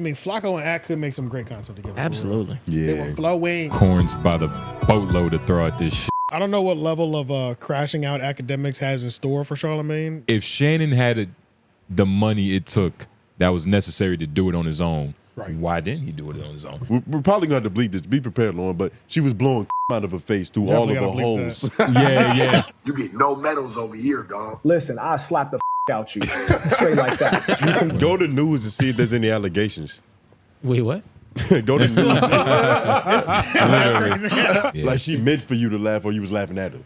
I mean, Flakko and Ak could make some great content together. Absolutely. Yeah. They were flowing. Corns by the boatload to throw at this shit. I don't know what level of crashing out Akademiks has in store for Charlamagne. If Shannon had the money it took that was necessary to do it on his own, why didn't he do it on his own? We're probably going to have to bleep this. Be prepared, Lauren, but she was blowing out of her face through Definitely all of her holes. Yeah. You get no medals over here, dog. Listen, I'll slap the out you straight like that. You can go to news and see if there's any allegations. Wait, what? Go to news. That's crazy. Yeah. Like she meant for you to laugh or you was laughing at her.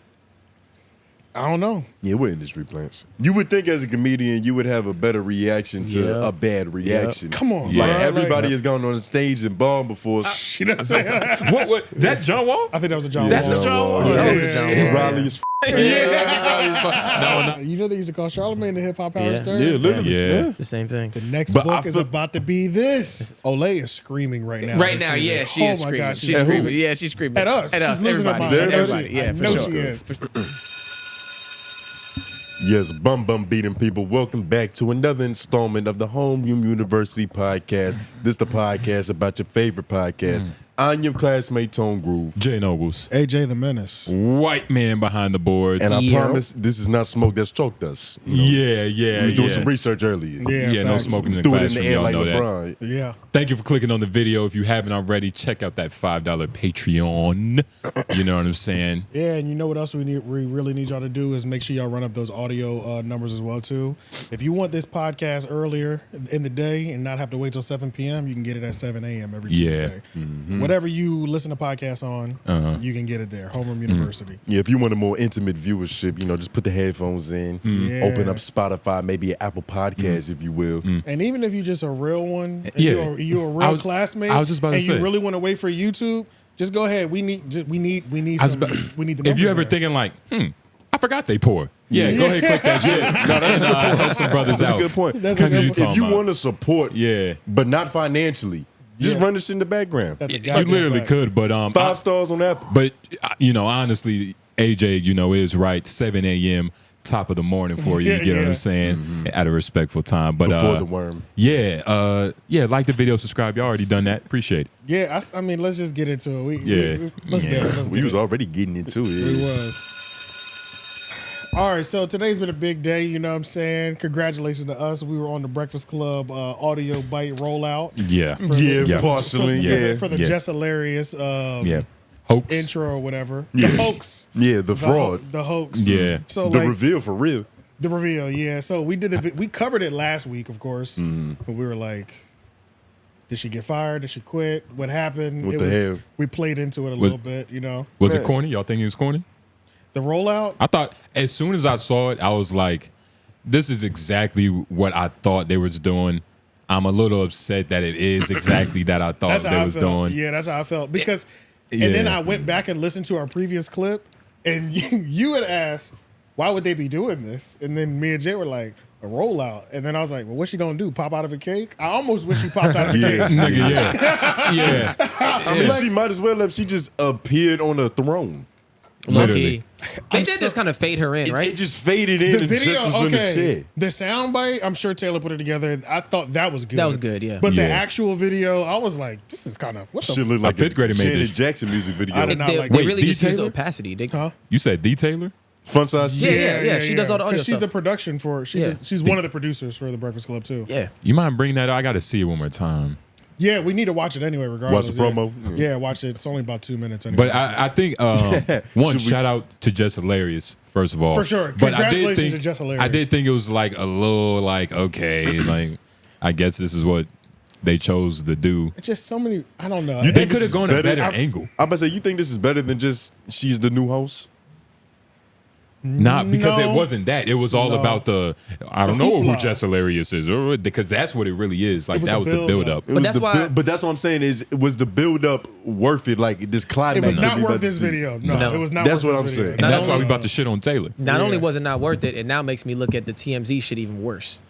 I don't know. Yeah, we're industry plants. You would think as a comedian you would have a better reaction to a bad reaction. Come on, Like bro. everybody has gone on the stage and bombed before. She doesn't say that. What? That John Wall? I think that was a John That's Wall. a John Wall. Yeah, That was a John He Wall. Riley is No. You know they used to call Charlamagne the hip hop Howard Stern? Yeah, literally. Yeah. It's the same thing. The next But book I is feel- about to be this. Olay is screaming right now. Right now, yeah, she is Oh my screaming. God, She's screaming. Yeah, she's screaming. At us. At She's us. losing her Everybody. mind. Everybody. I Yeah, for know sure. she is. Yes, bum beating people. Welcome back to another installment of the Homeroom University podcast. This is the podcast about your favorite podcast. I'm your classmate Tone Groove. Jay Nobles. AJ the Menace. White man behind the boards. And I Yeah. promise this is not smoke that's choked us. You know? Yeah. We was doing some research earlier. Yeah, No facts. smoking in the Threw it in classroom. the air Y'all like know that. LeBron. Yeah. Thank you for clicking on the video. If you haven't already, check out that $5 Patreon. You know what I'm saying? Yeah, and you know what else we really need y'all to do is make sure y'all run up those audio numbers as well too. If you want this podcast earlier in the day and not have to wait till 7 p.m., you can get it at 7 a.m. every Tuesday. Whatever you listen to podcasts on, you can get it there. Homeroom University. Yeah, if you want a more intimate viewership, just put the headphones in, Yeah. open up Spotify, maybe an Apple Podcast, if you will. And even if you're just a real one, and Yeah. you're a real classmate, I was just about to and say. you really want to wait for YouTube, just go ahead. We need the If numbers you ever there. thinking like, I forgot they poor. Yeah, go ahead, click that shit. No, that's not help some brothers That's out. a good point. That's a good point. If you want to support, Yeah. but not financially, just run this in the background. That's a You goddamn literally fact. could, but 5 stars on Apple. But honestly, AJ, is right. 7 a.m. top of the morning for you. Yeah, You get what yeah. I'm saying? At a respectful time, but Before the worm. Yeah, like the video, subscribe. Y'all already done that. Appreciate it. Yeah, I mean, let's just get into it. Let's Yeah. get it. Let's We get was it. already getting into it. We was. All right, so today's been a big day, you know what I'm saying? Congratulations to us. We were on the Breakfast Club audio bite rollout. Yeah. Yeah, partially. Yeah. For the Jess Hilarious Hoax. intro or whatever. Yeah. The hoax. Yeah, the fraud. The hoax. Yeah. So The like reveal for real. the reveal, yeah. So we did we covered it last week, of course. But we were like, did she get fired? Did she quit? What happened? What the hell? We played into it a little bit, you know. Was it corny? Y'all think it was corny? The rollout? I thought as soon as I saw it, I was like, this is exactly what I thought they was doing. I'm a little upset that it is exactly that I thought That's how they I was felt. doing. Yeah, that's how I felt. Because Yeah. and then I went back and listened to our previous clip, and you had asked, why would they be doing this? And then me and Jay were like, a rollout. And then I was like, well, what's she gonna do? Pop out of a cake? I almost wish she popped out of a cake. Nigga, yeah. I mean, she might as well have. She just appeared on a throne. Literally. They did just kind of fade her in, right? It just faded in The and video, just was in the okay. chair. The soundbite, I'm sure Taylor put it together. I thought that was good. That was good, yeah. But the Yeah. actual video, I was like, this is kind of what the Shit looked like A fifth grader made Janet this. Jackson music video. I did not They, like they that. really Wait, just used the Taylor? opacity. They, Huh? You said detailer? Fun size. Yeah. She does all the audio Because she's stuff. the production for Yeah. she's one of the producers for the Breakfast Club too. yeah. You mind bringing that up? I got to see it one more time. Yeah, we need to watch it anyway, regardless. Watch the promo? Yeah, watch it. It's only about 2 minutes anyway. But I think one Should we- shout out to Jess Hilarious first of all. For sure. But I did Congratulations think to Jess Hilarious. I did think it was like a little like okay, like I guess this is what they chose to do. it's just so many. I don't know. You They think could this have is gone a better? better angle. I'm about to say, you think this is better than just she's the new host? Not because No. it wasn't that. It was all No. about I don't know who hoopla. Jess Hilarious is, or because that's what it really is. Like was that the was the build build-up. up. It was that's the why- but that's what I'm saying is, was the build up worth it? Like this climax. It was that not we about worth to this see? video. No, No. it was not. That's worth what this I'm video. saying. And Not that's why we only- about to shit on Taylor. Not only Yeah. was it not worth it, it now makes me look at the TMZ shit even worse.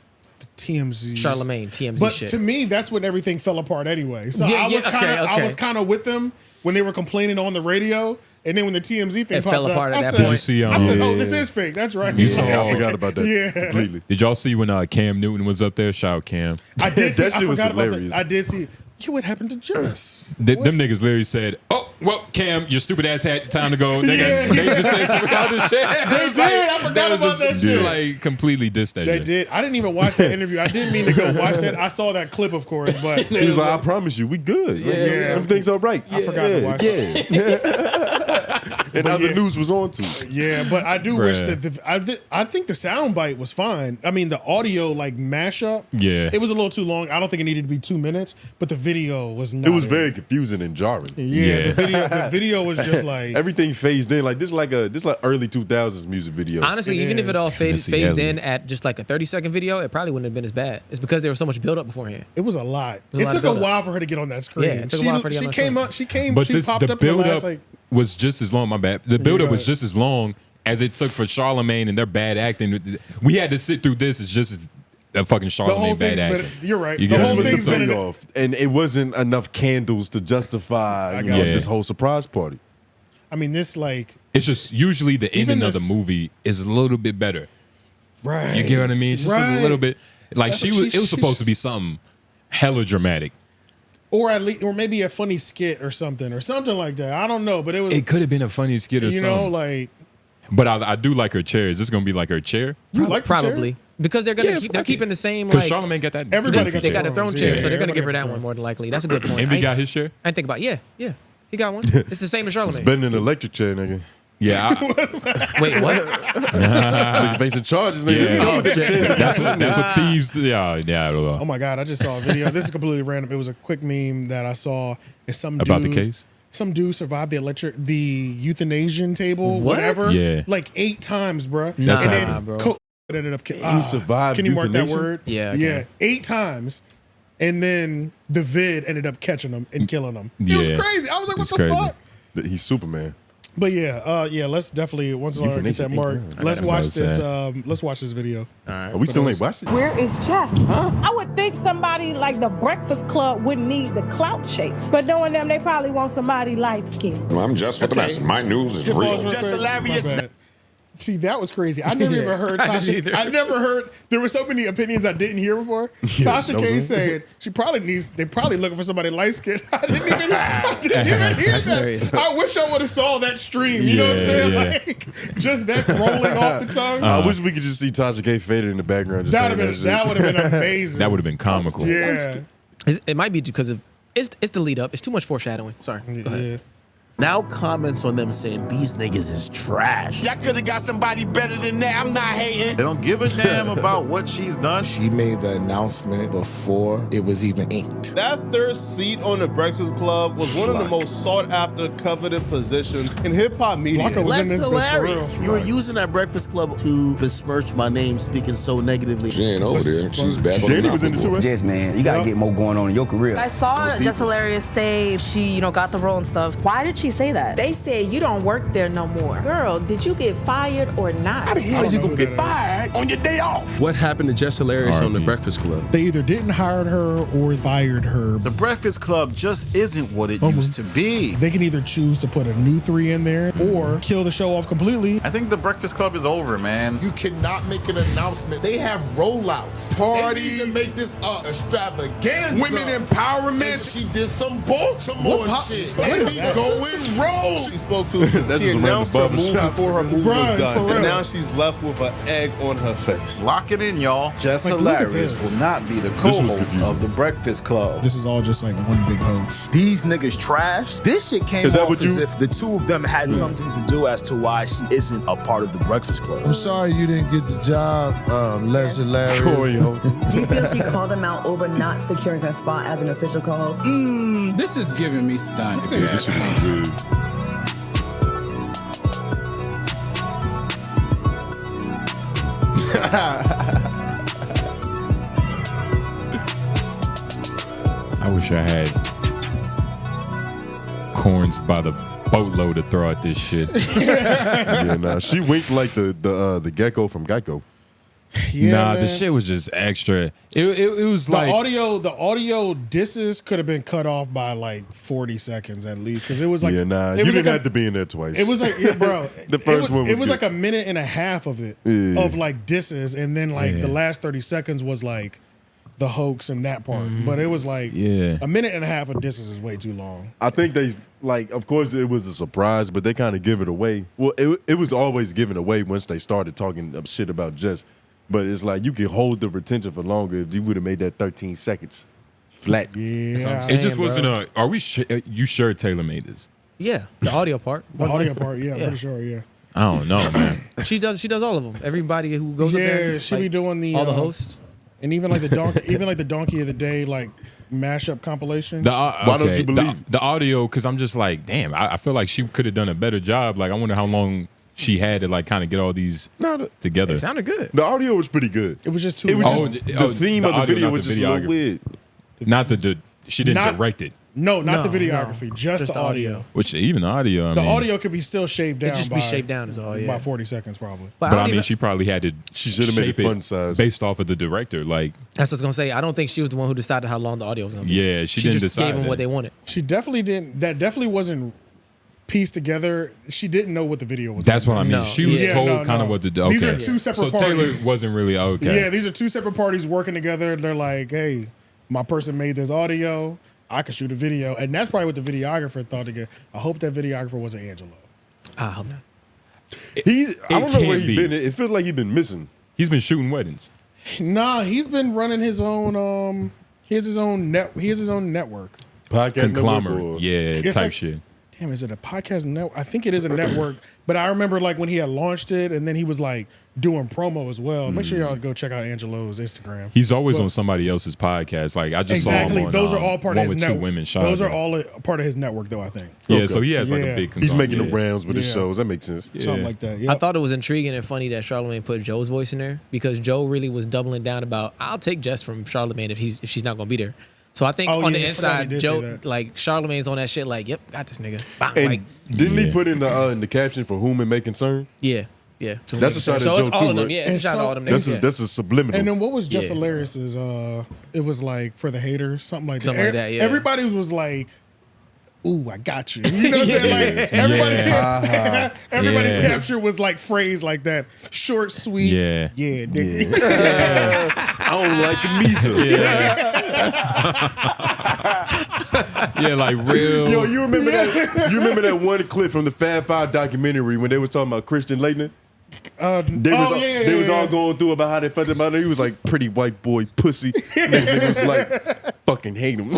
TMZ. Charlamagne, TMZ But shit. to me, that's when everything fell apart anyway. So Yeah, I was kind of with them when they were complaining on the radio, and then when the TMZ thing It popped fell up, apart at I that said, point. Did you see, I said, oh, Yeah. this is fake. That's right. You saw- I forgot about that Yeah. completely. Did y'all see when Cam Newton was up there? Shout out Cam. I did. That I shit was forgot about hilarious. that. I did see. What happened to Jess? Them niggas literally said, "Oh, well, Cam, your stupid ass had time to go." They just said some other shit. They did. I forgot about that shit. Like completely dissed that They shit. did. I didn't even watch the interview. I didn't mean to go watch that. I saw that clip, of course, but He was like, I promise you, we good. Yeah. Everything's all right. I forgot to watch And other news was on too. yeah. But I do wish Bruh. that I think the sound bite was fine. I mean, the audio like mashup. Yeah. it was a little too long. I don't think it needed to be 2 minutes, but the video was not. It was very confusing and jarring. Yeah, Yeah. The video was just like Everything phased in like this like early 2000s music video. Honestly, It even if it is. all phased Missy Elliott. in at just like a 30-second video, it probably wouldn't have been as bad. It's because there was so much build up beforehand. it was a lot. was a It lot took of a build-up. while for her to get on that screen. Yeah, it took a while for her to get she on that came screen. up. She came. But She this, popped the up in the build last up like. was just as long. My bad. The build up You're was right. just as long as it took for Charlamagne and their bad acting. We had to sit through this. It's just as a fucking The whole Charlamagne bad thing's acting. been. You're right. You The get whole what This I'm was thing's the been. saying? payoff, and it wasn't enough candles to justify got it. this whole surprise party. I mean, this like It's just usually the Even ending of this- the movie is a little bit better. right. You get what I mean? It's just right. a little bit like That's she what was. It was she- supposed to be something hella dramatic. or at least, or maybe a funny skit or something like that. I don't know, but it was. It could have been a funny skit or you something. know, like But I do like her chair. Is this gonna be like her chair? you like the Probably. chair? Because they're gonna Yeah, keep, they're fuck it. keeping the same Because like Charlamagne got that. Everybody goofy got they chair. got a throne Yeah, chair, so they're gonna everybody give her got that the one throne. more than likely. That's a good point. Envy got his chair. I didn't think about yeah. He got one. It's the same as It's Charlamagne. better than an electric chair, nigga. Yeah, Wait, what? Nigga facing charges, nigga. Yeah. Oh, shit. that's what thieves. Yeah, I don't know Oh my god! I just saw a video. This is completely random. It was a quick meme that I saw. It's some about the dude, case. Some dude survived the euthanasian table, What? whatever. Yeah. like 8 times, bro. Nah, and then bro. ended up. He survived Can you mark that euthanasia? word? Yeah, I yeah. can. 8 times, and then the vid ended up catching him and killing him. It was Yeah. crazy. I was like, what It's the crazy. fuck? He's Superman. But yeah. Let's definitely once I get that Euthanasia, mark. Let's gotta watch notice this. that. Let's watch this video. Are we still ain't watched it? Where is Jess? I would think somebody like the Breakfast Club wouldn't need the clout chase. But knowing them, they probably want somebody light skinned. Well, I'm just with the message. My news is Pause real. real Jess quick. Hilarious. My bad. See, that was crazy. I never even heard I didn't Tasha. either. I never heard. There were so many opinions I didn't hear before. Tasha no K way. said she probably needs. They probably looking for somebody light skinned. I didn't even hear That's that. hilarious. I wish I would have saw that stream. You know what I'm saying? Yeah. Like just that rolling off the tongue. I wish we could just see Tasha K faded in the background. Just that would saying have been. That would have been amazing. That would have been comical. Yeah. It might be because of it's the lead up. It's too much foreshadowing. Sorry. Go ahead. Yeah. Now comments on them saying these niggas is trash. Y'all could have got somebody better than that. I'm not hating. They don't give a damn about what she's done. She made the announcement before it was even inked. That third seat on the Breakfast Club was one of the most sought after, coveted positions in hip hop media. Flakko was Less in this bitch for hilarious. real. You were using that Breakfast Club to besmirch my name, speaking so negatively. She ain't over there. She's back on Danny the was in it too, right? Jess, man, you gotta get more going on in your career. I saw Jess Hilarious say she, got the role and stuff. Why did she say that? They said you don't work there no more. Girl, did you get fired or not? How the hell you gonna who get that fired on your day off? What happened to Jess Hilarious on the R&B. Breakfast Club? They either didn't hire her or fired her. The Breakfast Club just isn't what it used to be. They can either choose to put a new 3 in there or kill the show off completely. I think the Breakfast Club is over, man. You cannot make an announcement. They have rollouts. Party. They need to make this extravaganza. Women empowerment. And she did some Baltimore shit. They be going rogue. She spoke to she just announced her around the movie barbershop. before her movie Right, was done. for real. And now she's left with an egg on her face. Lock it in, y'all. Jess Like, look at Hilarious this. will not be the was co-host confusing. of the Breakfast Club. This is all just like one big hoax. These niggas trash. This shit came Is that off what as you- if the two of them had something to do as to why she isn't a part of the Breakfast Club. I'm sorry you didn't get the job, Les Hilarious. Do you feel she called them out over not securing her spot as an official co-host? This is giving me stunned. This shit was good. I wish I had corns by the boatload to throw at this shit. Yeah, nah. She winked like the gecko from Geico. Nah, the shit was just extra. It was the like audio disses could have been cut off by like 40 seconds at least because it was like you didn't have to be in there twice. It was like bro, the first one was like a minute and a half of it of like disses, and then like the last 30 seconds was like the hoax and that part. But it was like a minute and a half of disses is way too long. I think they like, of course, it was a surprise, but they kind of give it away. Well, it was always given away once they started talking shit about Jess. But it's like you can hold the retention for longer if you would have made that 13 seconds flat. Yeah, it just wasn't a. Are we? You sure Taylor made this? Yeah, the audio part. The audio part, yeah, pretty sure, yeah. I don't know, man. She does all of them. Everybody who goes up there. Yeah, she be doing the all the hosts. And even like the donkey, even like the donkey of the day, like mashup compilations. Why don't you believe the audio? Because I'm just like, damn. I feel like she could have done a better job. Like, I wonder how long she had to like kind of get all these together. It sounded good. The audio was pretty good. It was just too. It was the theme of the video was just a little weird. Not she didn't direct it. No, not the videography, just the audio. Which even the audio, I mean, audio could be still shaved down. It just be shaved down is all. Yeah, by 40 seconds probably. But I mean, she probably had to. She should have made it fun size based off of the director. Like that's what I was gonna say. I don't think she was the one who decided how long the audio was gonna be. Yeah, she didn't just decide gave them what they wanted. She definitely didn't. That definitely wasn't pieced together. She didn't know what the video was. That's what I mean. She was told kind of what to do. These are two separate parties. Taylor wasn't really okay. Yeah, these are two separate parties working together. They're like, hey, my person made this audio. I could shoot a video, and that's probably what the videographer thought. I hope that videographer wasn't Angelo. I hope not. I don't know where he's been. It feels like he's been missing. He's been shooting weddings. Nah, he's been running his own. He has his own network. Podcast conglomerate, it's type like, shit. Damn, is it a podcast network? I think it is a network, but I remember like when he had launched it, and then he was like doing promo as well. Make sure y'all go check out Angelo's Instagram. He's always on somebody else's podcast. Like I just saw him on, those are all part of his with network. two women. Those are all a part of his network, though. I think. Yeah, so he has like a big. He's making the rounds with his shows. That makes sense. Something like that. Yep. I thought it was intriguing and funny that Charlamagne put Joe's voice in there because Joe really was doubling down about I'll take Jess from Charlamagne if she's not gonna be there. So I think on the inside, Joe, like Charlamagne's on that shit. Like, yep, got this nigga. And like, didn't he put in the caption for whom it may concern? Yeah. That's a shot at Joe it's all too, of them. right? Yeah, it's a shot at all of them. That's a subliminal. And then what was Jess Hilarious's? It was like for the haters, something like something that. Like that. Yeah. Everybody was like, "Ooh, I got you." You know what I'm saying? Like everybody, everybody's capture was like phrased like that, short, sweet. Yeah, nigga. I don't like him either. Yeah, like real. Yo, you remember that? You remember that one clip from the Fab Five documentary when they was talking about Christian Laettner? They was all going through about how they felt about it. He was like, pretty white boy pussy. Next nigga was like, fucking hate him.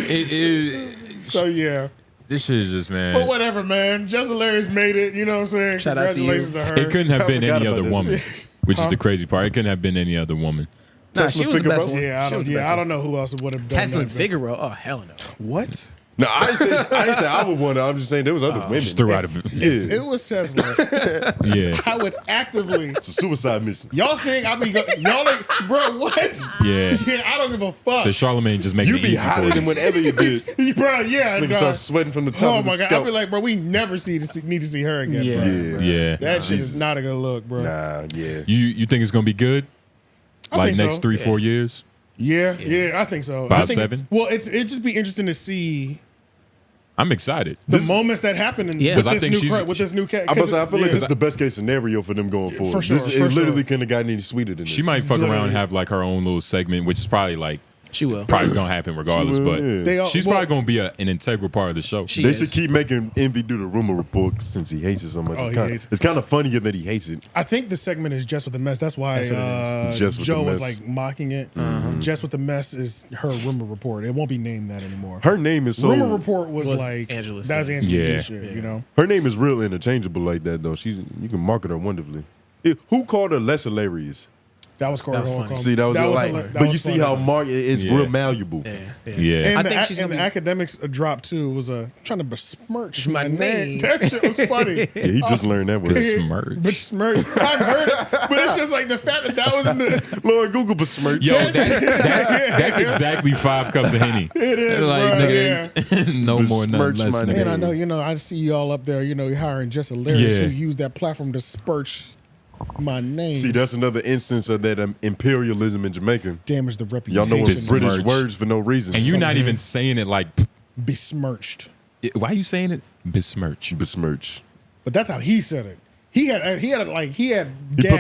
It is. So yeah. This shit is just, man. But whatever, man. Jess Hilarious made it. You know what I'm saying? Shout out to you. Congratulations to her. It couldn't have been any other this. woman, which is the crazy part. It couldn't have been any other woman. Nah, she was the best one. Yeah, I don't know who else would have done Tesla that. Figaro. Oh hell no. What? No, I didn't say I would want to. I'm just saying there was other women. Just threw out If it was Tesla, Yeah. I would actively. It's a suicide mission. Y'all think I be y'all like, bro? What? Yeah. Yeah, I don't give a fuck. So Charlamagne just making You it be easy hotter for than you. whatever you did. Bro, yeah. Nigga start sweating from the top Oh of the my god, scalp. I'd be like, bro, we never need to see her again. Yeah. Bro. Yeah. That shit is not a good look, bro. Nah, yeah. You think it's gonna be good? I Like think next so. 3-4 years? Yeah, I think so. 5, I think, 7? Well, it'd just be interesting to see I'm excited. the moments that happen with this new cat. I feel like it's the best case scenario for them going forward. For sure, It literally couldn't have gotten any sweeter than this. She might fuck around and have like her own little segment, which is probably like She will. probably gonna happen regardless. She will, But yeah. she's probably gonna be an integral part of the show. They should keep making Envy do the rumor report since he hates it so much. Oh, It's kind of funnier that he hates it. I think the segment is Jess with the Mess. That's why Jess with Joe the was Mess. like mocking it. Jess with the Mess is her rumor report. It won't be named that anymore. Her name is so. Rumor report was like Angela's that was thing. Angela's shit. You know. Her name is real interchangeable like that though. You can market her wonderfully. Who called her less hilarious? That was Corey. See, that was like, but you see how Mark is real malleable. Yeah. And the Academics drop too was trying to besmirch my name. That shit was funny. Yeah, he just learned that word. Besmirch. I've heard it, but it's just like the fact that was in the Lord Google besmirch. Yo, that's exactly 5 cups of Henny. It is, like, bro, nigga, no more, nothing less. And I know, I see y'all up there, you're hiring Jess Hilarious who use that platform to spurch my name. See, that's another instance of that imperialism in Jamaica. Damage the reputation. Y'all know it's British words for no reason. And you're not even saying it like besmirched. Why are you saying it? Besmirch. Besmirch. But that's how he said it. He had He gas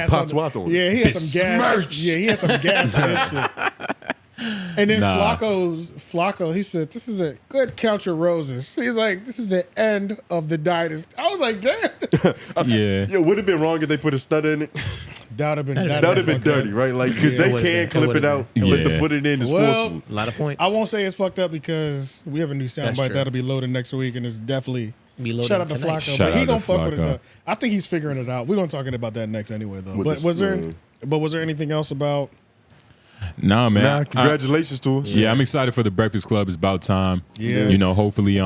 put on on it. Yeah, he had some gas. Yeah, he had some gas on that shit. And then Flakko, he said, "This is a good couch of roses." He's like, "This is the end of the dynasty." I was like, "Damn." Yeah. Would it have been wrong if they put a stutter in it? That would have been dirty, right? Like, because they can clip it out, but to put it in is forceful. A lot of points. I won't say it's fucked up because we have a new soundbite that'll be loaded next week, and it's definitely shout out to Flakko. But he gonna fuck with it though. I think he's figuring it out. We're gonna talk about that next anyway, though. But was there anything else about? Nah, man. Nah, congratulations to us. Yeah, I'm excited for the Breakfast Club. It's about time. Yeah. You know, hopefully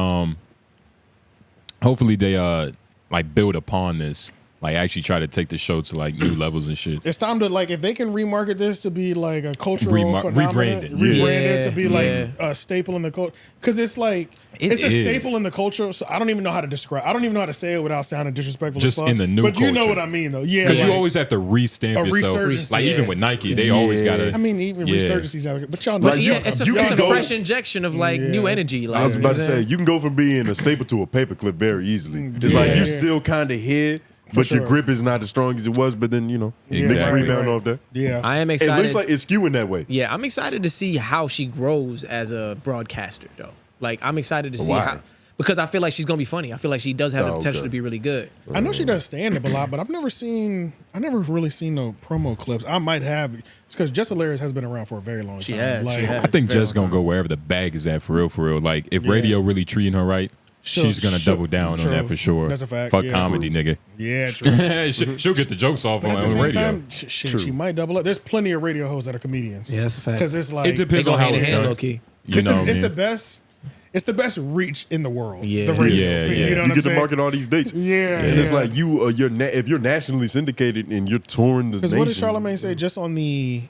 they like build upon this. Like actually try to take the show to like new levels and shit. It's time to like if they can remarket this to be like a cultural phenomenon, rebrand it to be like a staple in the culture. Because it's like it's a staple in the culture. So I don't even know how to describe. I don't even know how to say it without sounding disrespectful. Just as fuck, in the new but culture. you know what I mean though. Yeah, because like, you always have to restamp yourself. Like even with Nike, they always gotta. I mean, even resurgencies out. But y'all know, like, it's a fresh injection of like new energy. Like, I was about to say, you can go from being a staple to a paperclip very easily. It's like you still kind of here. But your grip is not as strong as it was, but then, niggas rebound off that. Yeah. I am excited. It looks like it's skewing that way. Yeah, I'm excited to see how she grows as a broadcaster, though. Like, I'm excited to see how. Because I feel like she's going to be funny. I feel like she does have the potential to be really good. I know she does stand-up a lot, but I've never really seen no promo clips. I might have, because Jess Hilarious has been around for a very long time. She has. I think Jess going to go wherever the bag is at for real. Like, if radio really treating her right, she's gonna double down on that for sure. That's a fact. Fuck comedy, nigga. Yeah, true. She'll get the jokes off on the same radio. Time, she might double up. There's plenty of radio hosts that are comedians. Yeah, that's a fact. Because it's like it depends on how it's done. Low key. It's the best. It's the best reach in the world. Yeah, the radio. You know what you get to market all these dates. Yeah, and it's like if you're nationally syndicated and you're touring the nation. Because what did Charlamagne say? Just on the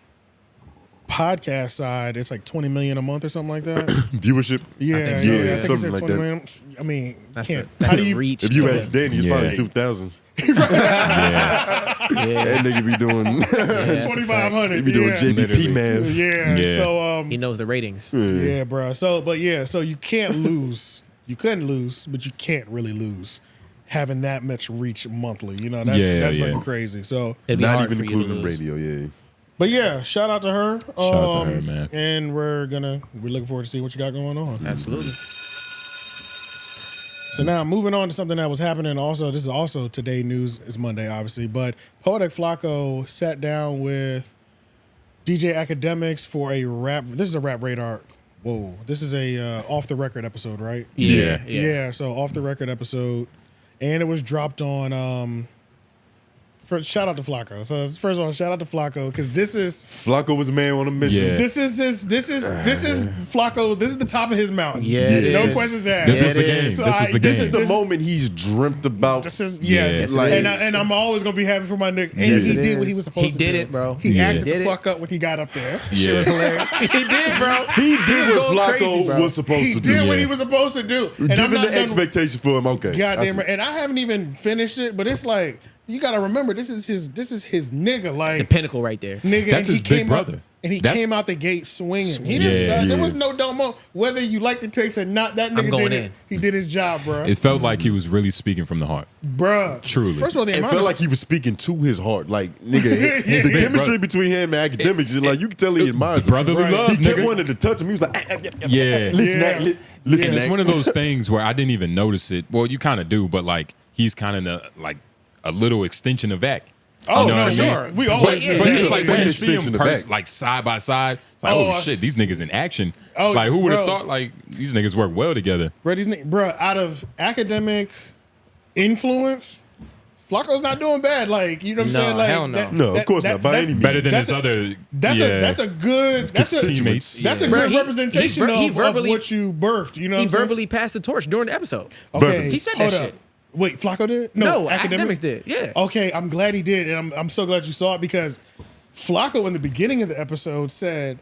podcast side, it's like 20 million a month or something like that. Viewership. Yeah, I think something like that. Million. I mean, that's how do you reach? If you ask Danny, it's probably 2000s. That nigga be doing 2,500. He be doing JBP math. Yeah. So he knows the ratings. Yeah, bro. So you can't lose. You couldn't lose, but you can't really lose. Having that much reach monthly, that's fucking crazy. So not even including radio, yeah. But yeah, shout out to her. Shout out to her, man. And we're looking forward to see what you got going on. Absolutely. So now moving on to something that was happening also, this is also today news, it's Monday obviously, but Poetik Flakko sat down with DJ Akademiks for this is a rap radar. Whoa, this is a off the record episode, right? Yeah. So off the record episode, and it was dropped on shout out to Flakko. So first of all, shout out to Flakko because Flakko was a man on a mission. Yeah. This is Flakko. This is the top of his mountain. Yeah, no questions asked. This was the game. So this is the moment he's dreamt about. This is and I'm always gonna be happy for my nigga. And he did what he was supposed to do. He did it, bro. He acted the fuck up when he got up there. Shit was hilarious. He did, bro. He did what Flakko was supposed to do. He did what he was supposed to do. Given the expectation for him, okay. Goddamn right. And I haven't even finished it, but it's like. You gotta remember, this is his nigga, like the pinnacle right there. Nigga, that's his big brother. Came out the gate swinging. He didn't start. There was no domo. Whether you like the takes or not, that nigga did it. He did his job, bro. It felt like he was really speaking from the heart, bruh. Truly. First of all, it felt like he was speaking to his heart. Like nigga, the chemistry between him and Akademiks is like you can tell he admires brotherly love. He kept nigga. wanting to touch him. He was like, listen. And it's one of those things where I didn't even notice it. Well, you kind of do, but like he's kind of like a little extension of Ak. Oh, no, sure. We always but it's like when you see him like side by side, it's like, oh shit, these niggas in action. Like who would have thought like these niggas work well together? Bro, out of academic influence, Flakko's not doing bad. Like, you know what I'm saying? Like, hell no. No, of course not. By any means. Better than his other. That's a good teammates. That's a good representation of what you birthed. You know, he verbally passed the torch during the episode. Okay, he said that shit. Wait, Flakko did? No, Akademiks did. Yeah. Okay, I'm glad he did, and I'm so glad you saw it because Flakko in the beginning of the episode said,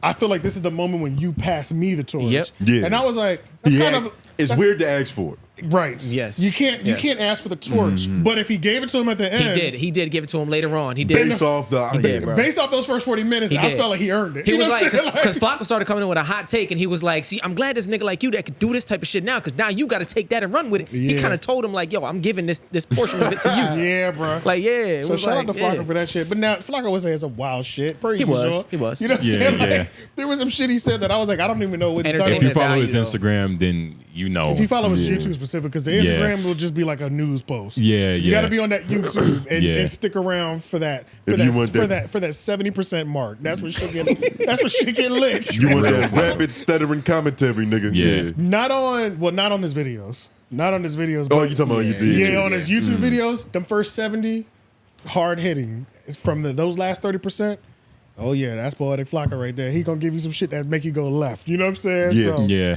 "I feel like this is the moment when you pass me the torch." Yep. Yeah. And I was like, "That's kind of." It's weird to ask for it. Right. Yes. You can't ask for the torch. But if he gave it to him at the end, He did give it to him later on. He did. Based off those first 40 minutes, I felt like he earned it. He You was know what I'm saying? because Flacco started coming in with a hot take, and he was like, "See, I'm glad this nigga like you that could do this type of shit now, because now you got to take that and run with it." He Yeah. kind of told him like, "Yo, I'm giving this portion of it to you." Yeah, bro. Like, yeah. It So was shout like, out to Flacco for that shit. But now Flacco was saying some wild shit. Per He was. usual. He was. You know what I'm Yeah, saying? yeah. Like, there was some shit he said that I was like, I don't even know what he's talking If you about. follow his Instagram, then you know. If you follow his YouTube specific, because the Instagram will just be like a news post. Yeah, You got to be on that YouTube and stick around for that for If you want that 70% mark. That's what shit get lit. You want that rapid stuttering commentary, nigga. Yeah. Not on his videos. Not on his videos. Oh, but you talking about YouTube? Yeah, on his YouTube videos, them first 70, hard hitting. From those last 30%. Oh yeah, that's Poetik Flakko right there. He gonna give you some shit that make you go left. You know what I'm saying? Yeah. So, Yeah.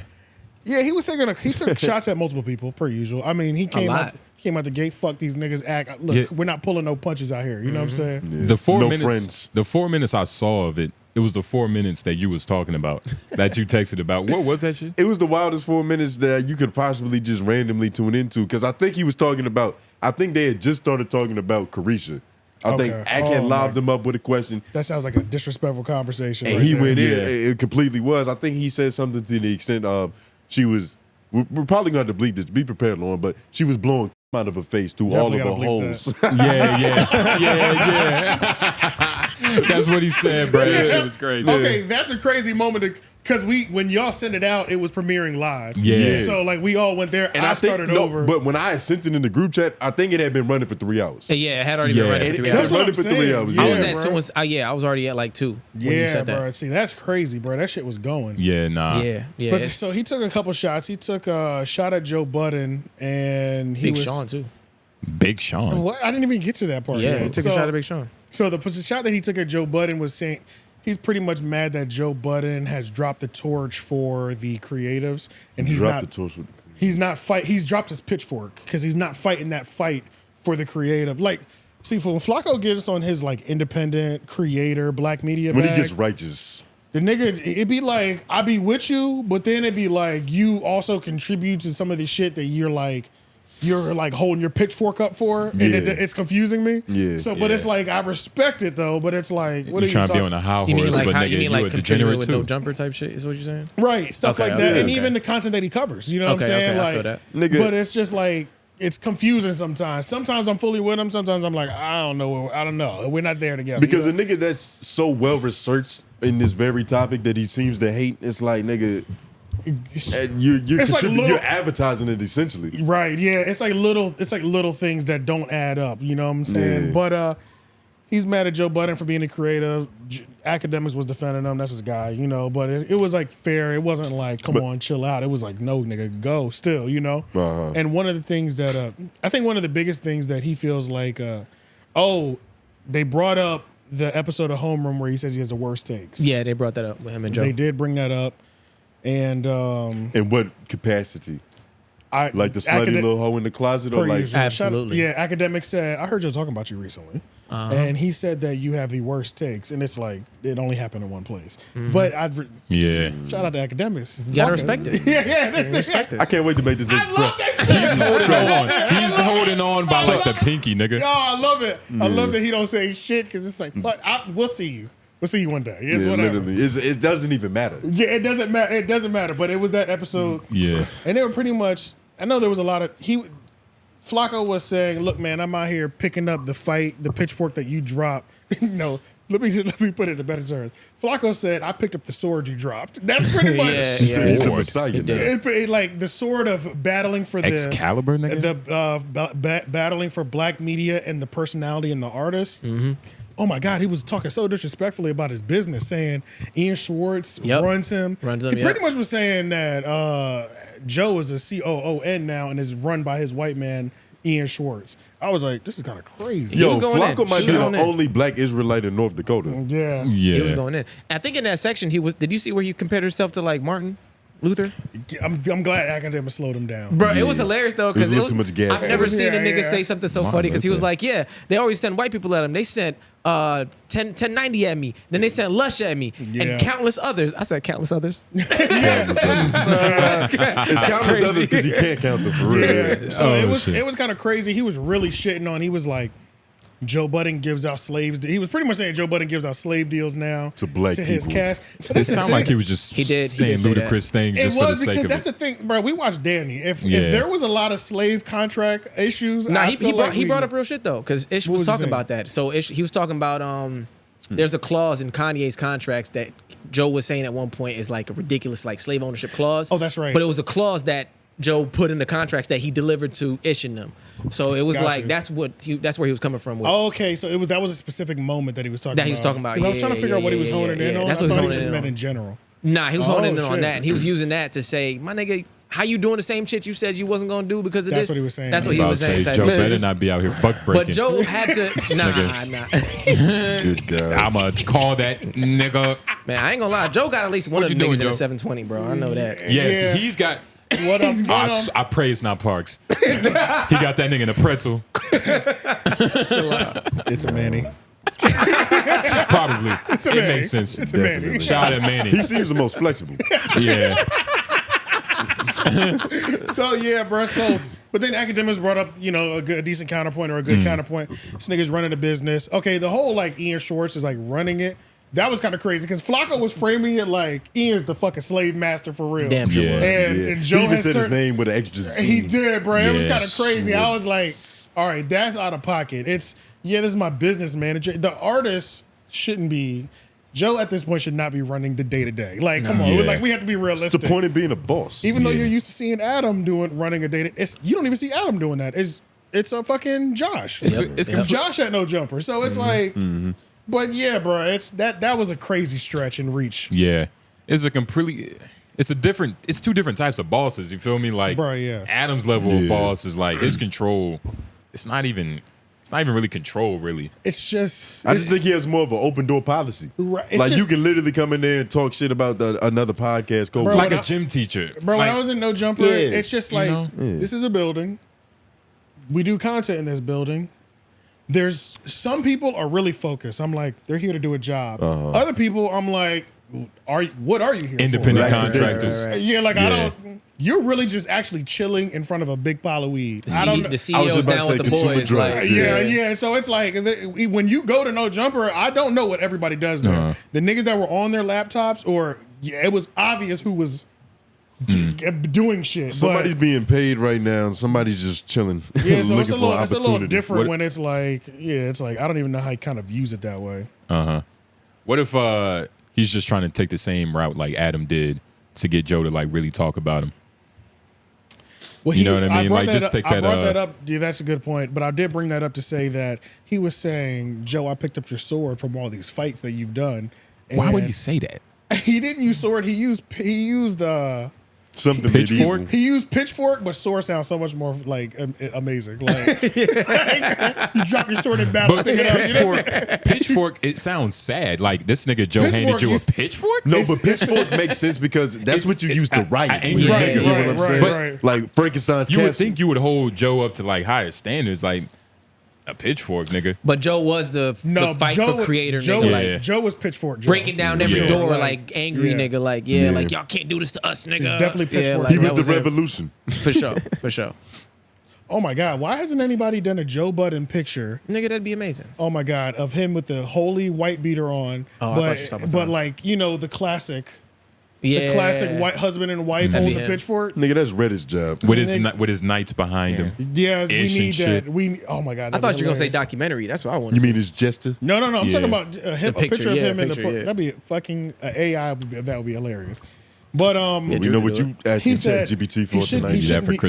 yeah, he took shots at multiple people per usual. I mean, he came out the gate. Fuck these niggas. Act. Look, we're not pulling no punches out here. You know what I'm saying? The 4 No minutes. friends. The 4 minutes I saw of it. It was the 4 minutes that you was talking about, that you texted about. What was that shit? It was the wildest 4 minutes that you could possibly just randomly tune into, because I think he was talking about. I think they had just started talking about Carisha. I think Ak had lobbed him up with a question. That sounds like a disrespectful conversation. And right he there. went in. It completely was. I think he said something to the extent of she was. We're probably going to bleep this. Be prepared, Lauren. But she was blowing out of her face through Definitely all of her gotta bleep holes. Yeah. That's what he said, bro. That shit was crazy. Okay, that's a crazy moment because when y'all sent it out, it was premiering live. Yeah. So like we all went there. And I think, started over. But when I had sent it in the group chat, I think it had been running for 3 hours. Yeah, it had already been running for 3 It hours. had running for 3 hours. I was Yeah. at 2. I was already at like 2. when you Yeah, said that. bro. See, that's crazy, bro. That shit was going. Yeah, nah. Yeah. But so he took a couple shots. He took a shot at Joe Budden, and he Big was Sean too. Big Sean. What? I didn't even get to that part. Yeah, yet. he took a shot at Big Sean. So the shot that he took at Joe Budden was saying he's pretty much mad that Joe Budden has dropped the torch for the creatives, and he's Dropped not. the torch. He's dropped his pitchfork because he's not fighting that fight for the creative. Like, see, when Flacco gets on his like independent creator black media When bag, he gets righteous. the nigga, it'd be like, I be with you, but then it'd be like, you also contribute to some of the shit that you're like holding your pitchfork up for, and it's confusing me. Yeah. So, but it's like, I respect it though, but it's like, what You are trying you to be on a high You mean horse, like but how nigga, you mean you a like contributing degenerate with no too. jumper type shit? Is what you're saying? Right, stuff Okay, like that, okay, and okay. even the content that he covers. You know what I'm Okay, saying? okay, I like, feel that. Nigga. but it's just like, it's confusing sometimes. Sometimes I'm fully with him. Sometimes I'm like, I don't know. We're not there together. Because you a know? nigga that's so well researched in this very topic that he seems to hate, it's like, nigga, It's like you're advertising it essentially. Right, yeah. It's like little things that don't add up, you know what I'm saying? Yeah. But he's mad at Joe Budden for being a creative. Akademiks was defending him, that's his guy, you know, but it was like fair. It wasn't like, come on, chill out. It was like, no, nigga, go still, you know? Uh-huh. And one of the things that I think one of the biggest things that he feels like, they brought up the episode of Homeroom where he says he has the worst takes. Yeah, they brought that up with him and Joe. They did bring that up. And in what capacity? Like the slutty little hoe in the closet, or like absolutely. Akademiks said, I heard you talking about you recently, and he said that you have the worst takes, and it's like it only happened in one place. But shout out to Akademiks. You gotta respect it. Yeah, respect it. I can't wait to make this nigga cry. He's holding on by like the pinky, nigga. Oh, I love it. I love that he don't say shit because it's like, fuck, we'll see you. We'll see you one day. It's whatever. Literally, it doesn't even matter. Yeah, it doesn't matter. It doesn't matter. But it was that episode. Yeah. And they were pretty much. I know there was a lot of Flacco was saying, "Look, man, I'm out here picking up the pitchfork that you dropped." No, let me put it in better terms. Flacco said, "I picked up the sword you dropped." That's pretty much. He said he's the Messiah now. Like the sword of battling for the Excalibur, nigga. battling for black media and the personality and the artist. Mm-hmm. Oh my God, he was talking so disrespectfully about his business, saying Ian Schwartz runs him. He pretty much was saying that Joe is a COON now and is run by his white man, Ian Schwartz. I was like, this is kind of crazy. Yo, Flacco might be the only black Israelite in North Dakota. Yeah. He was going in. I think in that section, did you see where he compared himself to like Martin? Luther. I'm glad Akademiks slowed him down. Bro, it was hilarious though because too much gas. I've never seen a nigga say something so funny because he was like, "Yeah, they always send white people at him. They sent 1090 at me, then they sent Lush at me, and countless others." I said countless others. It's countless others because he can't count them for real. Yeah. So it was kind of crazy. He was really shitting on. He was like, Joe Budden gives out slaves. He was pretty much saying Joe Budden gives out slave deals now to black to his people. cast. It sounded like he was just saying ludicrous things just for the sake of it. That's the thing, bro. We watched Danny. If there was a lot of slave contract issues, he brought up real shit though because Ish was talking about that. So he was talking about there's a clause in Kanye's contracts that Joe was saying at one point is like a ridiculous like slave ownership clause. Oh, that's right. But it was a clause that Joe put in the contracts that he delivered to Ish and them. So it was like that's where he was coming from with. Oh, okay, so that was a specific moment that he was talking about. He was talking about. Because I was trying to figure out what he was honing in on. That's I what thought he he just meant in general. Nah, he was honing in on that, and he was using that to say, "My nigga, how you doing the same shit you said you wasn't gonna do because of That's this?" what he was saying. That's what he was saying. Joe better not be out here buck breaking. But Joe had to. Nah. Good God. I'ma call that nigga. Man, I ain't gonna lie. Joe got at least one of the niggas in the 720, bro. I know that. Yeah. He's got. What up? I pray it's not Parks. He got that nigga in a pretzel. It's a Manny. Probably. It's a it Manny. makes sense. It's a Manny. Shout out Manny. He seems the most flexible. Yeah. So yeah, bro. So, but then Akademiks brought up, a decent counterpoint or a good counterpoint. This nigga's running a business. Okay, the whole like Ian Schwartz is like running it. That was kind of crazy because Flakko was framing it like Ian's the fucking slave master for real. Damn sure was. And Joe he even has said his name with an extra Z. He did, bro. It was kind of crazy. I was like, all right, that's out of pocket. This is my business manager. The artist shouldn't be. Joe at this point should not be running the day to day. Like, come on, like we have to be realistic. What's the point of being a boss? Even though you're used to seeing Adam running a day, you don't even see Adam doing that. It's a fucking Josh. Josh had no jumper, so it's like. But yeah, bro, that was a crazy stretch and reach. Yeah, it's two different types of bosses. You feel me? Like, bro, yeah. Adam's level of boss is like his control. It's not even really control, really. It's just. I just think he has more of an open door policy. Right, like you can literally come in there and talk shit about another podcast. Like a gym teacher. Bro, when I was in No Jumper, it's just like this is a building. We do content in this building. There's some people are really focused. I'm like, they're here to do a job. Other people, I'm like, what are you here Independent for? contractors. Right. Yeah, like I don't. You're really just actually chilling in front of a big pile of weed. The CEO's down with the boys. Like, yeah. So it's like when you go to No Jumper, I don't know what everybody does there. The niggas that were on their laptops, it was obvious who was doing shit. Somebody's being paid right now, and somebody's just chilling. Yeah, so it's a looking for little different when it's like, it's like I don't even know how he kind of views it that way. What if he's just trying to take the same route like Adam did to get Joe to like really talk about him? Well, you know what I mean? Like, just take that. I brought that up. Yeah, that's a good point. But I did bring that up to say that he was saying, Joe, I picked up your sword from all these fights that you've done. And why would he say that? He didn't use sword. He used something pitchfork. He used pitchfork, but sword sounds so much more like amazing. Like, you drop your sword in battle. But pitchfork, it sounds sad. Like this nigga Joe handed you a pitchfork. No, but pitchfork makes sense because that's what you use to write. You know what I'm saying? But, like Frankenstein's you castle. would think you would hold Joe up to like higher standards, like a pitchfork, nigga. But Joe was the fight for creator nigga. Joe was pitchfork Joe. Breaking down every door like angry nigga. Like, like y'all can't do this to us, nigga. It's definitely pitchfork. Like, he was the revolution. For sure. Oh my God, why hasn't anybody done a Joe Budden picture? Nigga, that'd be amazing. Oh my God, of him with the holy white beater on. But like, the classic. The classic white husband and wife holding the pitchfork. Nigga, that's Reddit's job. With his knights behind him. Yeah, we need that. Oh my God. I thought you were going to say documentary. That's what I wanted to say. You mean his jester? No. I'm talking about a picture of him in the that'd be fucking AI. That would be hilarious. But we know what you asking ChatGPT for tonight.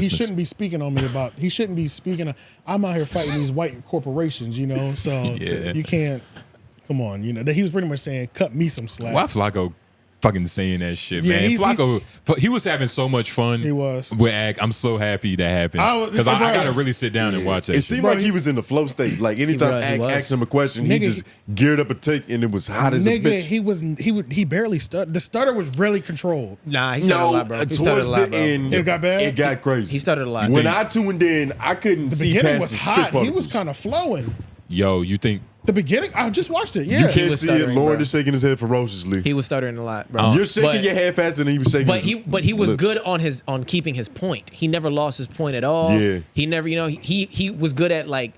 He shouldn't be speaking on me about. He shouldn't be speaking. I'm out here fighting these white corporations, So you can't. Come on, that he was pretty much saying, cut me some slack. Why Flakko fucking saying that shit, Yeah, man. Flakko, he was having so much fun. He was. With Ak. I'm so happy that happened. Because I got to really sit down and watch that It shit. seemed like he was in the flow state. Like anytime Ak asked him a question, he just geared up a take and it was hot as a bitch. He barely stuttered. The stutter was really controlled. Nah, he stuttered a lot, bro. He stuttered Towards a lot, the bro. end, It got bad? It got crazy. He stuttered a lot. When I tuned in, I couldn't The see beginning past was the hot. spit He particles. was kind of flowing. Yo, you think? The beginning, I just watched it. Yeah, You can't see it. Lauren is shaking his head ferociously. He was stuttering a lot, bro. You're shaking your head faster than he was shaking. But he was lips. good on keeping his point. He never lost his point at all. Yeah. He never, he was good at like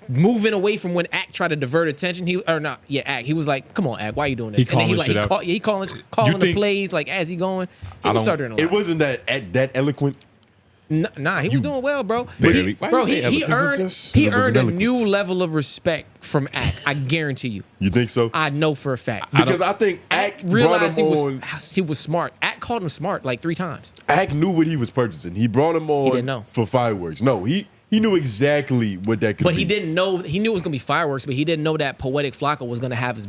moving away from when Ak tried to divert attention. Ak. He was like, "Come on, Ak, why are you doing this?" He calling the plays like as he going. He was stuttering a lot. It wasn't that eloquent. Nah, he was doing well, bro. Barely. He earned a new level of respect from Ak. I guarantee you. You think so? I know for a fact. Because I think Ak realized brought he was smart. Ak called him smart like 3 times. Ak knew what he was purchasing. He brought him on didn't know. for fireworks. No, he knew exactly what that could be. But he didn't know. He knew it was gonna be fireworks, but he didn't know that Poetik Flakko was gonna have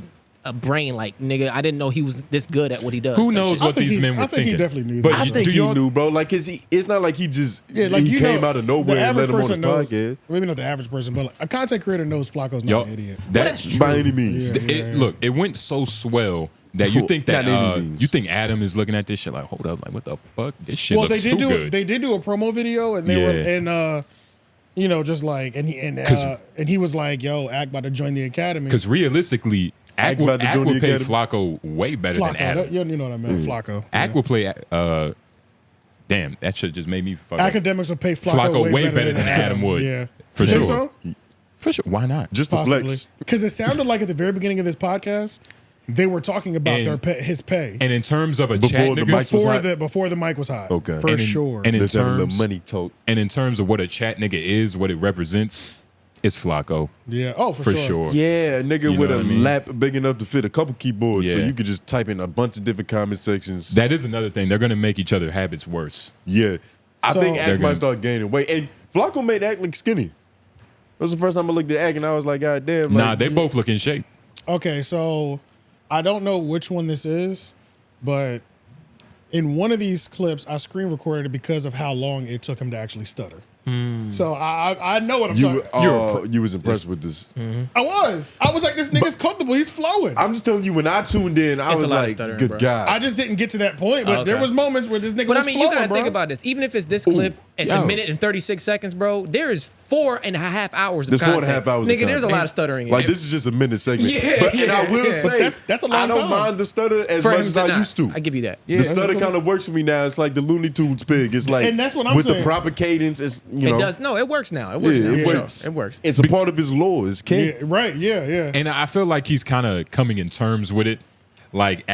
a brain like nigga. I didn't know he was this good at what he does. Who knows what these men were I think thinking? he definitely knew. But that. I think he knew, bro. Like, it's not like he just he came out of nowhere and let him on his podcast. Maybe not the average person, but like, a content creator knows Flacco's not an idiot. That's by any means. Look, it went so swell that you think that you think Adam is looking at this shit like, hold up, like what the fuck? This shit looks too good. They did do a promo video, and they were just like and he was like, "Yo, Ak about to join the academy." Because realistically, Ak would pay academy. Flakko way better than Adam. You know what I meant, Flakko. Ak will play. Damn, that shit just made me. Academics will pay Flakko way better than Adam would. Yeah, for Think sure. So? For sure. Why not? Just the flex. Because it sounded like at the very beginning of this podcast, they were talking about his pay. And in terms of a Before chat the nigga, mic was hot? Before the mic was hot. Okay. For sure. And in Let's have a terms, little money talk. And in terms of what a chat nigga is, what it represents, it's Flakko. Yeah. Oh, for sure. Yeah, a nigga You know with a what I mean? lap big enough to fit a couple keyboards, so Yeah. you could just type in a bunch of different comment sections. That is another thing. They're gonna make each other habits worse. Yeah. I So- think They're Ak might gonna- start gaining weight. And Flakko made Ak look skinny. That was the first time I looked at Ak and I was like, God damn. Nah, they both look in shape. Okay, so I don't know which one this is, but in one of these clips, I screen recorded it because of how long it took him to actually stutter. So I know what I'm talking. You was impressed with this. I was like, this nigga's comfortable. He's flowing. I'm just telling you, when I tuned in, I It's was a lot of like, stuttering, good bro. God. I just didn't get to that point, but there Okay. was moments where this nigga But was I mean, flowing, you gotta bro. think about this. Even if it's this clip, it's a minute and 36 seconds, bro. There is 4.5 hours of There's content. 4.5 hours. Nigga, of there's a content. lot of stuttering. Like, this is just a minute segment. Yeah, And I will yeah. say, But that's a long I don't time. mind the stutter as For much him as to I not. used to. I give you that. The stutter kind of works for me now. It's like the Looney Tunes pig. It's like, And that's what I'm with saying. the proper cadence, it's, you know. It does. No, it works now. It works Yeah, now. it for works. Sure. It works. It's a part of his lore. His Yeah, king. right. Yeah. And I feel like he's kind of coming in terms with it. Like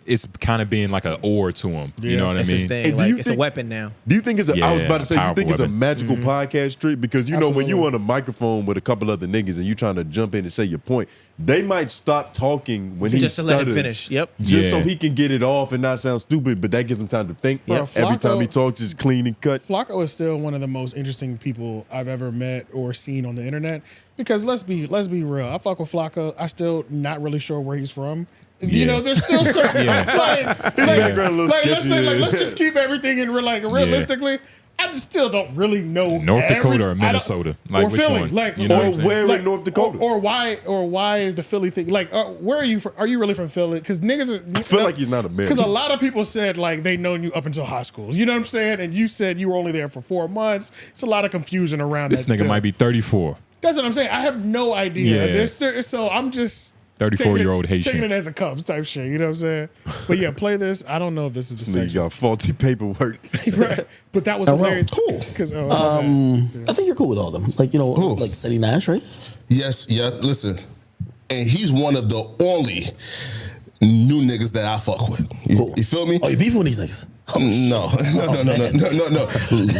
it's kind of being like an ore to him. You know what It's I his mean? thing. And do like you it's a think- weapon now. Do you think it's a, I was Yeah, about to say, you powerful think it's a weapon. magical podcast trick? Because you know, when you Absolutely. on a microphone with a couple other niggas and you trying to jump in and say your point, they might stop talking when he Just to stutters. let him finish. Yep. Just so Yeah. he can get it off and not sound stupid, but that gives him time to think. Bro, Every time he Flakko- talks, it's clean and cut. Flacco is still one of the most interesting people I've ever met or seen on the internet. Because let's be real, I fuck with Flacco. I still not really sure where he's from. You Yeah. know, there's still certain background a little let's say, sketchy, let's yeah. just keep everything in realistically. I just still don't really know North Dakota or I don't- Minnesota? Like or which Philly, one? like You know Or what I'm saying? where like, in North Dakota? or why is the Philly thing like? Where are you from? Are you really from Philly? Because niggas, I feel like he's not a man. because a lot of people said like they known you up until high school. You know what I'm saying? And you said you were only there for 4 months. It's a lot of confusion around This that. nigga still. might be 34. That's what I'm saying. I have no idea. Yeah. So I'm just 34-year-old taking Haitian. it as a Cubs type shit. You know what I'm saying? But yeah, play this. I don't know if this is the This nigga section. got faulty paperwork. Right. But that was Oh, well, hilarious. cool. 'Cause, I think you're cool with all of them. Like, you know, like Steady Nash, right? Yes, yeah. Listen, and he's one of the only new niggas that I fuck with. You feel me? Oh, you beefing with these niggas? No.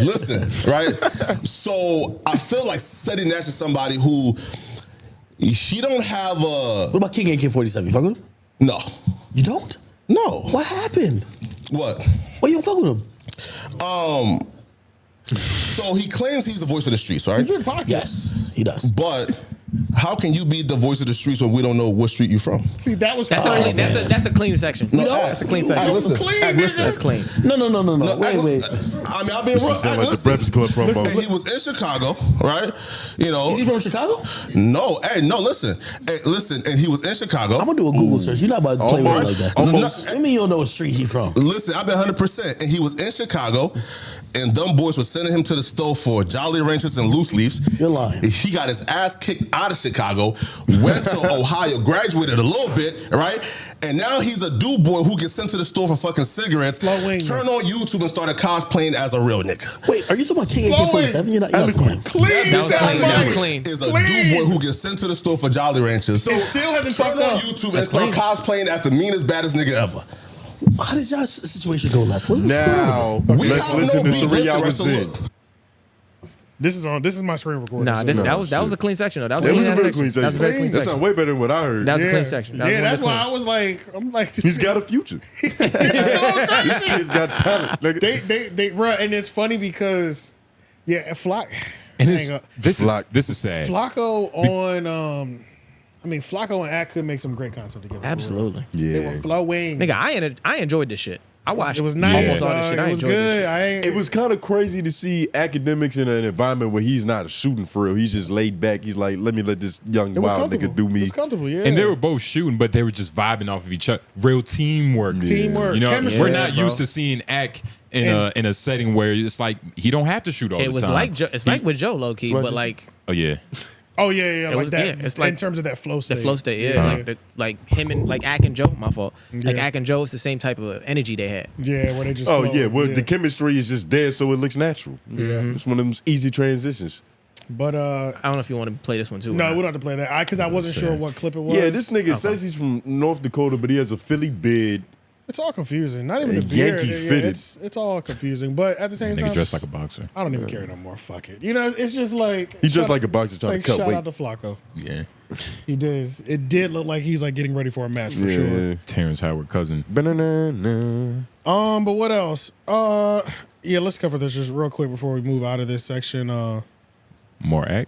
Listen, right? So I feel like Steady Nash is somebody who he don't have a. What about King AK-47? You fuck with him? No. You don't? No. What happened? What? Why you don't fuck with him? So he claims he's the voice of the streets, right? He's in pocket. Yes, he does. But How can you be the voice of the streets when we don't know what street you from? See, that was That's a clean section. No, That's a clean section. Listen. That's clean. No. Wait. I mean, I'll be real. Like the Breakfast Club promo. Listen, he was in Chicago, right? You know. Is he from Chicago? No. Listen. And he was in Chicago. I'm gonna do a Google search. You're not about to play with me like that. Almost. I mean, you don't know what street he from. Listen, I've been 100%. And he was in Chicago, and them boys were sending him to the store for Jolly Ranchers and loose leaves. You're lying. He got his ass kicked out of Chicago, went to Ohio, graduated a little bit, right? And now he's a dude boy who gets sent to the store for fucking cigarettes. Turn on YouTube and started cosplaying as a real nigga. Wait, are you talking about King AK-47? You're not playing. That was clean. Is a dude boy who gets sent to the store for Jolly Ranchers. So it still hasn't turn fucked on up. YouTube and start cosplaying as the meanest, baddest nigga ever. How did y'all situation go left? What's Now, going on with this? let's listen to 3 hours in. This is my screen recording. Nah, that was a clean section though. That was It was a clean very section. clean section. That was a very clean That section. sounded way better than what I heard. That was a clean section. That was one of that's the why I cleans. was like, He's got a future. This kid's got talent. Nigga. They bro, and it's funny because Flacco. And this is sad. Flacco on Flacco and Ak could make some great content together. Absolutely. They were flowing. Nigga, I enjoyed this shit. I watched. It was nice. Almost all this shit. I It was enjoyed good. this shit. It was kind of crazy to see Akademiks in an environment where he's not shooting for real. He's just laid back. He's like, let this young wild nigga do me. It was comfortable, yeah. And they were both shooting, but they were just vibing off of each other. Real teamwork. Teamwork. You know, Chemistry. we're not used to seeing Ak in a setting where it's like he don't have to shoot all the time. It was like it's like with Joe, low key, but like. Oh yeah. Oh yeah. It Like was, that. yeah, it's like in terms of that flow state. The flow state, yeah. Like him and like Ak and Joe, my fault. Like Ak and Joe, it's the same type of energy they had. Yeah, where they just. Oh flow. yeah, well the chemistry is just there, so it looks natural. Yeah. It's one of those easy transitions. But I don't know if you want to play this one too. No, we don't have to play that. Because I wasn't sure what clip it was. Yeah, this nigga says he's from North Dakota, but he has a Philly beard. It's all confusing. Not even the beard. Yankee Yeah, fitted. it's all confusing. But at the same time, Nigga dressed like a boxer. I don't even care no more. Fuck it. You know, it's just like He's just like a boxer trying to cut shout weight. out to Flacco. Yeah. He does. It did look like he's like getting ready for a match for sure. Terrence Howard cousin. But what else? Let's cover this just real quick before we move out of this section. More Ak.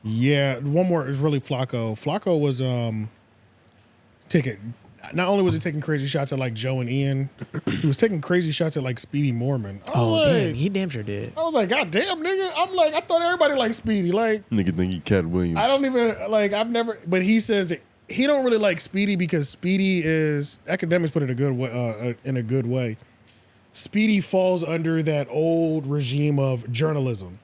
Yeah, one more is really Flacco. Flacco was not only was he taking crazy shots at like Joe and Ian, he was taking crazy shots at like Speedy Mormon. Damn, he damn sure did. I was like, God damn, nigga. I'm like, I thought everybody liked Speedy. Like, Nigga think he Cat Williams. I don't even like. I've never. But he says that he don't really like Speedy because Speedy is Akademiks put it in a good way. Speedy falls under that old regime of journalism.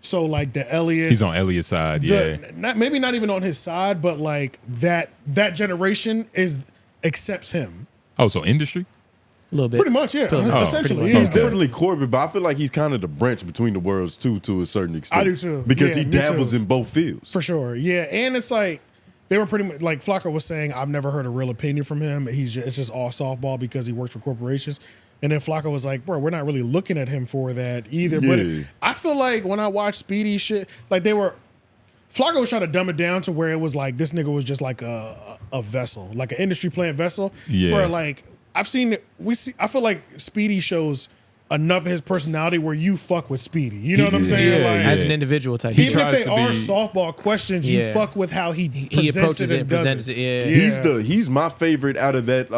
So like the Elliot, He's on Elliot's side, yeah. Maybe not even on his side, but like that generation accepts him. Oh, so industry? A little bit. Pretty much, yeah. Essentially. He's definitely Corbett, but I feel like he's kind of the branch between the worlds too, to a certain extent. I do too. Because Yeah, he me dabbles too. in both fields. For sure. Yeah. And it's like they were pretty much like Flacco was saying, I've never heard a real opinion from him. It's just all softball because he works for corporations. And then Flacco was like, bro, we're not really looking at him for that either. Yeah. But I feel like when I watch Speedy shit, like Flacco was trying to dumb it down to where it was like this nigga was just like a vessel, like an industry plant vessel. Yeah. Where like I feel like Speedy shows enough of his personality where you fuck with Speedy. You know what I'm saying? Yeah, like, as an individual type. Even if they are softball questions, you Yeah. fuck with how he approaches it and does presents it. Yeah. He's my favorite out of that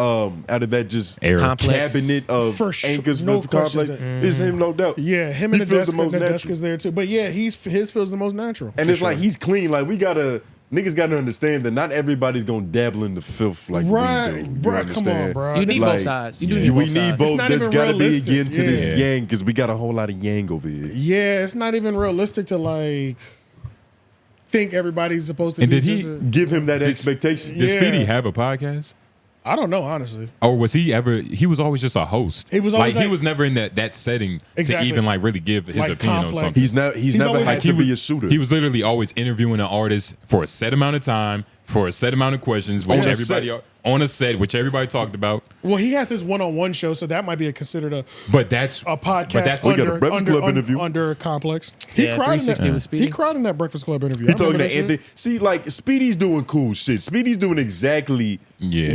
just Complex. cabinet of For sure. anchors No for the complex. questions. It's him, no doubt. Yeah, him He and the feels desk, the most the desk natural. is there too. But yeah, his feels the most natural. And for it's sure. like he's clean. Like niggas gotta understand that not everybody's gonna dabble in the filth like Right. we do. Bruh, come understand? on, bro. You need Like, both sides. You do yeah. need we both need sides. both. It's not There's even gotta be realistic. again to this Yeah. yang because we got a whole lot of yang over here. Yeah, it's not even realistic to like think everybody's supposed to And be did he just a- Give him that expectation. Did Yeah. Speedy have a podcast? I don't know, honestly. Or was he ever? He was always just a host. He was always he like- was never in that setting Exactly. to even like really give his Like opinion complex. on something. He's never always had like to be a shooter. He was literally always interviewing an artist for a set amount of time for a set amount of questions, which everybody on a set, which everybody talked about. Well, he has his one-on-one show, so that might be considered a podcast. But that's under, Breakfast Club interview under Complex. He cried in that. He cried in that Breakfast Club interview. He talking to Anthony. See, like Speedy's doing cool shit. Speedy's doing exactly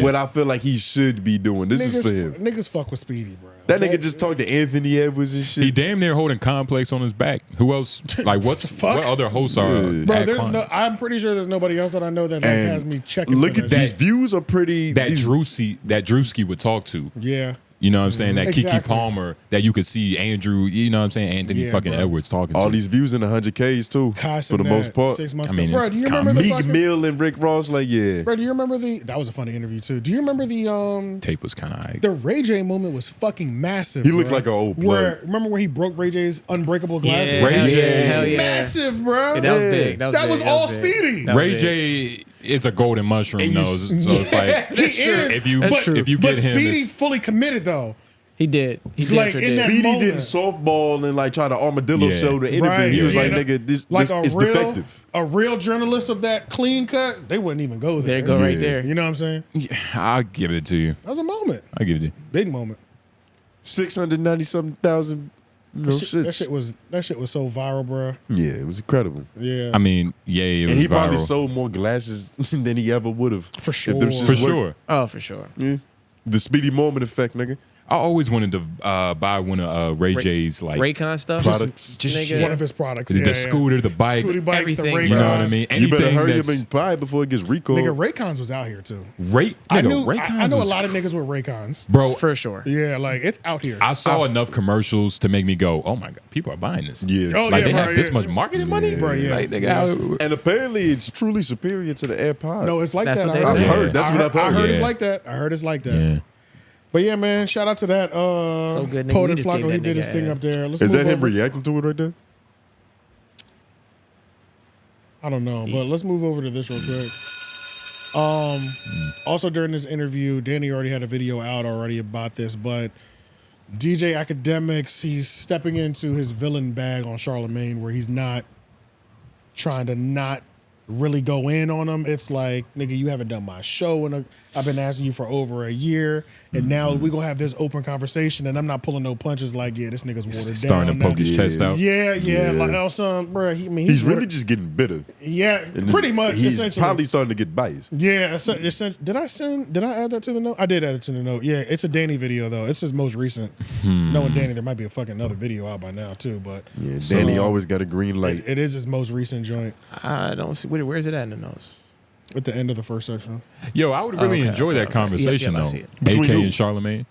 what I feel like he should be doing. This is for him. Niggas fuck with Speedy, bro. That nigga just talked to Anthony Edwards and shit. He damn near holding Complex on his back. Who else? Like, what other hosts are? Bro, I'm pretty sure there's nobody else that I know that has me checking. Look at these views are pretty. That Drewski would talk to. Yeah. You know what I'm saying? That Exactly. Keke Palmer, that you could see Andrew, you know what I'm saying? Anthony fucking Edwards talking all to. these views in the 100Ks too, for the most part. 6 months I mean, ago. Bro, do you remember the Meek fucking, Mill and Rick Ross? Like, yeah. Bro, do you remember that was a funny interview too. Do you remember the tape was kind of the Ray J moment was fucking massive. He looks like an old player. Remember where he broke Ray J's unbreakable glasses? Yeah, Ray J. Hell yeah. Massive, bro. Yeah, that was big. That was all Speedy. Ray J is a golden mushroom, though. So it's like, He is. if you get him, Speedy fully committed though. He did. He Like, did. in that Speedy moment. didn't softball and like try to armadillo show the interview. Right. He was like, Yeah. nigga, this Like is defective. A real journalist of that clean cut, they wouldn't even go there. There you go, right there. You know what I'm saying? yeah, I'll give it to you. That was a moment. I'll give it to you. Big moment. 690-something thousand. That shit was so viral, bro. Yeah, it was incredible. Yeah. I mean, it was And he viral. probably sold more glasses than he ever would have. For sure. For sure. Oh, for sure. Yeah. The Speedy Moment effect, nigga. I always wanted to buy one of Ray J's like Raycon stuff. Products. Just one of his products. the Yeah, scooter, the bike, Scooty bikes, the everything. Raycon. You know what I mean? You better Anything hurry up that's and buy it before it gets recalled. Nigga, Raycons was out here too. Raycons I know a was- lot of niggas with Raycons. bro. For sure. Yeah, like it's out here. I saw enough commercials to make me go, "Oh my god, people are buying this." Yeah. Oh, like yeah, they bro, have this yeah. much marketing money, Bro, yeah. Like, nigga, how- And apparently it's truly superior to the AirPod. No, it's like That's that. what they I say. heard. Heard. That's what I've heard. I heard it's Yeah. like that. I heard it's like that. Yeah. But yeah, man, shout out to that. So good, nigga. We Poetik just Flakko, gave he that did his nigga thing a- up there. Let's Is move that him over. reacting to it right there? I don't know, but let's move over to this real quick. Also during this interview, Danny already had a video out already about this, but DJ Akademiks, he's stepping into his villain bag on Charlamagne where he's not trying to not really go in on him. It's like, nigga, you haven't done my show and I've been asking you for over a year, and now we gonna have this open conversation, and I'm not pulling no punches. Like, yeah, this nigga's watered starting down. to poke his chest out. Yeah. Like, oh, son, bro, He's really just getting bitter. yeah, And pretty much. He's essentially. probably starting to get biased. Yeah, did I add that to the note? I did add it to the note. Yeah, it's a Danny video though. It's his most recent. Knowing Danny, there might be a fucking another video out by now too, but Yeah, Danny always got a green light. it is his most recent joint I don't see. Where's it at in the notes? at the end of the first section. Yo, I would really enjoy that conversation Yep, I though. see it. AK Between who? and Charlamagne.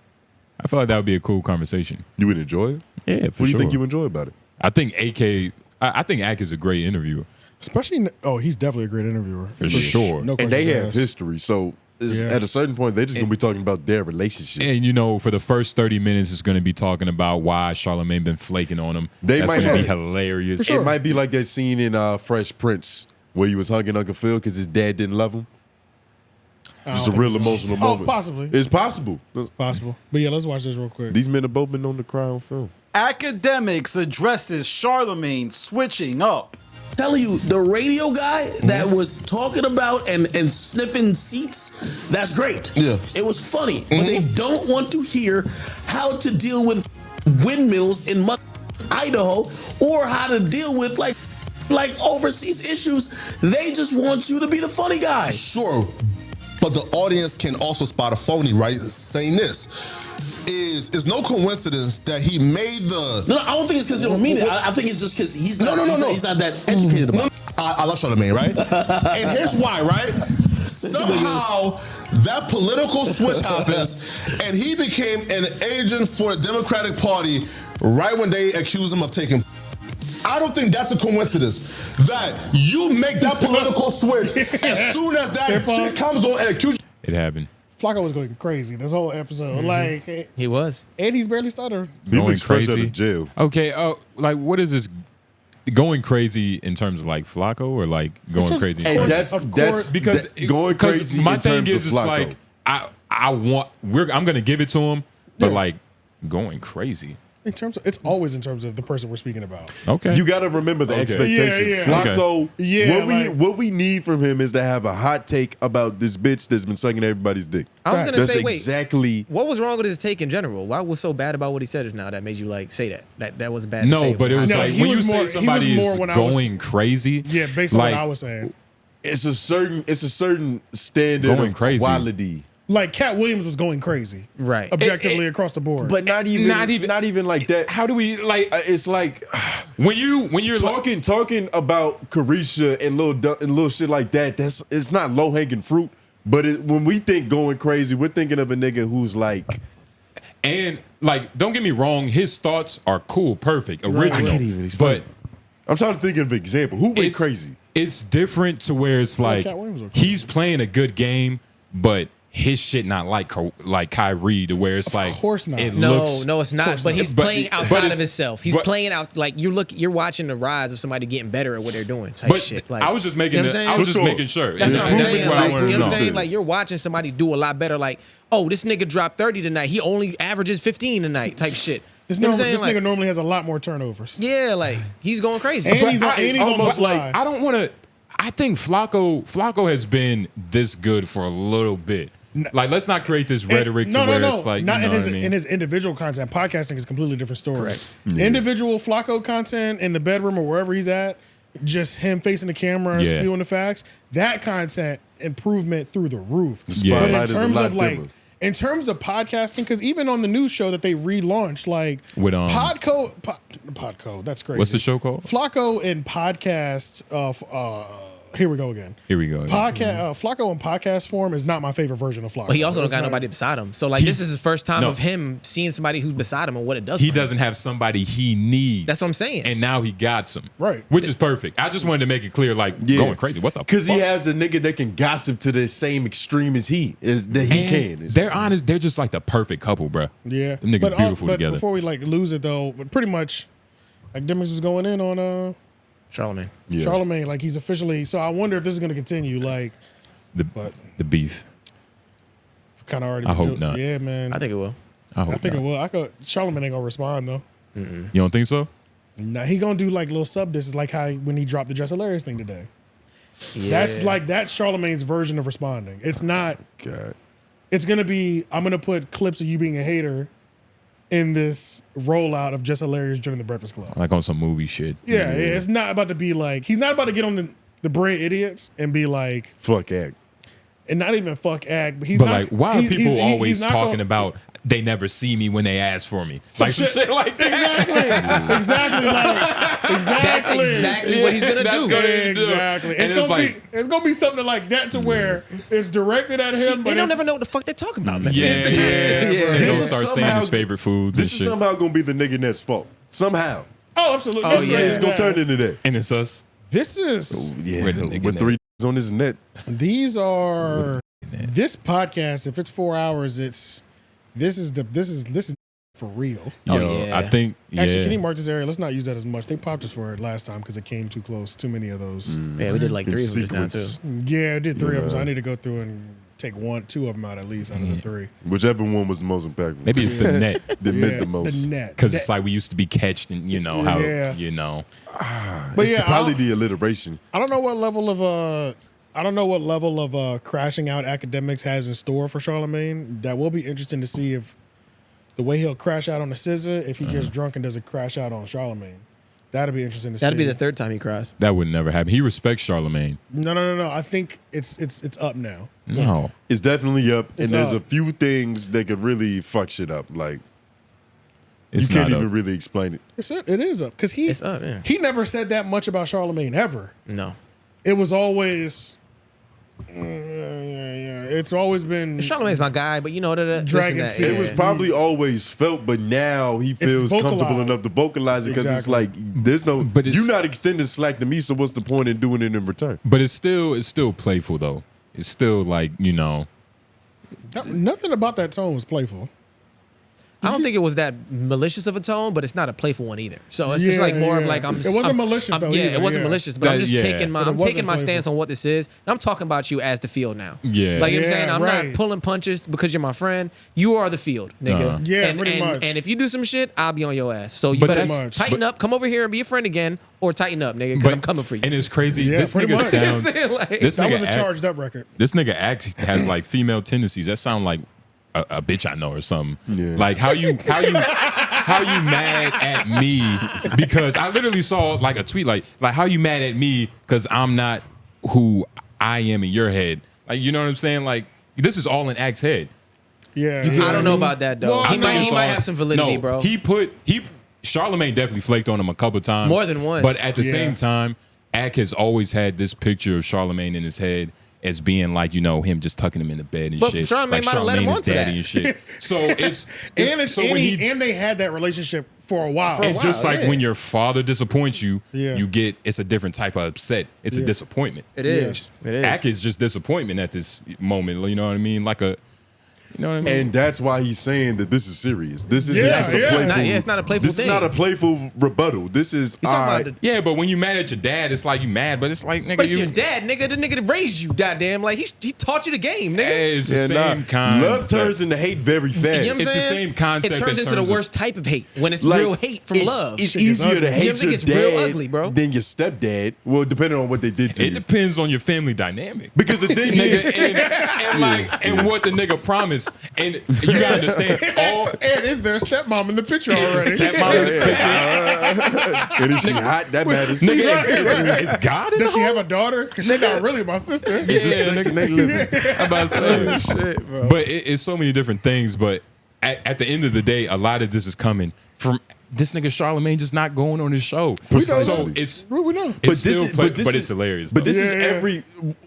I feel like that would be a cool conversation. You would enjoy it? Yeah, for What do you sure. think you enjoy about it? I think AK. I think AK is a great interviewer. Especially, he's definitely a great interviewer. For sure. No And they questions have asked. history, so at a certain point, they're just gonna be talking about their relationship. And for the first 30 minutes, it's going to be talking about why Charlamagne been flaking on him. They That's might going to be have- hilarious. It might be like that scene in Fresh Prince where he was hugging Uncle Phil because his dad didn't love him. Just a real emotional moment. Possibly. It's possible. Possible. But yeah, let's watch this real quick. These men have both been known to cry on film. Akademiks addresses Charlamagne switching up. Telling you, the radio guy that was talking about and sniffing seats, that's great. Yeah. It was funny, but they don't want to hear how to deal with windmills in Idaho or how to deal with like overseas issues. They just want you to be the funny guy. Sure, but the audience can also spot a phony, right? Saying this is no coincidence that he made the. No, I don't think it's because he don't mean it. I think it's just because he's not. No. He's not that educated about it. I love Charlamagne, right? And here's why, right? Somehow that political switch happens, and he became an agent for the Democratic Party right when they accused him of taking. I don't think that's a coincidence that you make that political switch as soon as that shit comes on and accuses. It happened. Flacco was going crazy this whole episode. Like, He was. and he's barely started. He Going looks fresh out crazy. of jail. Okay. Like, what is this? Going crazy in terms of like Flacco or like going just- crazy? And first? that's because going crazy. my in thing terms is, of it's Flacco. like I'm gonna give it to him, but like going crazy. It's always in terms of the person we're speaking about. Okay. You got to remember the expectation. Yeah. Flakko, what we need from him is to have a hot take about this bitch that's been sucking everybody's dick. I was gonna say, exactly what was wrong with his take in general? Why was so bad about what he said just now that made you like say that? That was bad. To No, say. but it was like when you say somebody is going crazy. Yeah, based on what I was saying. It's a certain standard Going of crazy. quality. Like Cat Williams was going crazy, right? Objectively across the board, but not even like that. How do we like? It's like when you're talking about Carisha and little shit like that. It's not low hanging fruit. But when we think going crazy, we're thinking of a nigga who's like, and like, don't get me wrong, his thoughts are cool, perfect, original. I can't even explain. But I'm trying to think of an example. Who went crazy? It's different to where it's like he's playing a good game, but his shit not like Kyrie, to where it's like, of course not. No, it's not. But he's playing outside of himself. He's playing out like you're watching the rise of somebody getting better at what they're doing. Type shit. Like I was just making, making sure. That's what I'm saying. You know what I'm saying? Like you're watching somebody do a lot better. Like, oh, this nigga dropped 30 tonight. He only averages 15 tonight. Type shit. This nigga normally has a lot more turnovers. Yeah, like he's going crazy. And he's almost like I don't want to. I think Flakko has been this good for a little bit. Like, let's not create this rhetoric to where it's like, not you know in his individual content. Podcasting is a completely different story. Correct. Individual Flakko content in the bedroom or wherever he's at, just him facing the camera and spewing the facts. That content improvement through the roof. But in terms of in terms of podcasting, because even on the news show that they relaunched, like with Podco, that's crazy. What's the show called? Flakko and podcast. Here we go again. Flakko in podcast form is not my favorite version of Flakko. But he also don't got nobody beside him. So like this is his first time of him seeing somebody who's beside him and what it does. He doesn't have somebody he needs. That's what I'm saying. And now he got some. Right. Which is perfect. I just wanted to make it clear, like, going crazy. What the fuck? Because he has a nigga that can gossip to the same extreme as he can. They're honest. They're just like the perfect couple, bro. Yeah. Them niggas beautiful but together. Before we like lose it though, but pretty much Akademiks was going in on Charlamagne. Yeah. Charlamagne, like he's officially. So I wonder if this is going to continue. Like the beef. Kind of already. I hope not. Yeah, man. I think it will. I think it will. Charlamagne ain't gonna respond though. You don't think so? Nah, he gonna do like little sub disses, like how when he dropped the Jess Hilarious thing today. Yeah. That's Charlamagne's version of responding. It's not. God. It's gonna be. I'm gonna put clips of you being a hater in this rollout of Jess Hilarious during the Breakfast Club. Like on some movie shit. Yeah, it's not about to be like, he's not about to get on the Brain Idiots and be like, fuck Ag. And not even fuck Ag, but why are people always talking about they never see me when they ask for me? Like some shit like that. Exactly. That's exactly what he's gonna do. Exactly. It's gonna be something like that to where it's directed at him. They don't never know what the fuck they're talking about, man. Yeah. They don't start saying his favorite foods. This is somehow gonna be the nigga Net's fault. Somehow. Oh, absolutely. It's gonna turn into that. And it's us. This is with three on his net. These are this podcast. If it's 4 hours, this is for real. I think. Actually, can you mark this area? Let's not use that as much. They popped us for it last time because it came too close. Too many of those. Yeah, we did like 3 of them just now too. Yeah, I did 3 of them. So I need to go through and take 2 of them out at least out of the 3. Whichever one was the most impactful. Maybe it's the net that meant the most. The net. Because it's like we used to be catched and you know how you know. But it's probably the alliteration. I don't know what level of crashing out Akademiks has in store for Charlamagne. That will be interesting to see if the way he'll crash out on the SZA, if he gets drunk and does a crash out on Charlamagne. That'll be interesting to see. That'll be the 3rd time he cries. That would never happen. He respects Charlamagne. No. I think it's up now. No. It's definitely up. It's and there's up. a few things that could really fuck shit up. Like It's you can't not even up. really explain it. It is up. Because he never said that much about Charlamagne ever. No. It was always it's always been Charlamagne's my guy, but you know that Dragon that, feet. It was probably always felt, but now he feels comfortable vocalized. enough to vocalize it because it's like there's no. But it's- you're not extending slack to me, so what's the point in doing it in return? But it's still playful though. It's still like, you know. Nothing about that tone was playful. I don't think it was that malicious of a tone, but it's not a playful one either. So it's just like more of like It wasn't malicious though. Yeah, either, it wasn't malicious, but I'm just taking my playful. stance on what this is. And I'm talking about you as the field now. Yeah. Like you know what I'm saying, I'm right. not pulling punches because you're my friend. You are the field, nigga. Yeah, and, pretty much. And if you do some shit, I'll be on your ass. So you But better that's- tighten up, come over here and be a friend again, or tighten up, nigga, because I'm coming for you. And it's crazy. Yeah, this pretty nigga much. sounds. Like, this That nigga was a act- charged up record. This nigga act has like female tendencies. That sound like a bitch I know or something. Yeah. Like how you mad at me because I literally saw like a tweet like how you mad at me because I'm not who I am in your head. Like you know what I'm saying? Like this is all in Act's head. Yeah. I don't know about that though. Well, he I might have some validity, No, bro. Charlamagne definitely flaked on him a couple times. More than once. But at the Yeah. same time, Act has always had this picture of Charlamagne in his head as being like, you know, him just tucking him in the bed and But shit. Charlamagne like might have let him Charlamagne on is for that. daddy and shit. So and they had that relationship for a while. and just like when your father disappoints you, Yeah. it's a different type of upset. It's a disappointment. It is. It is. Act is just disappointment at this moment. You know what I mean? Like a, you know what I mean? And that's why he's saying that this is serious. This is Yeah, just a yeah. playful. It's not a playful This thing. is not a playful rebuttal. This is He's talking about Yeah, but when you mad at your dad, it's like you mad, but it's like nigga, But it's you your dad, nigga. The nigga that raised you, goddamn. Like he taught you the game, nigga. Hey, it's the same concept. Love turns into hate very fast. You know what I'm It's the saying? same concept It turns in into the terms of- worst type of hate when it's Like, real hate from love. It's Shit is easier to ugly. hate You know what I'm saying? your It's dad real ugly, bro. than your stepdad. Well, depending on what they did to It you. depends on your family dynamic. Because the thing is, nigga, and what the nigga promised. And you gotta understand, all And is there a stepmom in the picture already? stepmom in the picture. and is she hot? That matters. Nigga, it's God in Does the she home? have a daughter? Because she's not really my sister. It's just sex and they living. I'm about to say shit, bro. But it's so many different things. But at the end of the day, a lot of this is coming from this nigga Charlamagne just not going on his show. Precisely. So it's We know. it's still but it's hilarious. But this though. is every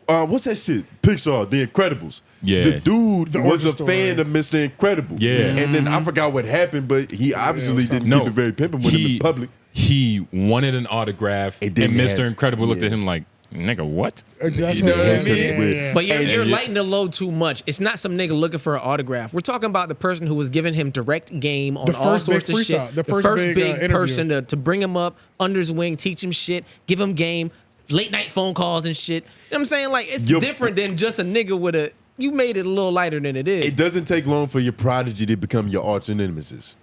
what's that shit? Pixar, The Incredibles. Yeah. The dude The was origin a story. fan of Mr. Incredible. Yeah. And then I forgot what happened, but he obviously didn't No. keep it very pimping with him in public. He wanted an autograph, and didn't Mr. have- Incredible looked at him like, "Nigga, what?" That's You know what what I it mean? is. Yeah. But you're And- lighting the load too much. It's not some nigga looking for an autograph. We're talking about the person who was giving him direct game on The all first big sorts of shit. freestyle. The first big, interview. person to bring him up under his wing, teach him shit, give him game, late night phone calls and shit. You know what I'm saying? Like it's different than just a nigga with a. You made it a little lighter than it is. It doesn't take long for your prodigy to become your arch nemesis.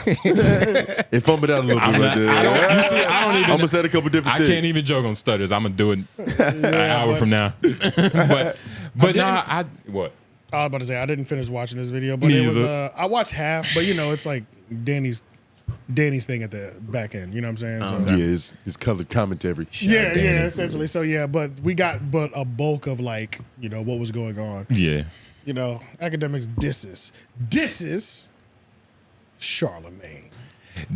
It fumbled out a little bit right there. I don't even. I'm gonna say a couple different I things. can't even joke on stutters. I'm gonna do it an hour from now. but what? I was about to say I didn't finish watching this video, but Me it was either. I watched half, but you know it's like Danny's thing at the back end. You know what I'm saying? So, Yeah, his colored commentary. yeah, essentially. So yeah, but we got a bulk of like what was going on. Yeah. Academics disses Charlamagne.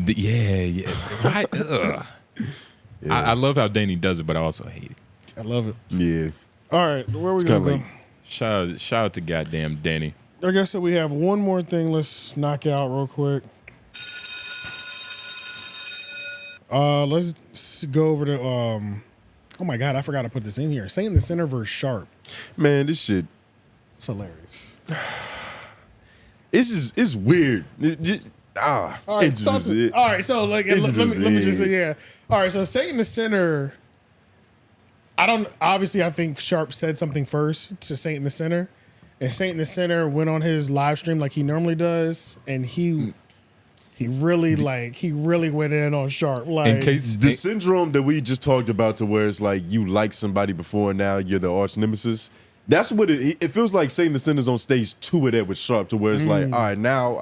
Yeah. Why? Ugh. I love how Danny does it, but I also hate it. I love it. Yeah. All right, where we It's gonna kinda go? like- Shout out to goddamn Danny. I guess that we have one more thing. Let's knock out real quick. Let's go over to oh my god, I forgot to put this in here. Saying the Center versus Sharp. Man, this shit. It's hilarious. It's weird. All right, so like let me just say, yeah. All right, so Satan the Center. I think Sharp said something first to Satan the Center. And Satan the Center went on his live stream like he normally does, and he really went in on Sharp. Like The syndrome that we just talked about, to where it's like you like somebody before and now you're the arch nemesis. That's what it feels like. Saying the Center's on stage 2 of that with Sharp, to where it's like, all right, now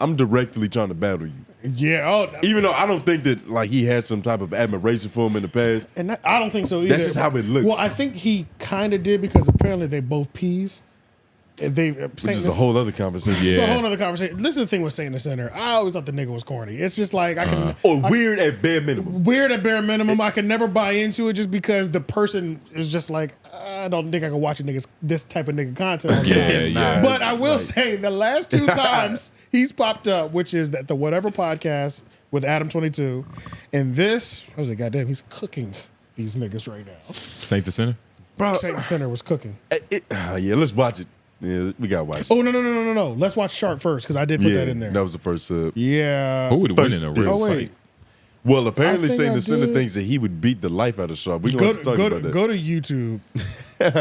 I'm directly trying to battle you. Yeah. Even though I don't think that he had some type of admiration for him in the past. And I don't think so either. That's just how it looks. Well, I think he kind of did, because apparently they both peas. Which is a whole other conversation. It's a whole other conversation. This is the thing with Satan the Center. I always thought the nigga was corny. It's just like weird at bare minimum. Weird at bare minimum. I can never buy into it just because the person is just like, I don't think I can watch this type of nigga content. Yeah. But I will say the last 2 times he's popped up, which is that the Whatever podcast with Adam 22, and this, I was like, goddamn, he's cooking these niggas right now. Saint the Center? Bro, Satan the Center was cooking. Yeah, let's watch it. Yeah, we gotta watch. Oh no! Let's watch Sharp first because I did put that in there. That was the first sub. Yeah. Who would win in a real fight? Well, apparently I think saying I the Sinner did. thinks that he would beat the life out of Sharp. We're going to talk about that. Go to YouTube.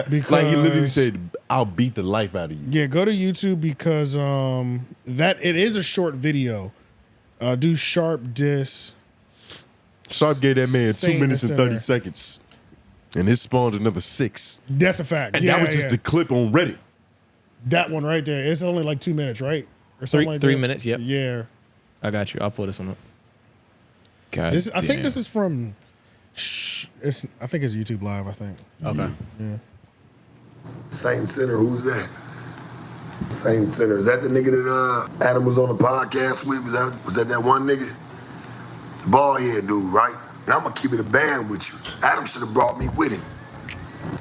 Because, like he literally said, "I'll beat the life out of you." Yeah, go to YouTube because that it is a short video. Do Sharp diss. Sharp gave that man Saying 2 minutes the and 30 Sinner. seconds, and it spawned another 6. That's a fact. And Yeah, that was just yeah. the clip on Reddit. That one right there. It's only like 2 minutes, right? Or something like 3 that. minutes. Yep. Yeah. I got you. I'll pull this one up. God This I think damn. this is from. I think it's YouTube Live. I think. Okay. Yeah. Saint Sinner, who's that? Saint Sinner, is that the nigga that Adam was on the podcast with? Was that one nigga? The bald head dude, right? And I'm gonna keep it a band with you. Adam should have brought me with him.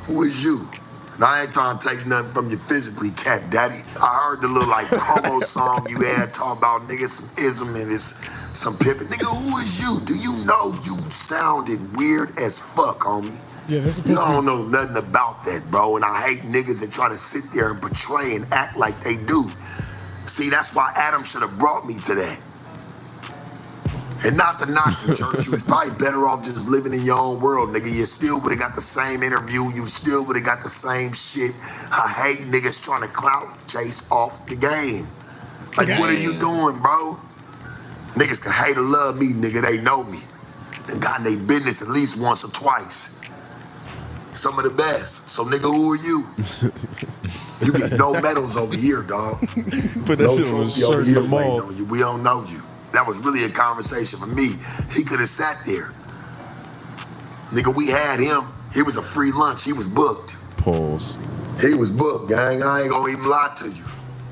Who is you? And I ain't trying to take nothing from you physically, cat daddy. I heard the little like promo song you had talk about niggas some ism and it's some pimping. Nigga, who is you? Do you know you sounded weird as fuck, homie? Yeah, this is You supposed to don't know nothing about that, bro. And I hate niggas that try to sit there and portray and act like they do. See, that's why Adam should have brought me to that. And not to knock the church, you was probably better off just living in your own world, nigga. You still would have got the same interview. You still would have got the same shit. I hate niggas trying to clout chase off the game. Like, what are you doing, bro? Niggas can hate or love me, nigga. They know me. They got in their business at least once or twice. Some of the best. So, nigga, who are you? You get no medals over here, dog. Put that No shit on his trophy over shirt in here the waiting mall. on you. We don't know you. That was really a conversation for me. He could have sat there. Nigga, we had him. He was a free lunch. He was booked. Pause. He was booked, gang. I ain't gonna even lie to you.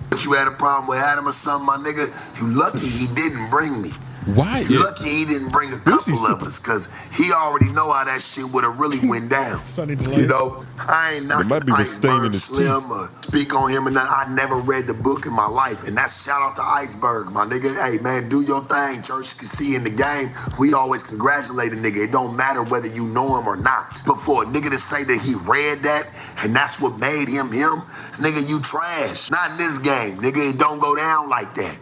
But you had a problem with Adam or something, my nigga, you lucky he didn't bring me. Why? You lucky he didn't bring a couple of us, because he already know how that shit would have really went down. You know, I ain't There might knocking be a stain in Iceberg his Slim or speak on him and nothing. I never read the book in my life, and that's shout out to Iceberg, my nigga. Hey, man, do your thing, church. You can see in the game, we always congratulate a nigga. It don't matter whether you know him or not. But for a nigga to say that he read that, and that's what made him him, nigga, you trash. Not in this game, nigga. It don't go down like that.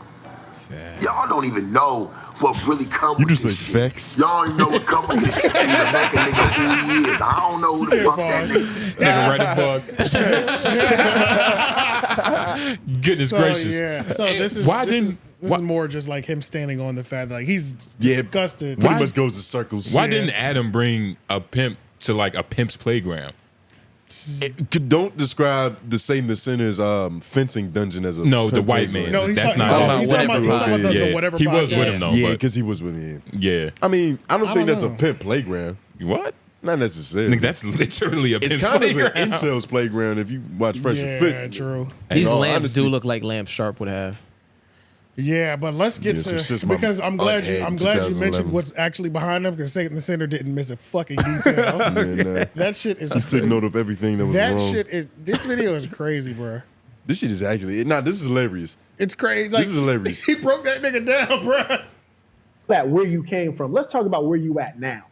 Y'all don't even know what really come with this shit. Facts. Y'all don't even know what come with this shit to make a nigga who he is. I don't know who the fuck that Nigga read a book. Goodness gracious. Yeah. So this is this is more just like him standing on the fact that like he's disgusted. Pretty much goes in circles. Why didn't Adam bring a pimp to like a pimp's playground? Don't describe the Sinner's fencing dungeon as a the pimp white playground. man. No, he's That's talking not about the whatever He was podcast. with him though. Yeah, but- because he was with him. Yeah. I mean, I don't think don't that's know. a pimp playground. What? Not necessarily. Nigga, that's literally a It's pimp's kind playground. of an incel's playground if you watch Fresh and Fit. Yeah, true. These In all lamps honesty, do look like lamps Sharp would have. Yeah, but let's get Yeah, some shit's to my because I'm glad you head I'm in glad you 2011. mentioned what's actually behind them because Satan the Sinner didn't miss a fucking detail. That shit is I took note of everything that was that wrong. shit is this video is crazy, bro. This shit is actually this is hilarious. It's crazy. Like, This is hilarious. He broke that nigga down, bro. That where you came from. Let's talk about where you at now.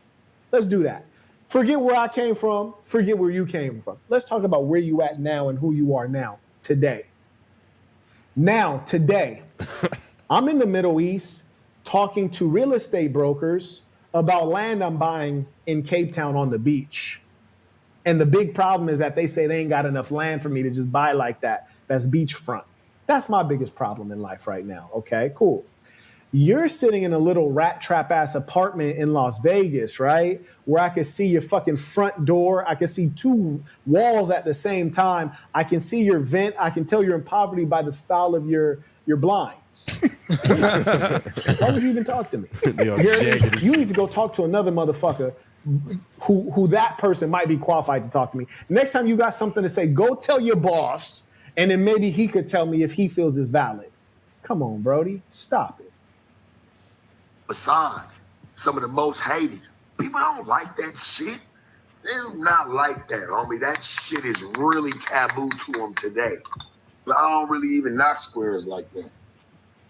Let's do that. Forget where I came from. Forget where you came from. Let's talk about where you at now and who you are now, today. Now, today, I'm in the Middle East talking to real estate brokers about land I'm buying in Cape Town on the beach. And the big problem is that they say they ain't got enough land for me to just buy like that. That's beachfront. That's my biggest problem in life right now. Okay, cool. You're sitting in a little rat trap ass apartment in Las Vegas, right? Where I can see your fucking front door. I can see two walls at the same time. I can see your vent. I can tell you're in poverty by the style of your blinds. Why would you even talk to me? Here it is. You need to go talk to another motherfucker who that person might be qualified to talk to me. Next time you got something to say, go tell your boss, and then maybe he could tell me if he feels it's valid. Come on, Brody. Stop it. Assad, some of the most hated. People don't like that shit. They do not like that, homie. That shit is really taboo to them today. But I don't really even knock squares like that.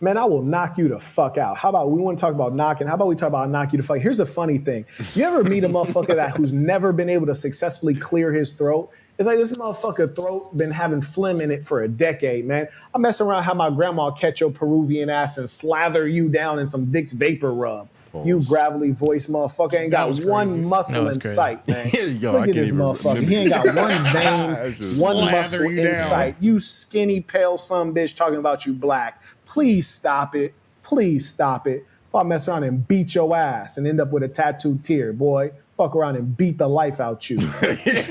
Man, I will knock you the fuck out. How about we want to talk about knocking? How about we talk about knock you the fuck? Here's a funny thing. You ever meet a motherfucker who's never been able to successfully clear his throat? It's like this motherfucker throat been having phlegm in it for a decade, man. I mess around how my grandma catch your Peruvian ass and slather you down in some Vicks Vapor Rub. You gravelly voice motherfucker ain't got one muscle in sight, man. Yo, Look at this motherfucker. He ain't got one vein, one muscle in sight. You skinny, pale son bitch talking about you black. Please stop it. Please stop it. If I mess around and beat your ass and end up with a tattooed tear, boy, fuck around and beat the life out you. He hates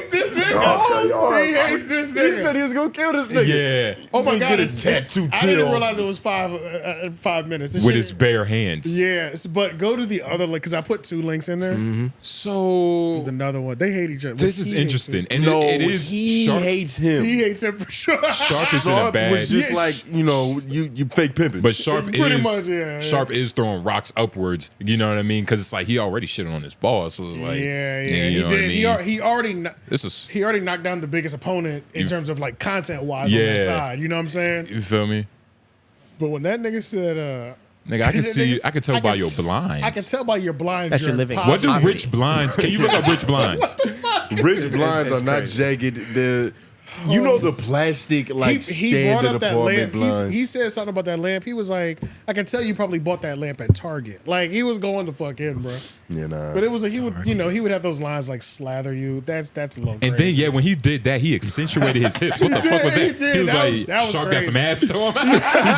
this nigga. He hates this nigga. He said he was gonna kill this nigga. Yeah. Oh my God, it's tattoo. I didn't realize it was 5 minutes. This with shit- his bare hands. Yes, but go to the other link because I put 2 links in there. So there's another one. They hate each other. This is interesting, and No, it is. he Sharp, hates him. He hates him for sure. Sharp is in a bad. was just like, you fake pimping. But Sharp Pretty is much, yeah. Sharp is throwing rocks upwards. You know what I mean? Because it's like he already shit on his boss. So it's like, Yeah, nigga, he you know what I did. mean? He already. This is He already knocked down the biggest opponent in You- terms of like content wise on that Yeah. side. You know what I'm saying? you feel me, But when that nigga said, nigga? I can see. I can tell by can your s- blinds. I can tell by your blinds. That's your you're living. What do poverty. rich blinds? Can you look up rich blinds? What the fuck? Rich blinds it's are not crazy. jagged. You know the plastic like he brought standard up that apartment lamp. blinds. He said something about that lamp. He was like, I can tell you probably bought that lamp at Target. Like he was going to fuck in, bro. Yeah, nah. But it was he would he would have those lines like slather you. That's low. And then when he did that, he accentuated his hips. What the fuck was He that? did. He was That like, was- that was Sharp got some crazy. ass to him. He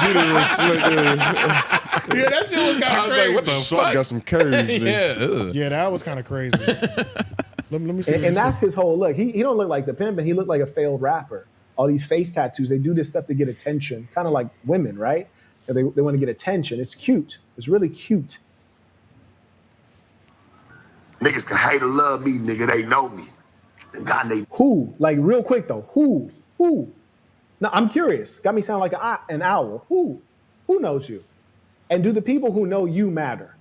did it real slick. Yeah, that shit was I kind of was crazy. like, what the Sharp fuck? got some curves. nigga. Yeah. ugh. Yeah, that was kind of crazy. let me see. And that's his whole look. He don't look like the pimp, and he looked like a failed rapper. All these face tattoos, they do this stuff to get attention, kind of like women, right? They want to get attention. It's cute. It's really cute. Niggas can hate or love me, nigga. They know me. And God, they Who? Like real quick though. Who? No, I'm curious. Got me sound like an owl. Who? Who knows you? And do the people who know you matter?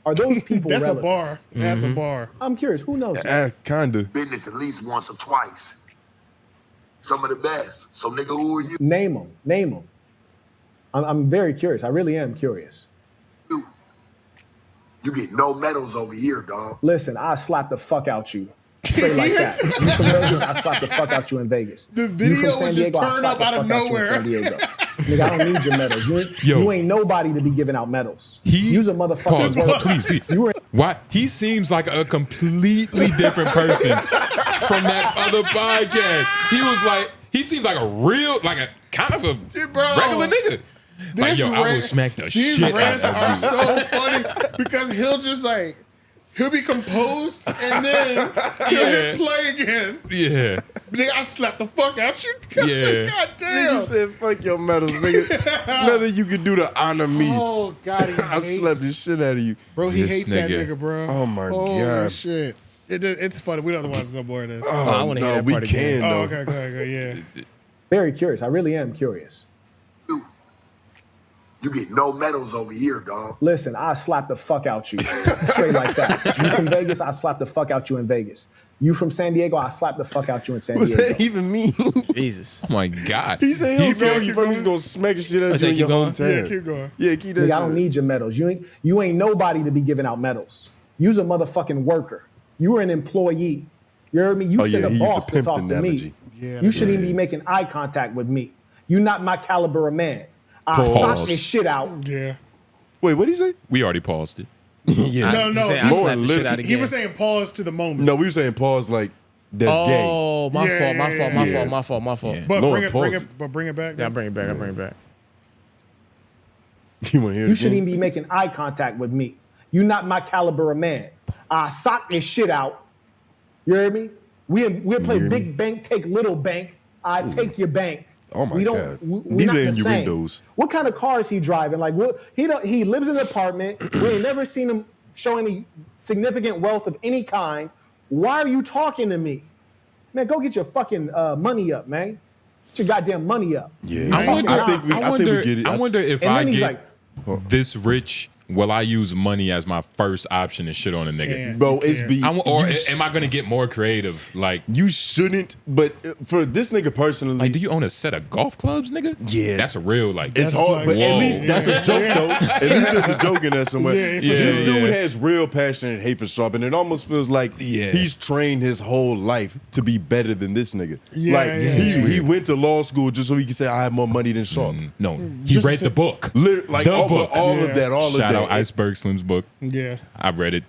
Are those people That's relevant? a bar. That's a bar. I'm curious. Who knows you? Kinda. business at least once or twice. Some of the best. So nigga, who are you? Name them. I'm very curious. I really am curious. You get no medals over here, dog. Listen, I slap the fuck out you. Straight like that. You from Vegas, I slap the fuck out you in Vegas. The video you from San would just Diego, I turn slap up the out of fuck out you in nowhere. San Diego. Nigga, I don't need your medals. You ain't nobody to be giving out medals. You's a motherfucking worker. Please. You were Why? He seems like a completely different person from that other podcast. He seems like a real, like a kind of a regular nigga. Like, yo, I will smack the These shit rants out are of you. so funny because he'll be composed and then he'll hit play again. Yeah. Nigga, I slapped the fuck out you. Yeah. God Nigga damn. said, fuck your medals, nigga. There's nothing you can do to honor me. Oh God, he I hates, slapped the shit out of you. bro. He This hates that nigga. nigga, bro. Oh my Holy God. shit. It's funny. We don't want to watch no more of this. I wanna hear that we part again. can, Oh, though. okay, yeah. very curious. I really am curious. You get no medals over here, dog. Listen, I slap the fuck out you. Straight like that. You from Vegas, I slap the fuck out you in Vegas. You from San Diego, I slap the fuck out you in San What's Diego. that even mean? Jesus. Oh my God. He said Keep going, keep he's gonna smack the shit out of you in keep your going? hometown. Yeah, keep going. Yeah, keep that Nigga, shit. I don't need your medals. You ain't nobody to be giving out medals. You's a motherfucking worker. You were an employee. You heard me? You Oh, send yeah, a he used boss the to pimp talk to analogy. me. Yeah, You shouldn't even be making eye contact with me. You not my caliber of man. I Pause. sock this shit out. Yeah. Wait, what did he say? We already paused it. Yeah. No. I Lord, slapped the shit out He again. was saying pause to the moment. No, we were saying pause like that's gay. Oh, my Yeah, fault. yeah. My fault. But Lord, bring pause it back. Yeah, I'll bring it back. You want to hear it You shouldn't again? even be making eye contact with me. You not my caliber of man. I sock this shit out. You heard me? We'll play big bank, take little bank. I take your bank. Oh my we don't, God. We're These not are the same. innuendos. What kind of car is he driving? Like, he lives in an apartment. We ain't never seen him show any significant wealth of any kind. Why are you talking to me? Man, go get your fucking money up, man. Get your goddamn money up. Yeah. You I talking wonder, nonsense. I think we get it. I wonder if And I then he's get this rich will I use money as my first option to shit on a nigga? Bro, it's be or am I gonna get more creative? Like you shouldn't, but for this nigga personally, like, do you own a set of golf clubs, nigga? Yeah, that's a real like. It's hard, but at least that's a joke though. At least there's a joke in there somewhere. This dude has real passion and hate for Schaub, and it almost feels like he's trained his whole life to be better than this nigga. He went to law school just so he could say I have more money than Schaub. No, he read the book. Like the all book. All of that. Shout out Iceberg Slim's book. Yeah, I read it.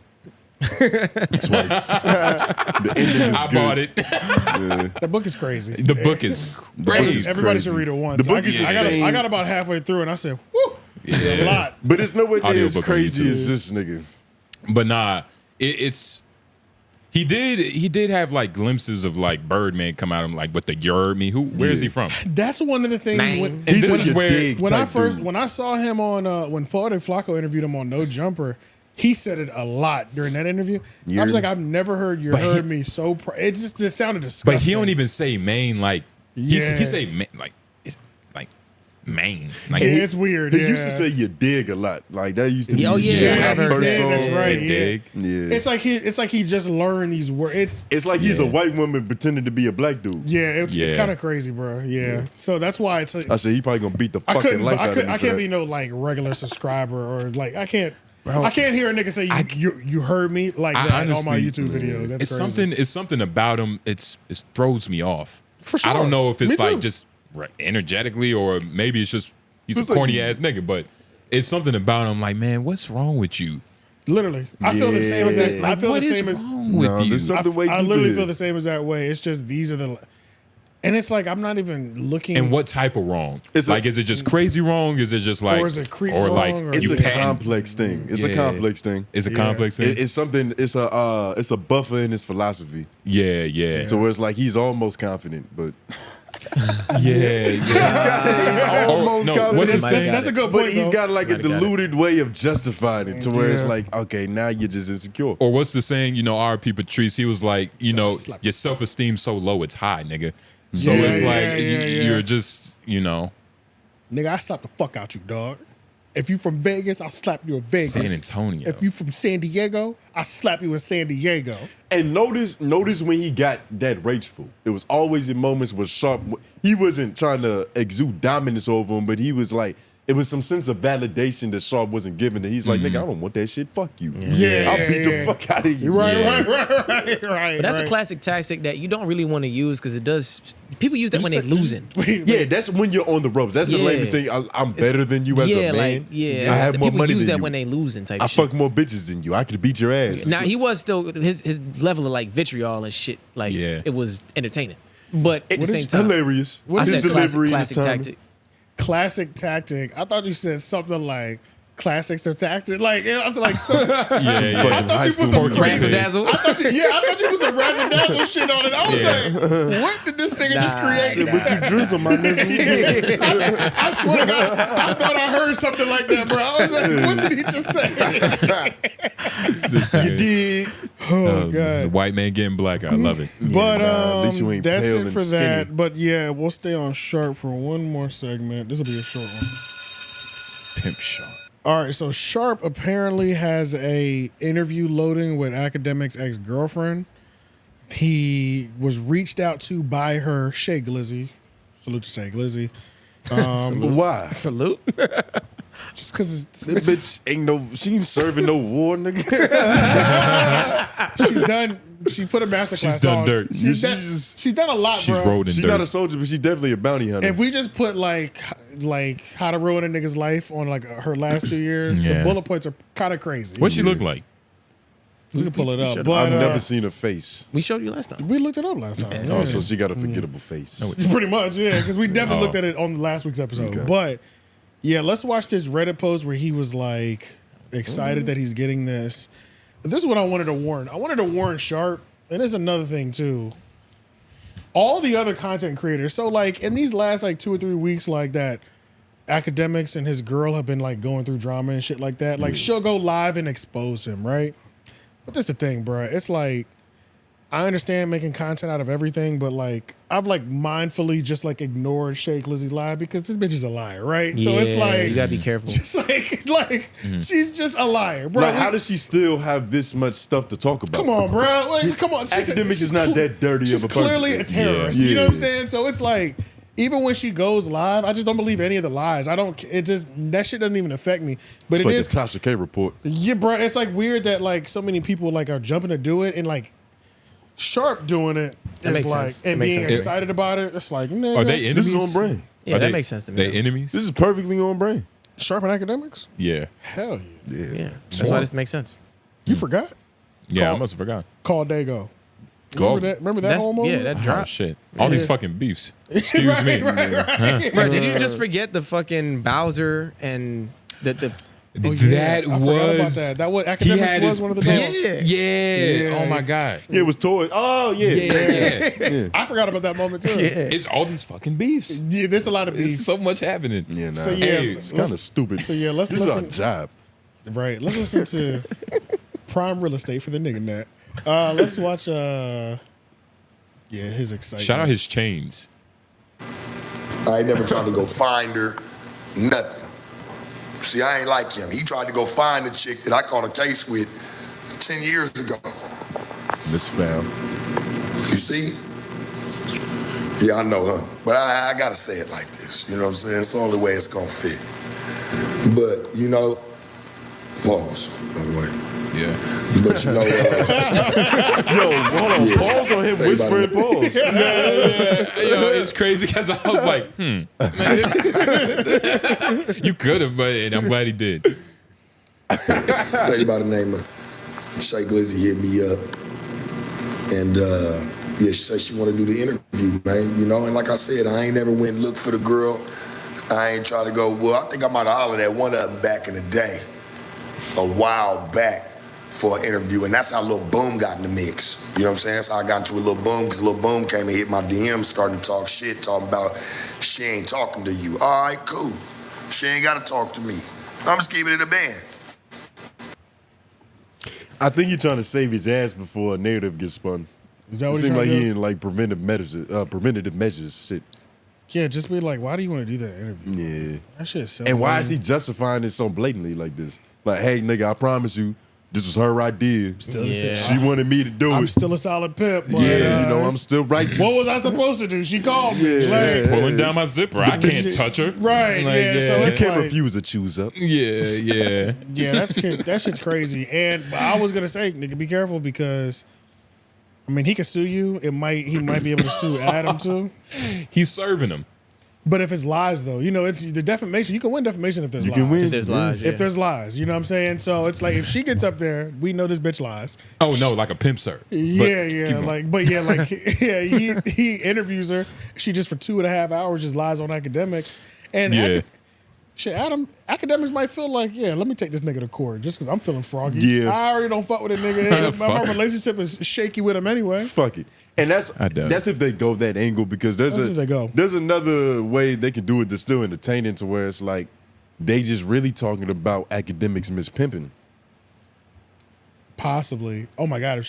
Twice. The ending is I good. bought it. That book is crazy. The book is crazy. Everybody should read it once. The book is I got about halfway through and I said, whoo, a lot. But it's nowhere near as Audiobook on crazy YouTube. as this nigga. But nah, it's he did have like glimpses of like Birdman come out and like with the you heard me. Where is he from? That's one of the things. And this is where When I saw him on when Poetik Flakko interviewed him on No Jumper, he said it a lot during that interview. I was like, I've never heard you heard me so. It sounded disgusting. But he don't even say main like he say like it's like main. Like it's weird. He used to say you dig a lot. Like that used to be That's right. Dig. Yeah. It's like he just learned these words. It's like he's a white woman pretending to be a black dude. Yeah, it's kind of crazy, bro. Yeah. So that's why it's like, I said he probably gonna beat the fucking life out of me. I can't be no like regular subscriber or like I can't hear a nigga say you heard me like that on my YouTube videos. That's crazy. It's something about him. It throws me off. For sure. I don't know if it's Me too. like just energetically or maybe it's just he's a corny ass nigga, but it's something about him. Like, man, what's wrong with you? Literally, I feel the same as that. I feel What the is same as wrong with you? There's something way I deeper literally here. feel the same as that way. It's just these are the, and it's like I'm not even looking. And what type of wrong? Is it just crazy wrong? Is it just like, Or is it creep or like wrong, or- It's you a petting? complex thing. It's a Yeah. complex thing. It's a complex thing. It's something. It's a buffer in his philosophy. Yeah. So where it's like he's almost confident, but he's almost confident. That's a good point. But he's though. got like a diluted way of justifying it to where it's like, okay, now you're just insecure. Or what's the saying? R.P. Patrice. He was like, your self-esteem so low it's high, nigga. So it's like you're just, Nigga, I slap the fuck out you, dog. If you from Vegas, I'll slap you in Vegas. San Antonio. If you from San Diego, I'll slap you in San Diego. And notice when he got that rageful. It was always in moments where Sharp, he wasn't trying to exude dominance over him, but he was like, it was some sense of validation that Sharp wasn't giving. And he's like, nigga, I don't want that shit. Fuck you. I'll beat the fuck out of you. Right. But that's a classic tactic that you don't really want to use because it does. People use that when they're losing. Yeah, that's when you're on the ropes. That's the lamest thing. I'm better than you as a man. I have more people money use than that you. when they losing type I shit. fuck more bitches than you. I could beat your ass. Now he was still his level of like vitriol and shit. Like it was entertaining, but at the same time, hilarious. I His said delivery and classic his timing. tactic. Classic tactic. I thought you said something like classics or tactic. Like I feel like some. Yeah. I thought you was some razzle dazzle. I thought you was some razzle dazzle shit on it. I was like, what did this nigga just create? Shit, what you drizzle, my nigga? I swear to God, I thought I heard something like that, bro. I was like, what did he just say? This You nigga. dig? Oh The God. white man getting black. I love it. But at least you ain't that's pale it and for skinny. that. But yeah, we'll stay on Sharp for one more segment. This will be a short one. Pimp shot. All right, so Sharp apparently has a interview loading with Akademiks' ex-girlfriend. He was reached out to by her, Chey Glitzy. Salute to Chey Glitzy. Why? Salute. Just because This bitch she ain't serving no war, nigga. she's done. She put a masterclass She's done on. dirt. She's done a lot, She's bro. rolled in She's dirt. not a soldier, but she's definitely a bounty hunter. If we just put like how to ruin a nigga's life on like her last 2 years, Yeah. the bullet points are kind of crazy. What she look like? We can pull it up, showed but I've never seen her face. We showed you last time. we looked it up last time. Oh, so she got a forgettable face. Pretty much, yeah, because we definitely looked at it on last week's episode. Okay. But yeah, let's watch this Reddit post where he was like excited that he's getting this. This is what I wanted to warn. I wanted to warn Sharp, and there's another thing too. All the other content creators. So like in these last like 2 or 3 weeks, like that, Akademiks and his girl have been like going through drama and shit like that. Like she'll go live and expose him, right? But that's the thing, bro. It's like I understand making content out of everything, but like I've like mindfully just like ignored Chey Glitzy live because this bitch is a liar, right? So it's like you gotta be careful. Just like she's just a liar, bro. Like, how does she still have this much stuff to talk about? Come on, bro. Like, come on. Academics is not that dirty She's of a person. clearly a terrorist. You know what I'm saying? So it's like, even when she goes live, I just don't believe any of the lies. That shit doesn't even affect me. But It's it like is the Tasha K report. Yeah, bro. It's like weird that like so many people like are jumping to do it and like Sharp doing it That is makes like sense. and That makes being sense. excited about it. It's like, nigga. Are they enemies? This is on brand. Yeah, Are that they- makes sense to me. They enemies? This is perfectly on brand. Sharp and Academics? Yeah. Hell yeah. Yeah, that's why this makes sense. You forgot? Yeah, I must have forgot. Call Dago. Go. Remember that whole moment? Yeah, that Oh, drop. shit. All these fucking beefs. Excuse me. right. Bro, did you just forget the fucking Bowser and the Oh, yeah. That I forgot about was that. That was he Academics had was his one of the pen- dogs. Yeah. Oh my god. Yeah, it was toys. Oh yeah. Yeah. I forgot about that moment too. It's all these fucking beefs. Yeah, there's a lot of beef. There's so much happening. Yeah, nah. So yeah, Hey, It's kind of stupid. So yeah, let's This listen. is our job. Right. Let's listen to Prime Real Estate for the nigga net. Let's watch his excitement. Shout out his chains. I ain't never tried to go find her, nothing. See, I ain't like him. He tried to go find a chick that I caught a case with 10 years ago. This foul. You see? Yeah, I know, huh? But I gotta say it like this. You know what I'm saying? It's the only way it's gonna fit. But, you know, pause, by the way. Yeah. But you know, Yo, hold on. Pause on him whispering pause. Yo, it's crazy because I was like, you could have, but and I'm glad he did. lady by the name of Chey Glitzy hit me up. And yeah, she said she want to do the interview, man. You know, and like I said, I ain't never went and looked for the girl. I ain't try to go, well, I think I might have hollered at one of them back in the day, a while back, for an interview, and that's how Lil Boom got in the mix. You know what I'm saying? That's how I got into a Lil Boom, because Lil Boom came and hit my DM, starting to talk shit, talking about she ain't talking to you. All right, cool. She ain't got to talk to me. I'm just keeping it a band. I think he's trying to save his ass before a narrative gets spun. Is that what it he's seems trying like to he do? in like preventative measures shit. Yeah, just be like, why do you want to do that interview? Yeah. That shit's so And why lame. is he justifying it so blatantly like this? Like, hey, nigga, I promise you, this was her idea. She wanted me to do I'm it. still a solid pimp, but Yeah, you know, I'm still righteous. what was I supposed to do? She called me. Yeah. Like, Pulling down my zipper. I can't touch her. Right, yeah, so You it's can't like- refuse to choose up. Yeah. Yeah, that shit's crazy. And but I was gonna say, nigga, be careful because, I mean, he could sue you. He might be able to sue Adam too. He's serving him. But if it's lies, though, you know, it's the defamation. You can win defamation if there's You lies. can win. If there's lies, yeah. If there's lies, you know what I'm saying? So it's like if she gets up there, we know this bitch lies. Oh no, like a pimp serve. Yeah, he interviews her. She just for 2.5 hours just lies on Academics. And Yeah. Academics might feel like, yeah, let me take this nigga to court just because I'm feeling froggy. Yeah. I already don't fuck with a nigga. my Fuck. relationship is shaky with him anyway. Fuck it. And that's doubt if they go that angle, because there's another way they can do it that's still entertaining, to where it's like they just really talking about Academics mispimping. Possibly. Oh my God,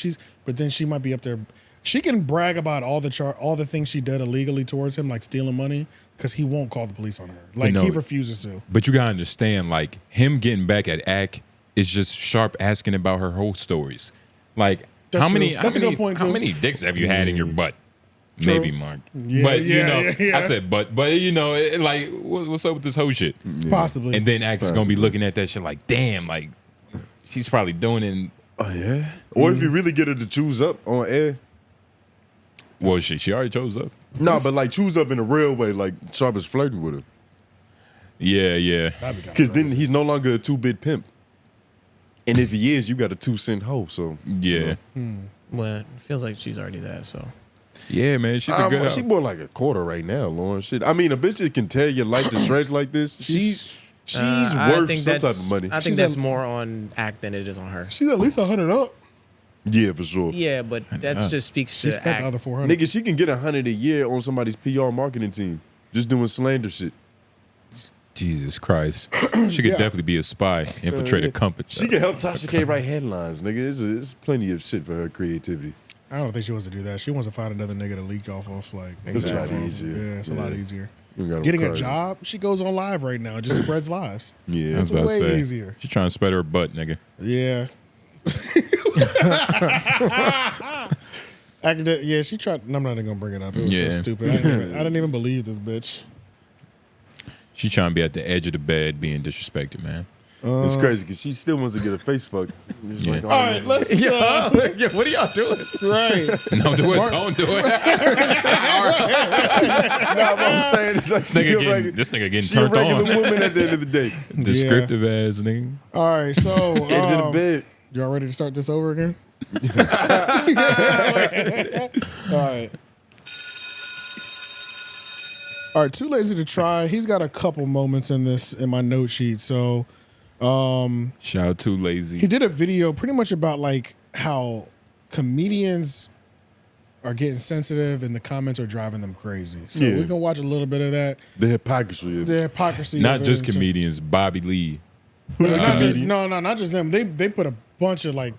but then she might be up there. She can brag about all the things she did illegally towards him, like stealing money, because he won't call the police on her. Like No. he refuses to. But you gotta understand, like him getting back at Ack is just Sharp asking about her whole stories. Like That's how many? true. That's a good point, How too. many dicks have you had in your butt? True. Maybe, Mark. Yeah, but you yeah, know, yeah. I said, but you know, like what's up with this whole shit? Possibly. And then Ack is gonna be looking at that shit like, damn, like she's probably doing it. In, Oh yeah. Or if you really get her to choose up on air. well, she already chose up. No, but like choose up in a real way, like Sharp is flirting with her. Yeah. Because then he's no longer a 2-bit pimp. And if he is, you got a 2-cent hoe. So Yeah. Well, it feels like she's already that. So Yeah, man, she's a good. She more like a quarter right now, Lauren. Shit. I mean, a bitch that can tell your life to stretch like this, she's I worth think some type that's- of money. I think that's more on Act than it is on her. She's at least 100 up. Yeah, for sure. Yeah, but that just speaks She to spent Act. the other 400. Nigga, she can get 100 a year on somebody's PR marketing team, just doing slander shit. Jesus Christ, she could definitely be a spy, infiltrate a company. She can help Tasha K write headlines, nigga. There's plenty of shit for her creativity. I don't think she wants to do that. She wants to find another nigga to leak off of. Like, It's a lot easier. Yeah, it's a lot easier. You got Getting a crazy. job, she goes on live right now. Just spreads lives. Yeah, I was it's about way to say. easier. She trying to spread her butt, nigga. Yeah. Yeah, she tried. I'm not even gonna bring it up. It was so stupid. I didn't even believe this bitch. She trying to be at the edge of the bed being disrespected, man. It's crazy because she still wants to get a face fuck. It's like, All right, let's. Yeah, what are y'all doing? Right. No, do it. Don't do it. No, what I'm saying is like This nigga getting she a turned regular on. woman at the end of the day. Descriptive ass nigga. All right, so Edge of the bed. y'all ready to start this over again? All right, Too Lazy to Try. He's got a couple moments in my note sheet. So, Shout out to Lazy. he did a video pretty much about like how comedians are getting sensitive and the comments are driving them crazy. So Yeah. we can watch a little bit of that. The hypocrisy. The hypocrisy. Not of it just and so- comedians. Bobby Lee. Not just, not just them. They put a bunch of like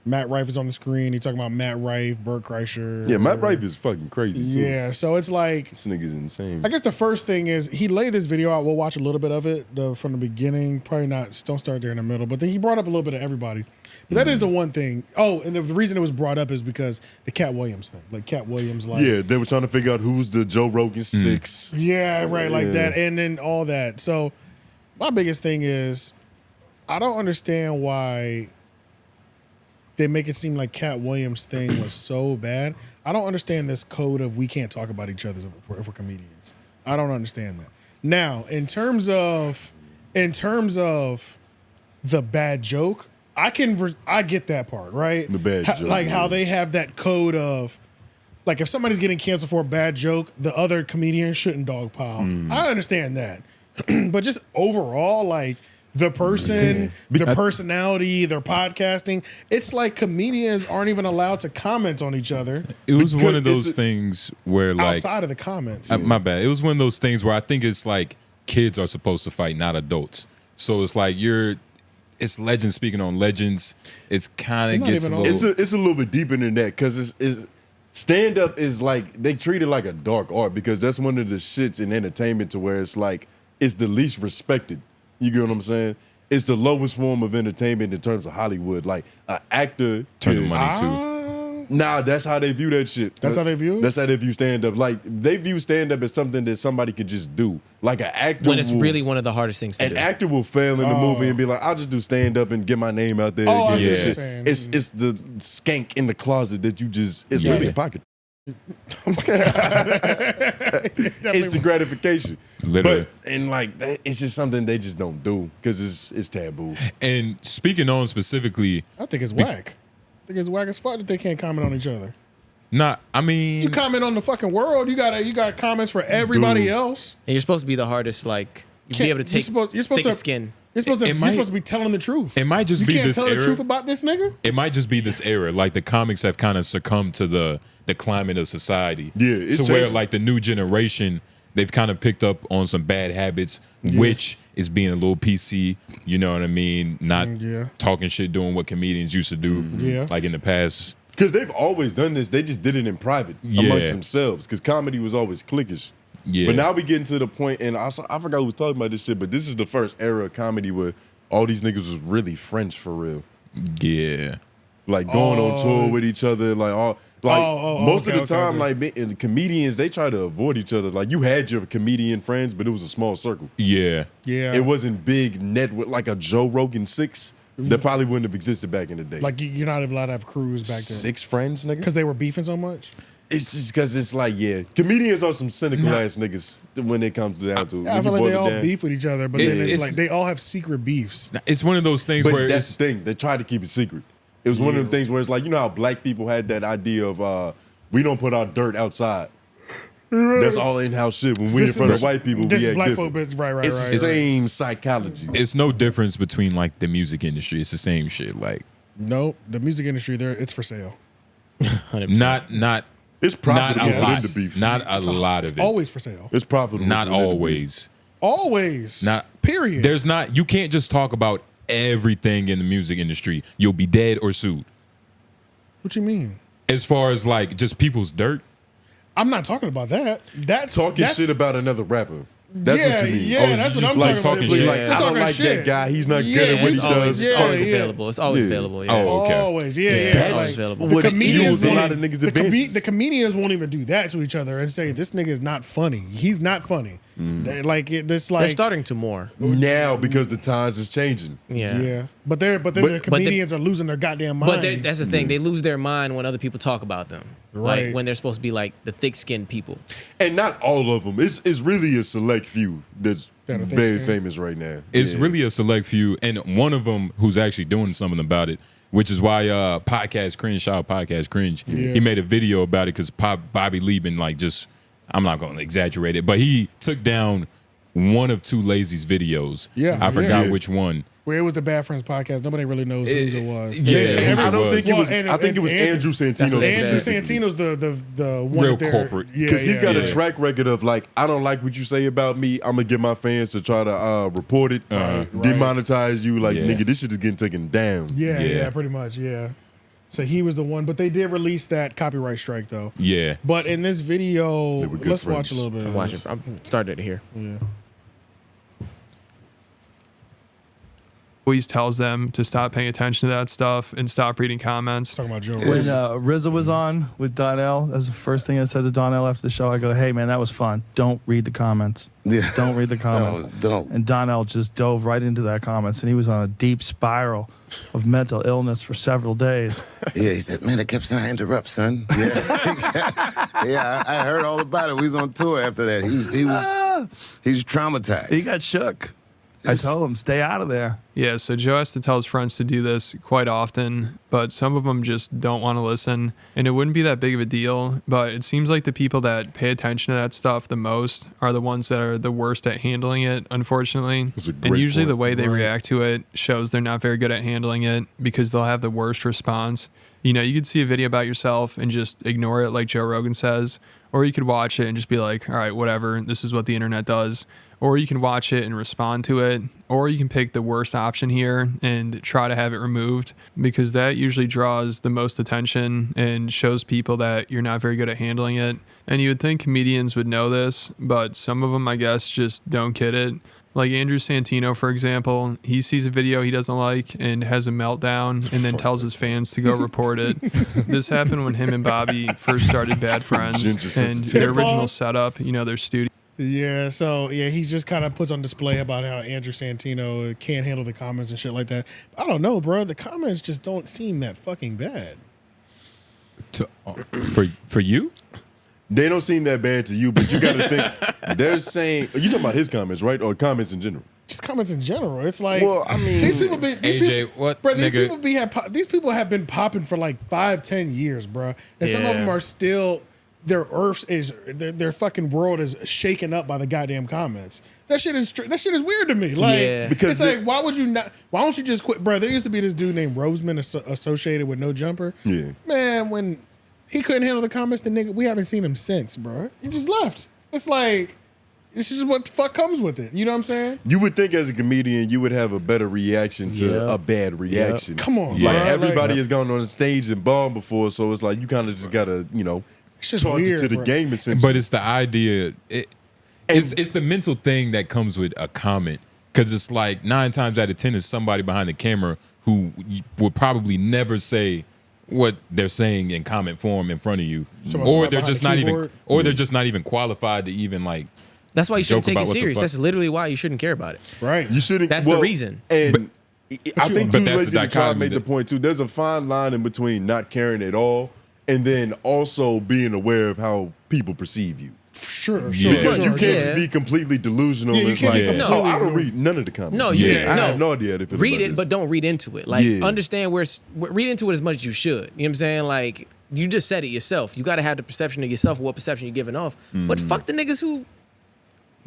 Matt Rife is on the screen. He talking about Matt Rife, Bert Kreischer. Yeah, Matt Rife is fucking crazy. Too. Yeah, so it's like This nigga's insane. I guess the first thing is he laid this video out. We'll watch a little bit of it from the beginning. Probably not. Don't start there in the middle. But then he brought up a little bit of everybody. But that is the one thing. Oh, and the reason it was brought up is because the Cat Williams thing. Like Cat Williams, like Yeah, they were trying to figure out who's the Joe Rogan 6. yeah, right, like Yeah. that, and then all that. So my biggest thing is I don't understand why they make it seem like Cat Williams' thing was so bad. I don't understand this code of we can't talk about each other if we're comedians. I don't understand that. Now, in terms of the bad joke, I get that part, right? The bad joke, like how yeah. they have that code of like if somebody's getting canceled for a bad joke, the other comedian shouldn't dogpile. I understand that. But just overall, like the person, their personality, their podcasting, it's like comedians aren't even allowed to comment on each other. It was one of those things where like outside of the comments. my bad. It was one of those things where I think it's like kids are supposed to fight, not adults. So it's like it's legends speaking on legends. It's kind of gets a little. It's a little bit deeper than that because it's stand up is like they treat it like a dark art because that's one of the shits in entertainment to where it's like it's the least respected. You get what I'm saying? It's the lowest form of entertainment in terms of Hollywood. Like an actor Turning money too. Nah, that's how they view that shit. That's how they view it? That's how they view stand up. Like they view stand up as something that somebody could just do. Like an actor When it's really one of the hardest things to an do. actor will fail in the movie and be like, I'll just do stand up and get my name out there. Oh, I and see get what you're shit. saying. It's the skank in the closet that you just it's Yeah. really a pocket. Instant gratification. Literally. But and like that, it's just something they just don't do because it's taboo. And speaking on specifically, I think it's whack. I think it's whack as fuck that they can't comment on each other. I mean, You comment on the fucking world. You got comments for everybody else. And you're supposed to be the hardest, like you be able to take you're supposed thick to skin. You're supposed to, It you're might- supposed to be telling the truth. it might just You be can't this tell era. the truth about this nigga. It might just be this era. Like the comics have kind of succumbed to the climate of society. Yeah, it's to where changing. like the new generation, they've kind of picked up on some bad habits, which is being a little PC. You know what I mean? Not talking shit, doing what comedians used to do. Yeah. Like in the past. Because they've always done this. They just did it in private amongst themselves. Because comedy was always cliquish. Yeah. But now we getting to the point, and I forgot who was talking about this shit, but this is the first era of comedy where all these niggas was really friends for real. Yeah. Like going on tour with each other, most okay, of the time, okay. and comedians they try to avoid each other. Like you had your comedian friends, but it was a small circle. Yeah. Yeah. It wasn't big network like a Joe Rogan 6. That probably wouldn't have existed back in the day. Like you're not allowed to have crews back then 6 friends, nigga. because they were beefing so much. It's just because it's like, comedians are some cynical ass niggas when it comes down to it. I When feel you like they boil it all down. beef with each other, but then it's like they all have secret beefs. It's one of those things But where that's it's the thing. They try to keep it secret. It was one of them things where it's like, you know how black people had that idea of we don't put our dirt outside. That's all in-house shit. When we in front of white people, This we is act black different. folk, right. It's the same psychology. it's no difference between like the music industry. It's the same shit. Like No, the music industry it's for sale. not It's not profitable a to lot. win the beef. Not a lot of it. Always for sale. It's profitable. Not to win the beef. always. Always. Not Period. There's not. You can't just talk about everything in the music industry. You'll be dead or sued. What you mean? As far as like just people's dirt. I'm not talking about that. That's shit about another rapper. That's yeah, what you mean. Yeah, that's what I'm like talking about. Simply like, I don't like that guy. He's not good at what he does. It's always available. It's always available. Yeah. Oh, okay. Always, yeah. It's always available. The comedians, a lot of niggas the comedians won't even do that to each other and say this nigga is not funny. He's not funny. They're starting to more now because the times is changing. Yeah. But the comedians are losing their goddamn mind. But that's the thing. They lose their mind when other people talk about them. Right. Like when they're supposed to be like the thick-skinned people. And not all of them. It's really a select few that's very famous right now. It's really a select few, and one of them who's actually doing something about it, which is why Podcast Cringe, Schaub Podcast Cringe, he made a video about it because Bobby Lee been like just, I'm not going to exaggerate it, but he took down one of Too Lazy's videos. Yeah. I forgot which one. Where it was the Bad Friends podcast. Nobody really knows whose it was. Yeah, I don't think it was. I think it was Andrew Santino. Andrew Santino's the one real corporate. Because he's got a track record of like, I don't like what you say about me. I'm gonna get my fans to try to report it, demonetize you. Like nigga, this shit is getting taken down. Yeah, pretty much. Yeah. So he was the one, but they did release that copyright strike though. Yeah. But in this video, let's watch a little bit. I'm watching. I'm started here. Yeah. Always tells them to stop paying attention to that stuff and stop reading comments. Talking about Joe When RZA was on with Donnell, that's the first thing I said to Donnell after the show. I go, hey, man, that was fun. Don't read the comments. Yeah. Don't read the comments. No, don't. And Donnell just dove right into that comments, and he was on a deep spiral of mental illness for several days. Yeah, he said, man, I kept saying I interrupt, son. Yeah, yeah, I heard all about it. We was on tour after that. He was traumatized. He got shook. I told him, stay out of there. Yeah, so Joe has to tell his friends to do this quite often, but some of them just don't want to listen. And it wouldn't be that big of a deal, but it seems like the people that pay attention to that stuff the most are the ones that are the worst at handling it, unfortunately. And usually the way they react to it shows they're not very good at handling it because they'll have the worst response. You know, you could see a video about yourself and just ignore it like Joe Rogan says, or you could watch it and just be like, all right, whatever, this is what the internet does. Or you can watch it and respond to it, or you can pick the worst option here and try to have it removed because that usually draws the most attention and shows people that you're not very good at handling it. And you would think comedians would know this, but some of them, I guess, just don't get it. Like Andrew Santino, for example, he sees a video he doesn't like and has a meltdown and then tells his fans to go report it. This happened when him and Bobby first started Bad Friends and their original setup, you know, their studio. Yeah, so he just kind of puts on display about how Andrew Santino can't handle the comments and shit like that. I don't know, bro. The comments just don't seem that fucking bad. For you? They don't seem that bad to you, but you got to think they're saying. You talking about his comments, right, or comments in general? Just comments in general. It's like, well, I mean, these people AJ, these people have been popping for like 5-10 years, bro, and some of them are still. Their their fucking world is shaken up by the goddamn comments. That shit is weird to me. Like, because it's like, why don't you just quit, bro? There used to be this dude named Roseman associated with No Jumper. Yeah, man, when he couldn't handle the comments, the nigga, we haven't seen him since, bro. He just left. It's like, this is what the fuck comes with it. You know what I'm saying? You would think as a comedian, you would have a better reaction to a bad reaction. Come on, like bro. everybody has gone on the stage and bombed before, so it's like you kind of just gotta, it's just charge weird, it to the bro. game essentially. But it's the idea. It's the mental thing that comes with a comment because it's like 9 times out of 10 is somebody behind the camera who would probably never say what they're saying in comment form in front of you, or they're just not even, they're just not even qualified to even like. That's why you shouldn't take it serious. That's literally why you shouldn't care about it. Right. You shouldn't. That's the reason. And I think Too Lazy to try to make that, the point too. There's a fine line in between not caring at all and then also being aware of how people perceive you. Sure. Because you can't just be completely delusional. Yeah, you and can't like, be completely I don't read none of the comments. No, I have no idea if read it, but don't read into it. Like, understand read into it as much as you should. You know what I'm saying? Like, you just said it yourself. You got to have the perception of yourself, what perception you're giving off. But fuck the niggas who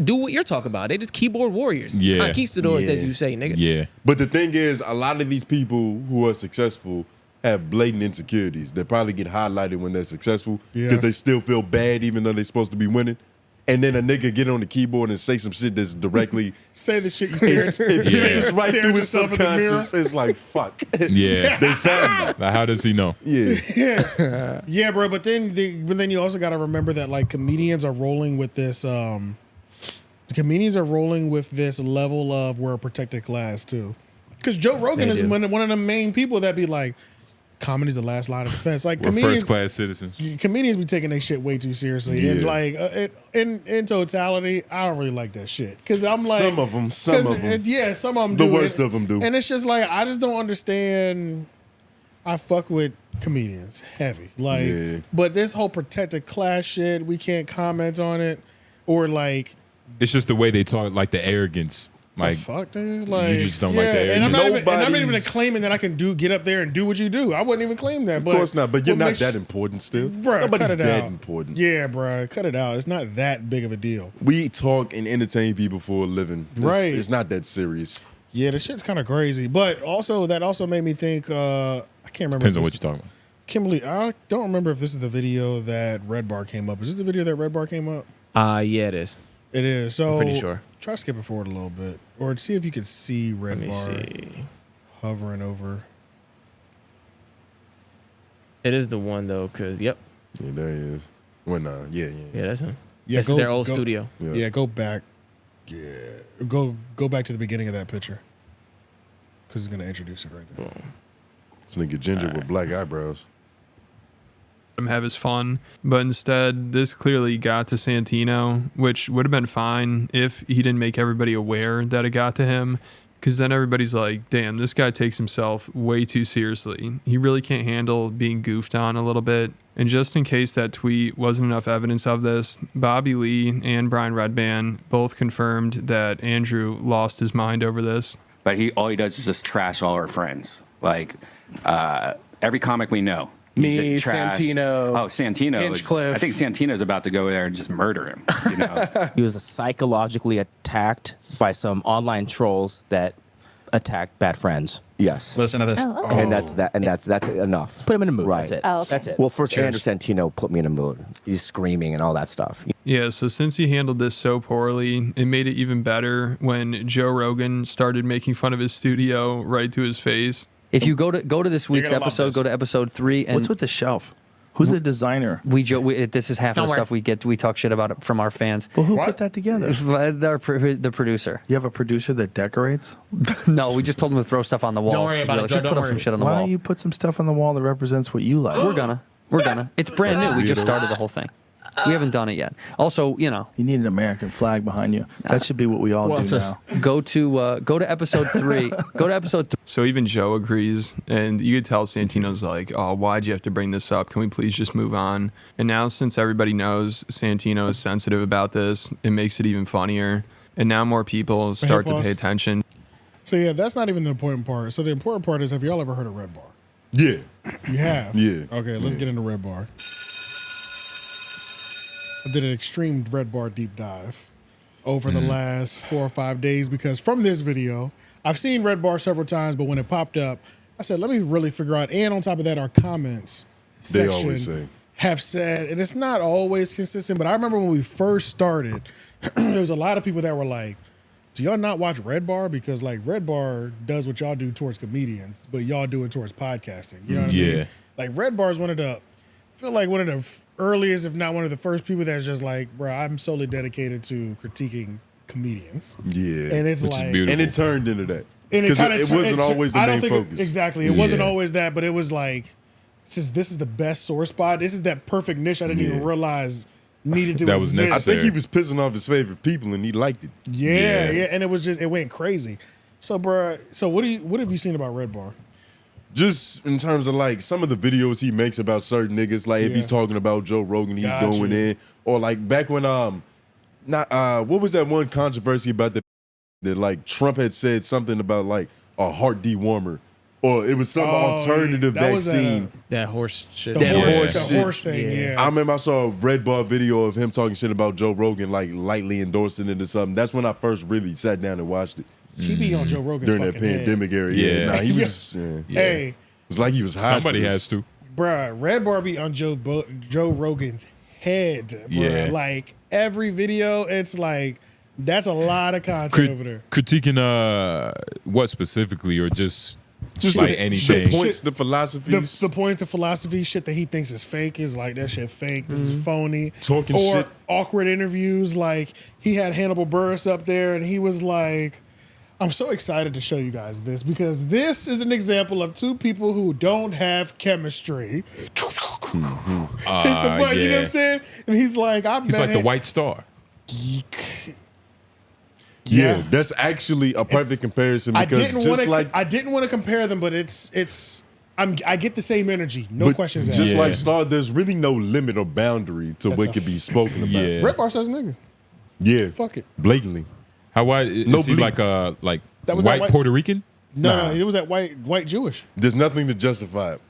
do what you're talking about. They just keyboard warriors. Conquistadors, as you say, nigga. Yeah. But the thing is, a lot of these people who are successful have blatant insecurities that probably get highlighted when they're successful because they still feel bad even though they're supposed to be winning. and then a nigga get on the keyboard and say some shit that's directly say the shit you stare. It's right through his subconscious. It's like fuck. Yeah, they found me. Like, how does he know? Yeah, yeah, bro. But then you also got to remember that like comedians are rolling with this. Comedians are rolling with this level of we're a protected class too, because Joe Rogan is one of the main people that be like, comedy's the last line of defense. Like We're comedians, first class citizens. Comedians be taking their shit way too seriously, and like in totality, I don't really like that shit because I'm like some of them, yeah, some of them the do. worst of them do, and it's just like I just don't understand. I fuck with comedians heavy, like, but this whole protected class shit, we can't comment on it, or like. It's just the way they talk, like the arrogance. Like, the fuck, dude? Like, you just don't like the arrogance. And I'm not even claiming that I can get up there and do what you do. I wouldn't even claim that. But of course not. But you're not that important still. Bro, nobody's cut it that out. important. Yeah, bro, cut it out. It's not that big of a deal. We talk and entertain people for a living. Right. It's not that serious. Yeah, the shit's kind of crazy. But also, that also made me think. I can't remember. Depends on what you're talking about. Kimberly, I don't remember if this is the video that Redbar came up. Is this the video that Redbar came up? Yeah, it is. It is. So I'm pretty sure. Try to skip it forward a little bit, or see if you can see Redbar Let me see. hovering over. It is the one though, cause Yeah, there he is. Well, nah, yeah, that's him. Yeah, this is their old studio. Yeah, go back. Yeah, go back to the beginning of that picture, because it's gonna introduce it right there. Boom. This nigga Ginger with black eyebrows. Him have his fun, but instead this clearly got to Santino, which would have been fine if he didn't make everybody aware that it got to him, because then everybody's like, damn, this guy takes himself way too seriously. He really can't handle being goofed on a little bit. And just in case that tweet wasn't enough evidence of this, Bobby Lee and Brian Redban both confirmed that Andrew lost his mind over this. But all he does is just trash all our friends. Like every comic we know. Me, Santino. Oh, Santino. Hinchcliffe. I think Santino's about to go there and just murder him. You know? He was psychologically attacked by some online trolls that attacked bad friends. Yes. Listen to this. Oh, okay. And that's enough. Put him in a mood. Right. That's it. Oh, okay. That's it. Well, first, Andrew Santino put me in a mood. He's screaming and all that stuff. Yeah, so since he handled this so poorly, it made it even better when Joe Rogan started making fun of his studio right to his face. If you go to this week's episode, go to episode 3. And what's with the shelf? Who's the designer? This is half of the stuff we get. We talk shit about it from our fans. Well, who put that together? The producer. You have a producer that decorates? No, we just told him to throw stuff on the wall. Don't worry about it, Joe. Just put up some shit on the Why wall. don't you put some stuff on the wall that represents what you like? We're gonna. It's brand new. We just started the whole thing. We haven't done it yet. Also, you need an American flag behind you. That should be what we all do now. Go to episode 3. Go to episode 3. So even Joe agrees, and you could tell Santino's like, oh, why'd you have to bring this up? Can we please just move on? And now since everybody knows Santino is sensitive about this, it makes it even funnier. And now more people start to pay attention. So yeah, that's not even the important part. So the important part is, have y'all ever heard of Redbar? Yeah. You have? Yeah. Okay, let's get into Redbar. I did an extreme Redbar deep dive over the last 4 or 5 days because from this video, I've seen Redbar several times, but when it popped up, I said, let me really figure out. And on top of that, our comments They section always say. have said, and it's not always consistent, but I remember when we first started, there was a lot of people that were like, do y'all not watch Redbar? Because like Redbar does what y'all do towards comedians, but y'all do it towards podcasting. You know what I mean? Like Redbar is one of the earliest, if not one of the first people that's just like, bro, I'm solely dedicated to critiquing comedians. Yeah. And it's Which like, is beautiful. And it turned into that. And Because it wasn't always the main focus. Exactly. It wasn't always that, but it was like, since this is the best sore spot, this is that perfect niche I didn't even realize needed to exist. I think he was pissing off his favorite people and he liked it. Yeah. And it was just, it went crazy. So, bro, what have you seen about Redbar? Just in terms of like some of the videos he makes about certain niggas, like if he's talking about Joe Rogan, he's going in, or like back when what was that one controversy about that like Trump had said something about like a heart dewormer, or it was some alternative vaccine. That horse shit. The horse thing. Yeah. I remember I saw a Redbar video of him talking shit about Joe Rogan, like lightly endorsing it or something. That's when I first really sat down and watched it. He be on Joe Rogan's during that fucking pandemic head. era. Yeah. Nah, he was. Hey, it was like he was high. Somebody has to. Bruh, Redbar be on Joe Rogan's head, bro. Yeah. Like every video, it's like that's a lot of content over there. Critiquing what specifically, or just like anything. The points, the philosophies. The points of philosophy, shit that he thinks is fake is like that shit fake. This is phony. Talking or shit. Awkward interviews. Like he had Hannibal Buress up there, and he was like, "I'm so excited to show you guys this because this is an example of two people who don't have chemistry." It's the button, you know what I'm saying? And he's like, He's like the White Star. Yeah, that's actually a perfect comparison because I didn't want to compare them, but I get the same energy, no questions asked. Just like Star, there's really no limit or boundary to what could be spoken about. Yeah. Redbar says nigga. Yeah, fuck it, blatantly. How white is he? Like That was that white white- Puerto Rican? No, it was that white Jewish. There's nothing to justify it.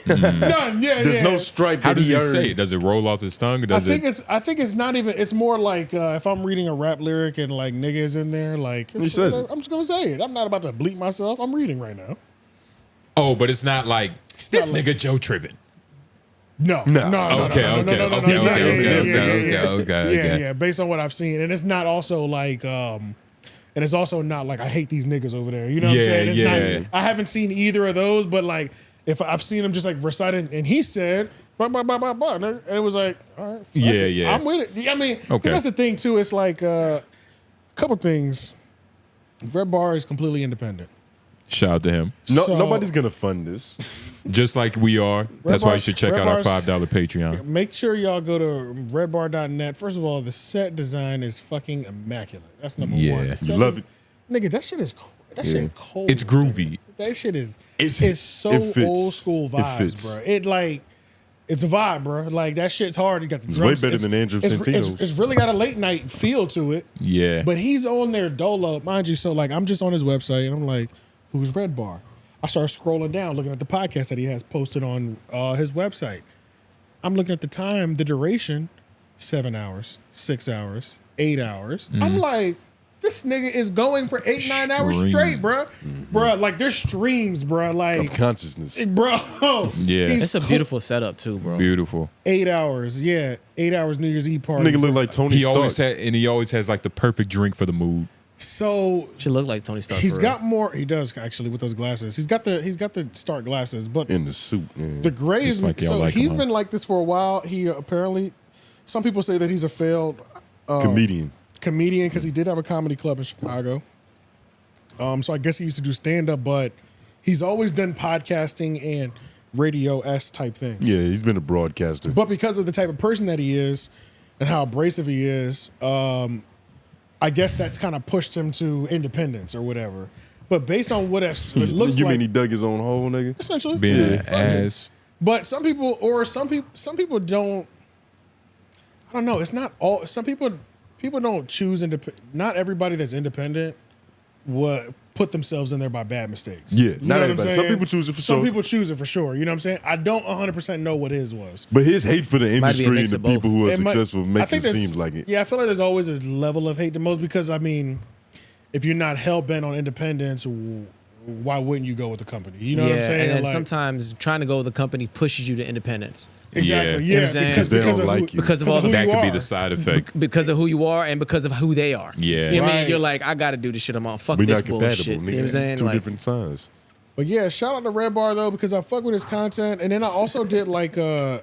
None, yeah. There's no stripe. How that does he earned. say it? Does it roll off his tongue? Or I think it's not even. It's more like if I'm reading a rap lyric and like niggas in there, like He says it. I'm just gonna say it. I'm not about to bleep myself. I'm reading right now. Oh, but it's not like this nigga Joe tripping. No. Okay. Yeah. Based on what I've seen, and it's not also like, and it's also not like I hate these niggas over there. You know what I'm saying? It's not. I haven't seen either of those, but like if I've seen him just like reciting, and he said, and it was like, all right, Yeah. I'm with it. I mean, Okay. that's the thing too. It's like a couple things. Redbar is completely independent. Shout out to him. Nobody's gonna fund this. Just like we are. That's why you should check out our Redbar's- $5 Patreon. Make sure y'all go to redbar.net. First of all, the set design is fucking immaculate. That's number one. Yeah. The set Love is- Nigga, that shit is shit cold. It's groovy. That shit is It's so it fits. old school It vibes, fits. bro. It's a vibe, bro. Like that shit's hard. You got the It's drums. way better than Andrew Santino's. It's really got a late night feel to it. Yeah. But he's on there dolo, mind you. So like I'm just on his website and I'm like, who's Redbar? I start scrolling down, looking at the podcast that he has posted on his website. I'm looking at the time, the duration, 7 hours, 6 hours, 8 hours. I'm like, this nigga is going for 8-9 hours straight, bro. Bro, like there's streams, bro. Like Of consciousness. bro. Yeah. It's a beautiful setup too, bro. Beautiful. 8 hours, yeah. 8 hours New Year's Eve party. Nigga look like Tony He Stark. always has like the perfect drink for the mood. So should look like Tony Stark. he's for real. got more. He does actually with those glasses. He's got the Stark glasses, but in the suit. Man. the gray is Just like y'all so like him, he's huh? been like this for a while. He apparently, some people say that he's a failed Comedian. because he did have a comedy club in Chicago. So I guess he used to do stand up, but he's always done podcasting and radio-esque type things. Yeah, he's been a broadcaster. But because of the type of person that he is and how abrasive he is, I guess that's kind of pushed him to independence or whatever. But based on what it looks you like, mean he dug his own hole, nigga? essentially, Being an ass. But some people don't. I don't know. It's not all. Some people don't choose not everybody that's independent would put themselves in there by bad mistakes. Yeah, You not know what I'm everybody. Some saying? people choose it for Some sure. people choose it for sure. You know what I'm saying? I don't 100% know what his was. But his hate for the Might be a industry and mix the of both. people who are It might- successful I makes think it there's- seem like it. Yeah, I feel like there's always a level of hate the most because I mean, if you're not hell bent on independence, why wouldn't you go with the company? You know what I'm saying? And then Like- sometimes trying to go with the company pushes you to independence. Exactly. You know Yeah, what I'm saying? because They because don't of like who, you. Because of because all of the who That you could be are. the side effect. because of who you are and because of who they are. Yeah. You know what I mean? Right. You're like, I gotta do this shit. I'm on. Fuck We're this not compatible, bullshit. nigga. You know what I'm saying? Two Like, different signs. But yeah, shout out to Redbar though because I fuck with his content, and then I also did like I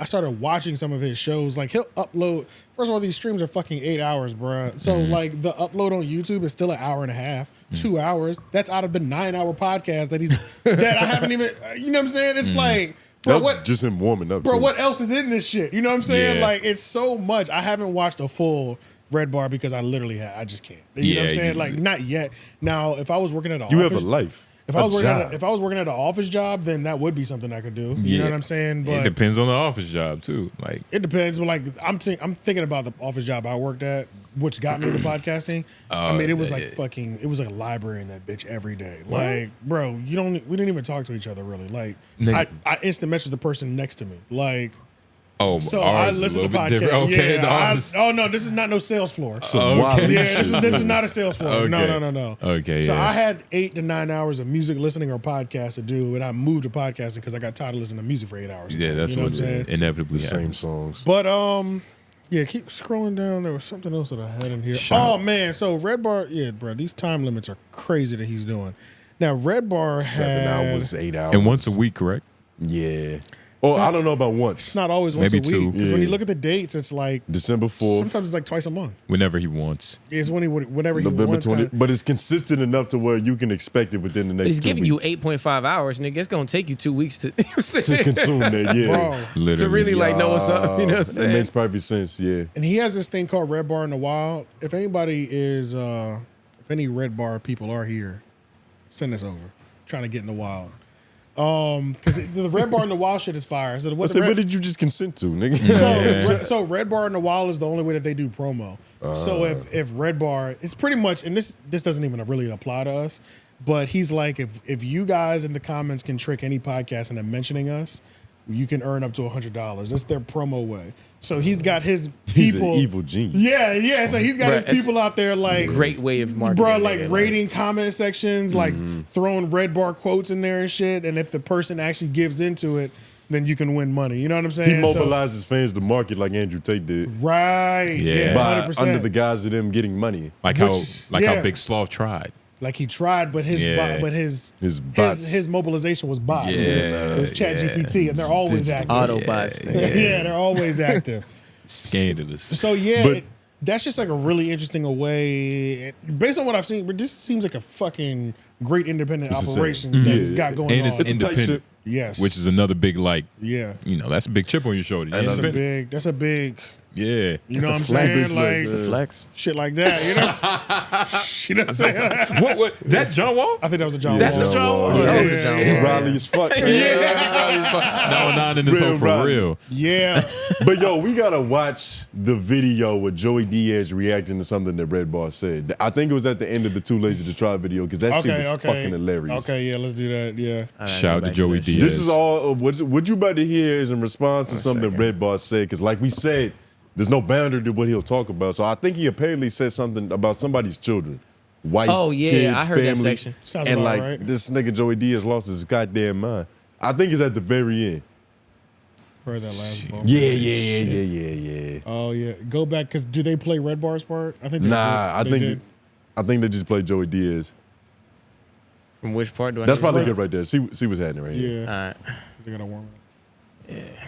started watching some of his shows. Like he'll upload. First of all, these streams are fucking 8 hours, bruh. So like the upload on YouTube is still an hour and a half, 2 hours. That's out of the 9-hour podcast that I haven't even. You know what I'm saying? It's like, bro, That's what? just him warming up. Bro, too. what else is in this shit? You know what I'm saying? Yeah. Like it's so much. I haven't watched a full Redbar because I literally I just can't. You know what I'm Yeah, saying? Like not yet. Now, if I was working at an You office, have a life. if I was working job. if I was working at an office job, then that would be something I could do. You know what I'm saying? It But depends on the office job too. Like it depends. But like I'm thinking about the office job I worked at, which got me into podcasting. I mean, it was like fucking. It was like a library in that bitch every day. Like, bro, we didn't even talk to each other really. Like, Nigga. I instant messaged the person next to me. Like, Oh, so I listen to podcasts. Okay, oh no, this is not no sales floor. Okay. Yeah, this is not a sales floor. Okay. No. Okay. So yeah. I had 8 to 9 hours of music listening or podcast to do, and I moved to podcasting because I got tired of listening to music for 8 hours. Yeah, that's you know what I'm saying. Inevitably same songs. But yeah, keep scrolling down. There was something else that I had in here. Schaub. Oh man, so Redbar, yeah, bro, these time limits are crazy that he's doing. Now Redbar 7 hours, 8 hours, and once a week, correct? Yeah. Oh, I don't know about once. It's not always once Maybe a week. two. Because when you look at the dates, it's like December 4th. sometimes it's like twice a month. Whenever he wants. It's whenever he November wants. 20th. But it's consistent enough to where you can expect it within the next He's 2 giving you weeks. 8.5 hours, nigga. It's gonna take you 2 weeks to To consume that, yeah. Bro. to really like know what's up. You know what I'm It saying? makes perfect sense, yeah. And he has this thing called Red Bar in the Wild. If anybody is, if any Red Bar people are here, send this over. Trying to get in the wild. Because the Red Bar in the Wild shit is fire. So What did you just consent to, nigga? So Red Bar in the Wild is the only way that they do promo. So if Red Bar, it's pretty much, and this doesn't even really apply to us, but he's like, if you guys in the comments can trick any podcast into mentioning us, you can earn up to $100. That's their promo way. So he's got his people. He's an evil genius. Yeah. So he's got Bruh, his people out there like great way of marketing. bro, nigga, like rating comment sections, like throwing Red Bar quotes in there and shit. And if the person actually gives into it, then you can win money. You know what I'm saying? He mobilizes fans to market like Andrew Tate did. Right. Yeah. By, 100%. under the guise of them getting money. Like how Big Sloth tried. Like he tried, but his his mobilization was bots. Yeah. It was Chat GPT, and they're always active. Autobots. Yeah, they're always active. Scandalous. So yeah, that's just like a really interesting way. Based on what I've seen, but this seems like a fucking great independent operation that he's got going on. And it's independent. Yes. Which is another big, like, Yeah. you know, that's a big chip on your shoulder. That's a big. Yeah. You know what I'm saying? Like It's a flex. shit like that. You know? You know what I'm saying? What? That John Wall? I think that was a John Wall. That's a John Wall. Yeah, That was a John Wall. Raleigh as fuck. No, not in this hole for real. Yeah. But yo, we gotta watch the video with Joey Diaz reacting to something that Red Bar said. I think it was at the end of the Too Lazy to Try video because that shit was fucking hilarious. Okay, yeah, let's do that. Yeah. Shout out to Joey Diaz. This is all what you about to hear is in response to something Red Bar said. Because like we said, there's no boundary to what he'll talk about. So I think he apparently said something about somebody's children. Wife, kids, I heard that family. section. Sounds and about like right. this nigga Joey Diaz lost his goddamn mind. I think it's at the very end. Heard that last moment. Yeah. Oh yeah, go back because do they play Red Bar's part? I think. I did. think they just played Joey Diaz. From which part do I? That's need to probably say? good right there. See what's happening right here. Yeah. All right. They gotta warm it. Yeah.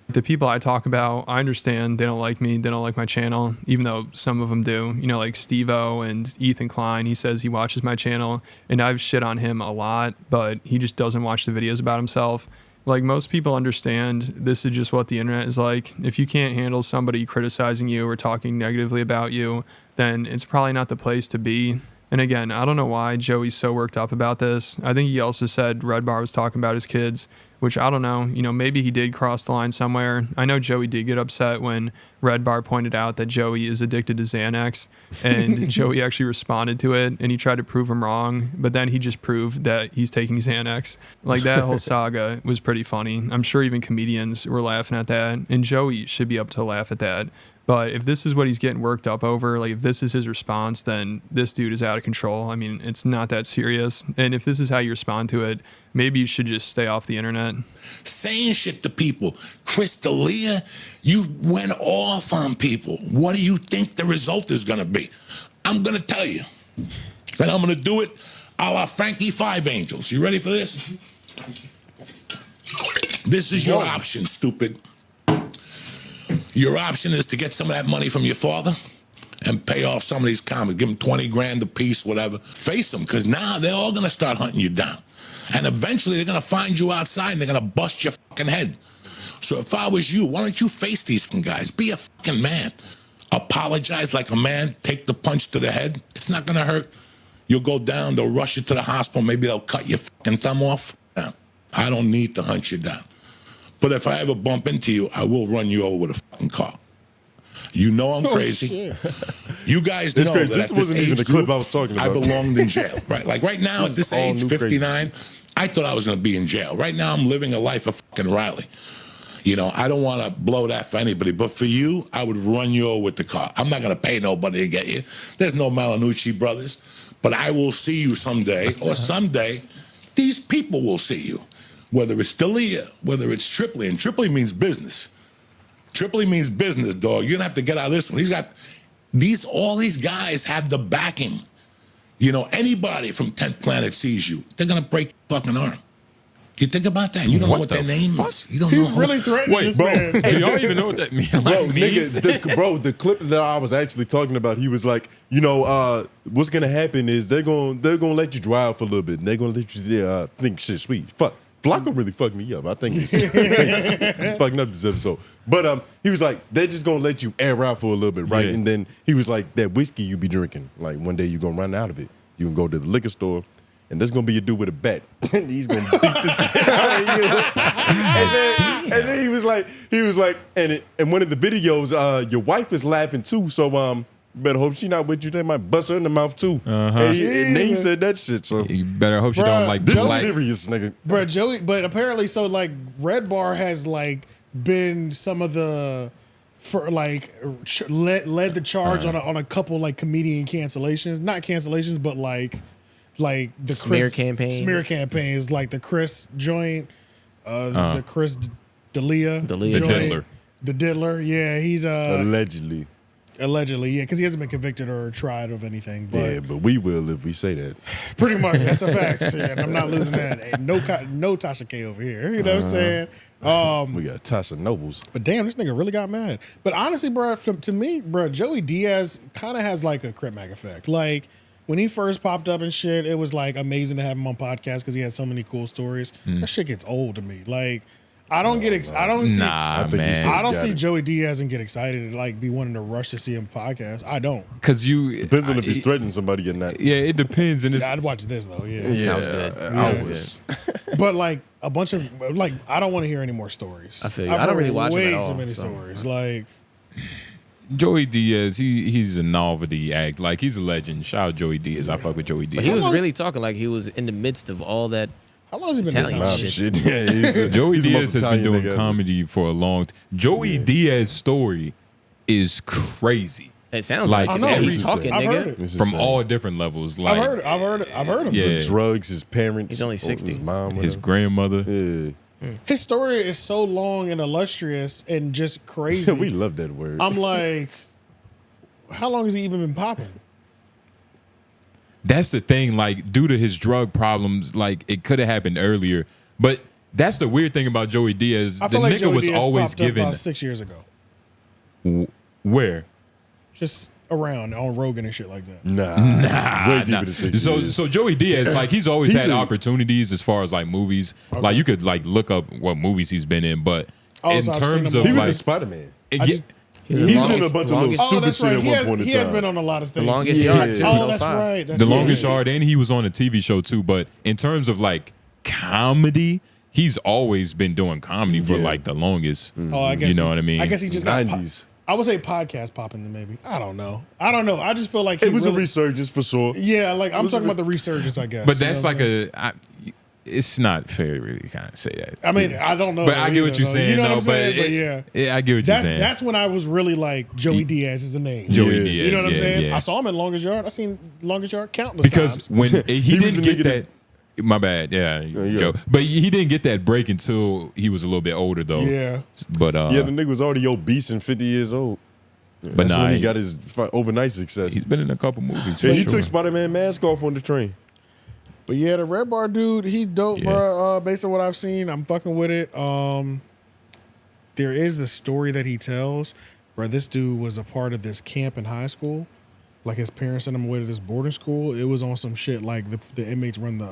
The people I talk about, I understand they don't like me, they don't like my channel, even though some of them do. You know, like Steve-O and Ethan Klein, he says he watches my channel, and I've shit on him a lot, but he just doesn't watch the videos about himself. Like, most people understand this is just what the internet is like. If you can't handle somebody criticizing you or talking negatively about you, then it's probably not the place to be. And again, I don't know why Joey's so worked up about this. I think he also said Red Bar was talking about his kids, which I don't know. You know, maybe he did cross the line somewhere. I know Joey did get upset when Red Bar pointed out that Joey is addicted to Xanax, and Joey actually responded to it, and he tried to prove him wrong, but then he just proved that he's taking Xanax. Like, that whole saga was pretty funny. I'm sure even comedians were laughing at that, and Joey should be up to laugh at that. But if this is what he's getting worked up over, like if this is his response, then this dude is out of control. I mean, it's not that serious. And if this is how you respond to it, maybe you should just stay off the internet. Saying shit to people. Chris D'Elia, you went off on people. What do you think the result is going to be? I'm going to tell you. And I'm going to do it a la Frankie Five Angels. You ready for this? This is your option, stupid. Your option is to get some of that money from your father and pay off some of these comics. Give them 20 grand a piece, whatever. Face them, because now they're all going to start hunting you down. And eventually they're going to find you outside and they're going to bust your fucking head. So if I was you, why don't you face these fucking guys? Be a fucking man. Apologize like a man. Take the punch to the head. It's not going to hurt. You'll go down. They'll rush you to the hospital. Maybe they'll cut your fucking thumb off. No, I don't need to hunt you down. But if I ever bump into you, I will run you over with a fucking car. You know I'm crazy. You guys know that this at wasn't this even the age clip group, I was talking about. I belonged in jail, right? Like right now at this age, 59, I thought I was going to be in jail. Right now I'm living a life of fucking Riley. You know, I don't want to blow that for anybody, but for you, I would run you over with the car. I'm not going to pay nobody to get you. There's no Malanucci brothers, but I will see you someday, or someday, these people will see you. Whether it's Dalia, whether it's Tripoli, and Tripoli means business. Tripoli means business, dog. You're going to have to get out of this one. He's got all these guys have the backing. You know, anybody from 10th Planet sees you, they're going to break your fucking arm. You think about that. You don't know what their name is. You don't know. He's really threatening this man. Do y'all even know what that means? Bro, nigga, the clip that I was actually talking about, he was like, you know, what's gonna happen is they're gonna let you drive for a little bit, and they're gonna let you think shit sweet. Fuck, Flakko really fucked me up. I think he's fucking up this episode. But he was like, they're just gonna let you air out for a little bit, right? Yeah. And then he was like, that whiskey you be drinking, like one day you're gonna run out of it. You can go to the liquor store. And there's gonna be a dude with a bat, and he's gonna beat the shit out of you. And then he was like, and one of the videos, your wife is laughing too, so better hope she not with you. They might bust her in the mouth too. And then he said that shit. So you better hope she don't like this. Is serious, nigga, bro. Joey, but apparently, so like Redbar has like been some of the. For like led the charge on a couple like comedian cancellations, not cancellations, but like the smear campaigns, like the Chris joint, the Chris D'Elia joint, the Diddler. Yeah, he's allegedly, yeah, because he hasn't been convicted or tried of anything. But yeah, but we will if we say that. Pretty much, that's a fact. Yeah, and I'm not losing that. Ain't no Tasha K over here. You know what I'm saying? We got Tasha Nobles. But damn, this nigga really got mad. But honestly, bro, to me, bro, Joey Diaz kind of has like a Crip Mac effect. Like when he first popped up and shit, it was like amazing to have him on podcast because he had so many cool stories. That shit gets old to me. Like I don't see Joey Diaz and get excited and like be wanting to rush to see him podcast. I don't. Because depends on if he's threatening somebody or not. Yeah, it depends. And I'd watch this though. Yeah, that was good. But like a bunch of like, I don't want to hear any more stories. I feel you. I don't really watch way him at all, too many stories. Like Joey Diaz, he's a novelty act. Like he's a legend. Shout out Joey Diaz. I fuck with Joey Diaz. But he was really talking like he was in the midst of all that. How long has he been Italian doing shit? Yeah, Joey Diaz has been doing comedy for a long time. Joey Diaz's story is crazy. It sounds like he's talking, nigga. From all different levels. Like I've heard him. Yeah. The drugs, his parents. He's only 60. His mom, his grandmother. Yeah. His story is so long and illustrious and just crazy. We love that word. I'm like, how long has he even been popping? That's the thing. Like, due to his drug problems, like it could have happened earlier. But that's the weird thing about Joey Diaz. I The feel like nigga Joey was Diaz always popped up given. about 6 years ago. Where? Just around on Rogan and shit like that. Nah. Way deeper than 6 years. So Joey Diaz, like he's always had opportunities as far as like movies. Okay. Like you could like look up what movies he's been in, but in so I've terms seen of him. He was like a Spider-Man. He's in a bunch of little stupid shit at one point in time. He has been on a lot of things. The Longest Yard, too. Oh, that's right. The Longest Yard, and he was on a TV show too. But in terms of like comedy, he's always been doing comedy for like the longest. Oh, I guess you know what I mean. I guess he just got 90s. I would say podcast popping then maybe. I don't know. I just feel like It was a resurgence for sure. Yeah, like I'm talking about the resurgence, I guess. But that's like it's not fair to really kind of say that. I mean, I don't know. But I get what you're saying, You know what though. I'm saying? But yeah, I get what you're saying. That's when I was really like Joey Diaz is the name. Joey Diaz, You know what I'm saying? yeah. I saw him in Longest Yard. I seen Longest Yard countless because times. when he was didn't the get nigga that. My bad, Joe. But he didn't get that break until he was a little bit older, though. Yeah. But the nigga was already obese and 50 years old. But That's when he got his overnight success. He's been in a couple movies. He took Spider-Man mask off on the train. But yeah, the Redbar dude, he's dope, bro. Based on what I've seen, I'm fucking with it. There is the story that he tells, where this dude was a part of this camp in high school. Like his parents sent him away to this boarding school. It was on some shit like the inmates run the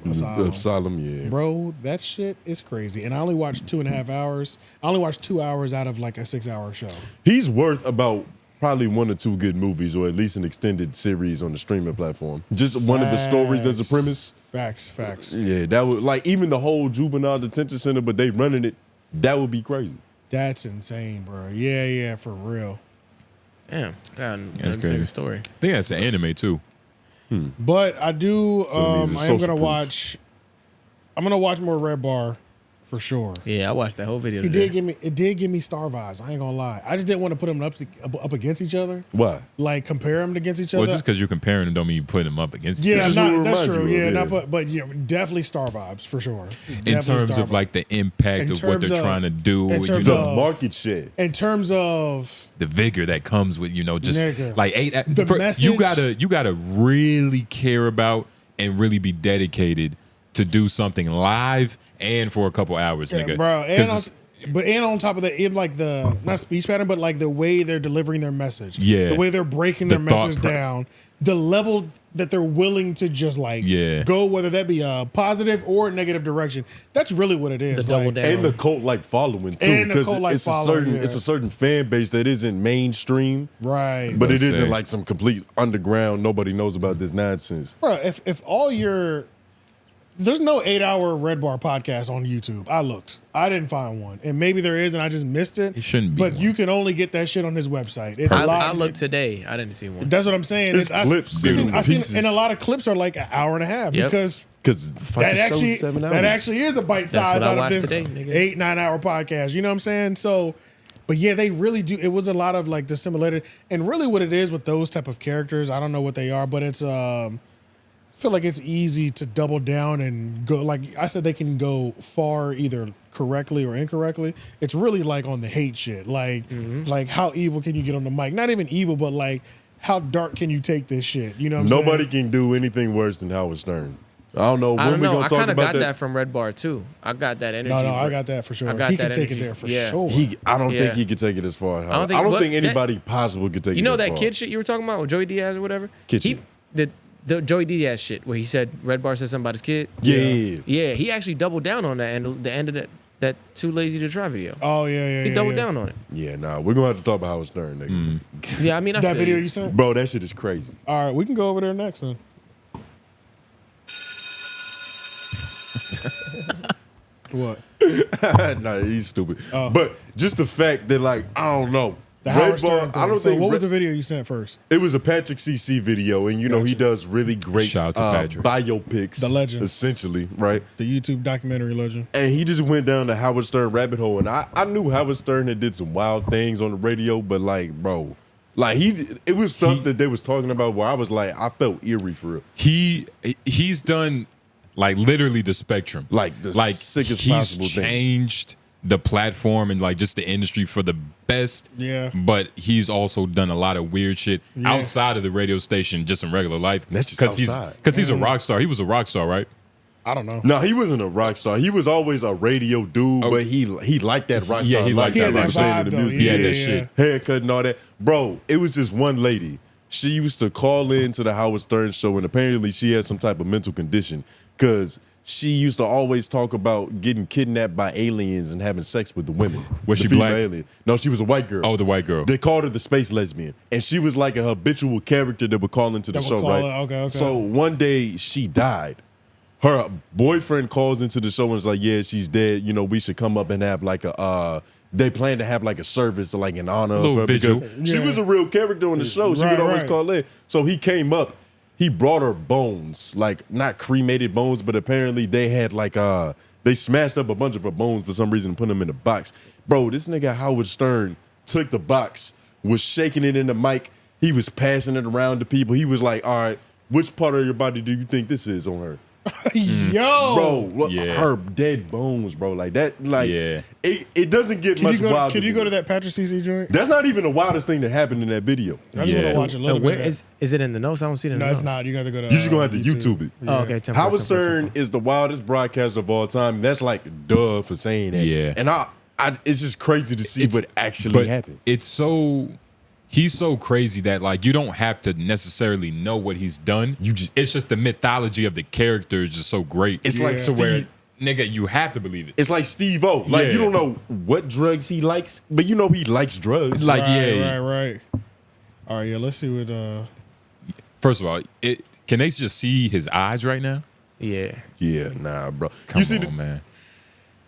asylum. The asylum, yeah. Bro, that shit is crazy. And I only watched 2.5 hours. I only watched 2 hours out of like a 6-hour show. He's worth about probably 1 or 2 good movies, or at least an extended series on the streaming platform. Just one of the stories as a premise. Facts. Yeah, that would like even the whole juvenile detention center, but they running it. That would be crazy. That's insane, bro. Yeah, for real. Damn, That's crazy. the story. I think that's an anime too. But I do. So it means it's I am social gonna proof. watch. I'm gonna watch more Redbar for sure. Yeah, I watched that whole video. It did give me Star vibes. I ain't gonna lie. I just didn't want to put them up against each other. Why? Like compare them against each other. Well, just because you're comparing them don't mean you put them up against. Yeah, each other. that's true. Yeah, but yeah, definitely Star vibes for sure. In terms of like the impact of what they're trying to do, the market share. In terms of the vigor that comes with just Nigga. like message. you gotta really care about and really be dedicated to do something live and for a couple hours, nigga. Bro. And on top of that, even like the not speech pattern, but like the way they're delivering their message. Yeah. The way they're breaking their message down. The level that they're willing to just like go, whether that be a positive or negative direction. That's really what it is. And the cult-like following too, because it's a certain fan base that isn't mainstream, right? But it isn't like some complete underground. Nobody knows about this nonsense, bro. If all your there's no 8-hour Red Bar podcast on YouTube. I looked. I didn't find one. And maybe there is and I just missed it. It shouldn't be. But you can only get that shit on his website. It's I looked today. I didn't see one. That's what I'm saying. It's clips. I seen, and a lot of clips are like an hour and a half because that actually is a bite size out of this 8-9 hour podcast. You know what I'm saying? So, but yeah, they really do. It was a lot of like the similarity. And really what it is with those type of characters, I don't know what they are, but it's I feel like it's easy to double down and go. Like I said, they can go far either correctly or incorrectly. It's really like on the hate shit. Like, like how evil can you get on the mic? Not even evil, but like how dark can you take this shit? You know what I'm saying? Nobody can do anything worse than Howard Stern. I don't know when we're going to talk about that. I kind of got that from Red Bar too. I got that energy. No, I got that for sure. He can take it there for sure. I don't think he could take it as far as Howard. I don't think anybody possible could take it. You know that that far. kid shit you were talking about with Joey Diaz or whatever? The Joey Diaz shit where he said Red Bar said something about his kid. Yeah. He actually doubled down on that and the end of that Too Lazy to Try video. Oh yeah. He doubled down on it. Yeah, we're gonna have to talk about Howard Stern, nigga. Yeah, I mean that video you sent, bro. That shit is crazy. All right, we can go over there next then. What? Nah, he's stupid. But just the fact that like I don't know. The Howard Stern thing. What was the video you sent first? It was a Patrick CC video, and you know he does really great biopics. The legend. Essentially, right? The YouTube documentary legend. And he just went down the Howard Stern rabbit hole, and I knew Howard Stern had did some wild things on the radio, but like, bro, like it was stuff that they was talking about where I was like, I felt eerie for real. He's done like literally the spectrum, like sickest possible thing. He's changed the platform and like just the industry for the best. Yeah. But he's also done a lot of weird shit outside of the radio station, just in regular life. That's just outside. Because he's a rock star. He was a rock star, right? I don't know. No, he wasn't a rock star. He was always a radio dude, but he liked that rock star. Yeah, he liked that rock star. He had that shit. Haircut and all that. Bro, it was just one lady. She used to call in to the Howard Stern show, and apparently she had some type of mental condition because she used to always talk about getting kidnapped by aliens and having sex with the women. Was she black? Alien. No, she was a white girl. Oh, the white girl. They called her the space lesbian. And she was like a habitual character that would call into the show, right? Okay. So one day she died. Her boyfriend calls into the show and is like, yeah, she's dead. You know, we should come up and have like a, they plan to have like a service like in honor of her vigil. because she was a real character on the show. She would always call in. So he came up. He brought her bones, like not cremated bones, but apparently they had like they smashed up a bunch of her bones for some reason and put them in a box. Bro, this nigga Howard Stern took the box, was shaking it in the mic. He was passing it around to people. He was like, all right, which part of your body do you think this is on her? Yo, bro, look, her dead bones, bro, like that, like it doesn't get much wilder. Can you go to that Patrick CC joint? That's not even the wildest thing that happened in that video. I just want to watch a little bit. Is it in the notes? I don't see it in the notes. No, it's not. You got to go to. You just gonna have to YouTube it. Oh, okay. Howard Stern is the wildest broadcaster of all time. That's like duh for saying that. Yeah, and I it's just crazy to see what actually happened. He's so crazy that like you don't have to necessarily know what he's done. It's just the mythology of the character is just so great. It's like to where nigga, you have to believe it. It's like Steve-O. Like you don't know what drugs he likes, but you know he likes drugs. Like right. All right, let's see what. First of all, can they just see his eyes right now? Yeah. Yeah, nah, bro. Come on, man.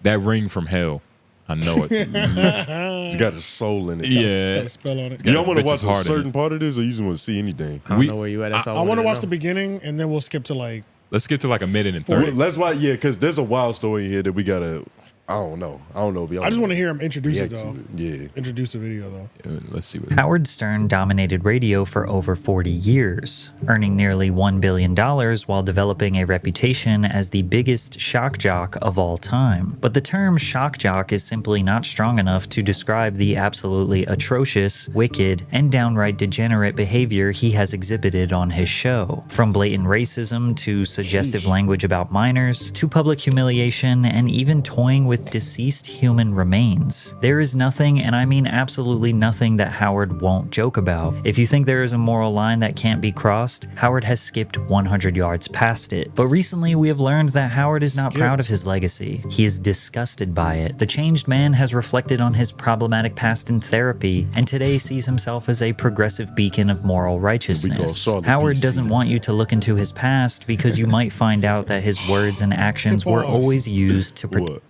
That ring from hell. I know it. It's got a soul in it. It's got a spell on it. Y'all want to watch a certain part of this, or you just want to see anything? I don't know where you at. That's all I want to watch the beginning, and then we'll skip to like. Let's skip to like a minute and 30. Let's watch, because there's a wild story here that we gotta. I don't know. If y'all I just want to hear him introduce it, react though. to it. Yeah. Introduce the video, though. Let's see what. Howard Stern dominated radio for over 40 years, earning nearly $1 billion while developing a reputation as the biggest shock jock of all time. But the term shock jock is simply not strong enough to describe the absolutely atrocious, wicked, and downright degenerate behavior he has exhibited on his show. From blatant racism to suggestive language about minors, to public humiliation, and even toying with deceased human remains. There is nothing, and I mean absolutely nothing, that Howard won't joke about. If you think there is a moral line that can't be crossed, Howard has skipped 100 yards past it. But recently we have learned that Howard is not proud of his legacy. He is disgusted by it. The changed man has reflected on his problematic past in therapy, and today sees himself as a progressive beacon of moral righteousness. Howard doesn't want you to look into his past because you might find out that his words and actions were always used to protect.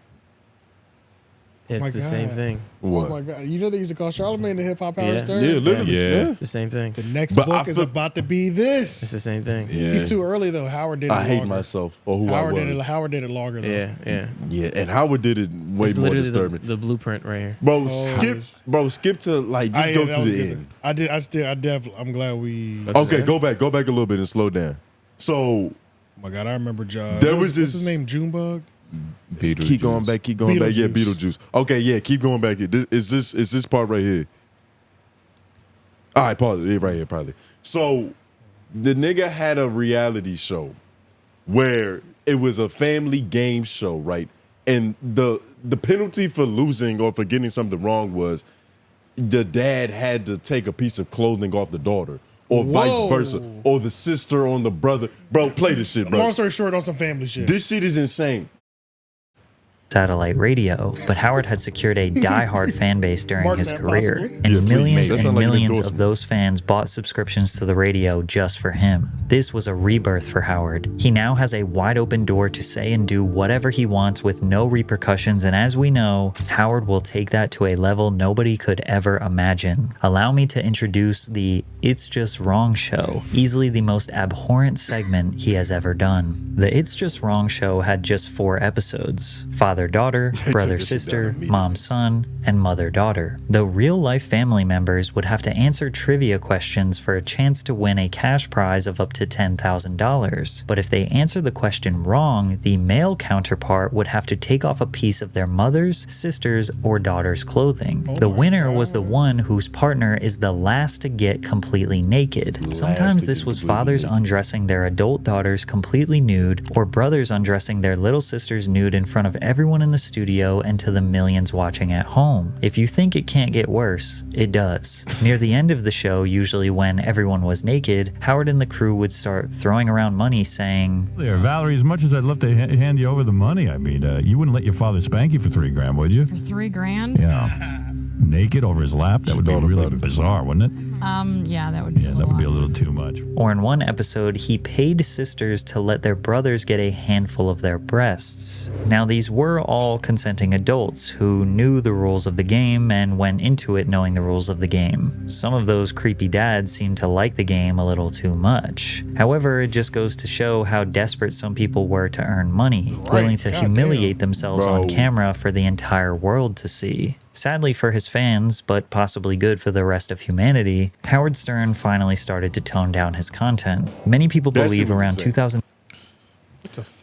It's the same thing. Oh my God. You know they used to call Charlamagne the hip hop Howard Stern? Yeah, literally. Yeah. It's the same thing. The next book is about to be this. It's the same thing. Yeah. He's too early, though. Howard did it I hate longer. myself or who Howard I did was. it. Howard did it longer, though. Yeah, and Howard did it way It's more literally disturbing. the blueprint right here. Bro, skip to like just go to the end. I'm glad we. Okay, go back a little bit and slow down. So, Oh my God, I remember John. There what's was this- his name, Junebug. keep going back. Yeah, Beetlejuice. Okay, yeah, keep going back. Is this part right here? All right, pause it. Yeah, right here, probably. So, the nigga had a reality show where it was a family game show, right? And the penalty for losing or for getting something wrong was the dad had to take a piece of clothing off the daughter, or vice versa, or the sister on the brother. Bro, play this shit, bro. Long story short, on some family shit. This shit is insane. Satellite radio, but Howard had secured a die-hard fan base during his career, and millions and millions of those fans bought subscriptions to the radio just for him. This was a rebirth for Howard. He now has a wide-open door to say and do whatever he wants with no repercussions, and as we know, Howard will take that to a level nobody could ever imagine. Allow me to introduce the It's Just Wrong show, easily the most abhorrent segment he has ever done. The It's Just Wrong show had just 4 episodes: father-daughter, brother-sister, mom-son, and mother-daughter. Though real-life family members would have to answer trivia questions for a chance to win a cash prize of up to $10,000. But if they answer the question wrong, the male counterpart would have to take off a piece of their mother's, sister's, or daughter's clothing. The winner was the one whose partner is the last to get completely naked. Sometimes this was fathers undressing their adult daughters completely nude, or brothers undressing their little sisters nude in front of everyone in the studio and to the millions watching at home. If you think it can't get worse, it does. Near the end of the show, usually when everyone was naked, Howard and the crew would start throwing around money, saying, There, Valerie, as much as I'd love to hand you over the money, I mean, you wouldn't let your father spank you for $3,000, would you? For $3,000? Yeah. Naked over his lap? That would be really bizarre, wouldn't it? Yeah, that would be that would be a little too much. Or in one episode, he paid sisters to let their brothers get a handful of their breasts. Now, these were all consenting adults who knew the rules of the game and went into it knowing the rules of the game. Some of those creepy dads seemed to like the game a little too much. However, it just goes to show how desperate some people were to earn money, willing to humiliate themselves on camera for the entire world to see. Sadly for his fans, but possibly good for the rest of humanity, Howard Stern finally started to tone down his content. Many people believe around 2000.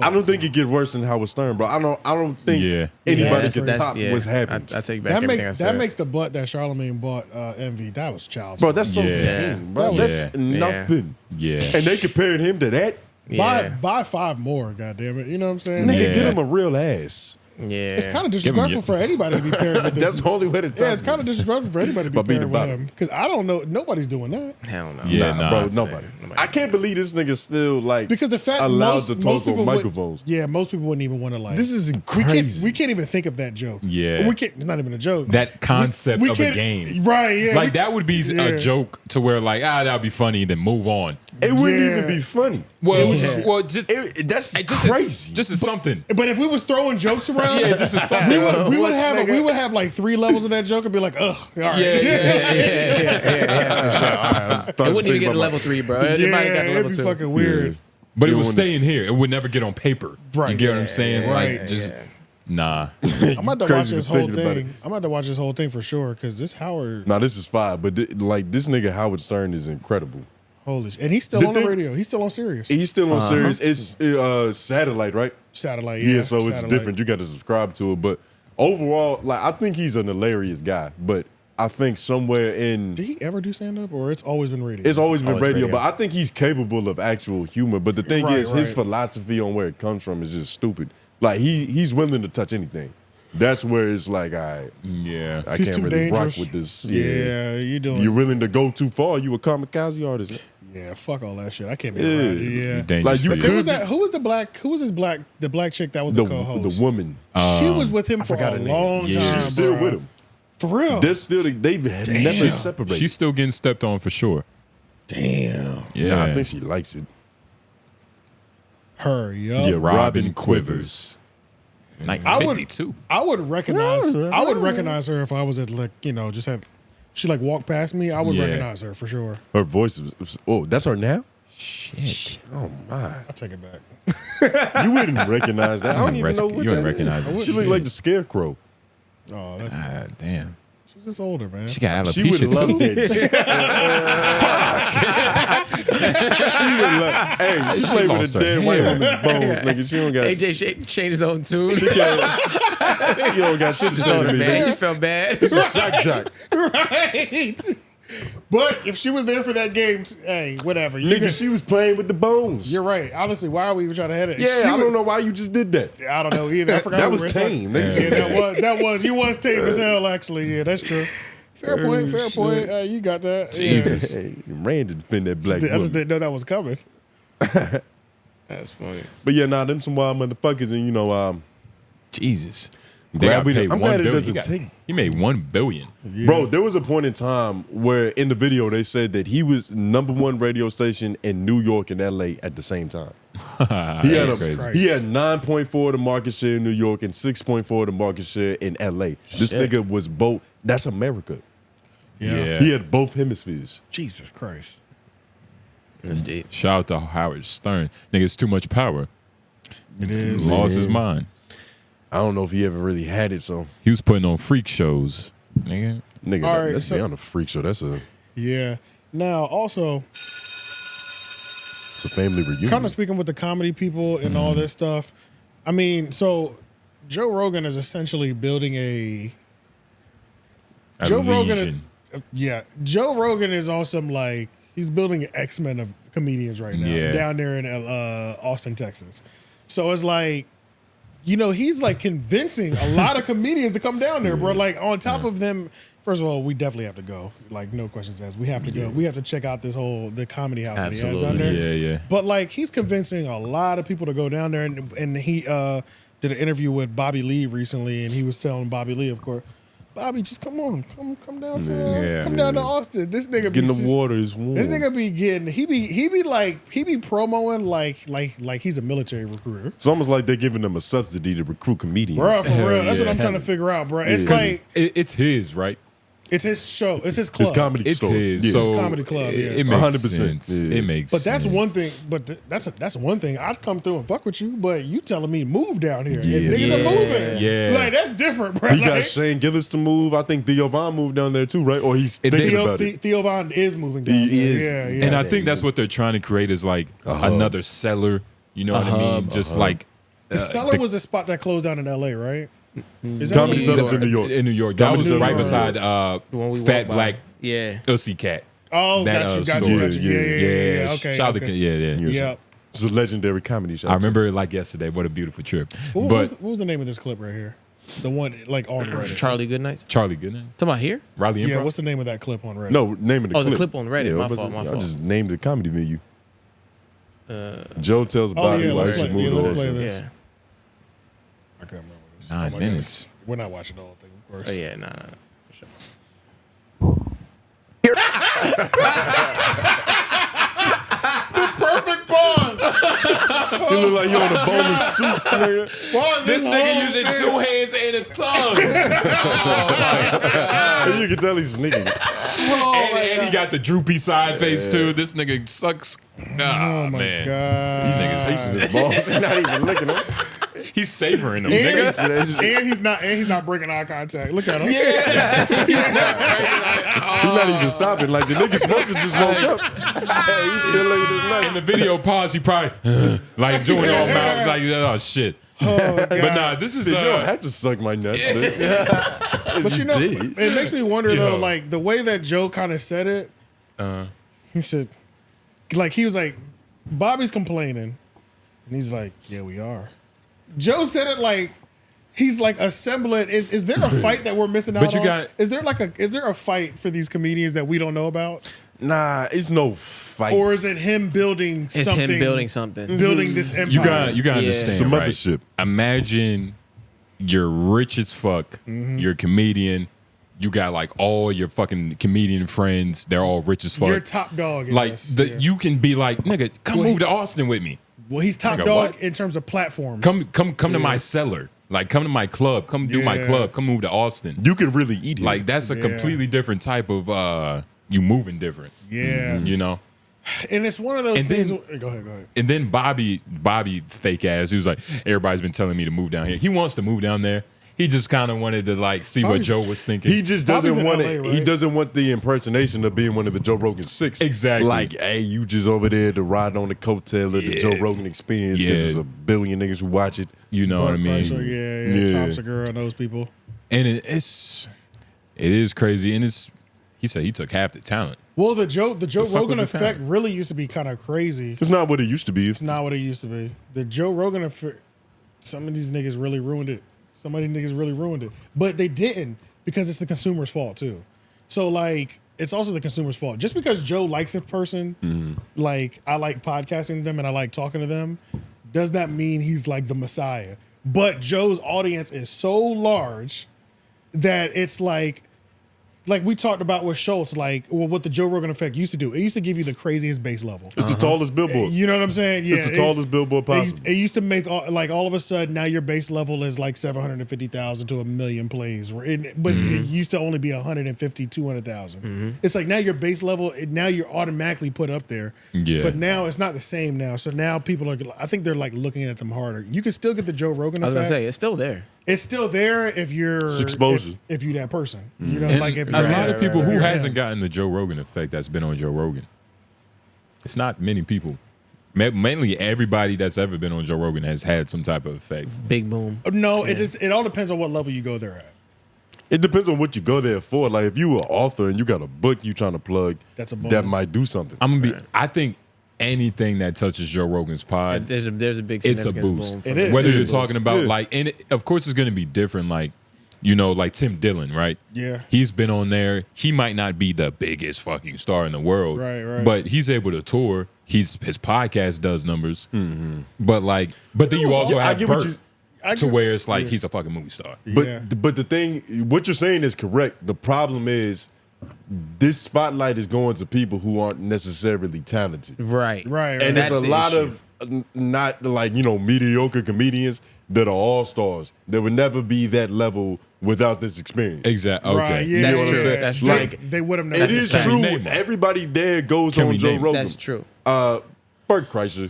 I don't think it get worse than Howard Stern, bro. I don't think anybody can top what's happened. I take back everything I said. That makes the butt that Charlamagne bought Envy. That was child's Bro, that's so play. tame, bro. That's nothing. Yeah. And they compared him to that? Buy 5 more, goddammit. You know what I'm saying? Nigga, get him a real ass. Yeah. It's kind of disrespectful for anybody to be paired with this. That's the only way to talk. Yeah, it's kind of disrespectful for anybody to be paired with him. Because I don't know. Nobody's doing that. Hell no. Yeah, bro, nobody. I can't believe this nigga still like Because the fact allowed most to people talk on microphones. most people wouldn't even want to like. This is crazy. We can't even think of that joke. Yeah. We can't. It's not even a joke. That concept we of a can't- game. Right, yeah. Like that would be a joke to where like, that would be funny, then move on. It wouldn't even be funny. Well, that's just crazy. Just as something. But if we was throwing jokes around, Yeah, just as something. we would have like 3 levels of that joke and be like, ugh, all right. It wouldn't even get to level 3, bro. It might have got to level it'd 2. be fucking weird. But it would stay in here. It would never get on paper. Right. You get what I'm saying? Right. Like just Nah. I'm about to watch Crazy this for whole thinking about thing. I'm about to watch this whole thing for sure because this Howard. Nah, this is fire. But like this nigga Howard Stern is incredible. Holy shit. And he's still on the radio. He's still on Sirius. He's still on Sirius. It's satellite, right? Satellite, Yeah, yeah. so it's Satellite. different. You got to subscribe to it. But overall, like I think he's an hilarious guy. But I think somewhere in Did he ever do stand up or it's always been radio? it's always been radio, but I think he's capable of actual humor. But the thing is, his philosophy on where it comes from is just stupid. Like he's willing to touch anything. That's where it's like, I He's can't too really dangerous. rock with this. Yeah, you doing. You're willing to go too far. You a kamikaze artist. Yeah, fuck all that shit. I can't be around you. Yeah. Dangerous Like you for Who was could that? Who was the black? Who was the black chick that was the co-host? the woman. She was with him I for forgot a her name. long time. She's still bro. with him. For real. They're still they've never separated. She's still getting stepped on for sure. Damn. Yeah. Nah, I think she likes it. Her, yup. Yeah, Robin Quivers. Like I would 52. I would recognize her if I was at like, just had she like walked past me, I would Yeah. recognize her for sure. Her voice was oh, that's her now? Shit. Oh my. I'll take it back. You wouldn't recognize that. I don't even know what you wouldn't that recognize is. it. She looked like the Scarecrow. Oh, that's damn. She's just older, man. She got alopecia She would love too. it. She would love. Hey, she She played with lost a her dead white hair. woman's bones, nigga. She don't got. AJ changed his own tune. She don't got shit to say to me. Man, nigga. you felt bad. It's a shock jock. Right. But if she was there for that game, hey, whatever. Nigga, she was playing with the bones. You're right. Honestly, why are we even trying to head it? Yeah, I don't know why you just did that. I don't know either. I forgot That we was were tame, talking- nigga. Yeah, that was. You was tame as hell, actually. Yeah, that's true. Fair point. Fair point. You got that. Jesus. Hey, ran to defend that black I just woman. didn't know that was coming. That's funny. But yeah, nah, them some wild motherfuckers, and Jesus. I'm They glad, got we, paid I'm $1 glad it billion. doesn't take. He made $1 billion. Bro, there was a point in time where in the video they said that he was #1 radio station in New York and LA at the same time. He had 9.4 the market share in New York and 6.4 the market share in LA. This Shit. nigga was both. That's America. Yeah. He had both hemispheres. Jesus Christ. That's deep. Shout out to Howard Stern. Nigga, it's too much power. It is. Lost his mind. I don't know if he ever really had it, so. He was putting on freak shows. Nigga. All right, that's so- beyond a freak show. That's a Yeah. Now, also, it's a family reunion. kind of speaking with the comedy people and all this stuff. I mean, so Joe Rogan is essentially building a Joe Rogan. Joe Rogan is on some like he's building an X-Men of comedians right now Yeah. down there in Austin, Texas. So it's like, he's like convincing a lot of comedians to come down there, bro. Like on top of them, first of all, we definitely have to go. Like no questions asked. We have to go. We have to check out the comedy house that he has down there. Yeah. But like he's convincing a lot of people to go down there, and he did an interview with Bobby Lee recently, and he was telling Bobby Lee, of course, Bobby, just come on, come down to down to Austin. This nigga Getting be the water is warm. This nigga be getting he be promoing like he's a military recruiter. It's almost like they're giving them a subsidy to recruit comedians. Bro, for real. That's what I'm trying to figure out, bro. It's like it's his, right? it's his show. It's his club. His comedy It's store. his. Yeah. So His comedy club, yeah. It makes 100%. sense. Yeah. It makes But that's sense. one thing. But that's one thing. I'd come through and fuck with you, but you telling me move down here. Yeah. And niggas are moving. Yeah. Like that's different, bro. He got Like, Shane Gillis to move. I think Theo Von moved down there too, right? Or he's thinking about it. Theo Von is moving down He there. is. Yeah. And I think that's what they're trying to create is like another cellar. You know what I mean? Just like The Cellar was the spot that closed down in LA, right? Is that Comedy what- Cellar's in New York. In New York. That was New right York. beside When we Fat walked by. Black Yeah. Ussy Cat. Oh, That, got store. you. Yeah. Okay. Shout out to- okay. yeah. Yep. It's a legendary comedy show. I remember it like yesterday. What a beautiful trip. What But was the name of this clip right here? The one like on Reddit. Charlie Goodnight. Charlie Goodnight. Talking about here? Riley Yeah, Improv. what's the name of that clip on Reddit? No, name of the Oh, clip. the clip on Reddit. Yeah, My what was fault, it? my I fault. just named the comedy venue. Joe tells Bobby why let's he should play, move let's to play Austin. this. Yeah. I can't remember this. 9 my minutes. goodness. We're not watching the whole thing, of course. Oh yeah, nah, for sure. Perfect pause. You look like you on a bowl of soup, nigga. Pause This whole nigga using thing. 2 hands and a tongue. And you can tell he's sneaking. and he got the droopy side face too. This nigga sucks. Oh my man. god. He's tasting his balls. He's not even looking at him. He's savoring them. And, Niggas. and he's not breaking eye contact. Look at him. He's not even stopping. Like the nigga supposed to just woke up. He's still looking at his nuts. In the video pause, he probably like doing all mouth like oh shit. Oh, but nah, this is you don't have to suck my nuts. But you know, it makes me wonder though, like the way that Joe kind of said it. He said, like he was like, Bobby's complaining, and he's like, yeah, we are. Joe said it like he's like assembling. Is there a fight that we're missing out on? Is there a fight for these comedians that we don't know about? Nah, it's no fight. Or is it him building something? It's him building something. Building this empire. You gotta understand, some right? mothership. Imagine you're rich as fuck. You're a comedian. You got like all your fucking comedian friends. They're all rich as fuck. You're top dog. In like this. you can be like, nigga, come move to Austin with me. Well, he's top Nigga, dog what? in terms of platforms. Come to my cellar. Like come to my club. Come do my club. Come move to Austin. You can really eat here. Like that's a completely different type of you moving different. Yeah. You know? And it's one of those And things. then- Go ahead. And then Bobby fake ass, he was like, everybody's been telling me to move down here. He wants to move down there. He just kind of wanted to like see what Joe was thinking. He just doesn't want it. He doesn't want the impersonation of being one of the Joe Rogan 6. Exactly. Like, hey, you just over there to ride on the coattail of the Joe Rogan experience because there's a billion niggas who watch it. You know what I mean? Yeah. Tom Segura and those people. And it is crazy. And he said he took half the talent. Well, the Joe Rogan was the effect talent? really used to be kind of crazy. It's not what it used to be. It's not what it used to be. The Joe Rogan effect, some of these niggas really ruined it. But they didn't because it's the consumer's fault too. So like, it's also the consumer's fault. Just because Joe likes a person, like I like podcasting to them and I like talking to them, does not mean he's like the Messiah. But Joe's audience is so large that it's like we talked about with Schultz, like what the Joe Rogan effect used to do. It used to give you the craziest base level. It's the tallest billboard. You know what I'm saying? Yeah, it's the tallest billboard possible. It used to make all of a sudden now your base level is like 750,000 to 1 million plays. But it used to only be 150, 200,000. It's like now your base level, now you're automatically put up there. Yeah. But now it's not the same now. So now people are, I think they're like looking at them harder. You can still get the Joe Rogan effect. I was gonna say it's still there. It's still there if you're exposure. If you that person. You know, And like if a you're lot of people who you're hasn't him. gotten the Joe Rogan effect that's been on Joe Rogan. It's not many people. Mainly everybody that's ever been on Joe Rogan has had some type of effect. Big boom. No, it all depends on what level you go there at. It depends on what you go there for. Like if you an author and you got a book you trying to plug, that might do something. I think anything that touches Joe Rogan's pod, There's a big it's a significance boost. boom. It is. Whether It you're is. talking about Yeah. like, and of course it's going to be different. Like, you know, like Tim Dillon, right? Yeah. He's been on there. He might not be the biggest fucking star in the world, Right. But he's able to tour. His podcast does numbers. But then you also I have get what Bert you- to where it's like he's a fucking movie star. But the thing, what you're saying is correct. The problem is this spotlight is going to people who aren't necessarily talented. Right. And there's a lot of not like, mediocre comedians that are all stars. There would never be that level without this experience. Exactly. Okay. Right, yeah, You know what I'm saying? That's Like, they would have never. it is true. Everybody there goes Can on we Joe name it? Rogan. That's true. Bert Kreischer.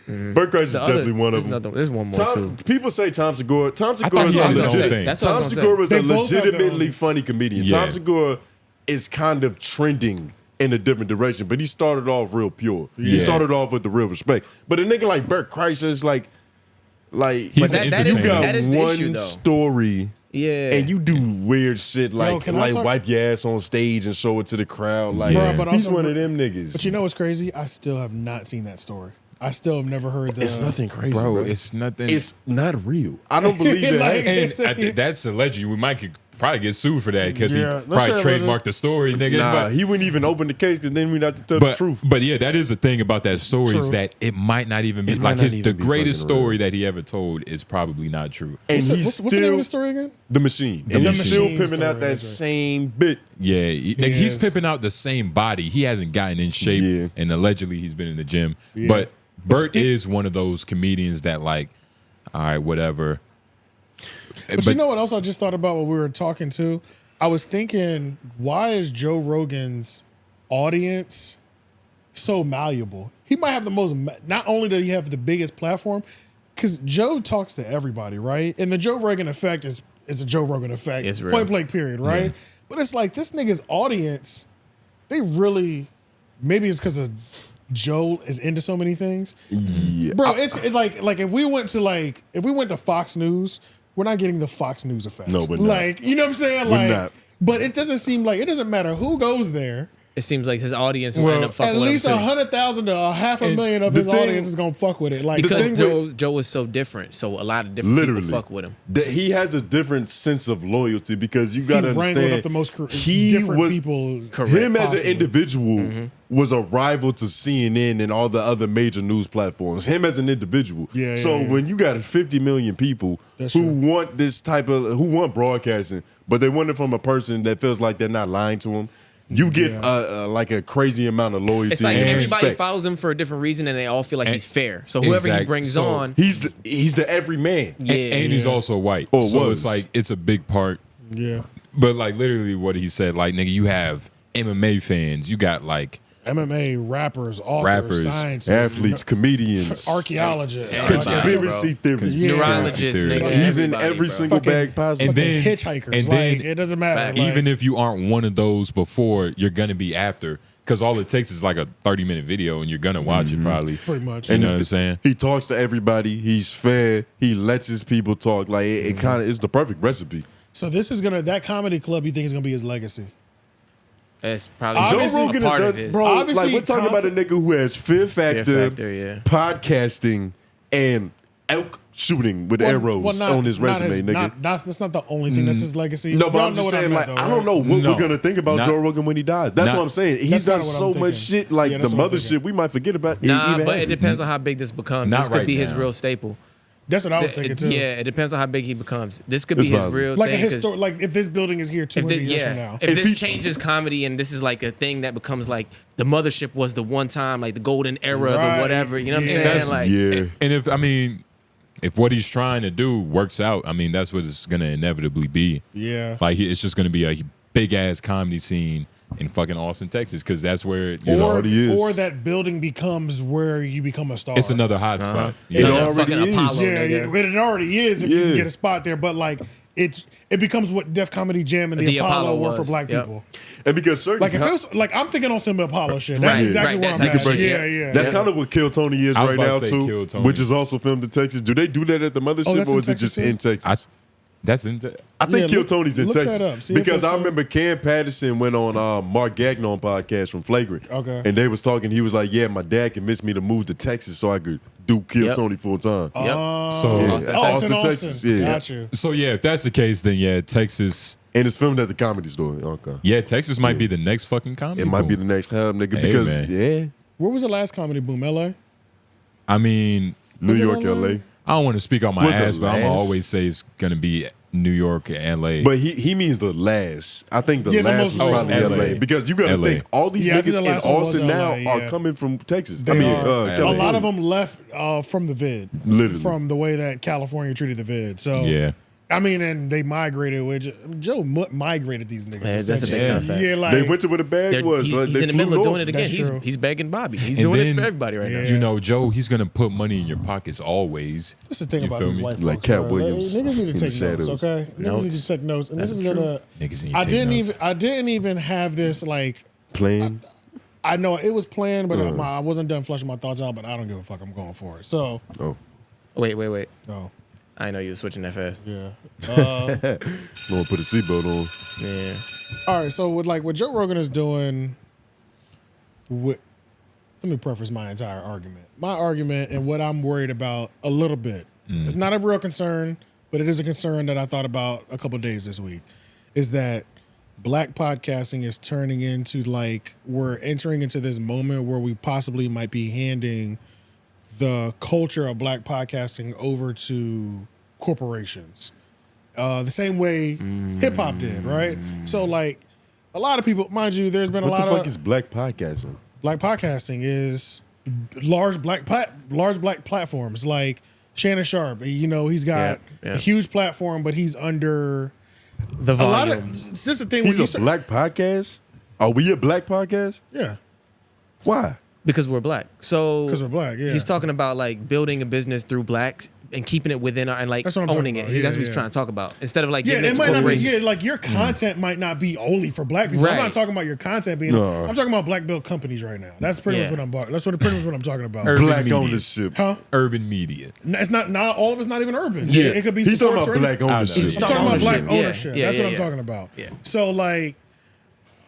Bert Kreischer is definitely one of them. There's one more too. People say Tom Segura. Tom thought Segura is he a had his own legit. thing. That's what I Tom was gonna Segura is say. a They both have their legitimately own- funny comedian. Yeah. Tom Segura is kind of trending in a different direction, but he started off real pure. He Yeah. started off with the real respect. But a nigga like Bert Kreischer is like He's an that is- you entertainer. got that is the one issue, though. story. Yeah. And you do weird shit like can I talk- wipe your ass on stage and show it to the crowd. Like Yeah. But he's also- one of them niggas. But you know what's crazy? I still have not seen that story. I still have never heard that. It's nothing crazy, Bro, bro. it's nothing. It's not real. I don't believe it. Like- and that's alleged. We might could probably get sued for that because Yeah, he probably let's say- trademarked the story, nigga. Nah, but, he wouldn't even open the case because then we'd have to tell the truth. But yeah, that is the thing about that story is True. that it might not even be It might like not the even be greatest fucking real. story that he ever told is probably not true. And he's what's the name still of the story again? the machine. The And he's Machine still story, pimping out that that's right. same bit. Yeah, like he's Yes. pimping out the same body. He hasn't gotten in shape, Yeah. and allegedly he's been in the gym. Yeah. But Bert is one of those comedians that like, all right, whatever. But you know what else I just thought about when we were talking too? I was thinking, why is Joe Rogan's audience so malleable? He might have the most, not only does he have the biggest platform, because Joe talks to everybody, right? And the Joe Rogan effect is a Joe Rogan effect. It's real. Point blank period, right? Yeah. But it's like this nigga's audience, they really, maybe it's because of Joe is into so many things. Yeah. Bro, it's like if we went to Fox News, we're not getting the Fox News effect. No, we're not. Like, you know what I'm saying? We're Like, not. But it doesn't seem like, it doesn't matter who goes there. It seems like his audience will end up fucking at with him. least 100,000 to 500,000 of his audience is gonna fuck with it. Like, because Joe is so different, so a lot of different people fuck with him. That he has a different sense of loyalty because you gotta understand up the most different people. Him as an individual was a rival to CNN and all the other major news platforms. Him as an individual. So when you got 50 million people who want this who want broadcasting, but they want it from a person that feels like they're not lying to them. You get like a crazy amount of loyalty. It's like and everybody respect. follows him for a different reason, and they all feel like he's fair. So whoever he brings on, he's the everyman. And he's also white, so it's like it's a big part. Yeah, but like literally what he said, like nigga, you have MMA fans, you got like MMA rappers, authors, scientists, athletes, comedians, archaeologists, conspiracy theorists, neurologists. He's in every single bag possible. And then hitchhikers. And like, then it doesn't matter. Even if you aren't one of those before, you're gonna be after. Because all it takes is like a 30-minute video, and you're gonna watch it probably. Pretty much. You know what I'm saying? He talks to everybody. He's fair. He lets his people talk. Like it kind of is the perfect recipe. So this is that comedy club. You think is gonna be his legacy? It's probably Joe Rogan is done, bro. Like we're talking about a nigga who has Fear Factor, podcasting, and elk shooting with arrows on his resume, nigga. That's not the only thing that's his legacy. No, but Y'all I'm know just what saying, meant, like, though, I don't know what we're gonna think about Not- Joe Rogan when he dies. That's not- what I'm saying. He's That's done kinda what so I'm much thinking. shit, like Yeah, the that's what I'm mother thinking. shit, we might forget about. Nah, even but it happened. depends on how big this becomes. Not This could right be his now. real staple. That's what I was thinking too. Yeah, it depends on how big he becomes. This could be It's his possible. real Like thing. like if this building is here 200 years from now. If this changes comedy and this is like a thing that becomes like the mothership was the one time, like the golden era, the whatever. You know what I'm saying? Like, And if what he's trying to do works out, I mean, that's what it's gonna inevitably be. Yeah. Like it's just gonna be a big ass comedy scene in fucking Austin, Texas, because that's where it already is. Or that building becomes where you become a star. It's another hot spot. It Yeah. already is. Apollo, it already is if you can get a spot there. But like it becomes what Def Comedy Jam and the Apollo were for black people. And because certain Like if it was like I'm thinking on some Apollo shit. That's Right, exactly right, where that I'm type of at. shit. Yeah. That's kind of what Kill Tony is I was right about now to say too, Kill Tony. which is also filmed in Texas. Do they do that at the mothership, that's or in is it Texas just too? in Texas? That's in. I think Yeah, Kill look- Tony's in look Texas that up. See if because it's I remember Cam Patterson went on Mark Gagnon podcast from Flagrant. Okay. And they was talking. He was like, "Yeah, my dad convinced me to move to Texas so I could do Kill Tony full time." So Austin, Texas. Yeah. Got you. So yeah, if that's the case, then yeah, Texas. And it's filmed at the Comedy Store. Okay. Yeah, Texas might be the next fucking comedy. It might be boom. the next hub, nigga. Hey, Because man. Where was the last comedy boom? LA? I mean, New Was it York, LA? LA. I don't want to speak on my Was the ass, but I'm gonna last? always say it's gonna be New York and LA. But he means the last. I think the Yeah, the last most was probably recent. LA. Because you got to LA. think all these Yeah, I think niggas the in last one was Austin LA, now yeah. are coming from Texas. They are. A California. lot of them left from the vid. Literally. From the way that California treated the vid. So yeah. I mean, and they migrated. Joe migrated these niggas. Yeah, that's a big essentially. time fact. Yeah, like They went to where the bag was. He's, Like, he's they in the flew middle of doing north. it again. That's true. He's begging Bobby. He's And doing then, it for everybody right now. You know, Joe, he's gonna put money in your pockets always. That's the thing You about feel these me? white folks. Like Cat bro. Williams Niggas need in to the take shadows. notes, okay? Niggas need Notes. to take notes. And That's this is true. gonna. Niggas need to I take notes. didn't even have this like. Plain. I know it was planned, but I wasn't done fleshing my thoughts out. But I don't give a fuck. I'm going for it. So. Oh. Wait. Oh. I know you were switching that fast. Yeah. No one put a seatbelt on. Yeah. All right. So with what Joe Rogan is doing. Let me preface my entire argument. My argument and what I'm worried about a little bit. It's not a real concern, but it is a concern that I thought about a couple days this week. Is that black podcasting is turning into we're entering into this moment where we possibly might be handing the culture of black podcasting over to corporations. The same way hip hop did, right? So a lot of people, mind you, there's been a lot What of the fuck is black podcasting? black podcasting is large black platforms like Shannon Sharp. You know, he's got a huge platform, but he's under the a lot volume. of. It's just a thing. He's when a black podcast? Are we a black podcast? Yeah. Why? Because we're black. So because we're black. Yeah. He's talking about like building a business through blacks and keeping it within our, and like owning it. That's what he's trying to talk about. Instead of like giving it to corporations. Like your content might not be only for black people. Right. I'm not talking about your content being. No. I'm talking about black built companies right now. That's pretty much what I'm. That's pretty much what I'm talking about. Urban Black media. ownership. Huh? Urban media. It's not all of it's not even urban. Yeah. It could be. He's talking support about for black ownership. I'm talking about black ownership. Yeah, That's yeah, what I'm talking about. Yeah. So like,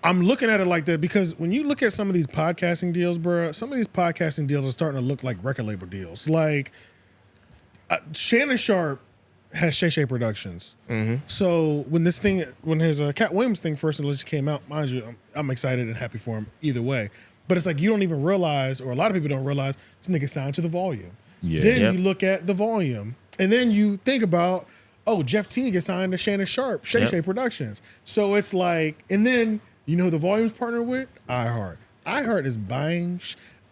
I'm looking at it like that because when you look at some of these podcasting deals, bro, some of these podcasting deals are starting to look like record label deals. Like, Shannon Sharp has Shay Productions. Mm-hmm. So when his Cat Williams thing first allegedly came out, mind you, I'm excited and happy for him either way. But it's like you don't even realize, or a lot of people don't realize, this nigga signed to the Volume. Yeah. Then you look at the Volume, and then you think about, oh, Jeff T gets signed to Shannon Sharp, Shay Productions. So it's like, and then you know who the Volume's partnered with? iHeart. iHeart is buying.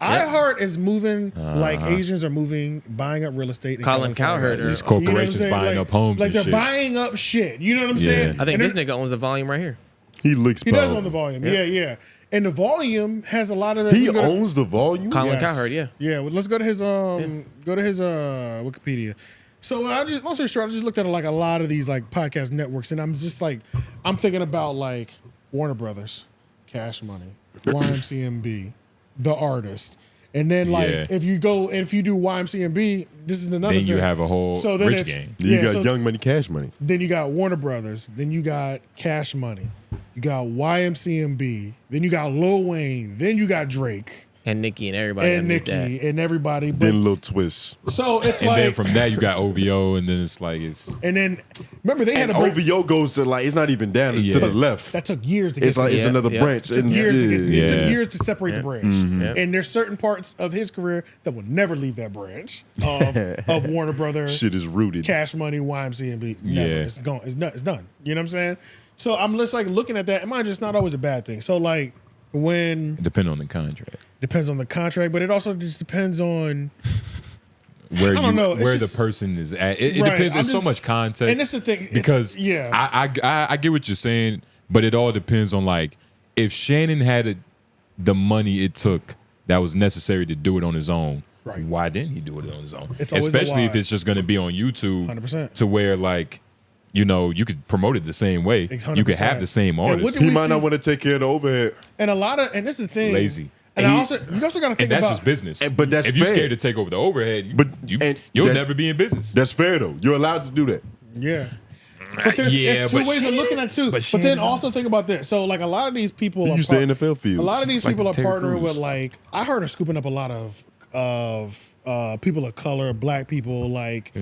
iHeart is moving like Asians are moving, buying up real estate. In Colin California. Cowherd. These corporations buying up homes Like and they're shit. buying up shit. You know what I'm saying? I think this nigga owns the Volume right here. He looks. He does own the Volume. Yeah. And the Volume has a lot of the. He owns the Volume. Colin Cowherd, yeah. Yeah. Well, let's go to his Wikipedia. So long story short, I just looked at like a lot of these like podcast networks, and I'm just like, I'm thinking about like Warner Brothers, Cash Money, YMCMB, The Artist. And then like if you do YMCMB, this is another then thing. you have a whole rich game. You got Young Money, Cash Money. Then you got Warner Brothers. Then you got Cash Money. You got YMCMB. Then you got Lil Wayne. Then you got Drake. And Nicki and everybody. And everybody. But, Then Lil Twist. So it's and like. then from that you got OVO, and then it's like it's. And then remember they had a break. OVO goes to like it's not even down. It's to the left. That took years to get. It's like it's another branch. It took years to get. It took Yeah. years to separate the branch. And there's certain parts of his career that will never leave that branch of Warner Brothers. Shit is rooted. Cash Money, YMCMB. Never. Yeah. It's gone. It's done. You know what I'm saying? So I'm just like looking at that. And mind you, it's not always a bad thing. So like when It depends on the contract. depends on the contract, but it also just depends on Where I don't know. where It's the person is at. It Right. depends. There's I'm so just- much context. and that's the thing. It's- Because yeah. I get what you're saying, but it all depends on like if Shannon had the money it took that was necessary to do it on his own. Right. Why didn't he do it on his own? It's always the Especially if why. it's just going to be on YouTube 100%. to where like you know you could promote it the same way. 100%. You could have the same And artist. what do He we might see- not want to take care of the overhead. and and this is the thing. Lazy. And And you also got to think And that's about just business. But that's if you're fair. scared to take over the overhead, But you'll that- never be in business. That's fair though. You're allowed to do that. Yeah. But there's two ways of looking at it too. But then also think about this. So like a lot of these people You are used to NFL fields. a lot of these It's like people are Terry partnering Crews. with like I heard are scooping up a lot of people of color, black people, like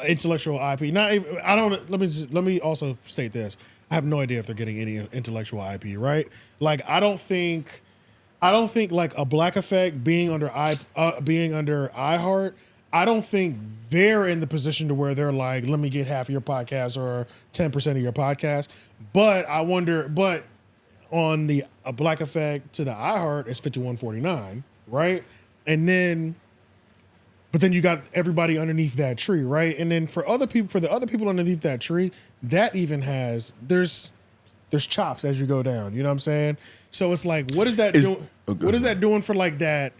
intellectual IP. Not even, I don't. Let me also state this. I have no idea if they're getting any intellectual IP. Right? Like I don't think like a Black Effect being under iHeart. I don't think they're in the position to where they're like, let me get half of your podcast or 10% of your podcast. But I wonder, but on the Black Effect to the iHeart, it's $51.49, right? And then, but then you got everybody underneath that tree, right? And then for the other people underneath that tree, that even has there's chops as you go down. You know what I'm saying? So it's like, what is that doing? What is that doing for like that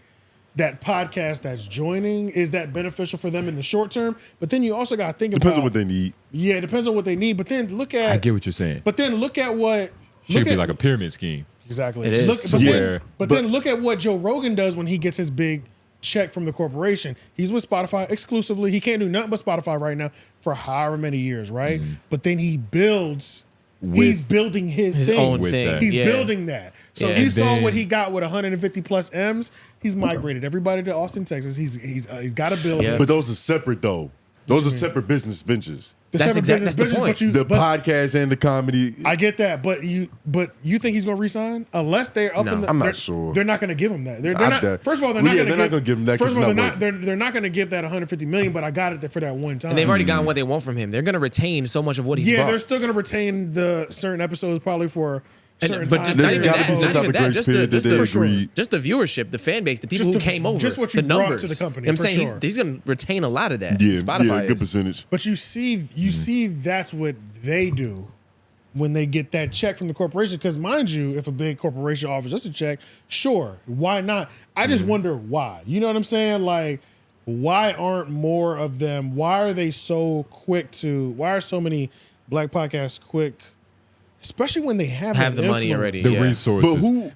podcast that's joining? Is that beneficial for them in the short term? But then you also got to think Depends about on what they need. Yeah, it depends on what they need. But then look at I get what you're saying. But then look at what Should be like a pyramid scheme. Exactly. It is. Then look at what Joe Rogan does when he gets his big check from the corporation. He's with Spotify exclusively. He can't do nothing but Spotify right now for however many years, right? But then he builds. He's building his thing. own thing. He's Yeah. building that. So Yeah. we And saw then- what he got with 150 plus M's. He's migrated everybody to Austin, Texas. He's got a building. But those are separate though. Those are separate business ventures. The separate business, but The podcast and the comedy. I get that, but you think he's going to resign unless they're up No. in the? I'm not they're- sure. They're not going to give him that. They're I'm not. that- First of all, they're Well, not yeah, going they're not gonna give him that 'cause First of all, it's they're not not. They're not going to give that 150 million. But I got it for that one time. And they've already gotten what they want from him. They're going to retain so much of what he's Yeah, brought. they're still going to retain the certain episodes probably for certain But time just not periods. even that, not even that, just For just the viewership, the fan base, the people Just who the- came over, just what the you brought numbers. to the company, You know what for I'm saying? sure. He's going to retain a lot of that. Yeah, Spotify yeah, good is. percentage. But you see that's what they do when they get that check from the corporation. Because mind you, if a big corporation offers us a check, sure, why not? I just wonder why. You know what I'm saying? Like, why aren't more of them? Why are they so quick to? Why are so many black podcasts quick? Especially when they have the money already, the resources.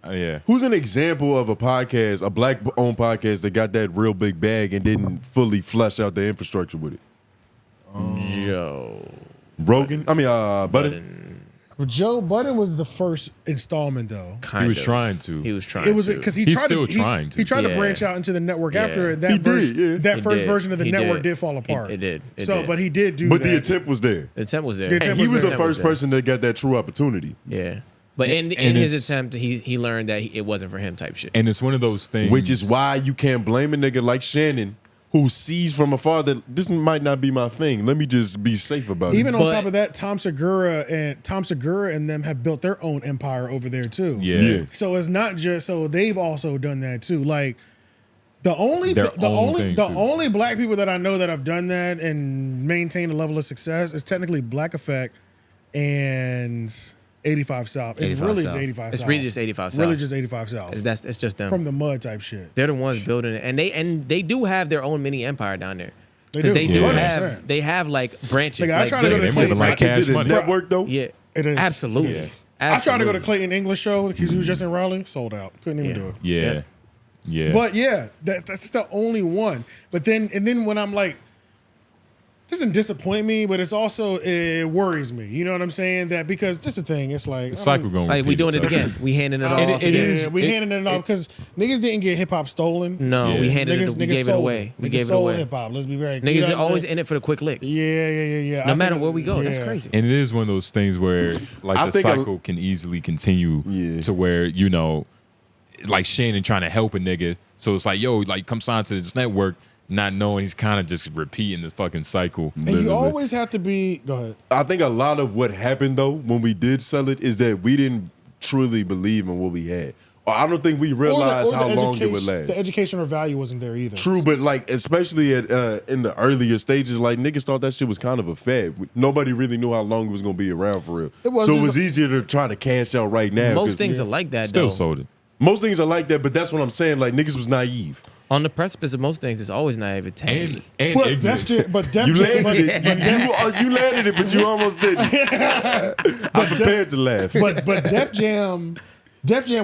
But who's an example of a podcast, a black-owned podcast that got that real big bag and didn't fully flesh out the infrastructure with it? Joe Rogan. Budden. Well, Joe Budden was the first installment, though. He was trying to. He was trying. It was to. because He's still trying to. He tried to branch out into the network after that. That first version of the network did fall apart. It did. But he did do. But that. the attempt was there. The attempt was there. And he was the first person that got that true opportunity. Yeah. But in his attempt, he learned that it wasn't for him type shit. And it's one of those things. Which is why you can't blame a nigga like Shannon who sees from afar that this might not be my thing. Let me just be safe about it. Even on top of that, Tom Segura and them have built their own empire over there too. Yeah. So it's not just they've also done that too. Like the only black people that I know that have done that and maintained a level of success is technically Black Effect and 85 South. It really is 85 South. It's really just 85 South. Really just 85 South. It's just them. From the mud type shit. They're the ones building it. And they do have their own mini empire down there. They have like branches. Like, I try to go to Clayton. Is it a network though? Yeah. It is. Absolutely. Yeah. I tried to go to Clayton English show because he was just in Raleigh. Sold out. Couldn't even do it. Yeah. But yeah, that's the only one. But then when I'm like, doesn't disappoint me, but it's also it worries me. You know what I'm saying? That because this is the thing. It's like the cycle going. Like we doing it again. We handing it off. We handing it off because niggas didn't get hip hop stolen. No, we handed it. We gave it away. We gave it away. Hip hop. Let's be very. Niggas are always in it for the quick lick. Yeah. No matter where we go, that's crazy. And it is one of those things where like the cycle can easily continue to where like Shannon trying to help a nigga. So it's like, yo, like come sign to this network. Not knowing he's kind of just repeating this fucking cycle. And you always have to be. Go ahead. I think a lot of what happened though when we did sell it is that we didn't truly believe in what we had. Or I don't think we realized how long it would last. The educational value wasn't there either. True, but like especially at in the earlier stages, like niggas thought that shit was kind of a fad. Nobody really knew how long it was gonna be around for real. It was easier to try to cash out right now. Most things are like that. Still sold it. Most things are like that, but that's what I'm saying. Like niggas was naive. On the precipice of most things, it's always naivety. And but ignorance. You landed it, but you almost didn't. I'm prepared to laugh. But Def Jam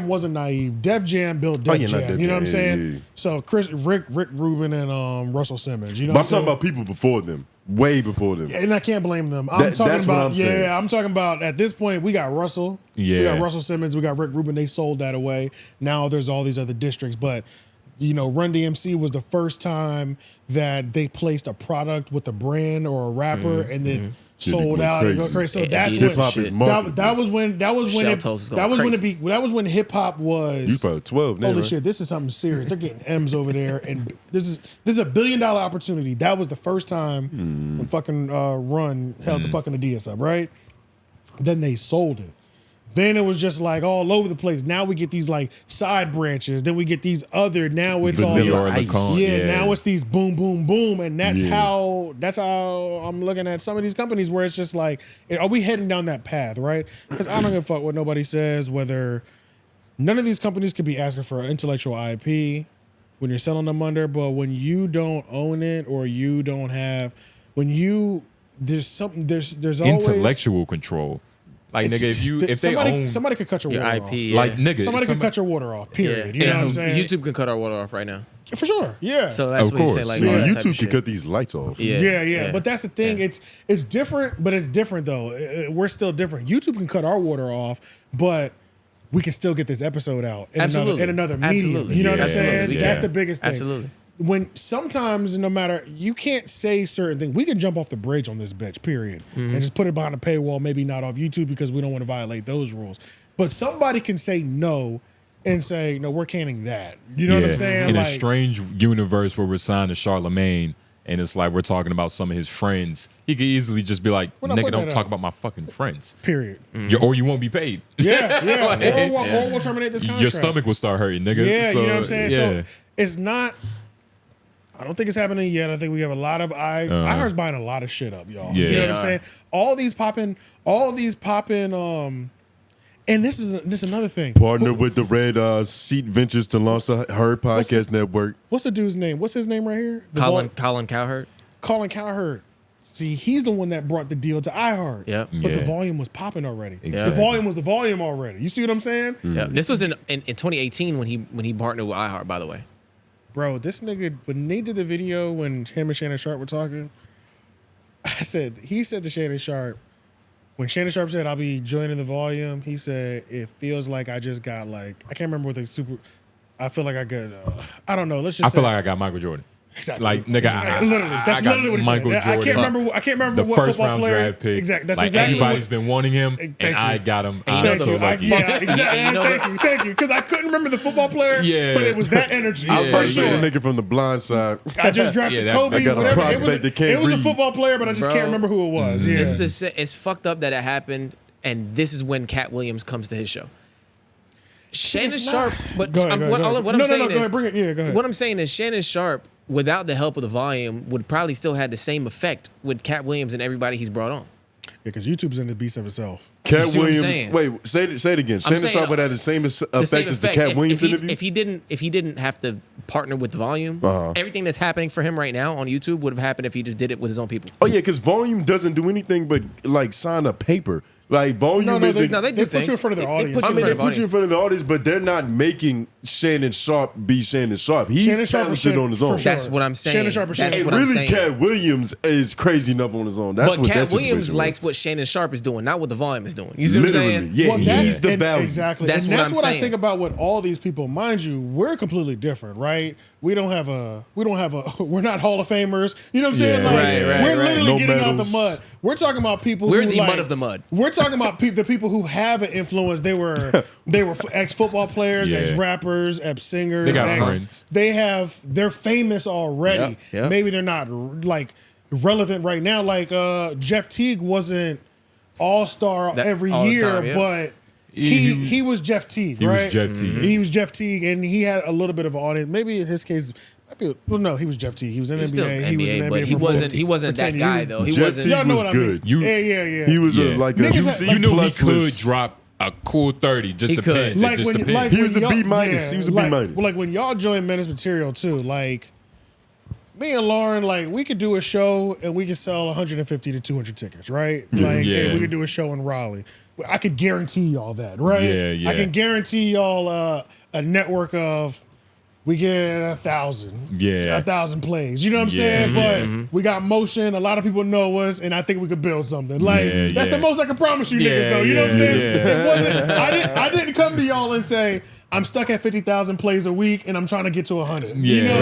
wasn't naive. Def Jam built Def Jam. You know what I'm saying? Yeah. So Rick Rubin and Russell Simmons. You know but what I'm talking about people before them. Way before them. And I can't blame them. That's what I'm saying. I'm talking about at this point, we got Russell. Yeah. We got Russell Simmons. We got Rick Rubin. They sold that away. Now there's all these other districts. But Run DMC was the first time that they placed a product with a brand or a rapper and then sold out and go crazy. So that's when hip hop was. You probably 12 now. Holy right? shit, this is something serious. They're getting M's over there, and this is $1 billion opportunity. That was the first time when fucking Run held the fucking Adidas up, right? Then they sold it. Then it was just like all over the place. Now we get these like side branches. Then we get these other. Now it's all now it's these boom, boom, boom, and that's how I'm looking at some of these companies where it's just like, are we heading down that path, right? Because I don't give a fuck what nobody says. Whether none of these companies could be asking for intellectual IP when you're selling them under, but when you don't own it or you don't have, there's always intellectual control. Like nigga, if somebody could cut your water IP, off. Like nigga, somebody could cut your water off. Period. You know what I'm saying? YouTube can cut our water off right now. For sure. Yeah. So that's what you say. Like YouTube can cut these lights off. Yeah. But that's the thing. It's different, but it's different though. We're still different. YouTube can cut our water off, but we can still get this episode out in another medium. You know what I'm saying? That's the biggest thing. Absolutely. When sometimes, no matter, you can't say certain things. We can jump off the bridge on this bitch, period, and just put it behind a paywall, maybe not off YouTube because we don't want to violate those rules. But somebody can say no and say, no, we're canning that. You know what I'm saying? In a strange universe where we're signed to Charlamagne and it's like we're talking about some of his friends, he could easily just be like, nigga, don't talk about my fucking friends. Period. Or you won't be paid. Like, or we'll terminate this contract. Your stomach will start hurting, nigga. Yeah, so, you know what I'm saying? So it's not... I don't think it's happening yet. I think we have a lot of iHeart's buying a lot of shit up, y'all. Yeah. You know what I'm saying? All these popping. And this is another thing. Partner with the Red Seat Ventures to launch the Her Podcast Network. What's the dude's name? What's his name right here? Colin Cowherd. Colin Cowherd. See, he's the one that brought the deal to iHeart. Yep. But the volume was popping already. Exactly. The volume was the volume already. You see what I'm saying? Yeah. This was in 2018 when he partnered with iHeart, by the way. Bro, this nigga, when they did the video when him and Shannon Sharp were talking, he said to Shannon Sharp, when Shannon Sharp said, I'll be joining the volume, he said, it feels like I just got I can't remember what I feel like I got, I don't know. Let's just I feel like I got Michael Jordan. Exactly. Like, nigga, literally. That's literally what he Michael said. Jordan. I can't remember the what first football round player. draft pick. Exactly. That's like exactly everybody's been wanting him, and I got him. I'm so lucky. Yeah, exactly. Thank you. Because I couldn't remember the football player, but it was that energy. I first saw the nigga from the blind side. I just drafted Kobe. I got a whatever. prospect that can't It was a read. football player, but I just can't remember who it was. Yeah. It's fucked up that it happened, and this is when Cat Williams comes to his show. Shannon Sharp, but Go ahead. what I'm No, saying go is, ahead, bring it. Yeah, go ahead. What I'm saying is Shannon Sharp, without the help of the volume, would probably still have the same effect with Cat Williams and everybody he's brought on. Yeah, because YouTube's in the beast of itself. Cat see what I'm Williams. saying? Wait, say it again. Shannon Sharp would have the same effect as the Cat Williams interview. If he didn't have to partner with the volume, everything that's happening for him right now on YouTube would have happened if he just did it with his own people. Oh yeah, because Volume doesn't do anything but like sign a paper. Like Volume they isn't. do things. Put you in front of the audience. I mean, they put you in front of the audience, but they're not making Shannon Sharp be Shannon Sharp. He's Shannon Sharp is talented on his own. That's what I'm saying. Shannon Sharp is That's Shannon what Sharp. I'm Really, saying. Cat Williams is crazy enough on his own. That's But what Cat that Williams situation likes was. what Shannon Sharp is doing, not what the volume is doing. You see what I'm Literally, saying? yeah. Well, He's the value. Exactly. That's and what that's I'm what I saying. think about with all these people. Mind you, we're completely different, right? We're not Hall of Famers. You know what I'm saying? Yeah. Like, Right, we're right. literally No getting out medals. the mud. We're talking about people We're who the mud of the mud. We're talking about the people who have an influence. They were ex-football players, Yeah. ex-rappers, ex-singers. They got friends. They're famous already. Yep. Maybe they're not like relevant right now. Like Jeff Teague wasn't all-star every all the year, time, yeah. but he was Jeff Teague, He was right? Jeff Teague. He was Jeff Teague, and he had a little bit of an audience. Maybe in his case, well, no, he was Jeff Teague. He was in He's NBA. still He was in NBA, NBA. but he wasn't for that 10 guy years. though. He Jeff wasn't. Teague Y'all know was what I good. mean. Yeah. He was Yeah. like a Niggas C You knew he plus could list. drop a cool 30. Just He depends. could. It just when- depends. He was when a B y'all- minus. yeah, He was a B like- minus. Well, like when y'all joined Menace Material too, like me and Lauren, like we could do a show and we could sell 150 to 200 tickets, right? Like Yeah. and we could do a show in Raleigh. I could guarantee y'all that, right? Yeah. I can guarantee y'all a network of we get 1,000. Yeah. 1,000 plays. You know what I'm Yeah. saying? But Mhm. we got motion. A lot of people know us, and I think we could build something. Like Yeah, that's the yeah. most I can promise you Yeah, niggas, though. You know what I'm yeah, saying? yeah. It wasn't. I didn't come to y'all and say I'm stuck at 50,000 plays a week, and I'm trying to get to 100. You Yeah, know?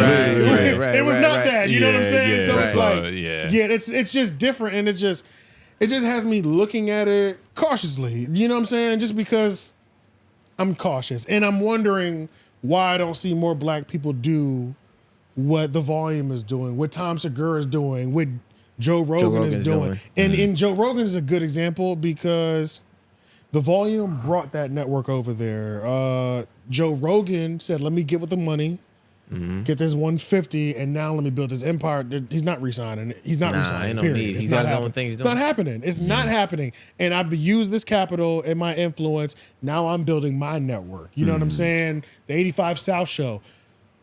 right, It was right, not right. that. You know what I'm Yeah, saying? yeah, So it's right. like, Yeah. it's just different, and it just has me looking at it cautiously. You know what I'm saying? Just because I'm cautious, and I'm wondering why I don't see more black people do what the volume is doing, what Tom Segura is doing, what Joe Rogan is doing. And Joe Rogan is a good example because the volume brought that network over there. Joe Rogan said, let me get with the money, get this 150, and now let me build this empire. He's not resigning. He's not resigning, ain't no period. need. It's He's not got his own happening. thing he's It's doing. not happening. It's not happening. And I've used this capital and my influence. Now I'm building my network. You know what I'm saying? The 85 South Show.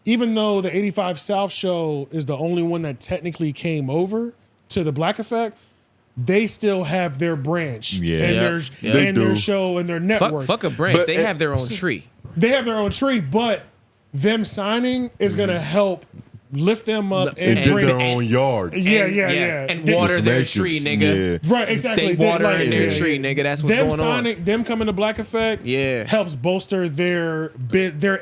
Even though the 85 South Show is the only one that technically came over to the Black Effect, they still have their branch and their show and their network. Fuck a branch. But they have their own tree. They have their own tree, but them signing is going to help lift them up and dig bring their own yard. Yeah. And water their tree, nigga. Right, exactly. They water Like, their tree, nigga. That's what's them going on. Them coming to Black Effect helps bolster their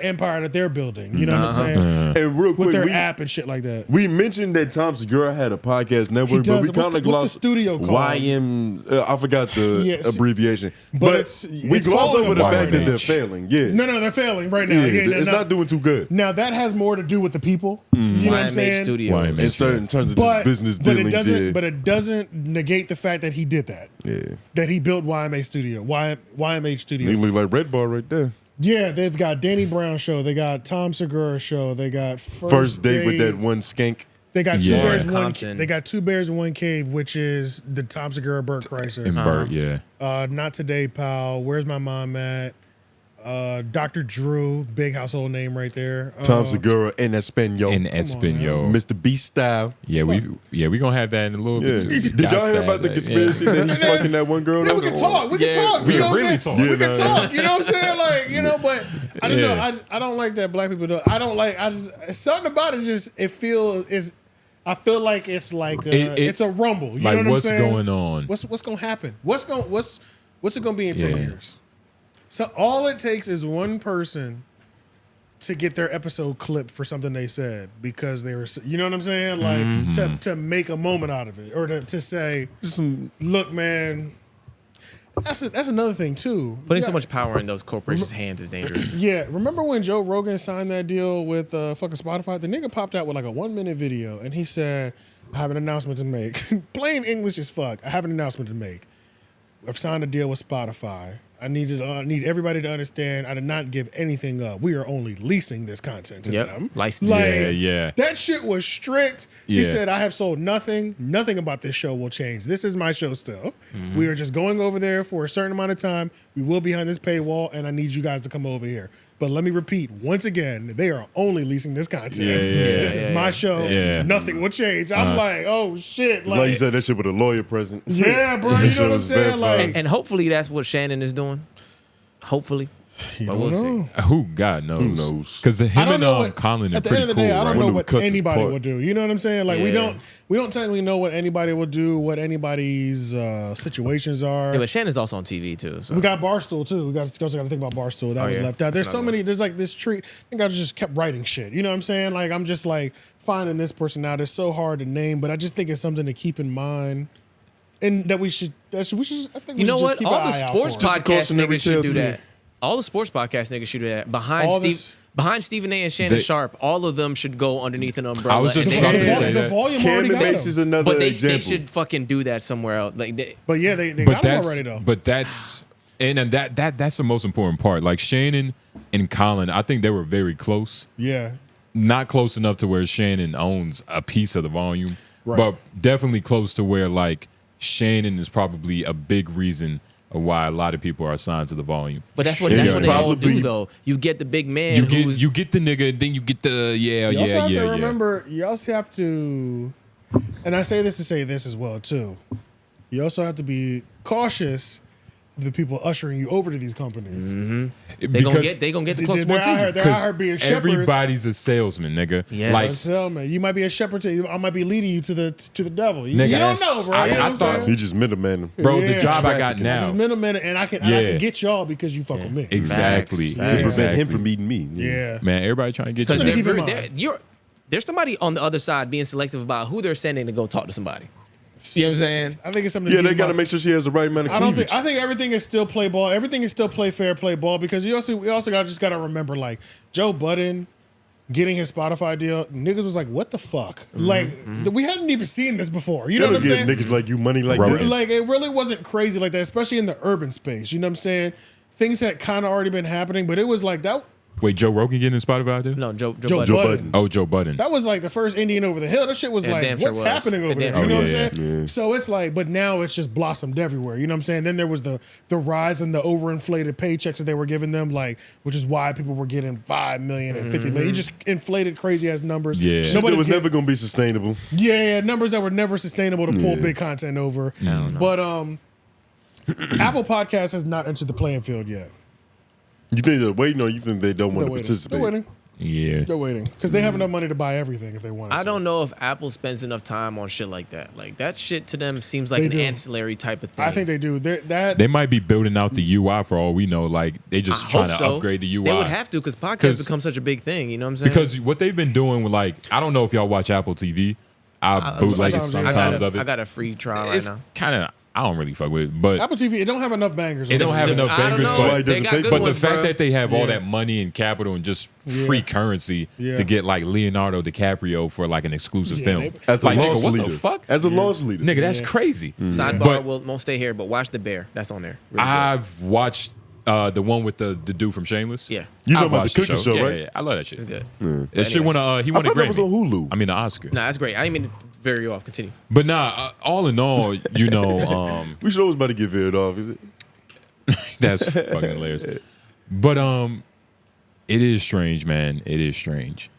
empire that they're building. You know what I'm saying? And real quick, With their app and shit like that. We mentioned that Tom Segura had a podcast network, He but we does. kind of What's glossed the studio called? I forgot the abbreviation. But we glossed falling over the apart. fact that they're failing. Yeah. No, they're failing right now. Yeah, it's not doing too good. Now that has more to do with the people. You know what I'm saying? In terms of just business dealings, but it doesn't negate the fact that he did that. Yeah. That he built YMH Studio, YMH Studios. He look like Redbar right there. Yeah, they've got Danny Brown show. They got Tom Segura show. They got First Date with that one skank. They got They got Two Bears in One Cave, which is the Tom Segura, Burt Kreischer. And Burt, yeah. Not Today, Pal. Where's My Mom At? Dr. Drew, big household name right there. Tom Segura in Espanol. Mr. Beast style. Yeah, we gonna have that in a little bit. Too. Did y'all hear about the conspiracy that he's fucking that one girl? Yeah, we can talk. We can talk. We can really talk. We can talk. You know what I'm saying? Like, you know, but I just don't, I don't like that black people do. I don't like. I just something about it. Just it feels is. I feel like it's like it's a rumble. You like know what what's I'm saying? going on? What's gonna happen? What's it gonna be in 10 years? So all it takes is one person to get their episode clipped for something they said because they were, you know what I'm saying? Like to make a moment out of it or to say, look, man, that's another thing too. Putting so much power in those corporations' hands is dangerous. Yeah. Remember when Joe Rogan signed that deal with fucking Spotify? The nigga popped out with like a 1-minute video and he said, I have an announcement to make. Plain English as fuck. I have an announcement to make. I've signed a deal with Spotify. I need everybody to understand I did not give anything up. We are only leasing this content to them. License. Yeah. That shit was strict. He said, I have sold nothing. Nothing about this show will change. This is my show still. We are just going over there for a certain amount of time. We will be behind this paywall, and I need you guys to come over here. But let me repeat, once again, they are only leasing this content. This is my show. Nothing will change. I'm like, oh, shit. Like you said, that shit with a lawyer present. Yeah, bro. You know what I'm saying? Like, and hopefully that's what Shannon is doing. Hopefully. But we'll see. Who God knows? Who knows? Because him and Colin are at the pretty end of the cool. day, I don't know what cuts his anybody part. will do. You know what I'm saying? Like we don't technically know what anybody will do, what anybody's situations are. Yeah, but Shannon's also on TV too. So. We got Barstool too. We also got to think about Barstool. That was left out. There's so many. There's like this tree. I think I just kept writing shit. You know what I'm saying? Like I'm just like finding this person out. It's so hard to name, but I just think it's something to keep in mind. And that we should. I think we should just keep All an the eye out sports for it. podcast niggas should do that. All the sports podcast niggas should do that. Behind Stephen A. and Shannon Sharp, all of them should go underneath an umbrella. I was just about to say the that. volume Cam already and got Mace them. is another But they example. should fucking do that somewhere else. Like, they got them already though. But that's that's the most important part. Like Shannon and Colin, I think they were very close. Yeah. Not close enough to where Shannon owns a piece of the volume, Right. but definitely close to where like Shannon is probably a big reason of why a lot of people are assigned to the volume. but that's what they all do though. You get the big man You get the nigga, then you get the You also have to remember. You also have to, and I say this to say this as well too. You also have to be cautious of the people ushering you over to these companies. They gonna get the close more to you. They're out here being shepherds. Everybody's a salesman, nigga. Yes. Like, Salesman. You might be a shepherd. I might be leading you to the devil. You Nigga, don't know, bro. You know what I'm saying? You just middleman. bro, the job I got I now. just middleman, and I can get y'all because you fuck with me. Exactly. To prevent him from eating me. Yeah. Man, everybody trying to get Because you. there's somebody on the other side being selective about who they're sending to go talk to somebody. You know what I'm saying? I think it's something. Yeah, they got to make sure she has the right amount of cleavage. I think everything is still play ball. Everything is still fair play ball because we also got to remember like Joe Budden getting his Spotify deal. Niggas was like, what the fuck? Like we hadn't even seen this before. You know what I'm saying? Niggas like you money like this. Like it really wasn't crazy like that, especially in the urban space. You know what I'm saying? Things had kind of already been happening, but it was like that. Wait, Joe Rogan getting his Spotify too? No, Joe Budden. Oh, Joe Budden. That was like the first Indian over the hill. That shit was It like, damn sure what's was. happening over It there? damn You know sure what I'm saying? So it's like, but now it's just blossomed everywhere. You know what I'm saying? Then there was the rise in the overinflated paychecks that they were giving them, like, which is why people were getting $5 million and $50 million. You just inflated crazy ass numbers. Yeah. Shit that was never going to be sustainable. Yeah, numbers that were never sustainable to pull big content over. No. But Apple Podcasts has not entered the playing field yet. You think they're waiting or you think they don't want to participate? They're waiting. Yeah. They're waiting because they have enough money to buy everything if they want. I don't know if Apple spends enough time on shit like that. Like that shit to them seems like They an do. ancillary type of thing. I think they do. They might be building out the UI for all we know. Like they just I trying hope to so. upgrade the UI. They would have to because podcasts become such a big thing. You know what I'm saying? Because what they've been doing with like, I don't know if y'all watch Apple TV. I bootleg it sometimes of it. I got a free trial right It's now. kind of, I don't really fuck with it, but Apple TV, it don't have enough bangers. it don't have enough bangers. But, They got good but the ones, fact bro. that they have all that money and capital and just free currency to get like Leonardo DiCaprio for like an exclusive film. As a Like, launch nigga, what leader. the fuck? As a launch leader. Nigga, that's crazy. Sidebar, But won't stay here, but watch The Bear. That's on there. Really good. I've watched The one with the dude from Shameless. Yeah. You talking I about the watched cooking show, Yeah, right? yeah, I love that shit. It's good. That shit won a he won a I thought that Grammy. was on Hulu. I mean, an Oscar. Nah, that's great. I didn't mean to veer you off. Continue. But nah, all in all, you know, we should always about to get veered off, is it? that's fucking hilarious. But it is strange, man. It is strange.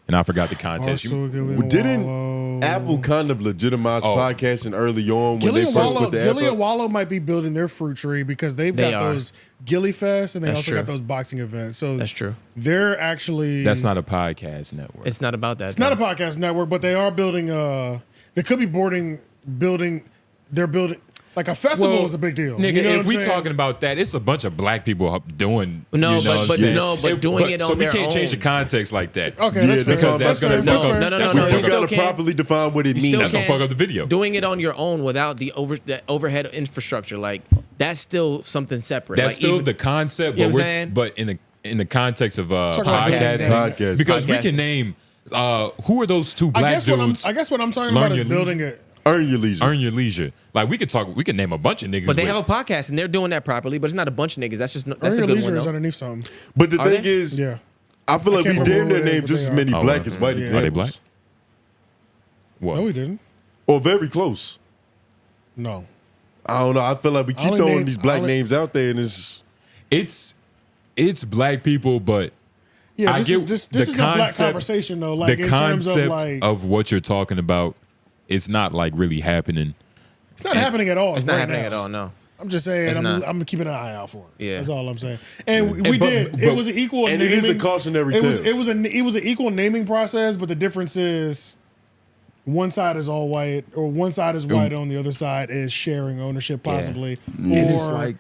And I forgot the context. Didn't Apple kind of legitimize podcasting early on when they first put the app Gilly and up? Wallow might be building their fruit tree because they've got those Gilly Fest and they also got those boxing events. So that's true. They're actually That's not a podcast network. It's not about that. It's not a podcast network, but they are building. They could be building. They're building. Like a festival is a big deal. Nigga, You know if what I'm we saying? talking about that, it's a bunch of black people doing. No, you know but doing it on so we their can't own. change the context like that. Okay, that's fair. because that's gonna fuck up. No. We You still gotta can't. properly define what it You means. still That's gonna can't. fuck up the video. Doing it on your own without the overhead infrastructure, like that's still something separate. That's like, still even- the concept, You know but what I'm saying? but in the context of Talk about podcasting, because we can name who are those two black dudes. I guess what I'm talking about is building it. Earn your leisure. Earn your leisure. Like we could name a bunch of niggas. But they with- have a podcast and they're doing that properly. But it's not a bunch of niggas. That's just that's Earn a Your good Leisure one. is Though. underneath something. But the Are thing they? is, Yeah. I feel like I we can't damn remember near who it is, named but just they as many are. black as white Yeah. examples. Are they black? What? No, we didn't. Or very close. No. I don't know. I feel like we I keep only throwing named- these black I only- names out there, and it's black people, but Yeah, I this get is the a black concept- conversation though. Like the in terms concept of like, of what you're talking about, it's not like really happening. it's not happening at all. It's not right happening now. at all. No. I'm just saying. It's I'm not. keeping an eye out for it. Yeah. That's all I'm saying. And we And but- did. but- It was an equal. and it naming, is a cautionary It was. tale. It was an equal naming process, but the difference is, one side is all white, or one side is white, on the other side is sharing ownership, possibly, And or it's like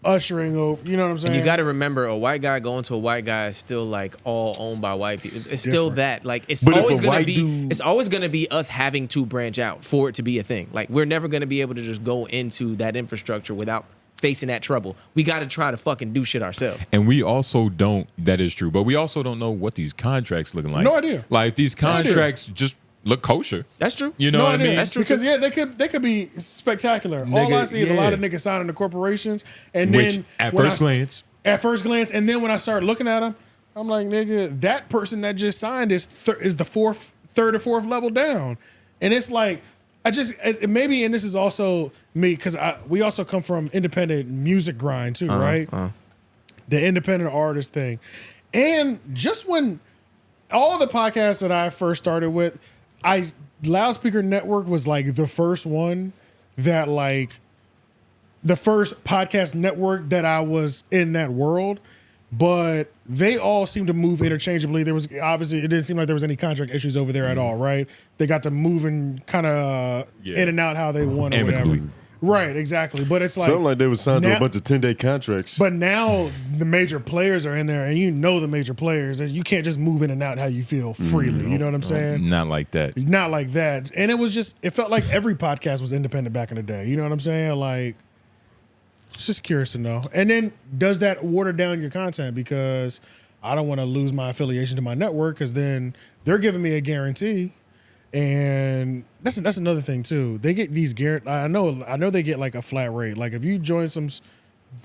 ushering over. You know what I'm saying? And you got to remember, a white guy going to a white guy is still like all owned by white people. It's still that. Like it's But if always a gonna white be. dude- It's always gonna be us having to branch out for it to be a thing. Like we're never gonna be able to just go into that infrastructure without facing that trouble. We got to try to fucking do shit ourselves. And we also don't. That is true, but we also don't know what these contracts looking like. No idea. Like these That's true. contracts just look kosher. That's true. You know No what idea. I mean? That's true, Because too. yeah, they could be spectacular. All Nigga, I see is a lot of yeah. niggas signing to corporations, and Which then at when first glance, and then when I start looking at them, I'm like, nigga, that person that just signed is the third or fourth level down, and it's like, maybe, and this is also me because we also come from independent music grind too, right? The independent artist thing, and just when all the podcasts that I first started with, Loudspeaker Network was like the first one that like the first podcast network that I was in that world, but they all seem to move interchangeably. There was obviously, it didn't seem like there was any contract issues over there at all, right? They got to move and kind of in and out how they want or whatever. amicably. Right, exactly. But it's like something like they were signed to now- a bunch of 10-day contracts. But now the major players are in there, and you know the major players. And you can't just move in and out how you feel freely. You know what I'm saying? not like that. Not like that. And it felt like every podcast was independent back in the day. You know what I'm saying? Like, just curious to know. And then does that water down your content? Because I don't want to lose my affiliation to my network, because then they're giving me a guarantee. And that's another thing too. They get these I know they get like a flat rate. Like if you join some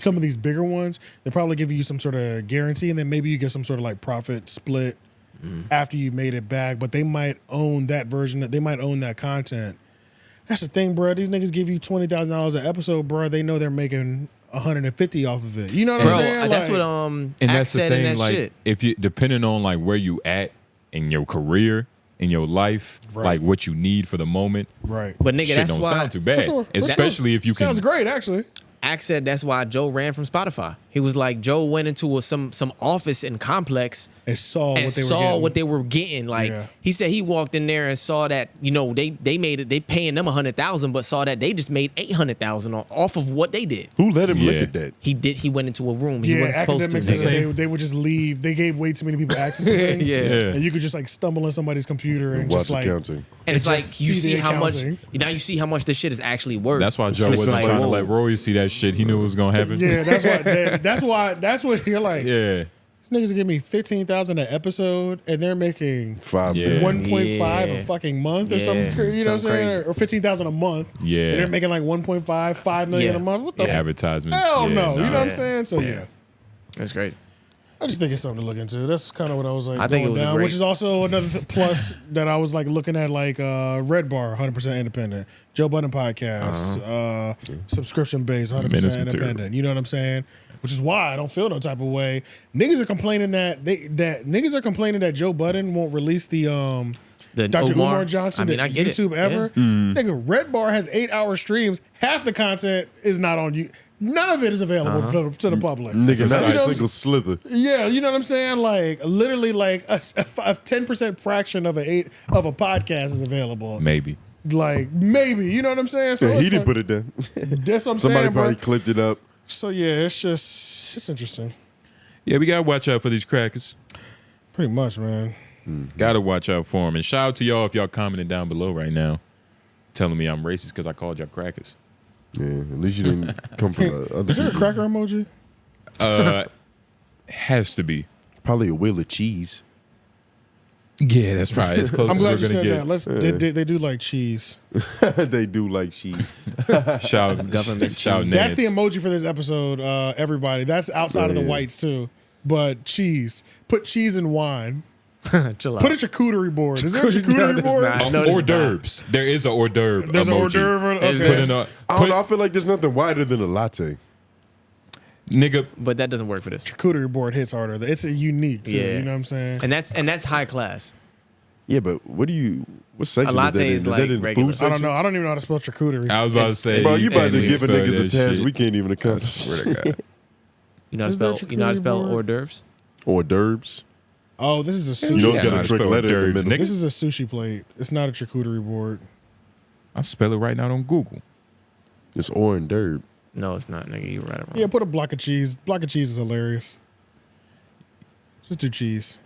of these bigger ones, they probably give you some sort of guarantee, and then maybe you get some sort of like profit split after you made it back. But they might own that version. They might own that content. That's the thing, bro. These niggas give you $20,000 an episode, bro. They know they're making $150 off of it. You know what I'm saying? That's Like, what And Axe that's the said in thing. that Like shit. if you depending on like where you at in your career, in your life, like what you need for the moment. Right. But nigga, shit that's don't why sound too bad. For sure. Especially if you can. Sounds great, actually. Axe said that's why Joe ran from Spotify. He was like, Joe went into some office in Complex and saw what they were getting. Like he said, he walked in there and saw that they made it. They paying them $100,000, but saw that they just made $800,000 off of what they did. Who let him look at that? He did. He went into a room. He Yeah, wasn't supposed to. Academics said they would just leave. They gave way too many people access to things. Yeah. And you could just like stumble on somebody's computer and Watch just like accounting. And it's like just you see see the how much accounting. now you see how much this shit is actually worth. That's why Joe It's wasn't like, trying to whoa. let Roy see that shit. He knew it was gonna happen. Yeah, that's what you're like. Yeah. These niggas give me $15,000 an episode, and they're making $5 1.5 a fucking month or something. You know what I'm saying? Or $15,000 a month. Yeah. And they're making like 5 million a month. What the advertisements? Hell no. nah. You know what I'm saying? So yeah. That's crazy. I just think it's something to look into. That's kind of what I was like I think going it was a down, great- which is also another plus that I was like looking at, like Redbar, 100% independent, Joe Budden podcast, subscription based, 100% Menace independent. You know what I'm saying? Which is why I don't feel no type of way. Niggas are complaining that Joe Budden won't release the Dr. Umar Johnson, I get YouTube it. ever. Yeah. Nigga, Redbar has 8-hour streams. Half the content is not on you. None of it is available to the public. Nigga, not a You know- single slither. Yeah, you know what I'm saying? Like literally, like a 10% fraction of a podcast is available. Maybe. Like maybe, you know what I'm saying? So Yeah, it's he didn't like- put it down. That's what I'm Somebody saying, probably bro. clipped it up. So yeah, it's interesting. Yeah, we gotta watch out for these crackers. Pretty much, man. Gotta watch out for them. And shout out to y'all if y'all commenting down below right now, telling me I'm racist because I called y'all crackers. Yeah, at least you didn't come from the other. Is there a cracker emoji? Has to be. Probably a wheel of cheese. Yeah, that's probably as close I'm as glad we're you gonna said get. that. They do like cheese. They do like cheese. Shout Government shout That's Nance. the emoji for this episode, everybody. That's outside of the Yeah. whites too. But cheese. Put cheese in wine. Chill out. Put a charcuterie board. Is there a charcuterie board? Hors d'oeuvres. There is a hors d'oeuvre. There's an emoji. hors d'oeuvre? It's Okay. put in a- I don't know. I feel like there's nothing wider than a latte. Nigga, But that doesn't work for this. Charcuterie board hits harder. It's a unique too. Yeah. You know what I'm saying? And that's high class. Yeah, but what section latte is is that in? like is that in regular. food section? I don't know. I don't even know how to spell charcuterie. I was about to It's- say, Bro, you about to can't give a spell niggas a that test. shit. We can't even I accomplish. swear to God. You know how to Is spell that you know how to charcuterie spell board? hors d'oeuvres? Hors d'oeuvres. Oh, this is a You sushi. know Yeah, it's got I a trick spell letter in the d'oeuvres, middle. nigga. This is a sushi plate. It's not a charcuterie board. I'll spell it right now on Google. It's hors d'oeuvre. No, it's not, nigga. You right or wrong. Yeah, put a block of cheese. Block of cheese is hilarious. Just do cheese.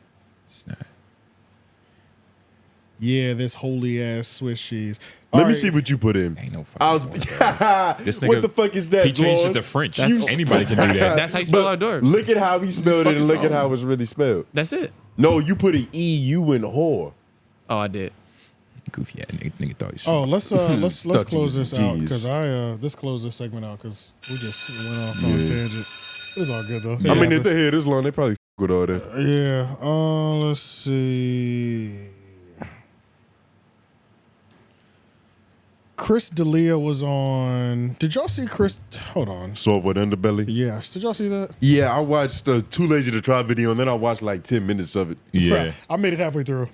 It's not. Yeah, this holy ass Swiss cheese. Let All me right. see what you put in. Ain't no fucking I was. This What nigga- the fuck is that? He changed it Lord? to French. That's- Anybody can do that. That's how you spell hors But d'oeuvres. look at how he spelled it and look at fucking how it's really spelled. That's it. No, you put an E-U in whore. Oh, I did. Goofy ass nigga thought he should. Oh, let's Thought you close was this out genius. because let's close this segment out because we just went off on a tangent. It was all good though. I mean, if they hear this long, they probably with all that. Yeah. Let's see. Chris D'Elia was on. Did y'all see Chris? Hold on. Soft with Underbelly. Yes. Did y'all see that? Yeah, I watched Too Lazy to Try video, and then I watched like 10 minutes of it. Yeah. Bruh, I made it halfway through.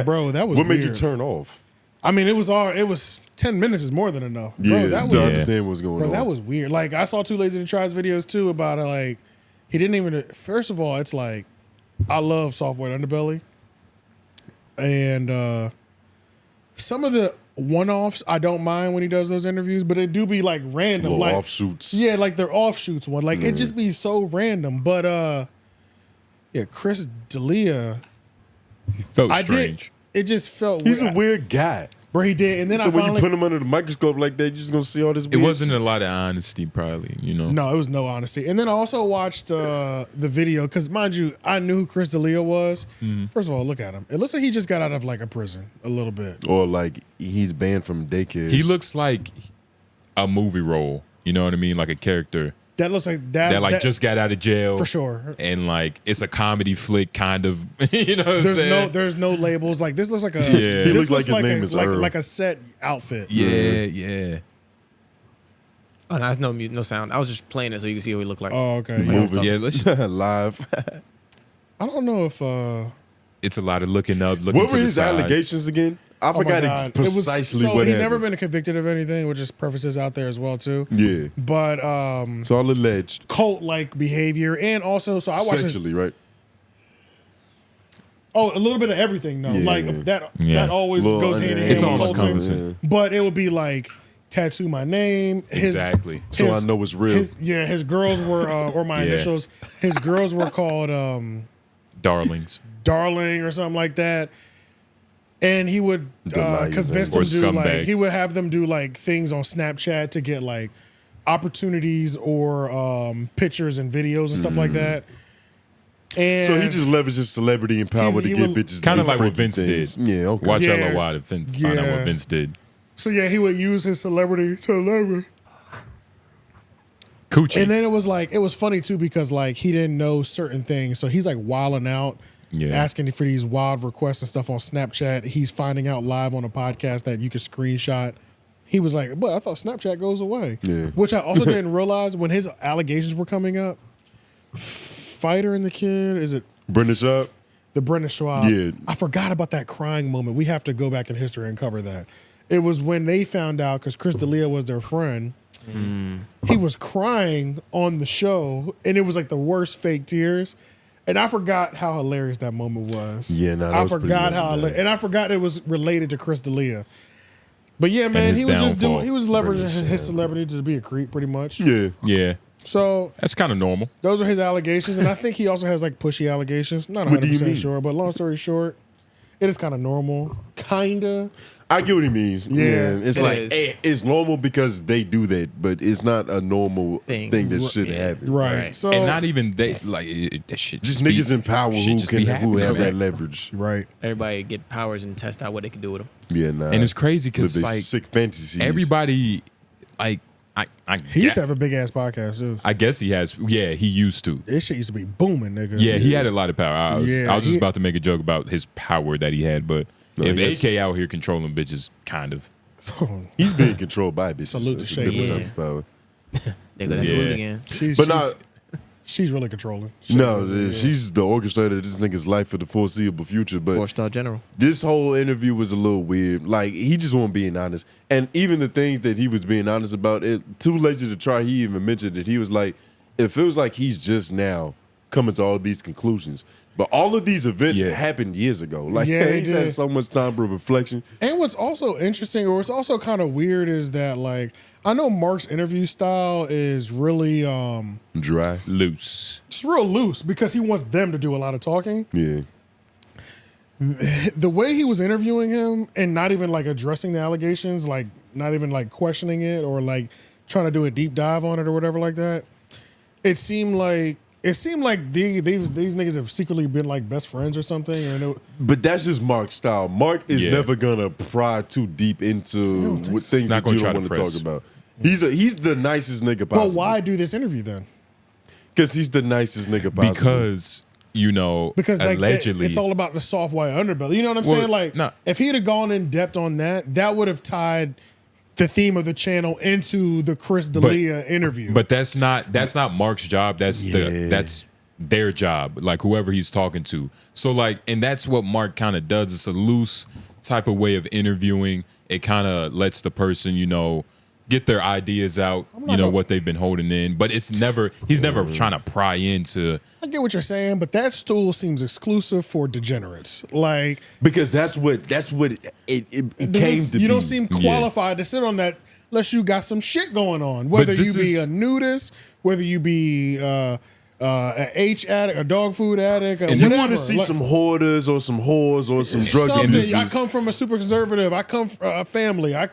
Bro, that was What made weird. you turn off? I mean, it was 10 minutes is more than enough. Bro, Yeah, that was to understand what's going Bro, on. that was weird. Like I saw Too Lazy to Try's videos too about it. Like he didn't even. First of all, it's like I love Software Underbelly, and some of the one-offs I don't mind when he does those interviews, but it do be like random, Little like offshoots. Yeah, like they're offshoots one. Like it just be so random. But yeah, Chris D'Elia, He felt I strange. did. It just felt He's weird. a weird guy. Bro, he did, and then So I when finally you put him under the microscope like that, you're just gonna see all this It weird wasn't shit. a lot of honesty, probably. You know. No, it was no honesty. And then I also watched the video because, mind you, I knew who Chris D'Elia was. First of all, look at him. It looks like he just got out of like a prison a little bit. Or like he's banned from daycare. He looks like a movie role. You know what I mean? Like a character That looks like that just got out of jail for sure. and like it's a comedy flick, kind of. You know what I'm There's saying? there's no labels. Like this looks like a Yeah. He this looks like his name a, is like, Earl. like a set outfit. Yeah. Oh, no, that's no sound. I was just playing it so you can see what he looked like. Oh, okay. Like, Yeah. I was talking- Yeah, let's. live. I don't know if It's a lot of looking up. Looking What to were the his side. allegations again? I oh my forgot God. It was- precisely so what he happened. never been convicted of anything, which is prefaces out there as well too. Yeah, But it's all alleged. cult like behavior and also so I watched Sexually, right? Oh, a little bit of everything though. Yeah. Like that Yeah. that always Little goes hand in hand It's with all culture. encompassing. But it would be like tattoo my name. Exactly. So I know it's real. His girls were or my Yeah. initials. His girls were called Darlings. Darling or something like that. And he would Deny his convince name. them Or to do like scumbag. he would have them do like things on Snapchat to get like opportunities or pictures and videos and stuff like that. And so he just leverages celebrity and power to get bitches. Kind of these like what freaky Vince things. did. Yeah, okay. Watch Yeah. out why to find out what Vince did. So yeah, he would use his celebrity to leverage. Coochie. And then it was funny too because like he didn't know certain things, so he's like wilding out, asking for these wild requests and stuff on Snapchat. He's finding out live on a podcast that you could screenshot. He was like, "But I thought Snapchat goes away," which I also didn't realize when his allegations were coming up. Fighter and the Kid, is it Brendan Schaub? The Brendan Schaub. Yeah. I forgot about that crying moment. We have to go back in history and cover that. It was when they found out because Chris D'Elia was their friend. He was crying on the show, and it was like the worst fake tears. And I forgot how hilarious that moment was. Yeah, no, that I was pretty forgot how, legendary. and I forgot it was related to Chris D'Elia. But yeah, man, his he was just downfall. doing. He was leveraging his celebrity to be a creep, pretty much. Yeah. So that's kind of normal. those are his allegations, and I think he also has like pushy allegations. Not What do you 100% mean? sure, but long story short, it is kind of normal. Kinda. I get what he means. Yeah, it's it like is. it's normal because they do that, but it's not a normal thing that should happen. Right. So and not even they like that shit. Just niggas in power shit who just be can who happening, have man. that leverage. Right. Everybody get powers and test out what they can do with them. Yeah, nah. And it's crazy Live because they like sick fantasies. everybody, like he used to have a big ass podcast too. I guess he has. Yeah, he used to. This shit used to be booming, nigga. Yeah, he had a lot of power. I was Yeah, just about to make a joke about his power that he had, but No, if yes. AK out here controlling bitches, kind of. He's being controlled by bitches. Salute to It's a Chey different Glitzy. type of power. They go that salute again. She's really controlling. She's the orchestrator of this nigga's life for the foreseeable future. But 4-star general. This whole interview was a little weird. Like he just wasn't being honest, and even the things that he was being honest about, it too lazy to try. He even mentioned that he was like, it feels like he's just now coming to all these conclusions. But all of these events happened years ago. Like Yeah, he's they had did. so much time for reflection. And what's also interesting, or what's also kind of weird, is that like I know Mark's interview style is really Dry, loose. It's real loose because he wants them to do a lot of talking. Yeah. The way he was interviewing him and not even like addressing the allegations, like not even like questioning it or like trying to do a deep dive on it or whatever like that. It seemed like these niggas have secretly been like best friends or something. But that's just Mark's style. Mark is Yeah. never gonna pry too deep into things not that gonna you try don't to want to talk press. about. He's the nicest nigga But possible. why do this interview then? Because he's the nicest nigga possible. Because Because like allegedly, it's all about the soft white underbelly. You know what I'm Well, saying? Like no. if he'd have gone in depth on that would have tied the theme of the channel into the Chris D'Elia interview. But that's not Mark's job. That's their job. Like whoever he's talking to. So like, and that's what Mark kind of does. It's a loose type of way of interviewing. It kind of lets the person, get their ideas out. What they've been holding in. But he's never trying to pry into. I get what you're saying, but that stool seems exclusive for degenerates. Like because that's what it came to be. You don't seem qualified to sit on that unless you got some shit going on. Whether you be a nudist, whether you be an H addict, a dog food addict, or And you whatever. want to see some hoarders or some whores or some drug Something. industries. I come from a super conservative. I come from a family. I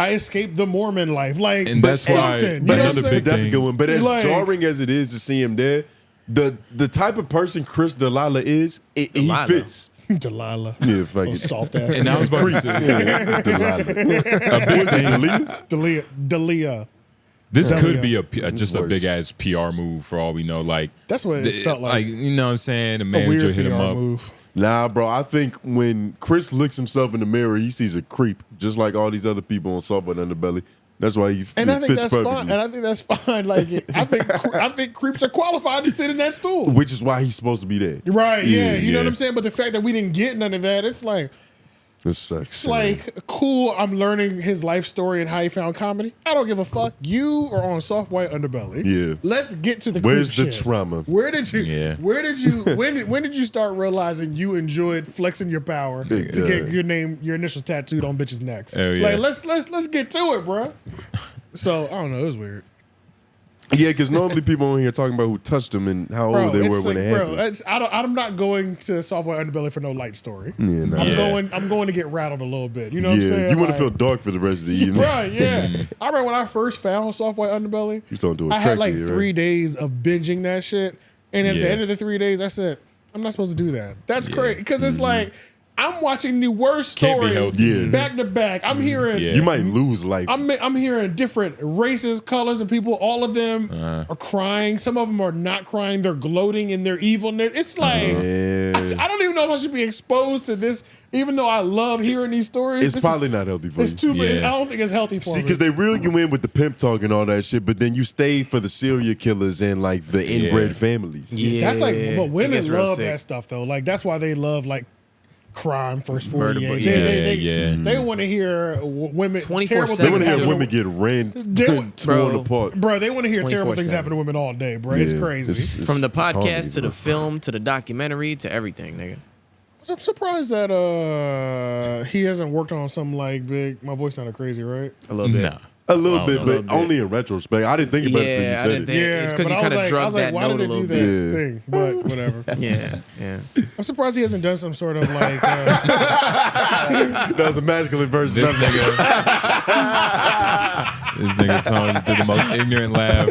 escaped the Mormon life. Like, And that's why something. But You know what I'm saying? that's a good one. But as Like- jarring as it is to see him there, the type of person Chris D'Elia is, he fits. Delilah. Yeah, fuck it. Soft ass. And I was about to say, Yeah, Delilah. Delia. This Delia. could be just a big ass PR move for all we know. Like That's what it felt like. you know what I'm saying? The manager weird hit him PR up. move. Nah, bro. I think when Chris looks himself in the mirror, he sees a creep, just like all these other people on Soft and Underbelly. That's why he And I think fits that's perfectly. fine. And I think that's fine. Like I think creeps are qualified to sit in that stool. Which is why he's supposed to be there. Right, yeah. You know what I'm saying? But the fact that we didn't get none of that, it's like This sucks. it's like cool, I'm learning his life story and how he found comedy. I don't give a fuck. You are on Soft White Underbelly. Yeah. Let's get to the Where's creep the shit. trauma? When did you start realizing you enjoyed flexing your power Big to get time. your initials tattooed on bitches' necks? Hell yeah. Like let's get to it, bro. So I don't know, it was weird. Yeah, because normally people on here talking about who touched them and how old they were it's when like, it happened. I'm not going to Soft White Underbelly for no light story. Yeah, nah. I'm going to get rattled a little bit. You know what I'm saying? you want to Like, feel dark for the rest of the evening. Right, yeah. I remember when I first found Soft White Underbelly, You starting to do a I had like crackhead, 3 right? days of binging that shit. And at the end of the 3 days, I said, I'm not supposed to do that. That's crazy. Because it's like, I'm watching the worst stories back to back. I'm hearing you might lose life. I'm hearing different races, colors, and people. All of them are crying. Some of them are not crying. They're gloating in their evilness. It's like I don't even know if I should be exposed to this. Even though I love hearing these stories, it's probably not healthy for you. It's too big. I don't think it's healthy for me. See, because they really can win with the pimp talk and all that shit, but then you stay for the serial killers and like the inbred families. Yeah, that's like, but women love that stuff though. Like that's why they love like crime first 48. They want to hear women 24/7. They want to hear women get torn apart. Bro, they want to hear terrible things happen to women all day, bro. It's crazy. From the podcast to the film to the documentary to everything, nigga. I'm surprised that he hasn't worked on something like big. My voice sounded crazy, right? A little bit. Nah. A little bit, but only in retrospect. I didn't think about it until you said it. Yeah, it's because you kind of drugged that why note did a they little do bit. that thing? But whatever. Yeah. I'm surprised he hasn't done some sort of like. That was a masculine version. This nigga Tone just did the most ignorant laugh.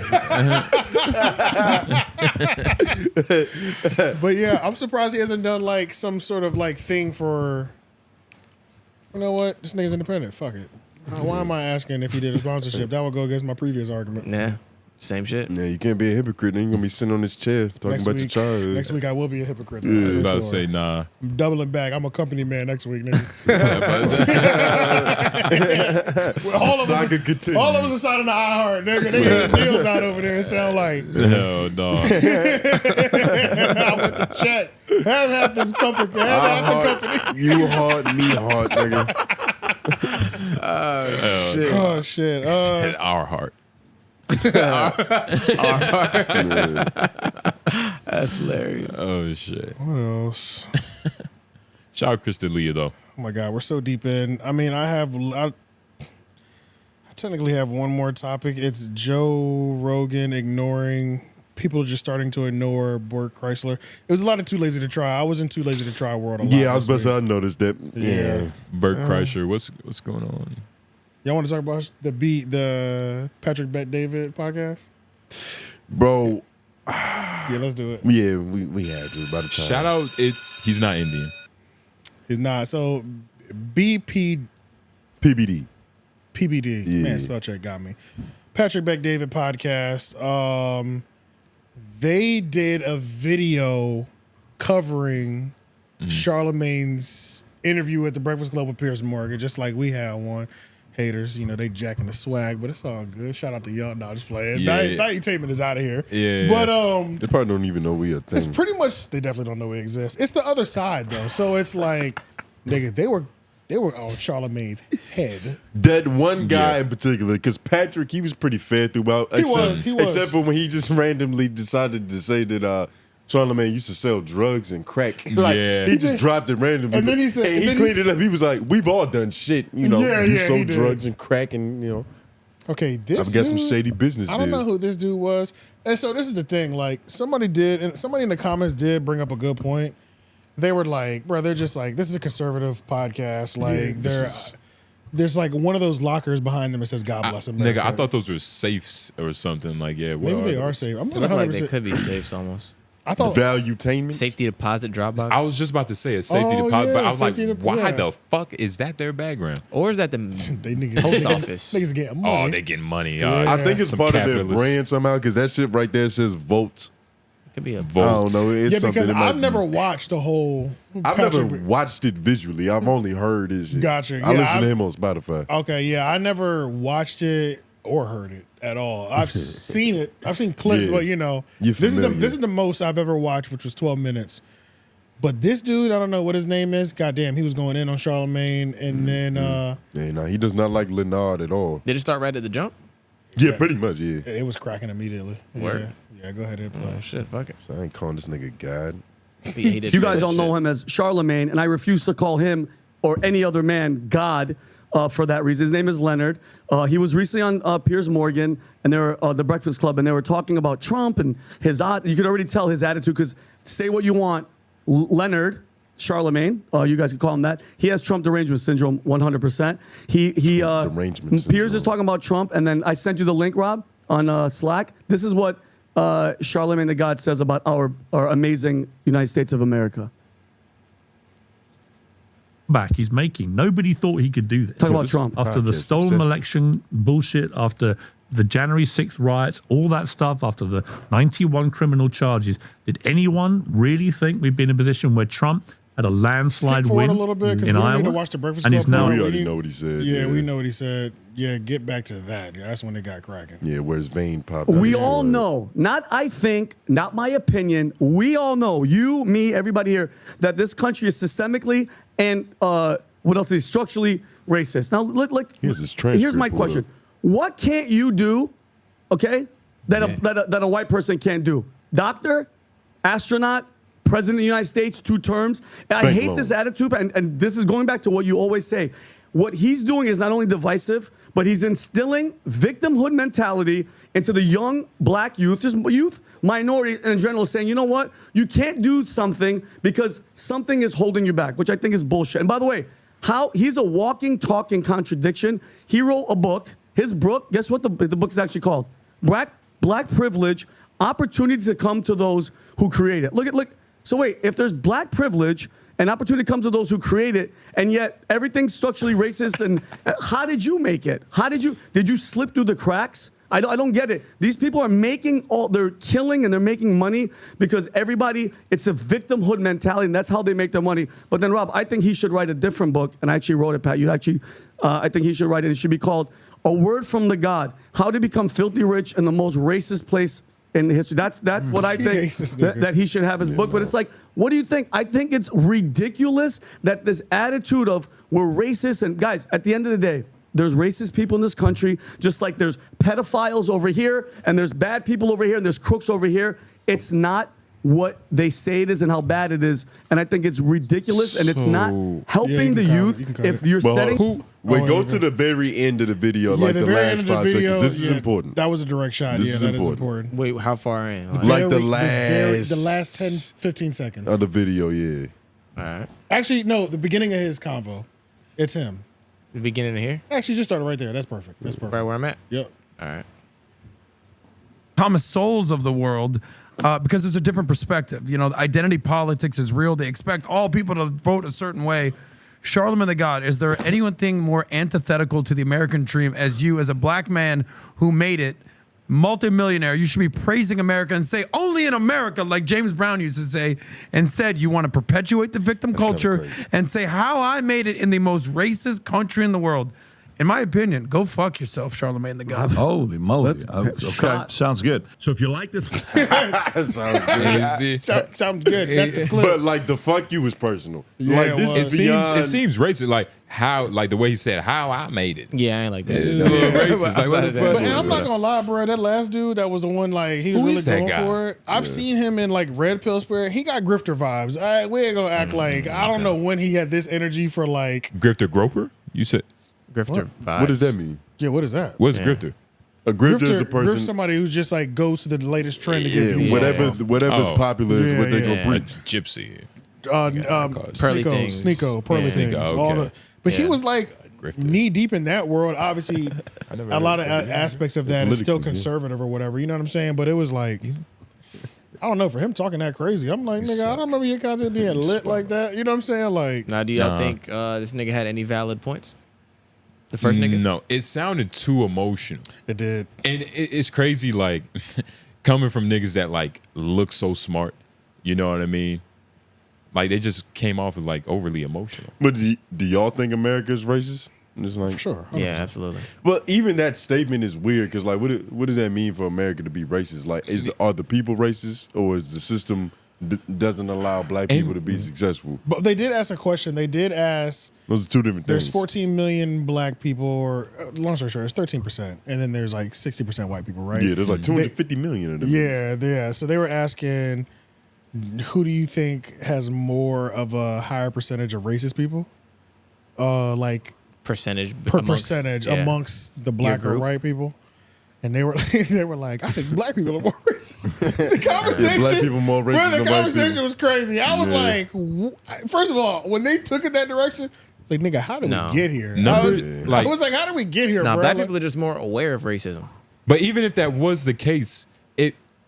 But yeah, I'm surprised he hasn't done like some sort of like thing for. You know what? This nigga's independent. Fuck it. Why am I asking if he did a sponsorship? That would go against my previous argument. Yeah. Same shit. Yeah, you can't be a hypocrite. Then you're gonna be sitting on this chair talking about your child. Next week I will be a hypocrite. I was about to say nah. I'm doubling back. I'm a company man next week, nigga. all of us are signing the iHeart, nigga. They got deals out over there. It sound like hell no. I want the check. Have half this company. Have half the company. You heart, me heart, nigga. Oh shit. Said our heart. That's hilarious. Oh shit. What else? Shout out Kristen Leah though. Oh my god, we're so deep in. I mean, I technically have one more topic. It's Joe Rogan ignoring. People are just starting to ignore Burt Kreischer. It was a lot of Too Lazy to Try. I was in Too Lazy to Try world a lot. Yeah, I was about to say I noticed that. Yeah. Burt Kreischer. What's going on? Y'all want to talk about the Patrick Bet David podcast? Bro. Yeah, let's do it. Yeah, we had to by the time. Shout out he's not Indian. He's not. So PBD. Yeah. Man, spell check got me. Patrick Bet David podcast. They did a video covering Charlamagne's interview at the Breakfast Club with Piers Morgan, just like we had one. Haters, they jacking the swag, but it's all good. Shout out to y'all. Nah, just playing. Valuetainment is out of here. Yeah. But they probably don't even know we a thing. It's pretty much they definitely don't know we exist. It's the other side though. So it's like, nigga, they were on Charlamagne's head. That one guy in particular, because Patrick, he was pretty fair throughout. He was. Except for when he just randomly decided to say that Charlamagne used to sell drugs and crack. He just dropped it randomly. And then he said, and he cleaned it up. He was like, "We've all done shit, you sold drugs and crack, and Okay, this I've got dude, some shady business. I don't know who this dude was, and so this is the thing. Like somebody in the comments did bring up a good point. They were like, "Bro, they're just like this is a conservative podcast. Like there's like one of those lockers behind them that says God bless America." Nigga, I thought those were safes or something. Like maybe they are safe. I'm They not look like 100%. they could be safes almost. I thought Valuetainment, safety deposit Dropbox. I was just about to say a safety deposit, but I was like, why the fuck is that their background? Or is that the post office? Niggas getting money. Oh, they getting money. I think it's some part of their capitalists. brand somehow because that shit right there says vote. It could be a vote. I don't know. It's yeah, because something I've never watched the whole. I've never watched it visually. I've only heard his shit. Gotcha. I Yeah, listen to him on Spotify. Okay, yeah, I never watched it or heard it at all. I've seen it. I've seen clips, Yeah. but You're this familiar. is the most I've ever watched, which was 12 minutes. But this dude, I don't know what his name is. Goddamn, he was going in on Charlamagne, and then he does not like Leonard at all. Did it start right at the jump? Yeah, pretty much. Yeah, it was cracking immediately. Word. Yeah, go ahead and play. Oh shit, fuck it. So I ain't calling this nigga God. You guys all know him as Charlamagne, and I refuse to call him or any other man God for that reason. His name is Leonard. He was recently on Piers Morgan and they were the Breakfast Club, and they were talking about Trump and his. You could already tell his attitude because say what you want, Leonard. Charlamagne, you guys can call him that. He has Trump derangement syndrome, 100%. Piers is talking about Trump, and then I sent you the link, Rob, on Slack. This is what Charlamagne the God says about our amazing United States of America? Back he's making. Nobody thought he could do this. Talk about Trump. After the stolen election bullshit, after the January 6th riots, all that stuff, after the 91 criminal charges, did anyone really think we'd be in a position where Trump had a landslide win a little bit because we in don't Iowa? need to watch the Breakfast And Club. he's now, We already know what he said. Yeah, we know what he said. Yeah, get back to that. That's when it got cracking. Yeah, where his vein popped out. We all know, not I think, not my opinion, we all know, you, me, everybody here, that this country is systemically and what else is structurally racist. Now, here's my question. What can't you do, okay, that a white person can't do? Doctor, astronaut, president of the United States, 2 terms. And I hate this attitude, and this is going back to what you always say. What he's doing is not only divisive, but he's instilling victimhood mentality into the young black youth, just youth, minority in general, saying, you know what? You can't do something because something is holding you back, which I think is bullshit. And by the way, he's a walking, talking contradiction. He wrote a book. His book, guess what the book is actually called? Black Privilege, Opportunity to Come to Those Who Create It. Look. So wait, if there's black privilege and opportunity comes to those who create it, and yet everything's structurally racist, and how did you make it? Did you slip through the cracks? I don't get it. These people are they're killing and they're making money because it's a victimhood mentality, and that's how they make their money. But then, Rob, I think he should write a different book, and I actually wrote it, Pat. I think he should write it. It should be called A Word from the God, How to Become Filthy Rich in the Most Racist Place in history. That's what I think that he should have his book. But it's like, what do you think? I think it's ridiculous that this attitude of we're racist, and guys, at the end of the day, there's racist people in this country, just like there's pedophiles over here, and there's bad people over here, and there's crooks over here. It's not what they say it is and how bad it is. And I think it's ridiculous, and it's not helping the youth if you're setting... Go to the very end of the video, like the last 5 seconds. This is important. That was a direct shot. That is important. Wait, how far in? Like the last 10, 15 seconds. Of the video, yeah. All right. Actually, no, the beginning of his convo. It's him. The beginning of here? Actually, just started right there. That's perfect. Right where I'm at? Yep. All right. Common souls of the world, because it's a different perspective. You know, identity politics is real. They expect all people to vote a certain way. Charlamagne the God, is there anything more antithetical to the American dream as you, as a black man who made it, multimillionaire? You should be praising America and say, only in America, like James Brown used to say. Instead, you want to perpetuate the victim culture and say, how I made it in the most racist country in the world. In my opinion, go fuck yourself, Charlamagne the God. Holy moly. Okay, sounds good. So if you like this... sounds good. Sounds good. That's the clip. But like the fuck you was personal. Yeah, like this is beyond... It seems racist, like the way he said, how I made it. Yeah, I ain't like that. It's a little racist. Like, what the fuck? But I'm not gonna lie, bro. That last dude, that was the one. Like he was really going for it. I've seen him in like Red Pill Spirit. He got grifter vibes. All right, we ain't gonna act like I don't know when he had this energy for like Grifter Groper. You said grifter vibes. What does that mean? Yeah, what is that? What's grifter? A grifter is a person. Grifter somebody who's just like goes to the latest trend to get views. Whatever's popular is what they gonna preach. Gypsy. Pearly things. Sneeko, pearly things. Okay. But he was like knee deep in that world. Obviously, a lot of aspects of that is still conservative or whatever. You know what I'm saying? But it was like, I don't know, for him talking that crazy, I'm like, nigga, I don't remember your content being lit like that. You know what I'm saying? Like, now, do y'all think this nigga had any valid points? The first nigga? No, it sounded too emotional. It did. And it's crazy, like, coming from niggas that, like, look so smart. You know what I mean? Like, they just came off as, like, overly emotional. But do y'all think America's racist? Just like, for sure. 100%. Yeah, absolutely. Well, even that statement is weird because, like, what does that mean for America to be racist? Like, are the people racist, or is the system doesn't allow black people to be successful? But they did ask a question. They did ask. Those are two different things. There's 14 million black people, or long story short, it's 13%, and then there's like 60% white people, right? Yeah, there's like 250 million of them. Yeah. So they were asking, who do you think has more of a higher percentage of racist people? Like percentage amongst the black or white people. And they were like, I think black people are more racist. The conversation, black people more racist than the white conversation people. was crazy. I was like, first of all, when they took it that direction, like, nigga, how did we get here? I was like, how did we get here, bro? Black people are just more aware of racism. But even if that was the case,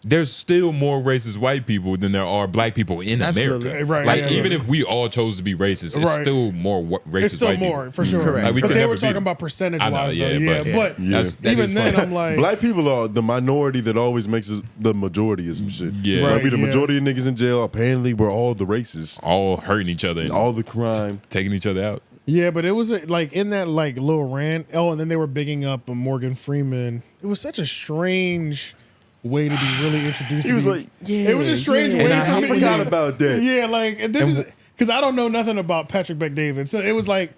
there's still more racist white people than there are black people in America. Right, like even if we all chose to be racist, it's still more racist. It's still white more people. for sure. Correct. Like, but they were talking about percentage wise, though. But even then, I'm like, black people are the minority that always makes it the majority of some shit. Yeah, might be the majority of niggas in jail. Apparently, we're all the racists, all hurting each other, all the crime, taking each other out. Yeah, but it was like in that like little rant. Oh, and then they were bigging up Morgan Freeman. It was such a strange way to be really introduced. He was like, yeah, it was a strange way for me. I forgot about that. Yeah, like this is because I don't know nothing about Patrick Bet-David, so it was like.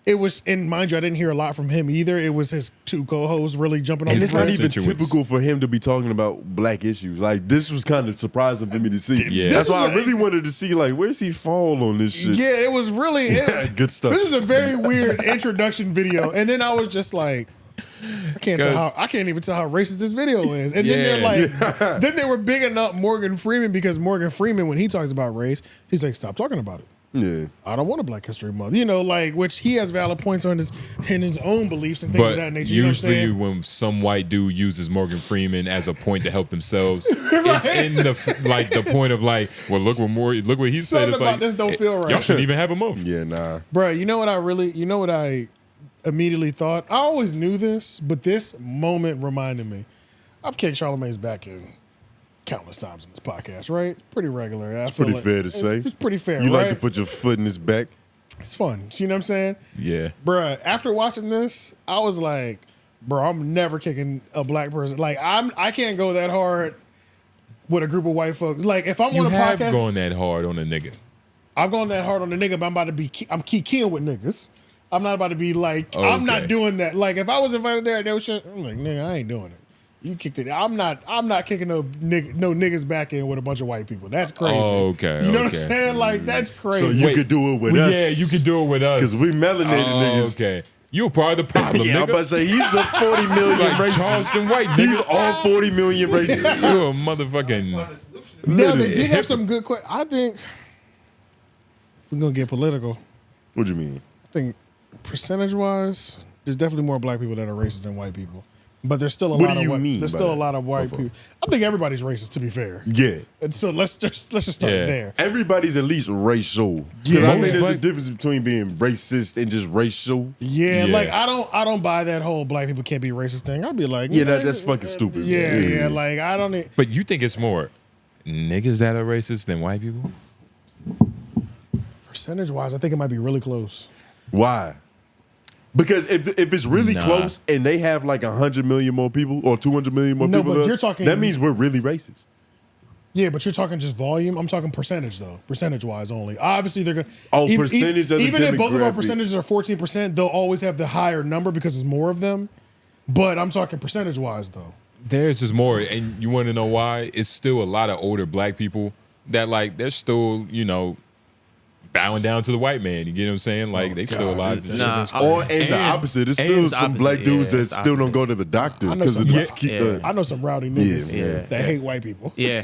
It was, and mind you, I didn't hear a lot from him either. It was his two co-hosts really jumping on. And his it's not even typical for him to be talking about black issues. Like this was kind of surprising for me to see. Yeah, that's why I really wanted to see like where's he fall on this shit. Yeah, it was really good stuff. This is a very weird introduction video, and then I was just like, I can't even tell how racist this video is. And then they're like, then they were bigging up Morgan Freeman because Morgan Freeman, when he talks about race, he's like, stop talking about it. Yeah, I don't want a Black History Month. You know, like which he has valid points on his own beliefs and things of that nature. Usually, you know when some white dude uses Morgan Freeman as a point to help themselves, it's in the point of like, well, look what he said. It's about like this don't feel right. Y'all shouldn't even have a month. Yeah, nah, bro. You know what I immediately thought? I always knew this, but this moment reminded me. I've kicked Charlamagne's back in countless times in this podcast, right? Pretty regular. It's pretty fair to say. It's pretty fair, You right? like to put your foot in his back. It's fun. You know what I'm saying? Yeah. Bruh, after watching this, I was like, bro, I'm never kicking a black person. Like, I can't go that hard with a group of white folks. Like, if I'm on a podcast. You have gone that hard on a nigga. I've gone that hard on a nigga, but I'm keying with niggas. I'm not about to be like, I'm not doing that. Like, if I was invited there, they was shit, I'm like, nigga, I ain't doing it. You kicked it. I'm not kicking no niggas back in with a bunch of white people. That's crazy. Oh, okay. You know what I'm saying? Like that's crazy. So you could do it with us. Yeah, you could do it with us. Because we melanated niggas. Okay. You're part of the problem, yeah, nigga. I'm about to say, he's the 40 million like racist. Charleston white, nigga. He's all 40 million racist. You're a motherfucking... No, they did have some good questions. I think, if we're going to get political. What do you mean? I think percentage-wise, there's definitely more black people that are racist than white people. But there's still a lot of white people. I think everybody's racist, to be fair. Yeah. And so let's just start there. Everybody's at least racial. Yeah. I think there's a difference between being racist and just racial. Yeah, like I don't buy that whole black people can't be racist thing. I'd be like, yeah, that's fucking stupid. Yeah, like I don't. But you think it's more niggas that are racist than white people? Percentage wise, I think it might be really close. Why? Because if it's really close and they have like 100 million more people or 200 million more people, but you're talking, that means we're really racist. Yeah, but you're talking just volume. I'm talking percentage though, percentage wise only. Obviously they're gonna. Percentage of the even if both of our demographic. percentages are 14%, they'll always have the higher number because it's more of them. But I'm talking percentage wise though. There's just more, and you want to know why? It's still a lot of older black people that like they're still bowing down to the white man. You get what I'm saying? Like they still alive. The opposite. It's still some black dudes that still don't go to the doctor because of this. I know some rowdy niggas that hate white people. Yeah.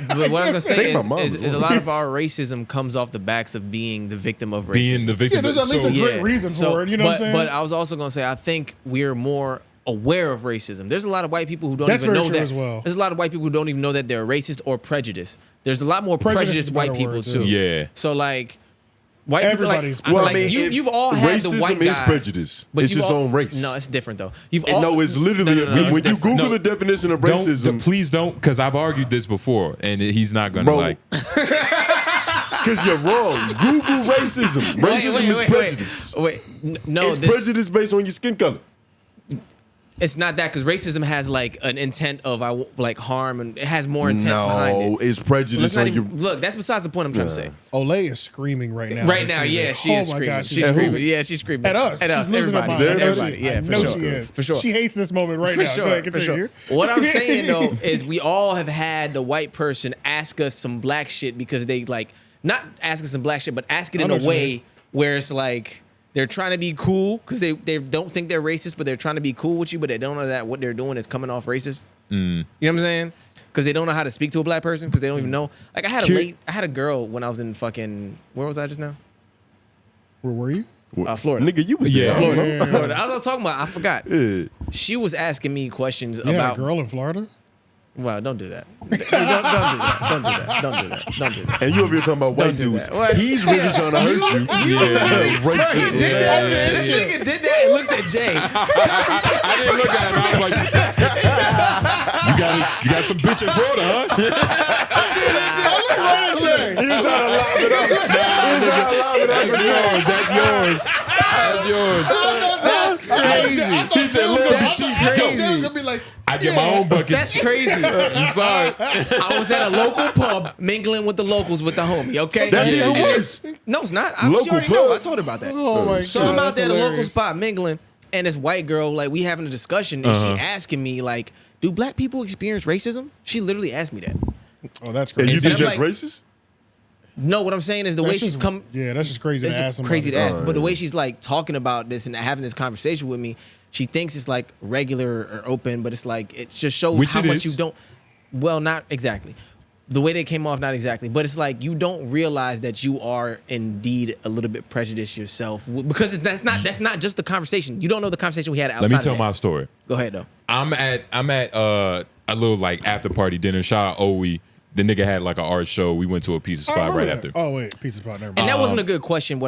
But what I was gonna say is a lot of our racism comes off the backs of being the victim of racism. Being the victim. Yeah, there's at least a great reason for it. You know what I'm saying? But I was also gonna say I think we're more aware of racism. There's a lot of white people who don't even know that. As well. There's a lot of white people who don't even know that they're racist or prejudiced. There's a lot more prejudiced white people too. Yeah. So like. White Everybody's people, you've all had the white guy. Racism is prejudice. It's its own race. No, it's different though. No, it's literally when you Google the definition of racism. Please don't, because I've argued this before, and he's not gonna like. Because you're wrong. Google racism. Racism is prejudice. It's prejudice based on your skin color. It's not that, because racism has like an intent of like harm, and it has more intent behind it. No, it's prejudice. Look, that's besides the point I'm trying to say. Olay is screaming right now. Right now, yeah, she is screaming. God, she's screaming. Yeah, she's screaming. At us. She's losing her mind. Everybody. Yeah, for sure. She is. For sure. She hates this moment right for now. Sure. Go ahead, continue. For sure. What I'm saying though is we all have had the white person ask us some black shit because they like not ask us some black shit, but ask it in a way where it's like. They're trying to be cool because they don't think they're racist, but they're trying to be cool with you, but they don't know that what they're doing is coming off racist. You know what I'm saying? Because they don't know how to speak to a black person because they don't even know. Like I had a girl when I was in fucking where was I just now? Where were you? Florida. Nigga, you was there. Florida. I was talking about. I forgot. She was asking me questions You about had a girl in Florida. Wow, don't do that. Don't do that. Don't do that. Don't do that. Don't do that. And you over here talking about white dudes. He's really trying to hurt you. Racist. This nigga did that and looked at Jay. I didn't look at him. I was like, you got some bitch in Florida, huh? He was trying to lob it up. That's yours. That's yours. That's crazy. He said, "Look, crazy. Gonna be like, I get my own buckets." That's crazy. I'm sorry. I was at a local pub mingling with the locals with the homie, okay? That's even worse. No, it's not. She Local already know. I pub? told her about that. Oh my So God, I'm out that's there at a local hilarious. spot mingling, and this white girl, like, we having a discussion, and she asking me, like, do black people experience racism? She literally asked me that. Oh, that's And crazy. you think I'm just like- racist? No, what I'm saying is the way That's she's just- come. Yeah, that's just crazy to It's ask somebody. crazy to ask, but the way she's like talking about this and having this conversation with me, she thinks it's like regular or open, but it's like it just shows Which how it much is. you don't. Well, not exactly. The way they came off, not exactly, but it's like you don't realize that you are indeed a little bit prejudiced yourself because that's not just the conversation. You don't know the conversation we had outside. Let me of tell that. my story. Go ahead though. I'm at a little like after party dinner. Shout out Owie. The nigga had like an art show. We went to a pizza spot right after. Oh wait, pizza spot. Never mind. And that wasn't a good question.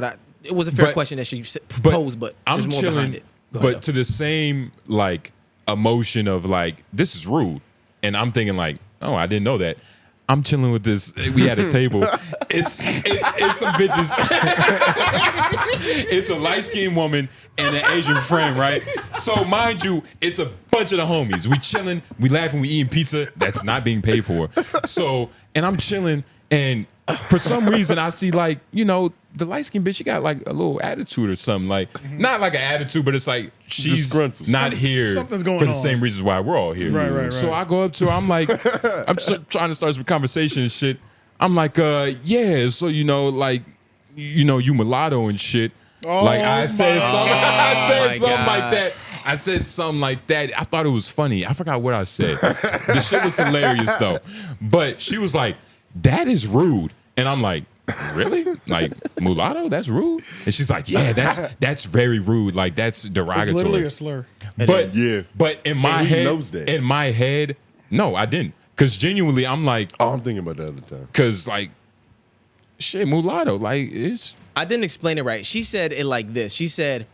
It was a fair question that she proposed, but I'm there's more chilling. behind it. Go ahead, But to the same like emotion of like this is rude, and I'm thinking like, oh, I didn't know that. I'm chilling with this. We had a table. It's some bitches. It's a light skinned woman and an Asian friend, right? So mind you, it's a bunch of the homies. We chilling, we laughing, we eating pizza that's not being paid for. So, and I'm chilling, and for some reason I see like, you know, the light skinned bitch, she got like a little attitude or something. Like, not like an attitude, but it's like she's Disgruntled. not here Something's going for the on. same reasons why we're all here. Right. So I go up to her, I'm like, I'm trying to start some conversation and shit. I'm like, yeah, so you know, like, you know, you mulatto and shit. Oh like I said my something, God. like that. I said something like that. I thought it was funny. I forgot what I said. The shit was hilarious though. But she was like, that is rude. And I'm like, really? Like mulatto? That's rude? And she's like, yeah, that's very rude. Like that's derogatory. It's literally a slur. But Yeah. but in my And he head, knows that. in my head, no, I didn't. Cause genuinely, I'm like, Oh, I'm thinking about that all the time. cause like, shit, mulatto, like it's. I didn't explain it right. She said it like this. She said,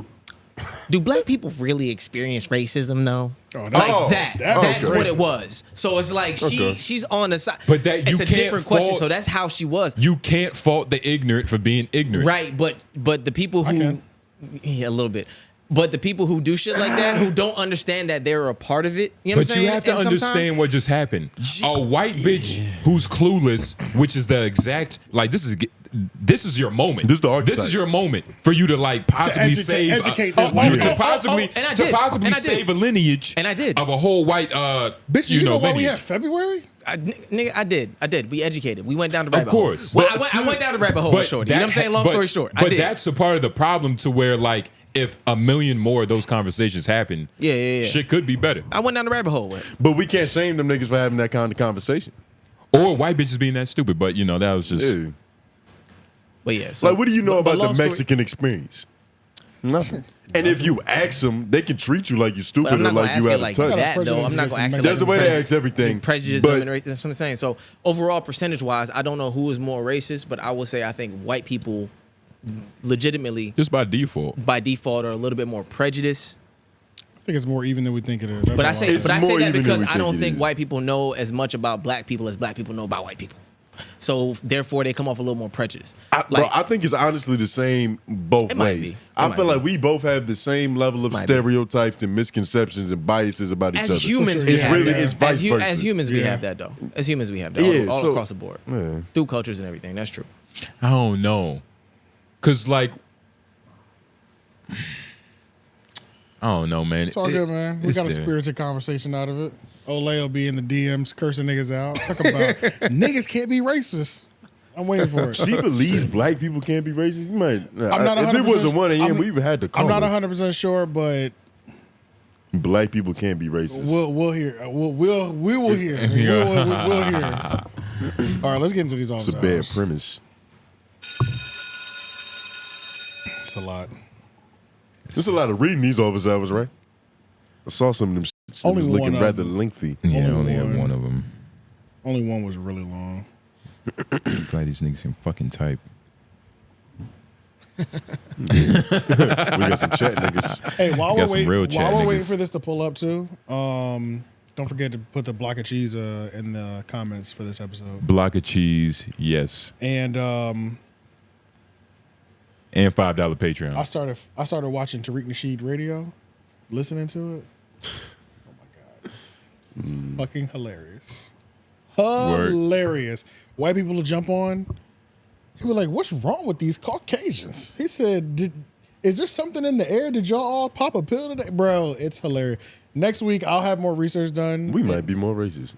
do black people really experience racism though? Oh, Like that. That's was what racist. it was. So it's like she's on the side. But that it's you a can't different question. fault- So that's how she was. You can't fault the ignorant for being ignorant. Right, but the people who a little bit. But the people who do shit like that, who don't understand that they're a part of it, you know what I'm But saying? you have to And sometimes- understand what just happened. A white bitch who's clueless, which is the exact like this is your moment. This is your moment for you to like possibly save educate to this possibly and I to did. possibly And I did. save a lineage And I did. of a whole white Bitch, you know why we lineage. have February? Nigga, I did. We educated. We went down the rabbit Of course. hole. Well, I went down the rabbit hole with Shorty. You know what I'm saying? Long story short. I But did. that's a part of the problem to where like if a million more of those conversations happen, Yeah. shit could be better. I went down the rabbit hole with it. But we can't shame them niggas for having that kind of conversation. Or white bitches being that stupid. But you know, that was just Yeah. But yeah. So, Like, what do you know but about long the story- Mexican experience? Nothing. And if you ask them, they can treat you like you're stupid But I'm or not gonna like ask you it out of like touch. that though. I'm not gonna ask it like There's a way to ask everything. Prejudice but and racism. That's what I'm saying. So overall, percentage wise, I don't know who is more racist, but I will say I think white people legitimately just by default are a little bit more prejudiced. I think it's more even than we think it is. That's But I all say I'm that saying. because I don't think white people know as much about black people as black people know about white people. So therefore, they come off a little more prejudiced. Bro, I think it's honestly the same both It might ways. be. I feel like we both have the same level of stereotypes and misconceptions and biases about each other. As humans, it's really it's vice versa. As humans, we have that though. As humans, we have that Yeah, all so- across the board, Yeah. through cultures and everything. That's true. I don't know. Cause like I don't know, man. It's all good, man. We got a there. spirited conversation out of it. Olay will be in the DMs cursing niggas out. Talk about niggas can't be racist. I'm waiting for it. She believes black people can't be racist. You might. I'm not if it 100% wasn't 1 a.m., we even had to call. I'm not it. 100% sure, but Black people can't be racist. we'll hear. We will hear. We'll hear. All right, let's get into these office It's a bad hours. premise. It's a lot. There's a lot of reading these office hours, right? I saw some of them It's Only looking one rather of them. lengthy. Yeah, Only only had one. one of them. Only one was really long. Glad these niggas can fucking type. We got some chat niggas. Hey, while Got we're some real waiting, chat while we're waiting niggas. for this to pull up too, don't forget to put the block of cheese in the comments for this episode. Block of cheese, yes. And And $5 Patreon. I started watching Tariq Nasheed Radio, listening to it. Oh my god, it's fucking hilarious. Word. Hilarious. White people will jump on. He was like, "What's wrong with these Caucasians?" He said, "Is there something in the air? Did y'all all pop a pill today, bro?" It's hilarious. Next week I'll have more research done. We might be more racist.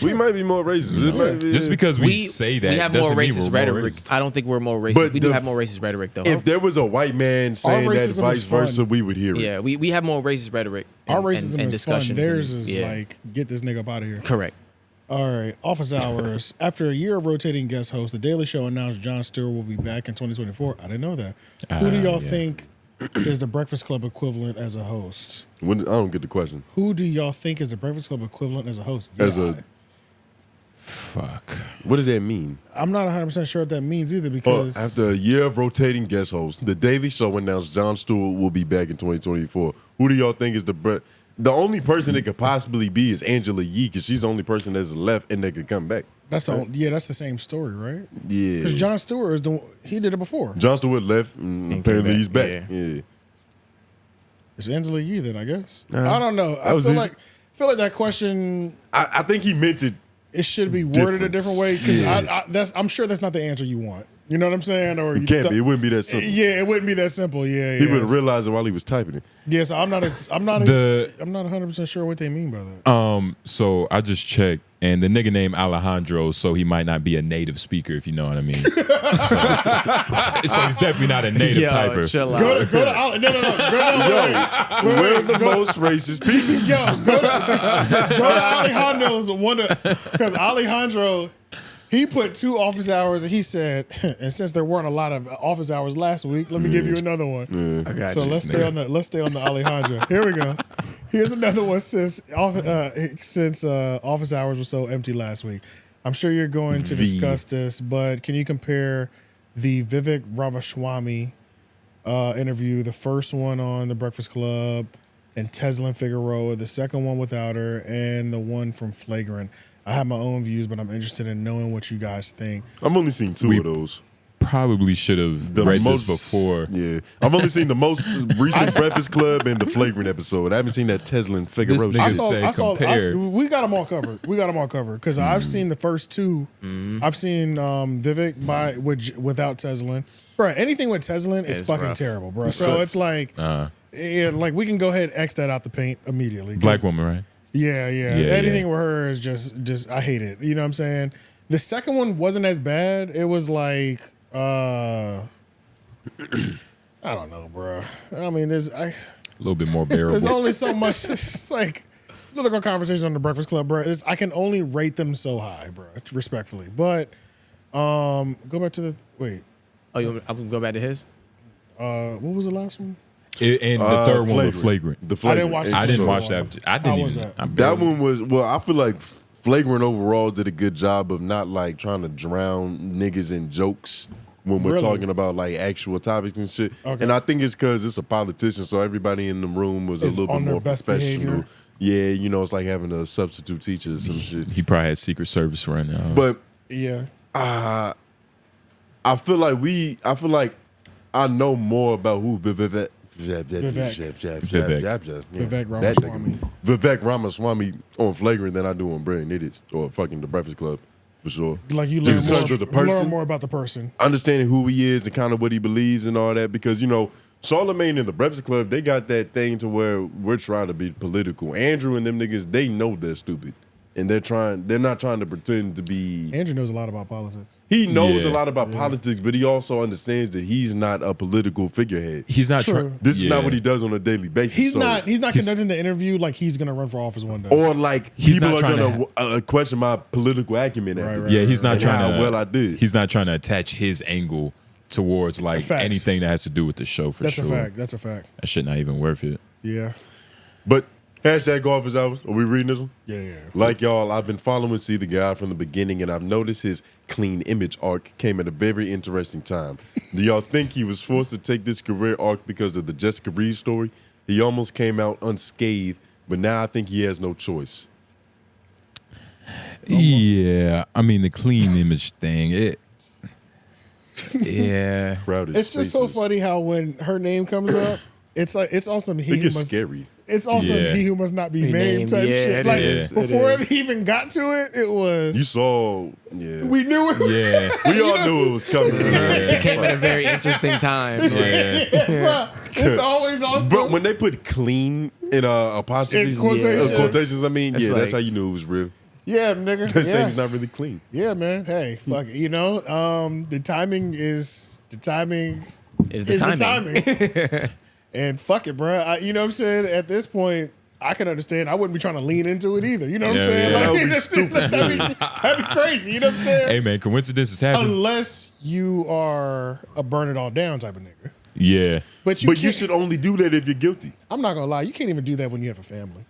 We might be more racist. It might be- Just because we say that we have more doesn't mean racist we're more rhetoric. racist. I don't think we're more racist. But We do the- have more racist rhetoric though. If there was a white man saying that racism vice is fun. versa, we would hear it. Yeah, we have more racist rhetoric. Our and- racism and is fun. discussions. Theirs and- is yeah. like, get this nigga up out of here. Correct. All right, office hours. After a year of rotating guest hosts, The Daily Show announced Jon Stewart will be back in 2024. I didn't know that. Who do y'all think is the Breakfast Club equivalent as a host? I don't get the question. Who do y'all think is the Breakfast Club equivalent as a host? As Yeah, a fuck, what does that mean? I'm not 100% sure what that means either because After a year of rotating guest hosts, The Daily Show announced Jon Stewart will be back in 2024. Who do y'all think is the only person that could possibly be is Angela Yee because she's the only person that's left and that could come back. that's that's the same story, right? Yeah. Because Jon Stewart he did it before. Jon Stewart left and apparently back. he's back. Yeah. It's Angela Yee then, I guess. Nah. I don't know. I was feel easy. like that question. I think he meant it. It should be worded a different way because Yeah. I'm sure that's not the answer you want. You know what I'm saying? Or It can't be. It wouldn't be that simple. Yeah, it wouldn't be that simple. Yeah, He would have realized it while he was typing it. Yes, I'm not 100% sure what they mean by that. So I just checked, and the nigga named Alejandro, so he might not be a native speaker, if you know what I mean. so he's definitely not a native typer. Chill out. Go to We're the most racist people. Yo, go to Alejandro's one because Alejandro, he put 2 office hours and he said, and since there weren't a lot of office hours last week, let me give you another one. I got So you. let's stay on the Alejandro. Here we go. Here's another one since office hours were so empty last week. I'm sure you're going to discuss this, but can you compare the Vivek Ramaswamy interview, the first one on The Breakfast Club, and Teslin Figueroa, the second one without her, and the one from Flagrant? I have my own views, but I'm interested in knowing what you guys think. I've only seen 2 of those. Probably should have read this before. Yeah. I've only seen the most recent Breakfast Club and the Flagrant episode. I haven't seen that Teslin Figueroa. We got them all covered. Because I've seen the first 2. I've seen Vivek without Teslin. Bro, anything with Teslin is fucking rough. terrible, bro. So it's like, we can go ahead and X that out the paint immediately. Black woman, right? Yeah. Anything with her is just I hate it. You know what I'm saying? The second one wasn't as bad. It was like, I don't know, bro. I mean, A little bit more bearable. there's only so much. It's like political conversation on the Breakfast Club, bro. I can only rate them so high, bro, respectfully. But go back to the wait. Oh, I'm gonna go back to his. What was the last one? And the third one was Flagrant. I didn't watch. I didn't watch that. I didn't How was even. that? That one was, I feel like Flagrant overall did a good job of not like trying to drown niggas in jokes when we're talking about like actual topics and shit. Okay. And I think it's because it's a politician, so everybody in the room was a Is little on bit their more best professional. behavior. Yeah, it's like having a substitute teacher or some shit. He probably had Secret Service right now. But Yeah. I feel like I know more about who Vivek Ramaswamy on Flagrant than I do on Brilliant Idiots or fucking The Breakfast Club for sure. Like you Just in learn terms more, of the person, learn more about the person. understanding who he is and kind of what he believes and all that. Because Charlamagne and The Breakfast Club, they got that thing to where we're trying to be political. Andrew and them niggas, they know they're stupid. And they're not trying to pretend to be. Andrew knows a lot about politics. He knows a lot about politics, but he also understands that he's not a political figurehead. He's not True. trying. This is not what he does on a daily basis. He's so- not conducting the interview like he's gonna run for office one day. Or like He's people not are trying gonna question my political acumen. Yeah, he's not trying how to. well I did. He's not trying to attach his angle towards like Facts. anything that has to do with the show for That's sure. a fact. That's a fact. That shit not even worth it. Yeah. But hashtag office hours. Are we reading this one? Yeah. Like y'all, I've been following C the guy from the beginning, and I've noticed his clean image arc came at a very interesting time. Do y'all think he was forced to take this career arc because of the Jessica Reid story? He almost came out unscathed, but now I think he has no choice. Yeah, I mean the clean image thing. Yeah, crowded. It's just so funny how when her name comes up, it's like it's awesome. It gets scary. It's also he who must not be named type shit. Like before it even got to it, it was. You saw, we knew it. Yeah, we all knew it was coming. It came at a very interesting time. Bro, it's always awesome. But when they put clean in apostrophes, In quotations. I mean, It's that's like- how you knew it was real. Yeah, nigga. That saying yes. he's not really clean. Yeah, man. Hey, fuck it. You know, the timing is the timing. And fuck it, bro. You know what I'm saying? At this point, I can understand. I wouldn't be trying to lean into it either. You know what I'm saying? Yeah. Like, That would be stupid. that'd be crazy. You know what I'm saying? Hey man, coincidences happen. Unless you are a burn it all down type of nigga. Yeah, But you should only do that if you're guilty. I'm not gonna lie. You can't even do that when you have a family.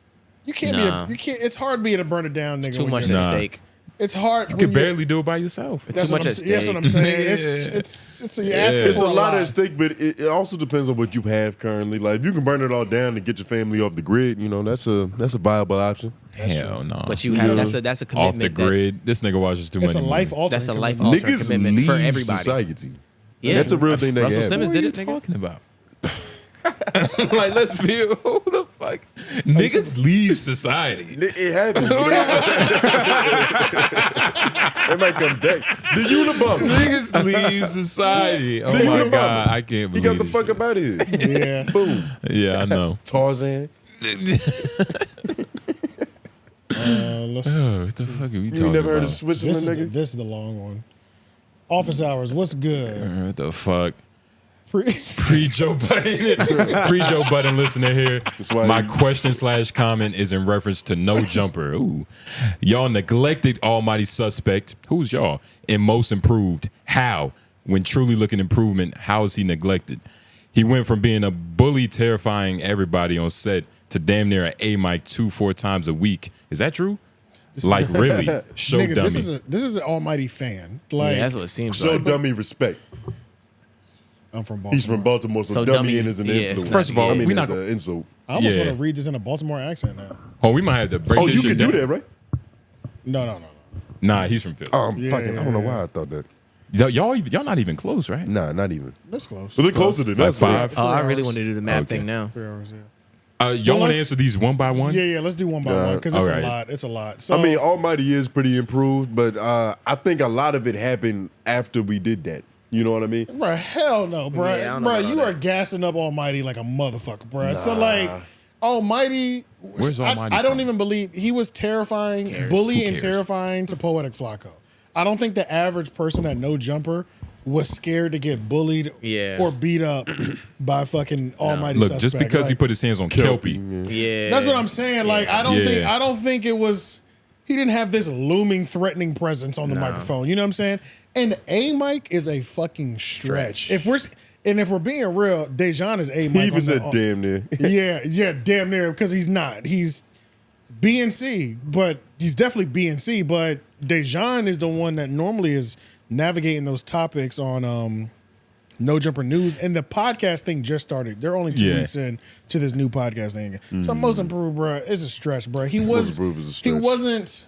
You can't Nah. you can't. It's hard being a burn it down nigga. It's too when much you're- at stake. It's hard. you when can you're- barely do it by yourself. That's too what much I'm at saying. That's what I'm stake. saying. Yeah. It's you're asking It's for a lot lot. at stake, but it also depends on what you have currently. Like, if you can burn it all down and get your family off the grid, you know, that's a viable option. Hell no. But you have that's a commitment. Off the grid. This nigga watches too It's much. a life altering. That's a life commitment. altering Niggas commitment leave for everybody. society. Yeah. That's a real thing. Russell have. Simmons What did are it, you nigga. talking about? Like, let's feel who the fuck niggas leave society. It happens. It might come back. The Unabomber. Niggas leave society. Oh The my Unabomber. god, I can't He believe got the it. fuck up out of here. Yeah. Boom. Yeah, I know. Tarzan. Oh, what the fuck are we You talking never heard about? of Switzerland, nigga? This is the long one. Office hours. What's good? What the fuck? Pre- Pre-Joe Budden listener here. why My you- question/comment is in reference to No Jumper. Ooh. Y'all neglected Almighty Suspect. Who's y'all? And Most Improved. How? When truly looking improvement, how is he neglected? He went from being a bully terrifying everybody on set to damn near an A-mic 2-4 times a week. Is that true? Like really? Show Nigga, dummy. this is an almighty fan. Like Yeah, that's what it seems So like. dummy respect. I'm from Baltimore. He's from Baltimore, so, So dummy dummies- in is an yeah, influence. it's First of all, I mean, we that's not- an insult. I almost Yeah. want to read this in a Baltimore accent now. Oh, we might have to break Oh, this you shit can do down. that, right? No. Nah, he's from Philly. Fucking, I don't know why I thought that. Y'all not even close, right? Nah, not even. That's close. But they're closer than Like us. 5. Oh, I really hours. want to do the map Okay. thing now. 3 hours, yeah. Y'all Well, want to let's- answer these one by one? Yeah, let's do one by one because it's All right. a lot. It's a lot. So I mean, Almighty is pretty improved, but I think a lot of it happened after we did that. You know what I mean? bruh, hell no, bruh. Yeah, I don't know bruh, about you all are gassing up Almighty like a motherfucker, bruh. So like, Almighty. Where's Almighty I don't from? even believe he was terrifying, cares? bully Who and cares? terrifying to Poetik Flakko. I don't think the average person at No Jumper was scared to get bullied Yeah. or beat up by fucking Almighty Look, Suspect. just because he Like, put his hands on Kelpie. Yeah. that's what I'm saying. Like, I don't Yeah. think it was. He didn't have this looming, threatening presence on the microphone. You know what I'm saying? And A mic is a fucking stretch. If we're being real, Dejon is A mic. He even said damn near. Yeah, damn near because he's not. He's BNC, but he's definitely BNC. But Dejon is the one that normally is navigating those topics on No Jumper News, and the podcast thing just started. They're only 2 Yeah. weeks in to this new podcast thing. So Most Improved, bro, is a stretch, bro. He Most Improved is a stretch.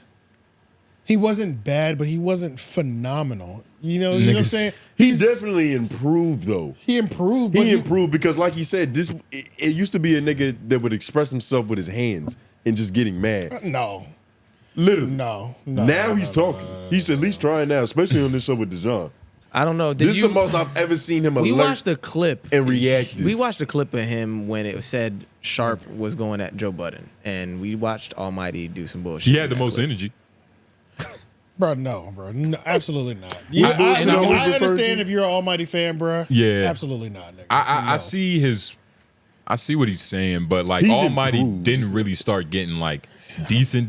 He wasn't bad, but he wasn't phenomenal. You know what I'm saying? He definitely improved though. He improved. But He improved because, like he said, it used to be a nigga that would express himself with his hands and just getting mad. No. Literally. No. Now he's talking. He's at least trying now, especially on this show with Dejon. I don't know. This is the most I've ever seen him We alert watched the clip and reacted. We watched a clip of him when it said Sharp was going at Joe Budden, and we watched Almighty do some bullshit. He had in the that most clip. energy. Bro, no, absolutely not. Yeah, I understand if you're an Almighty fan, bro. Yeah. Absolutely not, nigga. I see what he's saying, but like He's Almighty improved. didn't really start getting like decent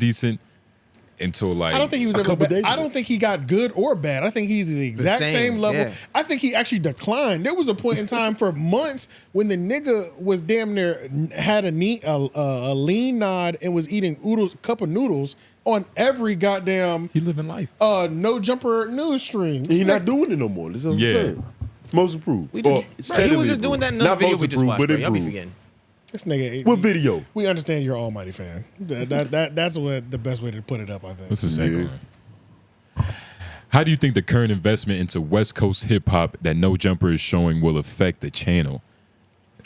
until like I don't think he was ever bad. I don't think he got good or bad. I think he's the exact same level. yeah. I think he actually declined. There was a point in time for months when the nigga was damn near had a lean nod and was eating cup of noodles on every goddamn he living life. No jumper news stream. He's not doing it no more. That's what I'm saying. Most improved. He was just doing that in another video we just watched, bro. Y'all be forgetting. This nigga. What video? We understand you're an Almighty fan. That's what the best way to put it up, I think. What's the second one? How do you think the current investment into West Coast hip hop that No Jumper is showing will affect the channel?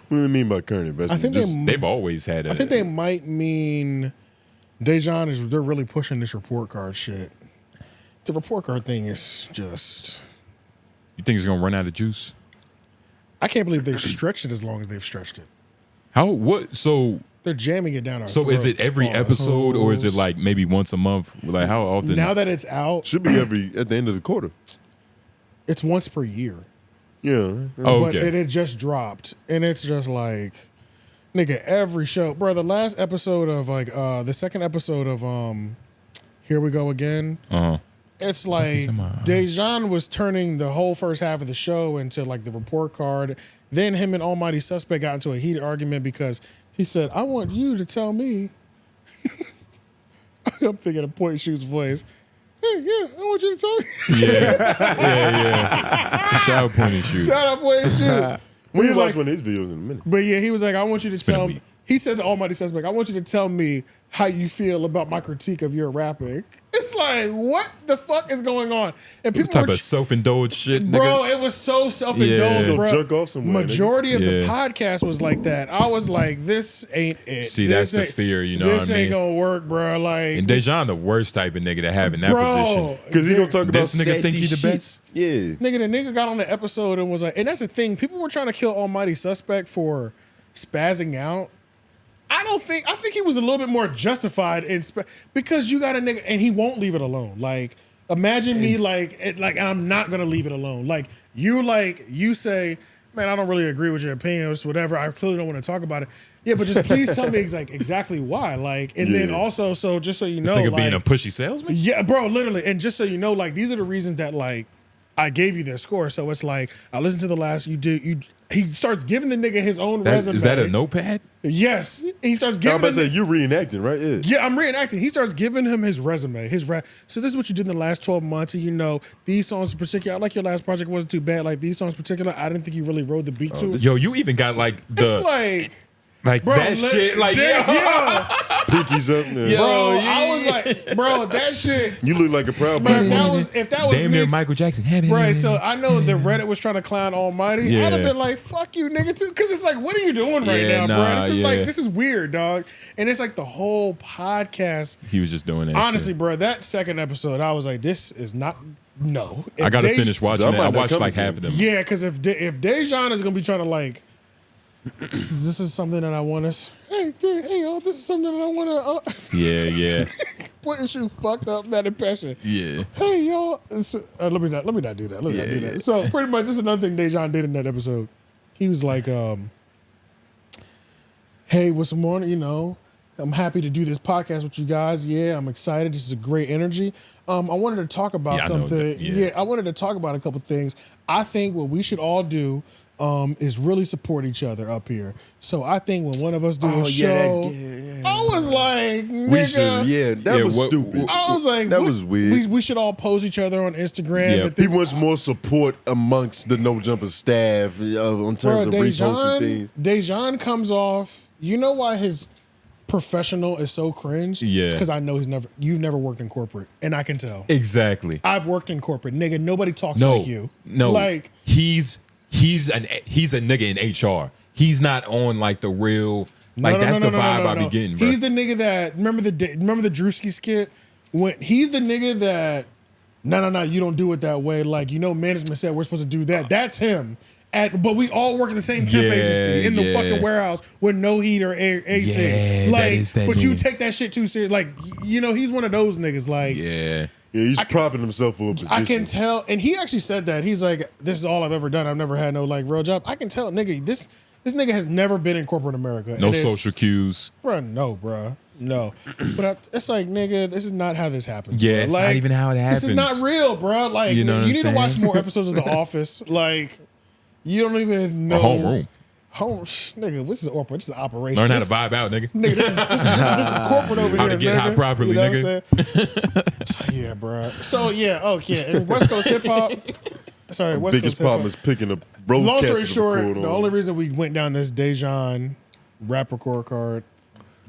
What do they mean by current investment? I think they've always had I think they might mean Dejon they're really pushing this report card shit. The report card thing is just. You think it's gonna run out of juice? I can't believe they've stretched it as long as they've stretched it. How? What? So they're jamming it down our So is it throats. every episode or is it like maybe once a month? Like how often? Now that it's out, should be at the end of the quarter. It's once per year. Yeah. Oh, But okay. it just dropped, and it's just like, nigga, every show, bro. The last episode of the second episode of Here We Go Again. It's like Dejon was turning the whole first half of the show into like the report card. Then him and Almighty Suspect got into a heated argument because he said, "I want you to tell me." I'm thinking of Point Shoot's voice. Hey, yeah, I want you to tell me. Yeah. Shout out Point Shoot. Shout out Point Shoot. We He was watch like- one of his videos in a minute. But yeah, he was like, I want you to tell me. He said to Almighty Suspect, I want you to tell me how you feel about my critique of your rapping. It's like, what the fuck is going on? And This people type were, of self-indulged shit, bro, nigga. it was so self-indulged, Yeah. bro. Jerk off somewhere, Majority of the Yeah. podcast was like that. I was like, this ain't it. See, This that's the ain't- fear, you know This what I mean? ain't gonna work, bro. Like, And Dejon the worst type of nigga to have in that Bro, position. Because he gonna talk about This nigga think he the shit. best? Yeah. nigga, the nigga got on the episode and was like, and that's the thing, people were trying to kill Almighty Suspect for spazzing out. I think he was a little bit more justified because you got a nigga and he won't leave it alone. Like, imagine me and I'm not gonna leave it alone. Like you say, man, I don't really agree with your opinions, whatever. I clearly don't want to talk about it. Yeah, but just please tell me exactly why. Like, and then also, so just so you This know, nigga like, being a pushy salesman? yeah, bro, literally. And just so you know, like, these are the reasons that like I gave you their score. So it's like I listened to the last he starts giving the nigga his own resume. Is that a notepad? Yes. He starts I'm giving about to say, you reenacting, right? Yeah. Yeah, I'm reenacting. He starts giving him his resume, So this is what you did in the last 12 months. And, you know, these songs in particular, I like your last project wasn't too bad. Like these songs in particular, I didn't think you really rode the beat to it. Yo, you even got like It's like bro, that shit. Like, yeah. Pinkies up. Yeah. Bro, I was like, bro, that shit. You look like a proud Bro, black woman. if that was damn near mixed- Michael Jackson. Right, so I know the Reddit was trying to clown Almighty. Yeah. I'd have been like, fuck you, nigga, too. Because it's like, what are you doing right Yeah, now, bro? nah, This is yeah. like, this is weird, dog. And it's like the whole podcast. He was just doing that. Honestly, shit. bro, that second episode, I was like, this is not, no. I gotta If finish watching it. I watched like half of them. Yeah, because if Dejon is going to be trying to like, this is something that I want us. Hey, yo, this is something that I want to. Yeah. What is you fucked up that impression? Yeah. Hey, y'all. Let me not do that. Let me not do that. So pretty much, this is another thing Dejon did in that episode. He was like, "Hey, what's the morning? You know, I'm happy to do this podcast with you guys. Yeah, I'm excited. This is a great energy. I wanted to talk about Yeah, I know something. that, yeah. I wanted to talk about a couple things. I think what we should all do." Is really support each other up here. So I think when one of us do a show, I was like, nigga, that was stupid. I was like, that was weird. We should all post each other on Instagram. Yeah, and he wants more support amongst the No Jumper staff in terms of reposting things. Dejon comes off. You know why his professional is so cringe? Yeah. It's because I know you've never worked in corporate, and I can tell. Exactly. I've worked in corporate, nigga. Nobody talks No, like you. no. Like he's a nigga in HR. He's not on like the real. Like that's the vibe I be getting, bro. He's the nigga that remember the Drewski skit when he's the nigga that no, you don't do it that way. Like, you know, management said we're supposed to do that. That's him. But we all work at the same temp agency in the fucking warehouse with no heat or AC. Yeah, like, that is that but you nigga. take that shit too serious. Like, you know, he's one of those niggas. Like, Yeah, he's propping himself for a position. I can tell, and he actually said that. He's like, "This is all I've ever done. I've never had no like real job." I can tell, nigga, this nigga has never been in corporate America. no And it's- social cues. Bruh, no, bruh. No, but it's like, nigga, this is not how this happens. Yeah, bro. it's like, not even how it happens. This is not real, bro. Like, You know what you I'm need saying? to watch more episodes of The Office. Like, you don't even know. Homeroom. Nigga, this is operation. This is operation. Learn how to vibe out, nigga. Nigga, this is corporate over How here. to get nigga. high properly, You know nigga. what I'm saying? Yeah, bro. So yeah, okay. And West Coast hip hop. Sorry, West Biggest Coast hip problem hop. is picking a roadcaster. Long story to short, record the on. only reason we went down this Dejon rap record card.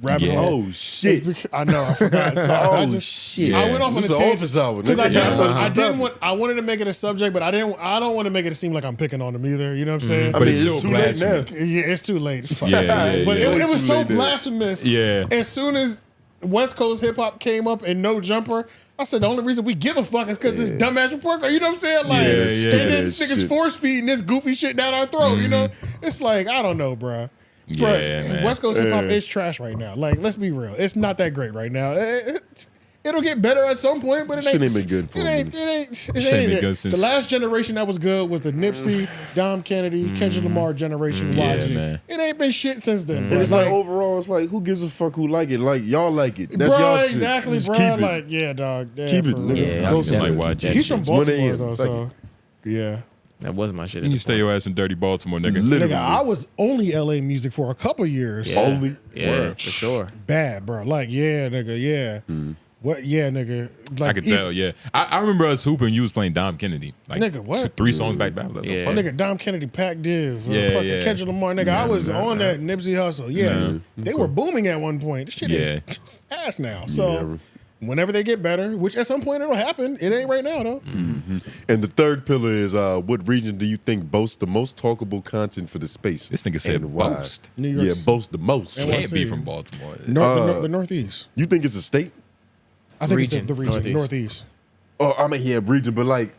Rabbit Yeah. hole. Oh, shit. It's because- I know, I forgot. So Oh, shit. I went off on This a is an tangent office hour, because nigga. I didn't want. I wanted to make it a subject, but I don't want to make it seem like I'm picking on them either. You know what I'm saying? But it's still too late now. blasphemous. Yeah, it's too late. Fuck. Yeah, But yeah. it was Too so late now. blasphemous. Yeah. As soon as West Coast hip hop came up and No Jumper, I said the only reason we give a fuck is because this dumbass report card. You know what I'm saying? Like, Yeah, and then that niggas shit. force feeding this goofy shit down our throat. You know, it's like I don't know, bruh. Yeah, man. West Coast hip hop is trash right now. Like, let's be real. It's not that great right now. It'll get better at some point, but it Shit ain't. ain't been good for It a ain't. minute. It ain't. It Shit ain't ain't been it. good since- The last generation that was good was the Nipsey, Dom Kennedy, Kendrick Lamar generation. Yeah, YG. man. It ain't been shit since then. And Bro. it's like overall, it's like who gives a fuck who like it? Like y'all like it. That's bro, y'all shit. exactly, Just bro. keep it. Like, yeah, dog. Yeah, Keep it, for nigga. real. Yeah, Go I'm somewhere. definitely watching. He's from It's 1 Baltimore a.m. though, Fuck so yeah. That was my shit. You can stay your ass in dirty Baltimore, nigga. Literally. Nigga, I was only LA music for a couple years. Yeah. Only? Yeah, Word. for sure. Bad, bro. Like, yeah, nigga, yeah. What? Yeah, nigga. Like, I could tell, yeah. I remember us hooping. You was playing Dom Kennedy. Like, Nigga, what? 3 songs back. Yeah. Yeah. Oh, nigga, Dom Kennedy, Pac Div, Yeah, fucking yeah. Kendrick Lamar, nigga. I was on that Nipsey Hustle. Yeah, they were booming at one point. This shit is ass now. So whenever they get better, which at some point it'll happen, it ain't right now though. And the third pillar is what region do you think boasts the most talkable content for the space? This nigga said and why? boast. New York. Yeah, boast the most. And Can't NYC. be from Baltimore. The Northeast. You think it's a state? I think Region. it's the region, Northeast. Northeast. Oh, I mean, yeah, region, but like,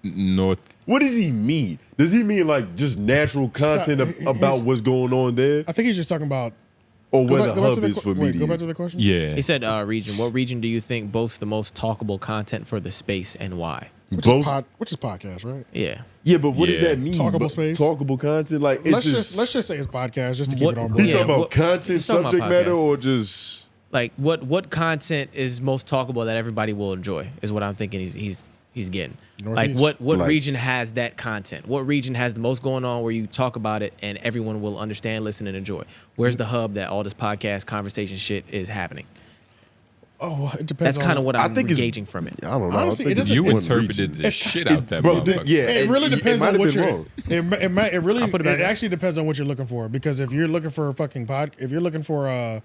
North. what does he mean? Does he mean like just natural content about what's going on there? I think he's just talking about. Or Go where back- the go back hub to the is que- for wait, media? Go back to the question. Yeah. He said region. What region do you think boasts the most talkable content for the space and why? Which is podcast, right? Yeah. Yeah, but what does Yeah. that mean? Talkable But space? Talkable content? Like, it's Let's just say it's podcast, just to keep What- it on He's board. talking about what- content, he's talking about subject matter, podcast. or just Like what content is most talkable that everybody will enjoy is what I'm thinking he's getting. Like Northeast. what Like- region has that content? What region has the most going on where you talk about it and everyone will understand, listen, and enjoy? Where's the hub that all this podcast conversation shit is happening? Oh, it depends. That's kind of what I I'm think it's- gauging from it. I don't know. Honestly, I think it it's doesn't- You one interpreted region. the shit out that Bro, motherfucker. It really depends might on have what been you're. wrong. It really. I'll put it back It up. actually depends on what you're looking for. Because if you're looking for a fucking if you're looking for a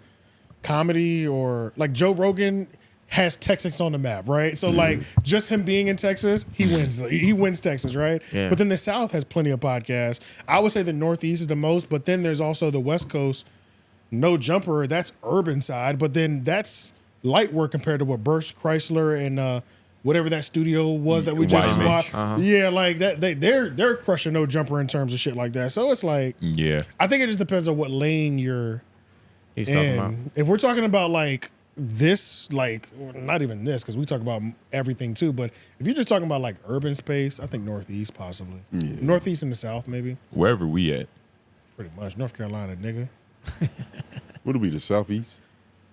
comedy or like Joe Rogan has Texas on the map, right? So like just him being in Texas, he wins. He wins Texas, right? Yeah. But then the South has plenty of podcasts. I would say the Northeast is the most, but then there's also the West Coast. No Jumper, that's urban side, but then that's light work compared to what Burst Chrysler and whatever that studio was that we just White swapped. Uh-huh. Yeah, like that they're crushing No Jumper in terms of shit like that. So it's like Yeah. I think it just depends on what lane you're He's talking in. about. If we're talking about like this, like not even this, because we talk about everything too. But if you're just talking about like urban space, I think Northeast possibly. Northeast and the South maybe. Wherever we at. Pretty much North Carolina, nigga. What are we, the Southeast?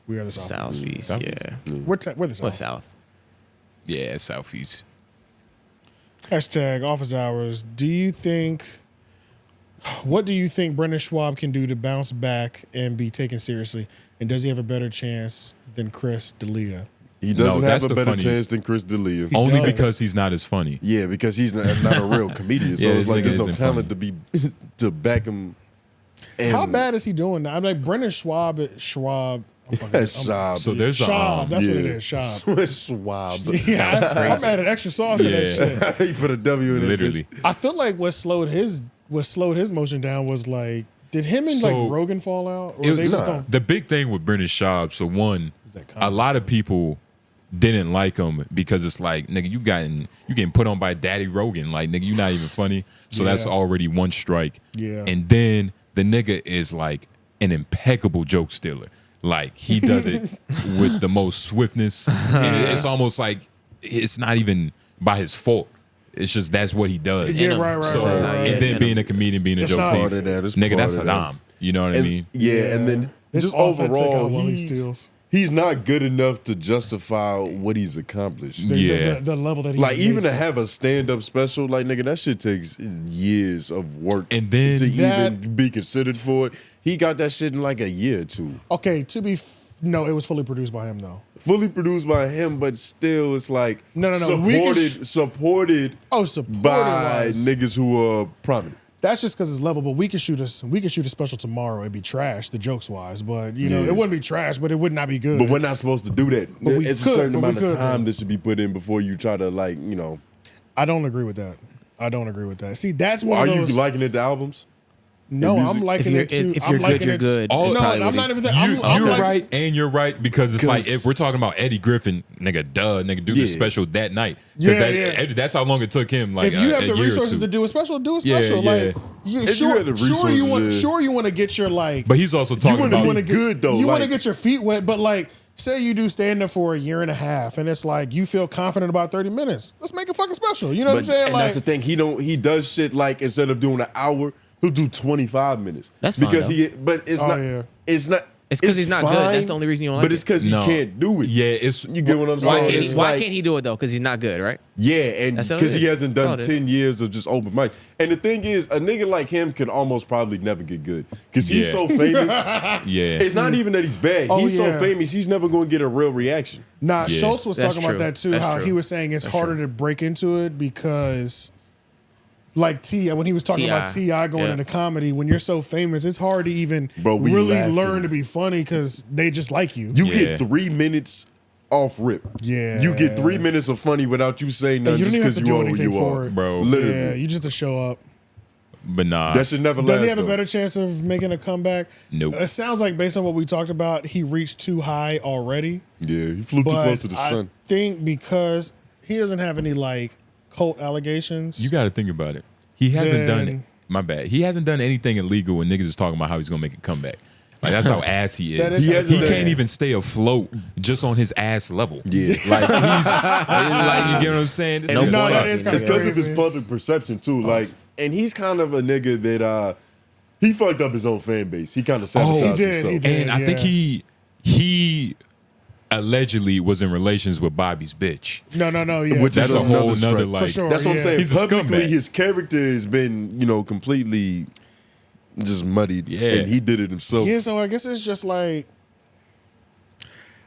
We are the South. Southeast, yeah. We're the South. What's South? Yeah, Southeast. Hashtag office hours. What do you think Brendan Schwab can do to bounce back and be taken seriously? And does he have a better chance than Chris D'Elia? He doesn't that's have a the better funniest. chance than Chris D'Elia. Only does. because he's not as funny. Yeah, because he's not a real comedian. So Yeah, it's this like nigga there's no isn't talent funny. to back him. And How bad is he doing now? I'm like Brendan Schwab. Schaub. So there's a, Schaub. That's what it yeah. is. Schaub. Schwab. Yeah, I'm adding extra sauce to that shit. He put a W in it. literally. I feel like what slowed his motion down was like, did him and So, like Rogan fall out? Or It they was, just don't? the big thing with Brendan Schaub, so one, a lot of people didn't like him because it's like, nigga, you getting put on by Daddy Rogan. Like, nigga, you not even funny. So that's Yeah. already one strike. Yeah. And then the nigga is like an impeccable joke stealer. Like, he does it with the most swiftness. And it's almost like it's not even by his fault. It's just that's what he does. Yeah, right. So, right. and then being a comedian, being a It's joke not- thief, Part of that, it's nigga, part that's of that. Saddam. You know what I mean? Yeah, and then just overall, he's not good enough to justify what he's accomplished. The level that he's like even made. to have a stand-up special, like nigga, that shit takes years of work, and then to even be considered for it. He got that shit in like a year or two. Okay, no, it was fully produced by him though. Fully produced by him, but still, it's like no. Supported by wise. niggas who are prominent. That's just because it's level, but we could shoot a special tomorrow. It'd be trash, the jokes wise, but you know it wouldn't be trash, but it would not be good. But we're not supposed to do that. But It's a certain amount of time that should be put in before you try to I don't agree with that. See, that's one Are of those. you liking it to albums? No, I'm liking it to. If you're good, you're good. No, I'm not even. You're right, and you're right because it's like if we're talking about Eddie Griffin, nigga, do the special that night. That's how long it took him. Like if you have a the year resources or two. to do a special, do a special. Like, sure, you want to get your like. But he's also talking about good though. You want to get your feet wet, but like. Say you do stand up for a year and a half, and it's like you feel confident about 30 minutes. Let's make a fucking special. You know what I'm saying? And like, that's the thing. He does shit like instead of doing an hour, he'll do 25 minutes. That's fine, because though. But it's not. Yeah. It's not. It's because he's not fine, good. That's the only reason you don't like it. But it's because he can't do it. Yeah, you get what I'm saying. Why can't he do it though? Because he's not good, right? Yeah, and because he hasn't done That's all it 10 years of just open mic. And the thing is, a nigga like him could almost probably never get good because he's so famous. It's not even that he's bad. He's so famous, he's never going to get a real reaction. Nah, Schultz was talking about that too. That's How true. he was saying it's harder to break into it because, like T, when he was talking about T.I. going into comedy, when you're so famous, it's hard to even we really laughing. learn to be funny because they just like you. You get 3 minutes off rip. Yeah. You get 3 minutes of funny without you saying nothing you don't just even have because to you do are who anything you for are. it. Bro. Literally. Yeah, you just have to show up. But nah. That should never last. Does he have a though. better chance of making a comeback? Nope. It sounds like based on what we talked about, he reached too high already. Yeah, he flew too close to the sun. I think because he doesn't have any like cult allegations. You got to think about it. He hasn't done it. My bad. He hasn't done anything illegal when niggas is talking about how he's gonna make a comeback. Like that's how ass he is. He can't even stay afloat just on his ass level. Yeah, like he's like you get what I'm saying. And it's because of his public perception too. Like, and he's kind of a nigga that he fucked up his own fan base. He kind of sabotaged himself. And I think he allegedly was in relations with Bobby's bitch. No, yeah. Which that's a whole nother like. For sure, that's what I'm saying. He's a publicly, scumbag. his character has been completely just muddied. Yeah. And he did it himself. Yeah, so I guess it's just like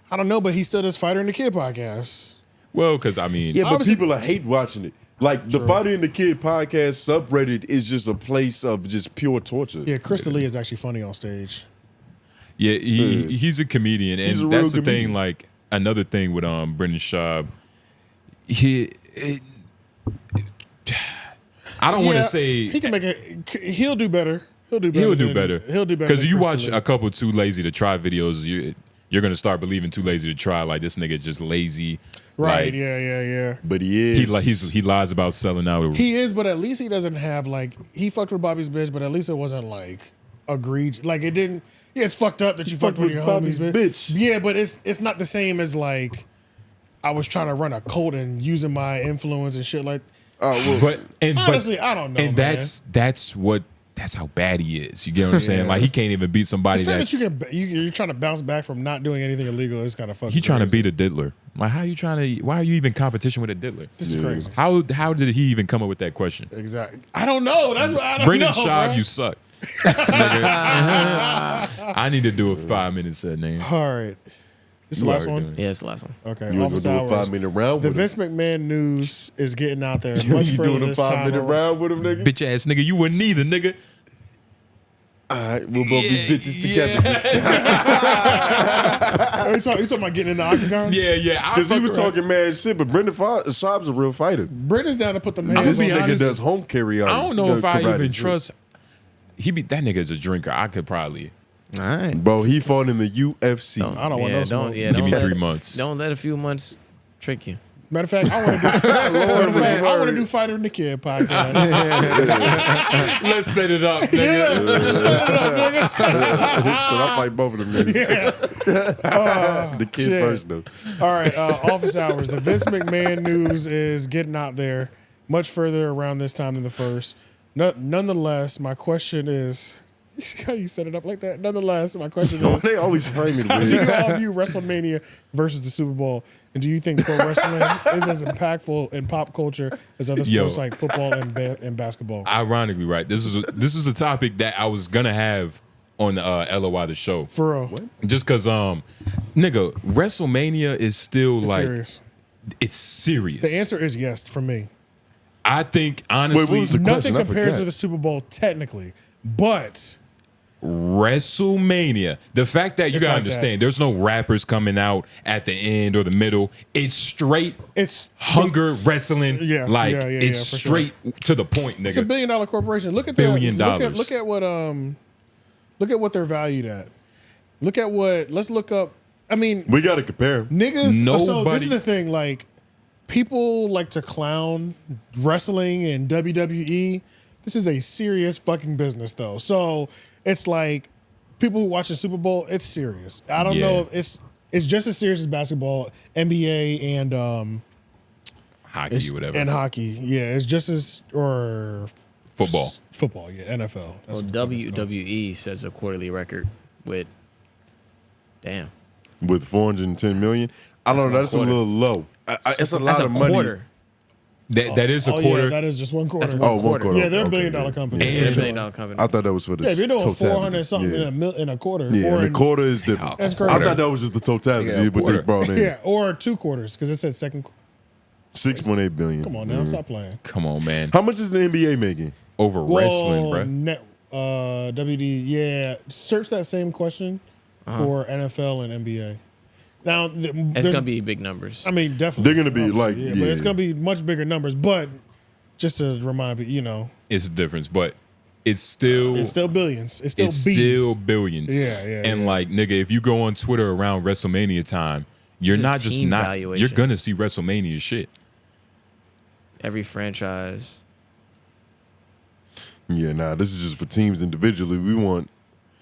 I don't know, but he still does Fighter and the Kid podcast. Well, because I mean, Yeah, but people hate watching it. Like the Fighter and the Kid podcast subreddit is just a place of just pure torture. Yeah, Krista Lee is actually funny on stage. yeah, he's a comedian, and He's a that's real the thing. comedian. Like another thing with Brendan Schaub, I don't want to say he can make it. He'll do better. He'll do better. He'll do better. He'll do better. Because than you Krista watch Lee. a couple Too Lazy to Try videos, you're gonna start believing Too Lazy to Try. Like this nigga just lazy. Right? Like, Yeah. But he is. he lies about selling out. He is, but at least he doesn't have like he fucked with Bobby's bitch, but at least it wasn't like egregious. Like it didn't. Yeah, it's fucked up that you fucked with your Bobby's homie's bitch. Yeah, but it's not the same as like I was trying to run a cult and using my influence and shit like. But honestly, I don't know. And man. that's how bad he is. You get what I'm saying? Like he can't even beat somebody The fact that's that you're trying to bounce back from not doing anything illegal is kind of fucking. he trying to crazy. beat a diddler. Like how you trying to? Why are you even competition with a diddler? This is crazy. How did he even come up with that question? Exactly. I don't know. That's what I don't Brendan know. Schaub, bro. you suck. Nigga. I need to do a 5 minute set name. All right. This the You last already one? doing it. Yeah, it's the last one. Okay. You Office gonna do a hours. 5-minute round The with Vince McMahon news is getting out there him? much You further doing a this time. 5-minute round with him, nigga? Bitch ass nigga, you wouldn't need a nigga. All right, we'll both be bitches together this time. You talking about getting in the octagon? Yeah. Because he was talking mad shit, but Brendan Schaub's a real fighter. Brendan's down to put the man. This be nigga honest, does home carry out. I don't know if I karate even too. trust. That nigga's a drinker. I could probably. All right. Bro, he fought in the UFC. I don't want no smoke. Give me 3 months. Don't let a few months trick you. Matter of fact, I want to do Fighter and the Kid podcast. Let's set it up, nigga. So I'll fight both of them niggas. The kid shit. first, though. All right, office hours. The Vince McMahon news is getting out there much further around this time than the first. Nonetheless, my question is, You see how you set it up like that? Nonetheless, my question is: they always frame it how do weird. you all view WrestleMania versus the Super Bowl? And do you think pro wrestling is as impactful in pop culture as other sports like football and basketball? Ironically, right? This is a topic that I was gonna have on LOI the show. For real. What? Just cause nigga, WrestleMania is still It's like serious. It's serious. The answer is yes for me. I think honestly nothing compares to the Super Bowl technically, but WrestleMania. The fact that you It's gotta like understand, there's no rappers coming out at the end or the middle. It's straight. It's hunger wrestling. It's for sure. straight to the point, nigga. It's $1 billion corporation. Look at $1 billion. Look at what they're valued at. Let's look up. I mean, we got to compare. Niggas. So this is the thing. Like, people like to clown wrestling and WWE. This is a serious fucking business, though. So it's like people who watch the Super Bowl. It's serious. I don't know if it's just as serious as basketball, NBA, and hockey, whatever. And hockey, yeah, it's just as or football. Football, yeah, NFL. Well, WWE says a quarterly record with, with 410 million. I don't know. That's a little low. It's a lot of money. Quarter. That is a quarter. Yeah, that is just one quarter. That's one quarter. Yeah, they're $1 billion company. They're $1 billion company. I thought that was for the Yeah, if you're doing totality. 400 something in a quarter. Yeah, and a quarter is different. That's crazy. I thought that was just the totality what they brought in. Yeah, or 2 quarters because it said second. 6.8 billion. Come on now, stop playing. Come on, man. How much is the NBA making over wrestling, bro? WD. Yeah, search that same question for NFL and NBA. Now, it's gonna be big numbers. I mean, definitely. They're gonna be but it's gonna be much bigger numbers. But just to remind you, it's a difference, but it's still billions. It's It's still billions. Yeah. And like, nigga, if you go on Twitter around WrestleMania time, you're you're gonna see WrestleMania shit. Every franchise. Yeah, this is just for teams individually. We want.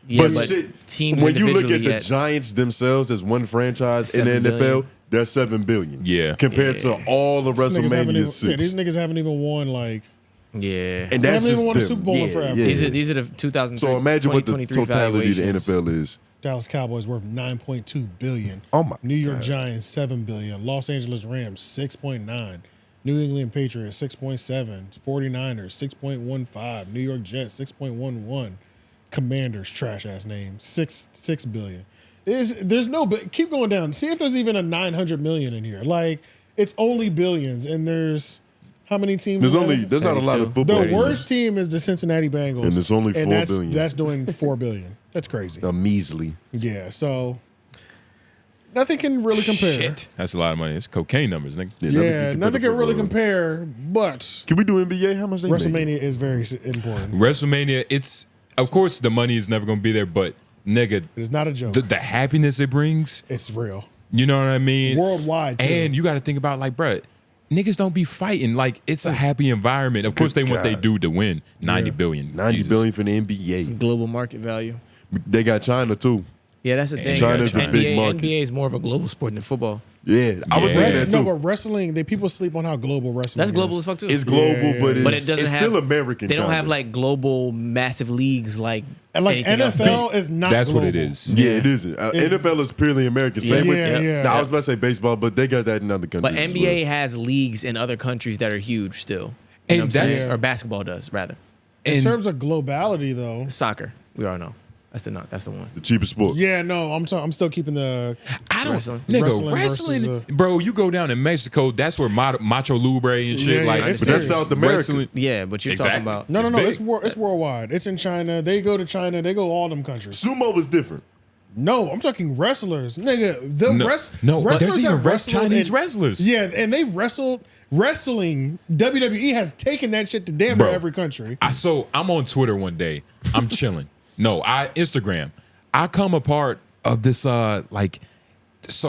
Yeah, but shit, teams when you look at the individually Giants themselves as one franchise in the $7 NFL, billion. they're $7 billion. Yeah, compared to all the These niggas haven't WrestleMania even- 6. Yeah, these niggas haven't even won And like. that's they haven't just even won a them. Super Bowl in forever. These are the 2003. So imagine what the 2023 totality of the valuations. NFL is. Dallas Cowboys worth $9.2 billion. Oh my New York Giants $7 billion. Los Angeles Rams $6.9. New England Patriots 6.7. 49ers 6.15. New York Jets 6.11. Commanders, trash ass name, $6 billion. There's no, but keep going down. See if there's even a 900 million in here. Like, it's only billions, and there's how many teams? There's not a lot of football. The teams. worst team is the Cincinnati Bengals, And it's only $4 billion. That's doing $4 billion. That's crazy. A measly. Yeah, so nothing can really compare. Shit, that's a lot of money. It's cocaine numbers, nigga. Yeah, nothing can really compare. But can we do NBA? How much they WrestleMania make? is very important. WrestleMania, it's of course the money is never gonna be there, but nigga, it's not a joke. The happiness it brings, it's real. You know what I mean? Worldwide, too. And you got to think about like, bruh, niggas don't be fighting. Like, it's a happy environment. Of course, they want they dude to win. 90 billion. 90 billion for the NBA. It's global market value. They got China too. Yeah, that's the thing. China's a big market. NBA is more of a global sport than football. Yeah, I was thinking that too. No, but wrestling, people sleep on how global wrestling That's is. global as fuck too. It's global, but it doesn't it's have, still American. They don't kinda. have like global massive leagues like And like anything else. NFL is not That's global. what it is. Yeah, it isn't. NFL is purely American. Same with. Now, I was about to say baseball, but they got that in other countries. But NBA has leagues in other countries that are huge still. And You know what I'm that's- saying? Or basketball does rather. In terms of globality, though, Soccer, we all know. That's the one. The cheapest sport. Yeah, no, I'm still keeping the. I don't, Wrestling. nigga, versus wrestling, bro. You go down in Mexico, that's where Macho Libre and shit. Yeah, like, yeah, it's But that's serious. South America. Wrestling- Yeah, but you're Exactly. talking about No, It's it's big. it's worldwide. It's in China. They go to China. They go all them countries. Sumo was different. No, I'm talking wrestlers, nigga. The No, wrestlers there's even have wrestled Chinese and- wrestlers. Yeah, and they've wrestled. Wrestling, WWE has taken that shit to damn near Bro. every country. So I'm on Twitter one day. I'm chilling. Instagram. I come a part of this so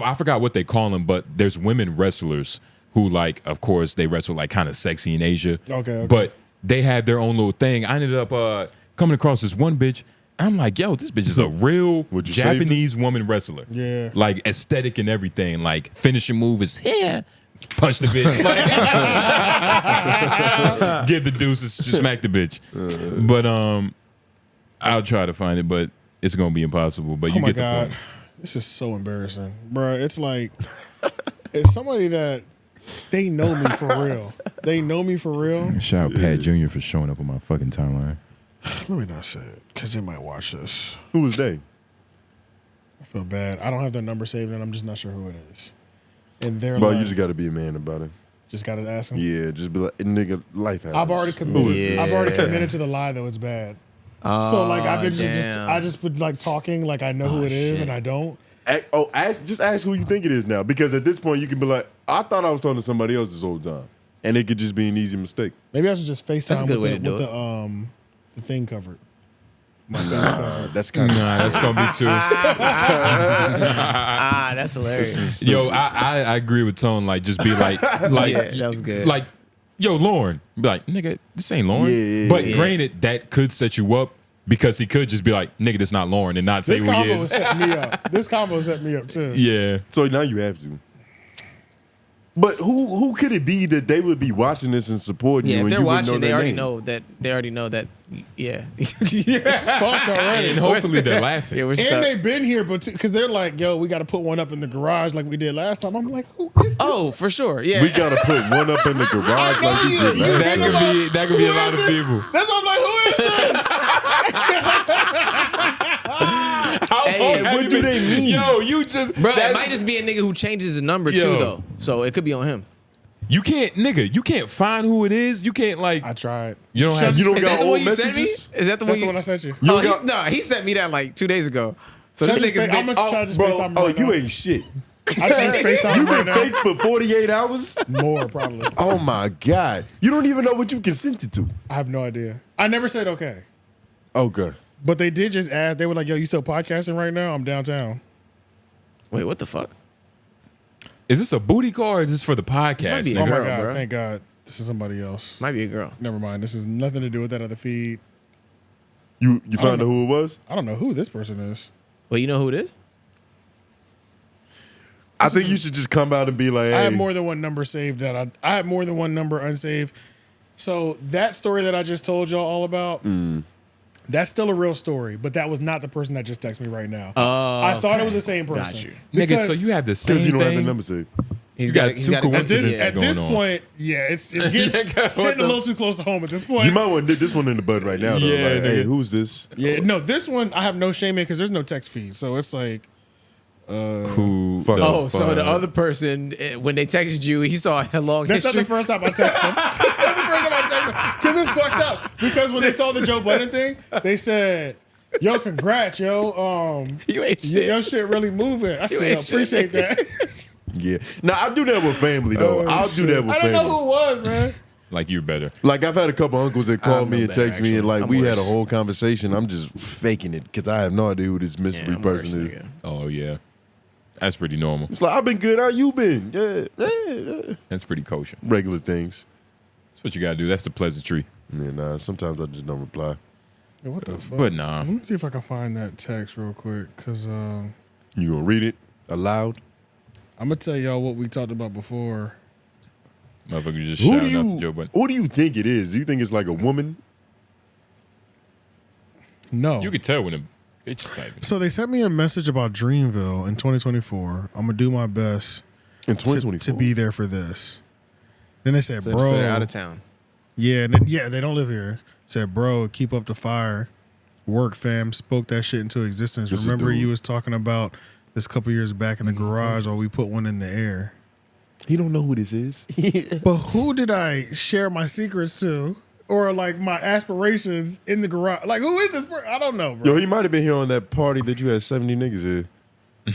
I forgot what they call them, but there's women wrestlers who like, of course, they wrestle like kind of sexy in Asia. Okay. But they have their own little thing. I ended up coming across this one bitch. I'm like, yo, this bitch is a real Would you save Japanese woman wrestler. Yeah. Like aesthetic and everything. Like finishing move is here. Punch the bitch. Like, give the deuces, just smack the bitch. But I'll try to find it, but it's gonna be impossible. But you get the point. This is so embarrassing, bro. It's like it's somebody that they know me for real. They know me for real. Shout out Pat Jr. for showing up on my fucking timeline. Let me not say it, because they might watch this. Who was they? I feel bad. I don't have their number saved, and I'm just not sure who it is. And they're Bro, like, you just got to be a man about it. Just got to ask them? Yeah, just be like, nigga, life happens. I've already committed. I've already committed to the lie, though. It's bad. So, like, I've been I just been, like, talking like I know who it is, and I don't. Just ask who you think it is now, because at this point you can be like, I thought I was talking to somebody else this whole time, and it could just be an easy mistake. Maybe I should just FaceTime That's a good way to do with it. the thing covered. That's kind of that's gonna be too. That's hilarious. Yo, I agree with Tone. Like, just be like, Yeah, that was good. Like, yo, Lauren. Be like, nigga, this ain't Lauren. But granted, that could set you up because he could just be like, nigga, this not Lauren, and not say This who he combo is. set me up. This combo set me up too. Yeah. So now you have to. But who could it be that they would be watching this and supporting you? Yeah, if and they're you wouldn't watching, know they their already name? know that. They already know that. Yeah, It's fucked already. And hopefully they're laughing. Yeah, we're And stuck. they've been here, but because they're like, yo, we got to put one up in the garage like we did last time. I'm like, who is this? Oh, for sure. Yeah, We gotta put one up in the garage like we did last That time. could be a lot of people. That's what I'm like, who is this? What do they mean? Yo, you just bro. It might just be a nigga who changes his number too, Yo. though. So it could be on him. You can't find who it is. You can't like. I tried. You don't have. You don't Is got that the old one you sent me? messages? Is that the That's one? the one I sent you. Oh, he sent me that like 2 days ago. So this nigga's I'm been. gonna try to just FaceTime him right you now. ain't shit. I just FaceTime You him right been now. fake for 48 hours? More probably. Oh my God. You don't even know what you consented to. I have no idea. I never said okay, Okay. but they did just ask. They were like, yo, you still podcasting right now? I'm downtown. Wait, what the fuck? Is this a booty call or is this for the podcast? might be a Oh nigga? my girl, God! bro. Thank God, this is somebody else. Might be a girl. Never mind. This has nothing to do with that other feed. You found out who it was? I don't know who this person is. Well, you know who it is? I think you should just come out and be like, hey. I have more than one number saved that I have more than one number unsaved. So that story that I just told y'all all about, that's still a real story, but that was not the person that just texted me right now. I thought it was the same person. Got you. Nigga, so you have the same Because you don't have the thing. number saved. He's got he's two got coincidences At going this on. point, yeah, it's getting, it's hitting a little too close to home at this point. You might want to nip this one in the bud right now, though. Yeah, like, hey, nigga. who's this? Yeah, no, this one I have no shame in because there's no text feed, so it's like, Who? Fuck. Oh, so the other person, when they texted you, he saw a long that's history. not the first time I texted him. That's the first time I texted him because it's fucked up. Because when they saw the Joe Budden thing, they said, "Yo, congrats, yo, You ain't shit. your shit really moving." I said, ain't appreciate that. Yeah. Now, I do that with family, though. I'll do that with I don't family. know who it was, man. Like you're better. Like, I've had a couple uncles that called I'm me no and better, text me, and like, actually. we I'm had a worse. whole conversation. I'm just faking it because I have no idea who this mystery I'm worse, person is. nigga. Oh yeah, that's pretty normal. It's like, I've been good. How you been? Yeah. That's pretty kosher. Regular things. That's what you gotta do. That's the pleasantry. Yeah, nah, sometimes I just don't reply. Yeah, what the fuck? But nah. Let me see if I can find that text real quick, cause You gonna read it aloud? I'm gonna tell y'all what we talked about before. Motherfucker just Who do shouting out to you? Joe Budden. Who do you think it is? Do you think it's like a woman? No. You could tell when a bitch is typing. So they sent me a message about Dreamville in 2024. I'm gonna do my best In to 2024. be there for this. Then they said, So bro, they're out of town. yeah, and then, yeah, they don't live here. Said, bro, keep up the fire. Work, fam. Spoke that shit into existence. Just a Remember dude. you was talking about this couple years back in the garage while we put one in the air. He don't know who this is. But who did I share my secrets to? Or like my aspirations in the garage? Like, who is this person? I don't know, bro. Yo, he might have been here on that party that you had 70 niggas here.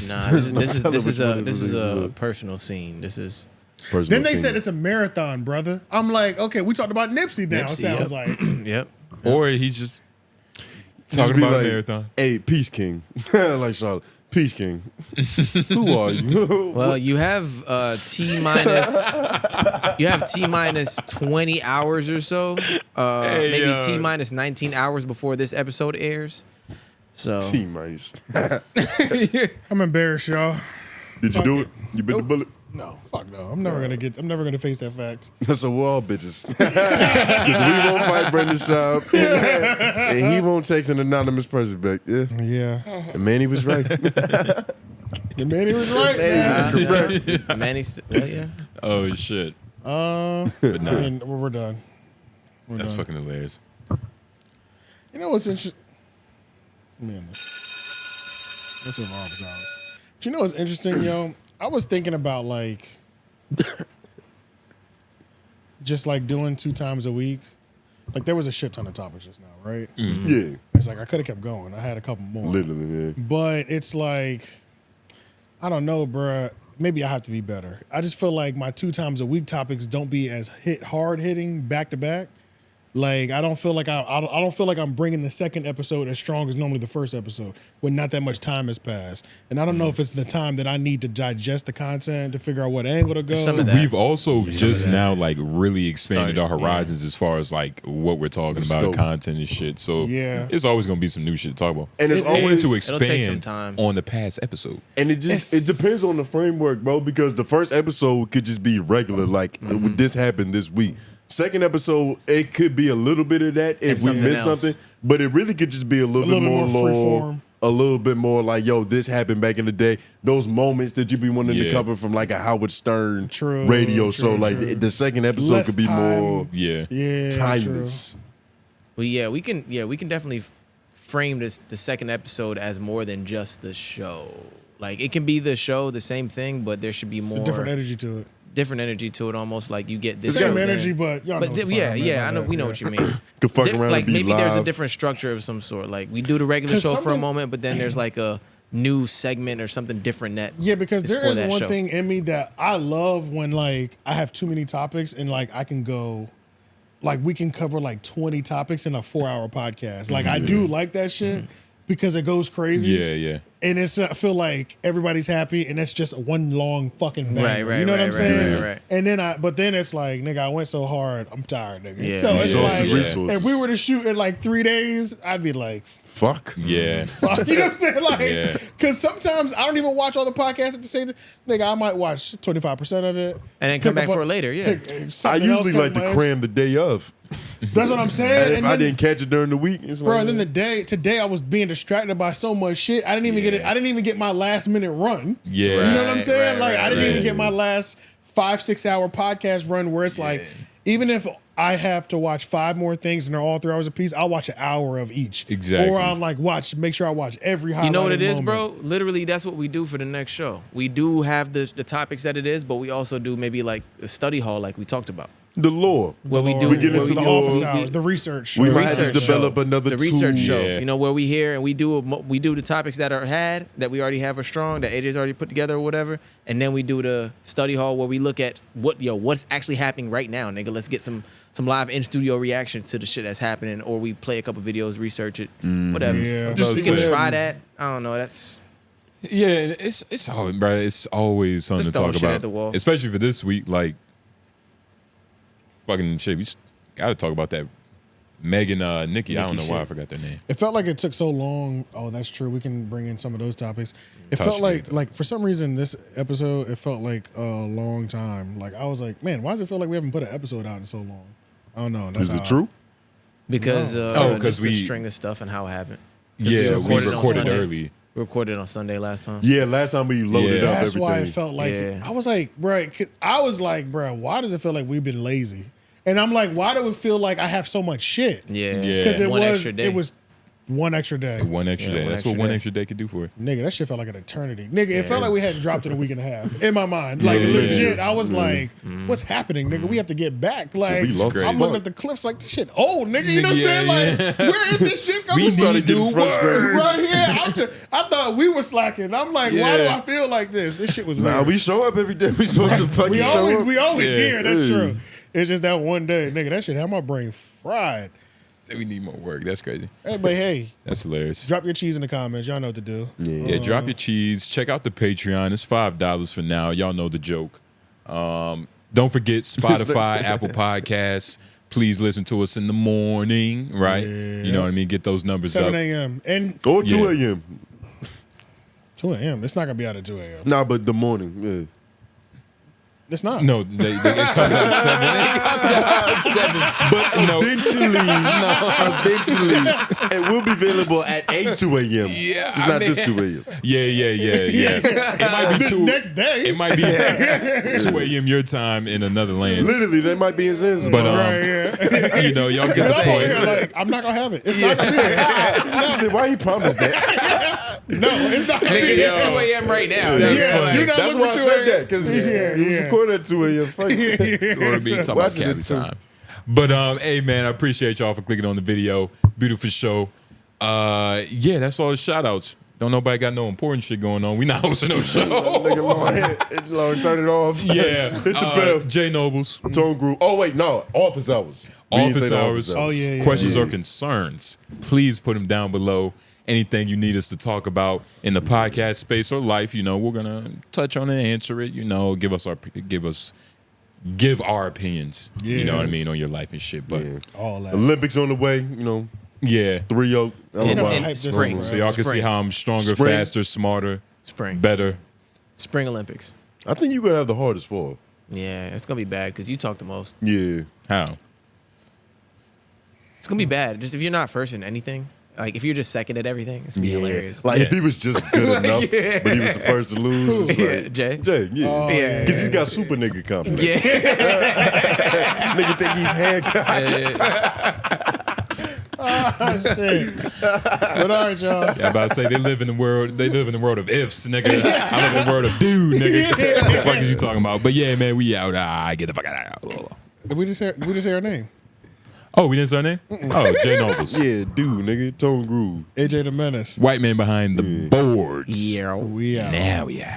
Nah, There's no this telling is which one it this is was. a personal scene. This is Personal Then they team. said it's a marathon, brother. I'm like, okay, we talked about Nipsey now, Nipsey, it sounds yep. like. Yep. Or he's just Just talking be about like, a marathon. Hey, Peace King. Like Charlotte. Peace King. Who are you? Well, you have T minus. You have T minus 20 hours or so. Maybe T minus 19 hours before this episode airs. So T-Mice. I'm embarrassed, y'all. Did you do it? You bit the bullet? No, fuck no. I'm never gonna face that fact. So we're all bitches. Because we won't fight Brendan Schaub, and he won't text an anonymous person back. Yeah. And Manny was right. And Manny was right. Manny was correct. Manny's, yeah. Oh shit. But nah. I mean, we're done. That's fucking hilarious. You know what's interesting? Man, that's over office hours. But you know what's interesting, yo? I was thinking about like just like doing 2 times a week. Like there was a shit ton of topics just now, right? Mm-hmm. Yeah. It's like I could have kept going. I had a couple more. Literally, yeah. But it's like, I don't know, bruh. Maybe I have to be better. I just feel like my 2 times a week topics don't be as hard hitting back to back. Like I don't feel like I don't feel like I'm bringing the second episode as strong as normally the first episode when not that much time has passed. And I don't know if it's the time that I need to digest the content to figure out what angle to go. We've also just now like really expanded our horizons as far as like what we're talking about, scope. content and shit. So Yeah. it's always gonna be some new shit to talk about. And it's always to It'll take some expand time. on the past episode. And it depends on the framework, bro, because the first episode could just be regular, like this happened this week. Second episode, it could be a little bit of that if we miss something, but it really could just be a little bit more long, a little bit more like, yo, this happened back in the day. Those moments that you be wanting to cover from like a Howard Stern radio show. Like the second episode Less could be time. more timeless. Well, we can definitely frame the second episode as more than just the show. Like it can be the show, the same thing, but there should be more different energy to it. Different energy to it, almost like you get this. Same show energy, then. but y'all know what the fuck I meant by I know. that. We know Yeah. what you mean. Could fuck around like and be maybe there's a live. different structure of some sort. Like we do the regular 'Cause show for a something- moment, but then there's like a new segment or something different that because there for is that one show. thing in me that I love when like I have too many topics and like I can go, like we can cover like 20 topics in a 4-hour podcast. Like I do like that shit because it goes crazy. Yeah. And it's I feel like everybody's happy and it's just one long fucking banger. Right, you know what I'm saying? right. And then but then it's like, nigga, I went so hard, I'm tired, nigga. Yeah. So it's Exhausted like, resources. if we were to shoot in like 3 days, I'd be like, Fuck. Yeah. fuck. You know what I'm saying? Like, Yeah. because sometimes I don't even watch all the podcasts at the same time. Nigga, I might watch 25% of it. And then come pick back up for it later, yeah. I usually like to cram the day of. That's what I'm saying. And if I didn't catch it during the week, it's Bro, like, and then today I was being distracted by so much shit. I didn't even get it. I didn't even get my last minute run. Yeah. You know what I'm saying? right, like I didn't even right. get my last 5-6 hour podcast run where it's like, even if I have to watch 5 more things and they're all 3 hours a piece, I'll watch an hour of each. Exactly. Or I'll like make sure I watch every highlight. You know what it is, bro? Literally, that's what we do for the next show. We do have the topics that it is, but we also do maybe like a study hall, like we talked about. the lore. Where we do, We get where into we the do- office office hours, the research. We the might have to research develop show. another the research tool. show. Yeah. You know, where we here and we do the topics that are that we already have are strong, that AJ's already put together or whatever, and then we do the study hall where we look at what's actually happening right now, nigga. Let's get some live in studio reactions to the shit that's happening, or we play a couple videos, research it, whatever. Yeah. Just we can Yeah. try that. I don't know. That's Yeah, it's always, bro. It's always something Just to throwing talk shit about, at the wall. especially for this week. Like, fucking shit, we got to talk about that Megan, Nikki. I don't know why I forgot their name. It felt like it took so long. Oh, that's true. We can bring in some of those topics. It Touch felt me, like for some reason this episode, it felt like a long time. Like I was like, man, why does it feel like we haven't put an episode out in so long? I don't know. That's Is it how- true? because because the we string of stuff and how it happened. 'Cause Yeah, we on recorded Sunday. early. We recorded on Sunday last time. Yeah, last time we loaded Yeah. up That's everything. why it felt like Yeah. I was like, bro. I was like, bro, why does it feel like we've been lazy? And I'm like, why do it feel like I have so much shit? Yeah, Yeah. Because One extra day. it was one extra day. One extra day. one That's extra what one day. extra day could do for it. Nigga, that shit felt like an eternity. Nigga, it felt like we hadn't dropped in a week and a half in my mind. Like Yeah. legit, I was like, what's happening, nigga? We have to get back. Like we lost I'm the looking spot. at the clips like this shit old, nigga. You know what I'm Yeah, saying? Like, where is this shit coming We from? started getting frustrated. Right here. I thought we were slacking. I'm like, why do Yeah. I feel like this? This shit was Nah, weird. we show up every day. We supposed to fucking we show always up. here. Yeah. That's true. It's just that one day, nigga. That shit had my brain fried. Say we need more work. That's crazy. Hey, but hey, That's hilarious. drop your cheese in the comments. Y'all know what to do. Yeah, drop your cheese. Check out the Patreon. It's $5 for now. Y'all know the joke. Don't forget Spotify, Apple Podcasts. Please listen to us in the morning, right? You know what I mean? Get those numbers 7 up. a.m. and Or 2 Yeah. a.m. 2 a.m. It's not gonna be out at 2 a.m. Nah, but the morning. It's not. No, it comes out 7. It comes out 7. But eventually, it will be available at 2 a.m. Yeah, it's not this 2 a.m. Yeah. It might be 2 next day. It might be 2 a.m. your time in another land. Literally, they might be in Zanzibar. But you know, y'all get the point. Like, I'm not gonna have it. It's not gonna be there. Said, why he promised that? No, it's not gonna be Nigga, there. it's 2 a.m. right now. That's why I said that because it was recorded at 2 a.m. Fuck it. Or me talking about Cali time. But hey man, I appreciate y'all for clicking on the video. Beautiful show. Yeah, that's all the shout outs. Don't nobody got no important shit going on. We not hosting no show. Nigga, Lauren, turn it off. Yeah. Hit the bell. J Nobles. Tone Group. Oh wait, no. Office hours. Office hours. Oh yeah. Questions or concerns, please put them down below. Anything you need us to talk about in the podcast space or life, you know, we're gonna touch on it, answer it. You know, give our opinions. Yeah. You know what I mean on your life and shit. But all that. Olympics on the way. You know. Yeah. 3-0. In spring. So y'all can see how I'm stronger, faster, smarter, better. Spring Olympics. I think you're gonna have the hardest fall. Yeah, it's gonna be bad because you talk the most. Yeah. How? It's gonna be bad. Just if you're not first in anything, like if you're just second at everything, it's gonna be hilarious. Like if he was just good enough, but he was the first to lose. It's like, Jay. yeah. Oh, yeah. Because he's got super nigga complex. Yeah. Nigga think he's handicapped. But all right, y'all. Yeah, I'm about to say they live in the world of ifs, nigga. I live in the world of dude, nigga. What the fuck is you talking about? But yeah, man, we out. Get the fuck out. Did we just say our name? Oh, we didn't say our name? Oh, J Nobles. Yeah, dude, nigga. Tone Groove. AJ the Menace. White man behind the boards. Yeah. We out. Now we out.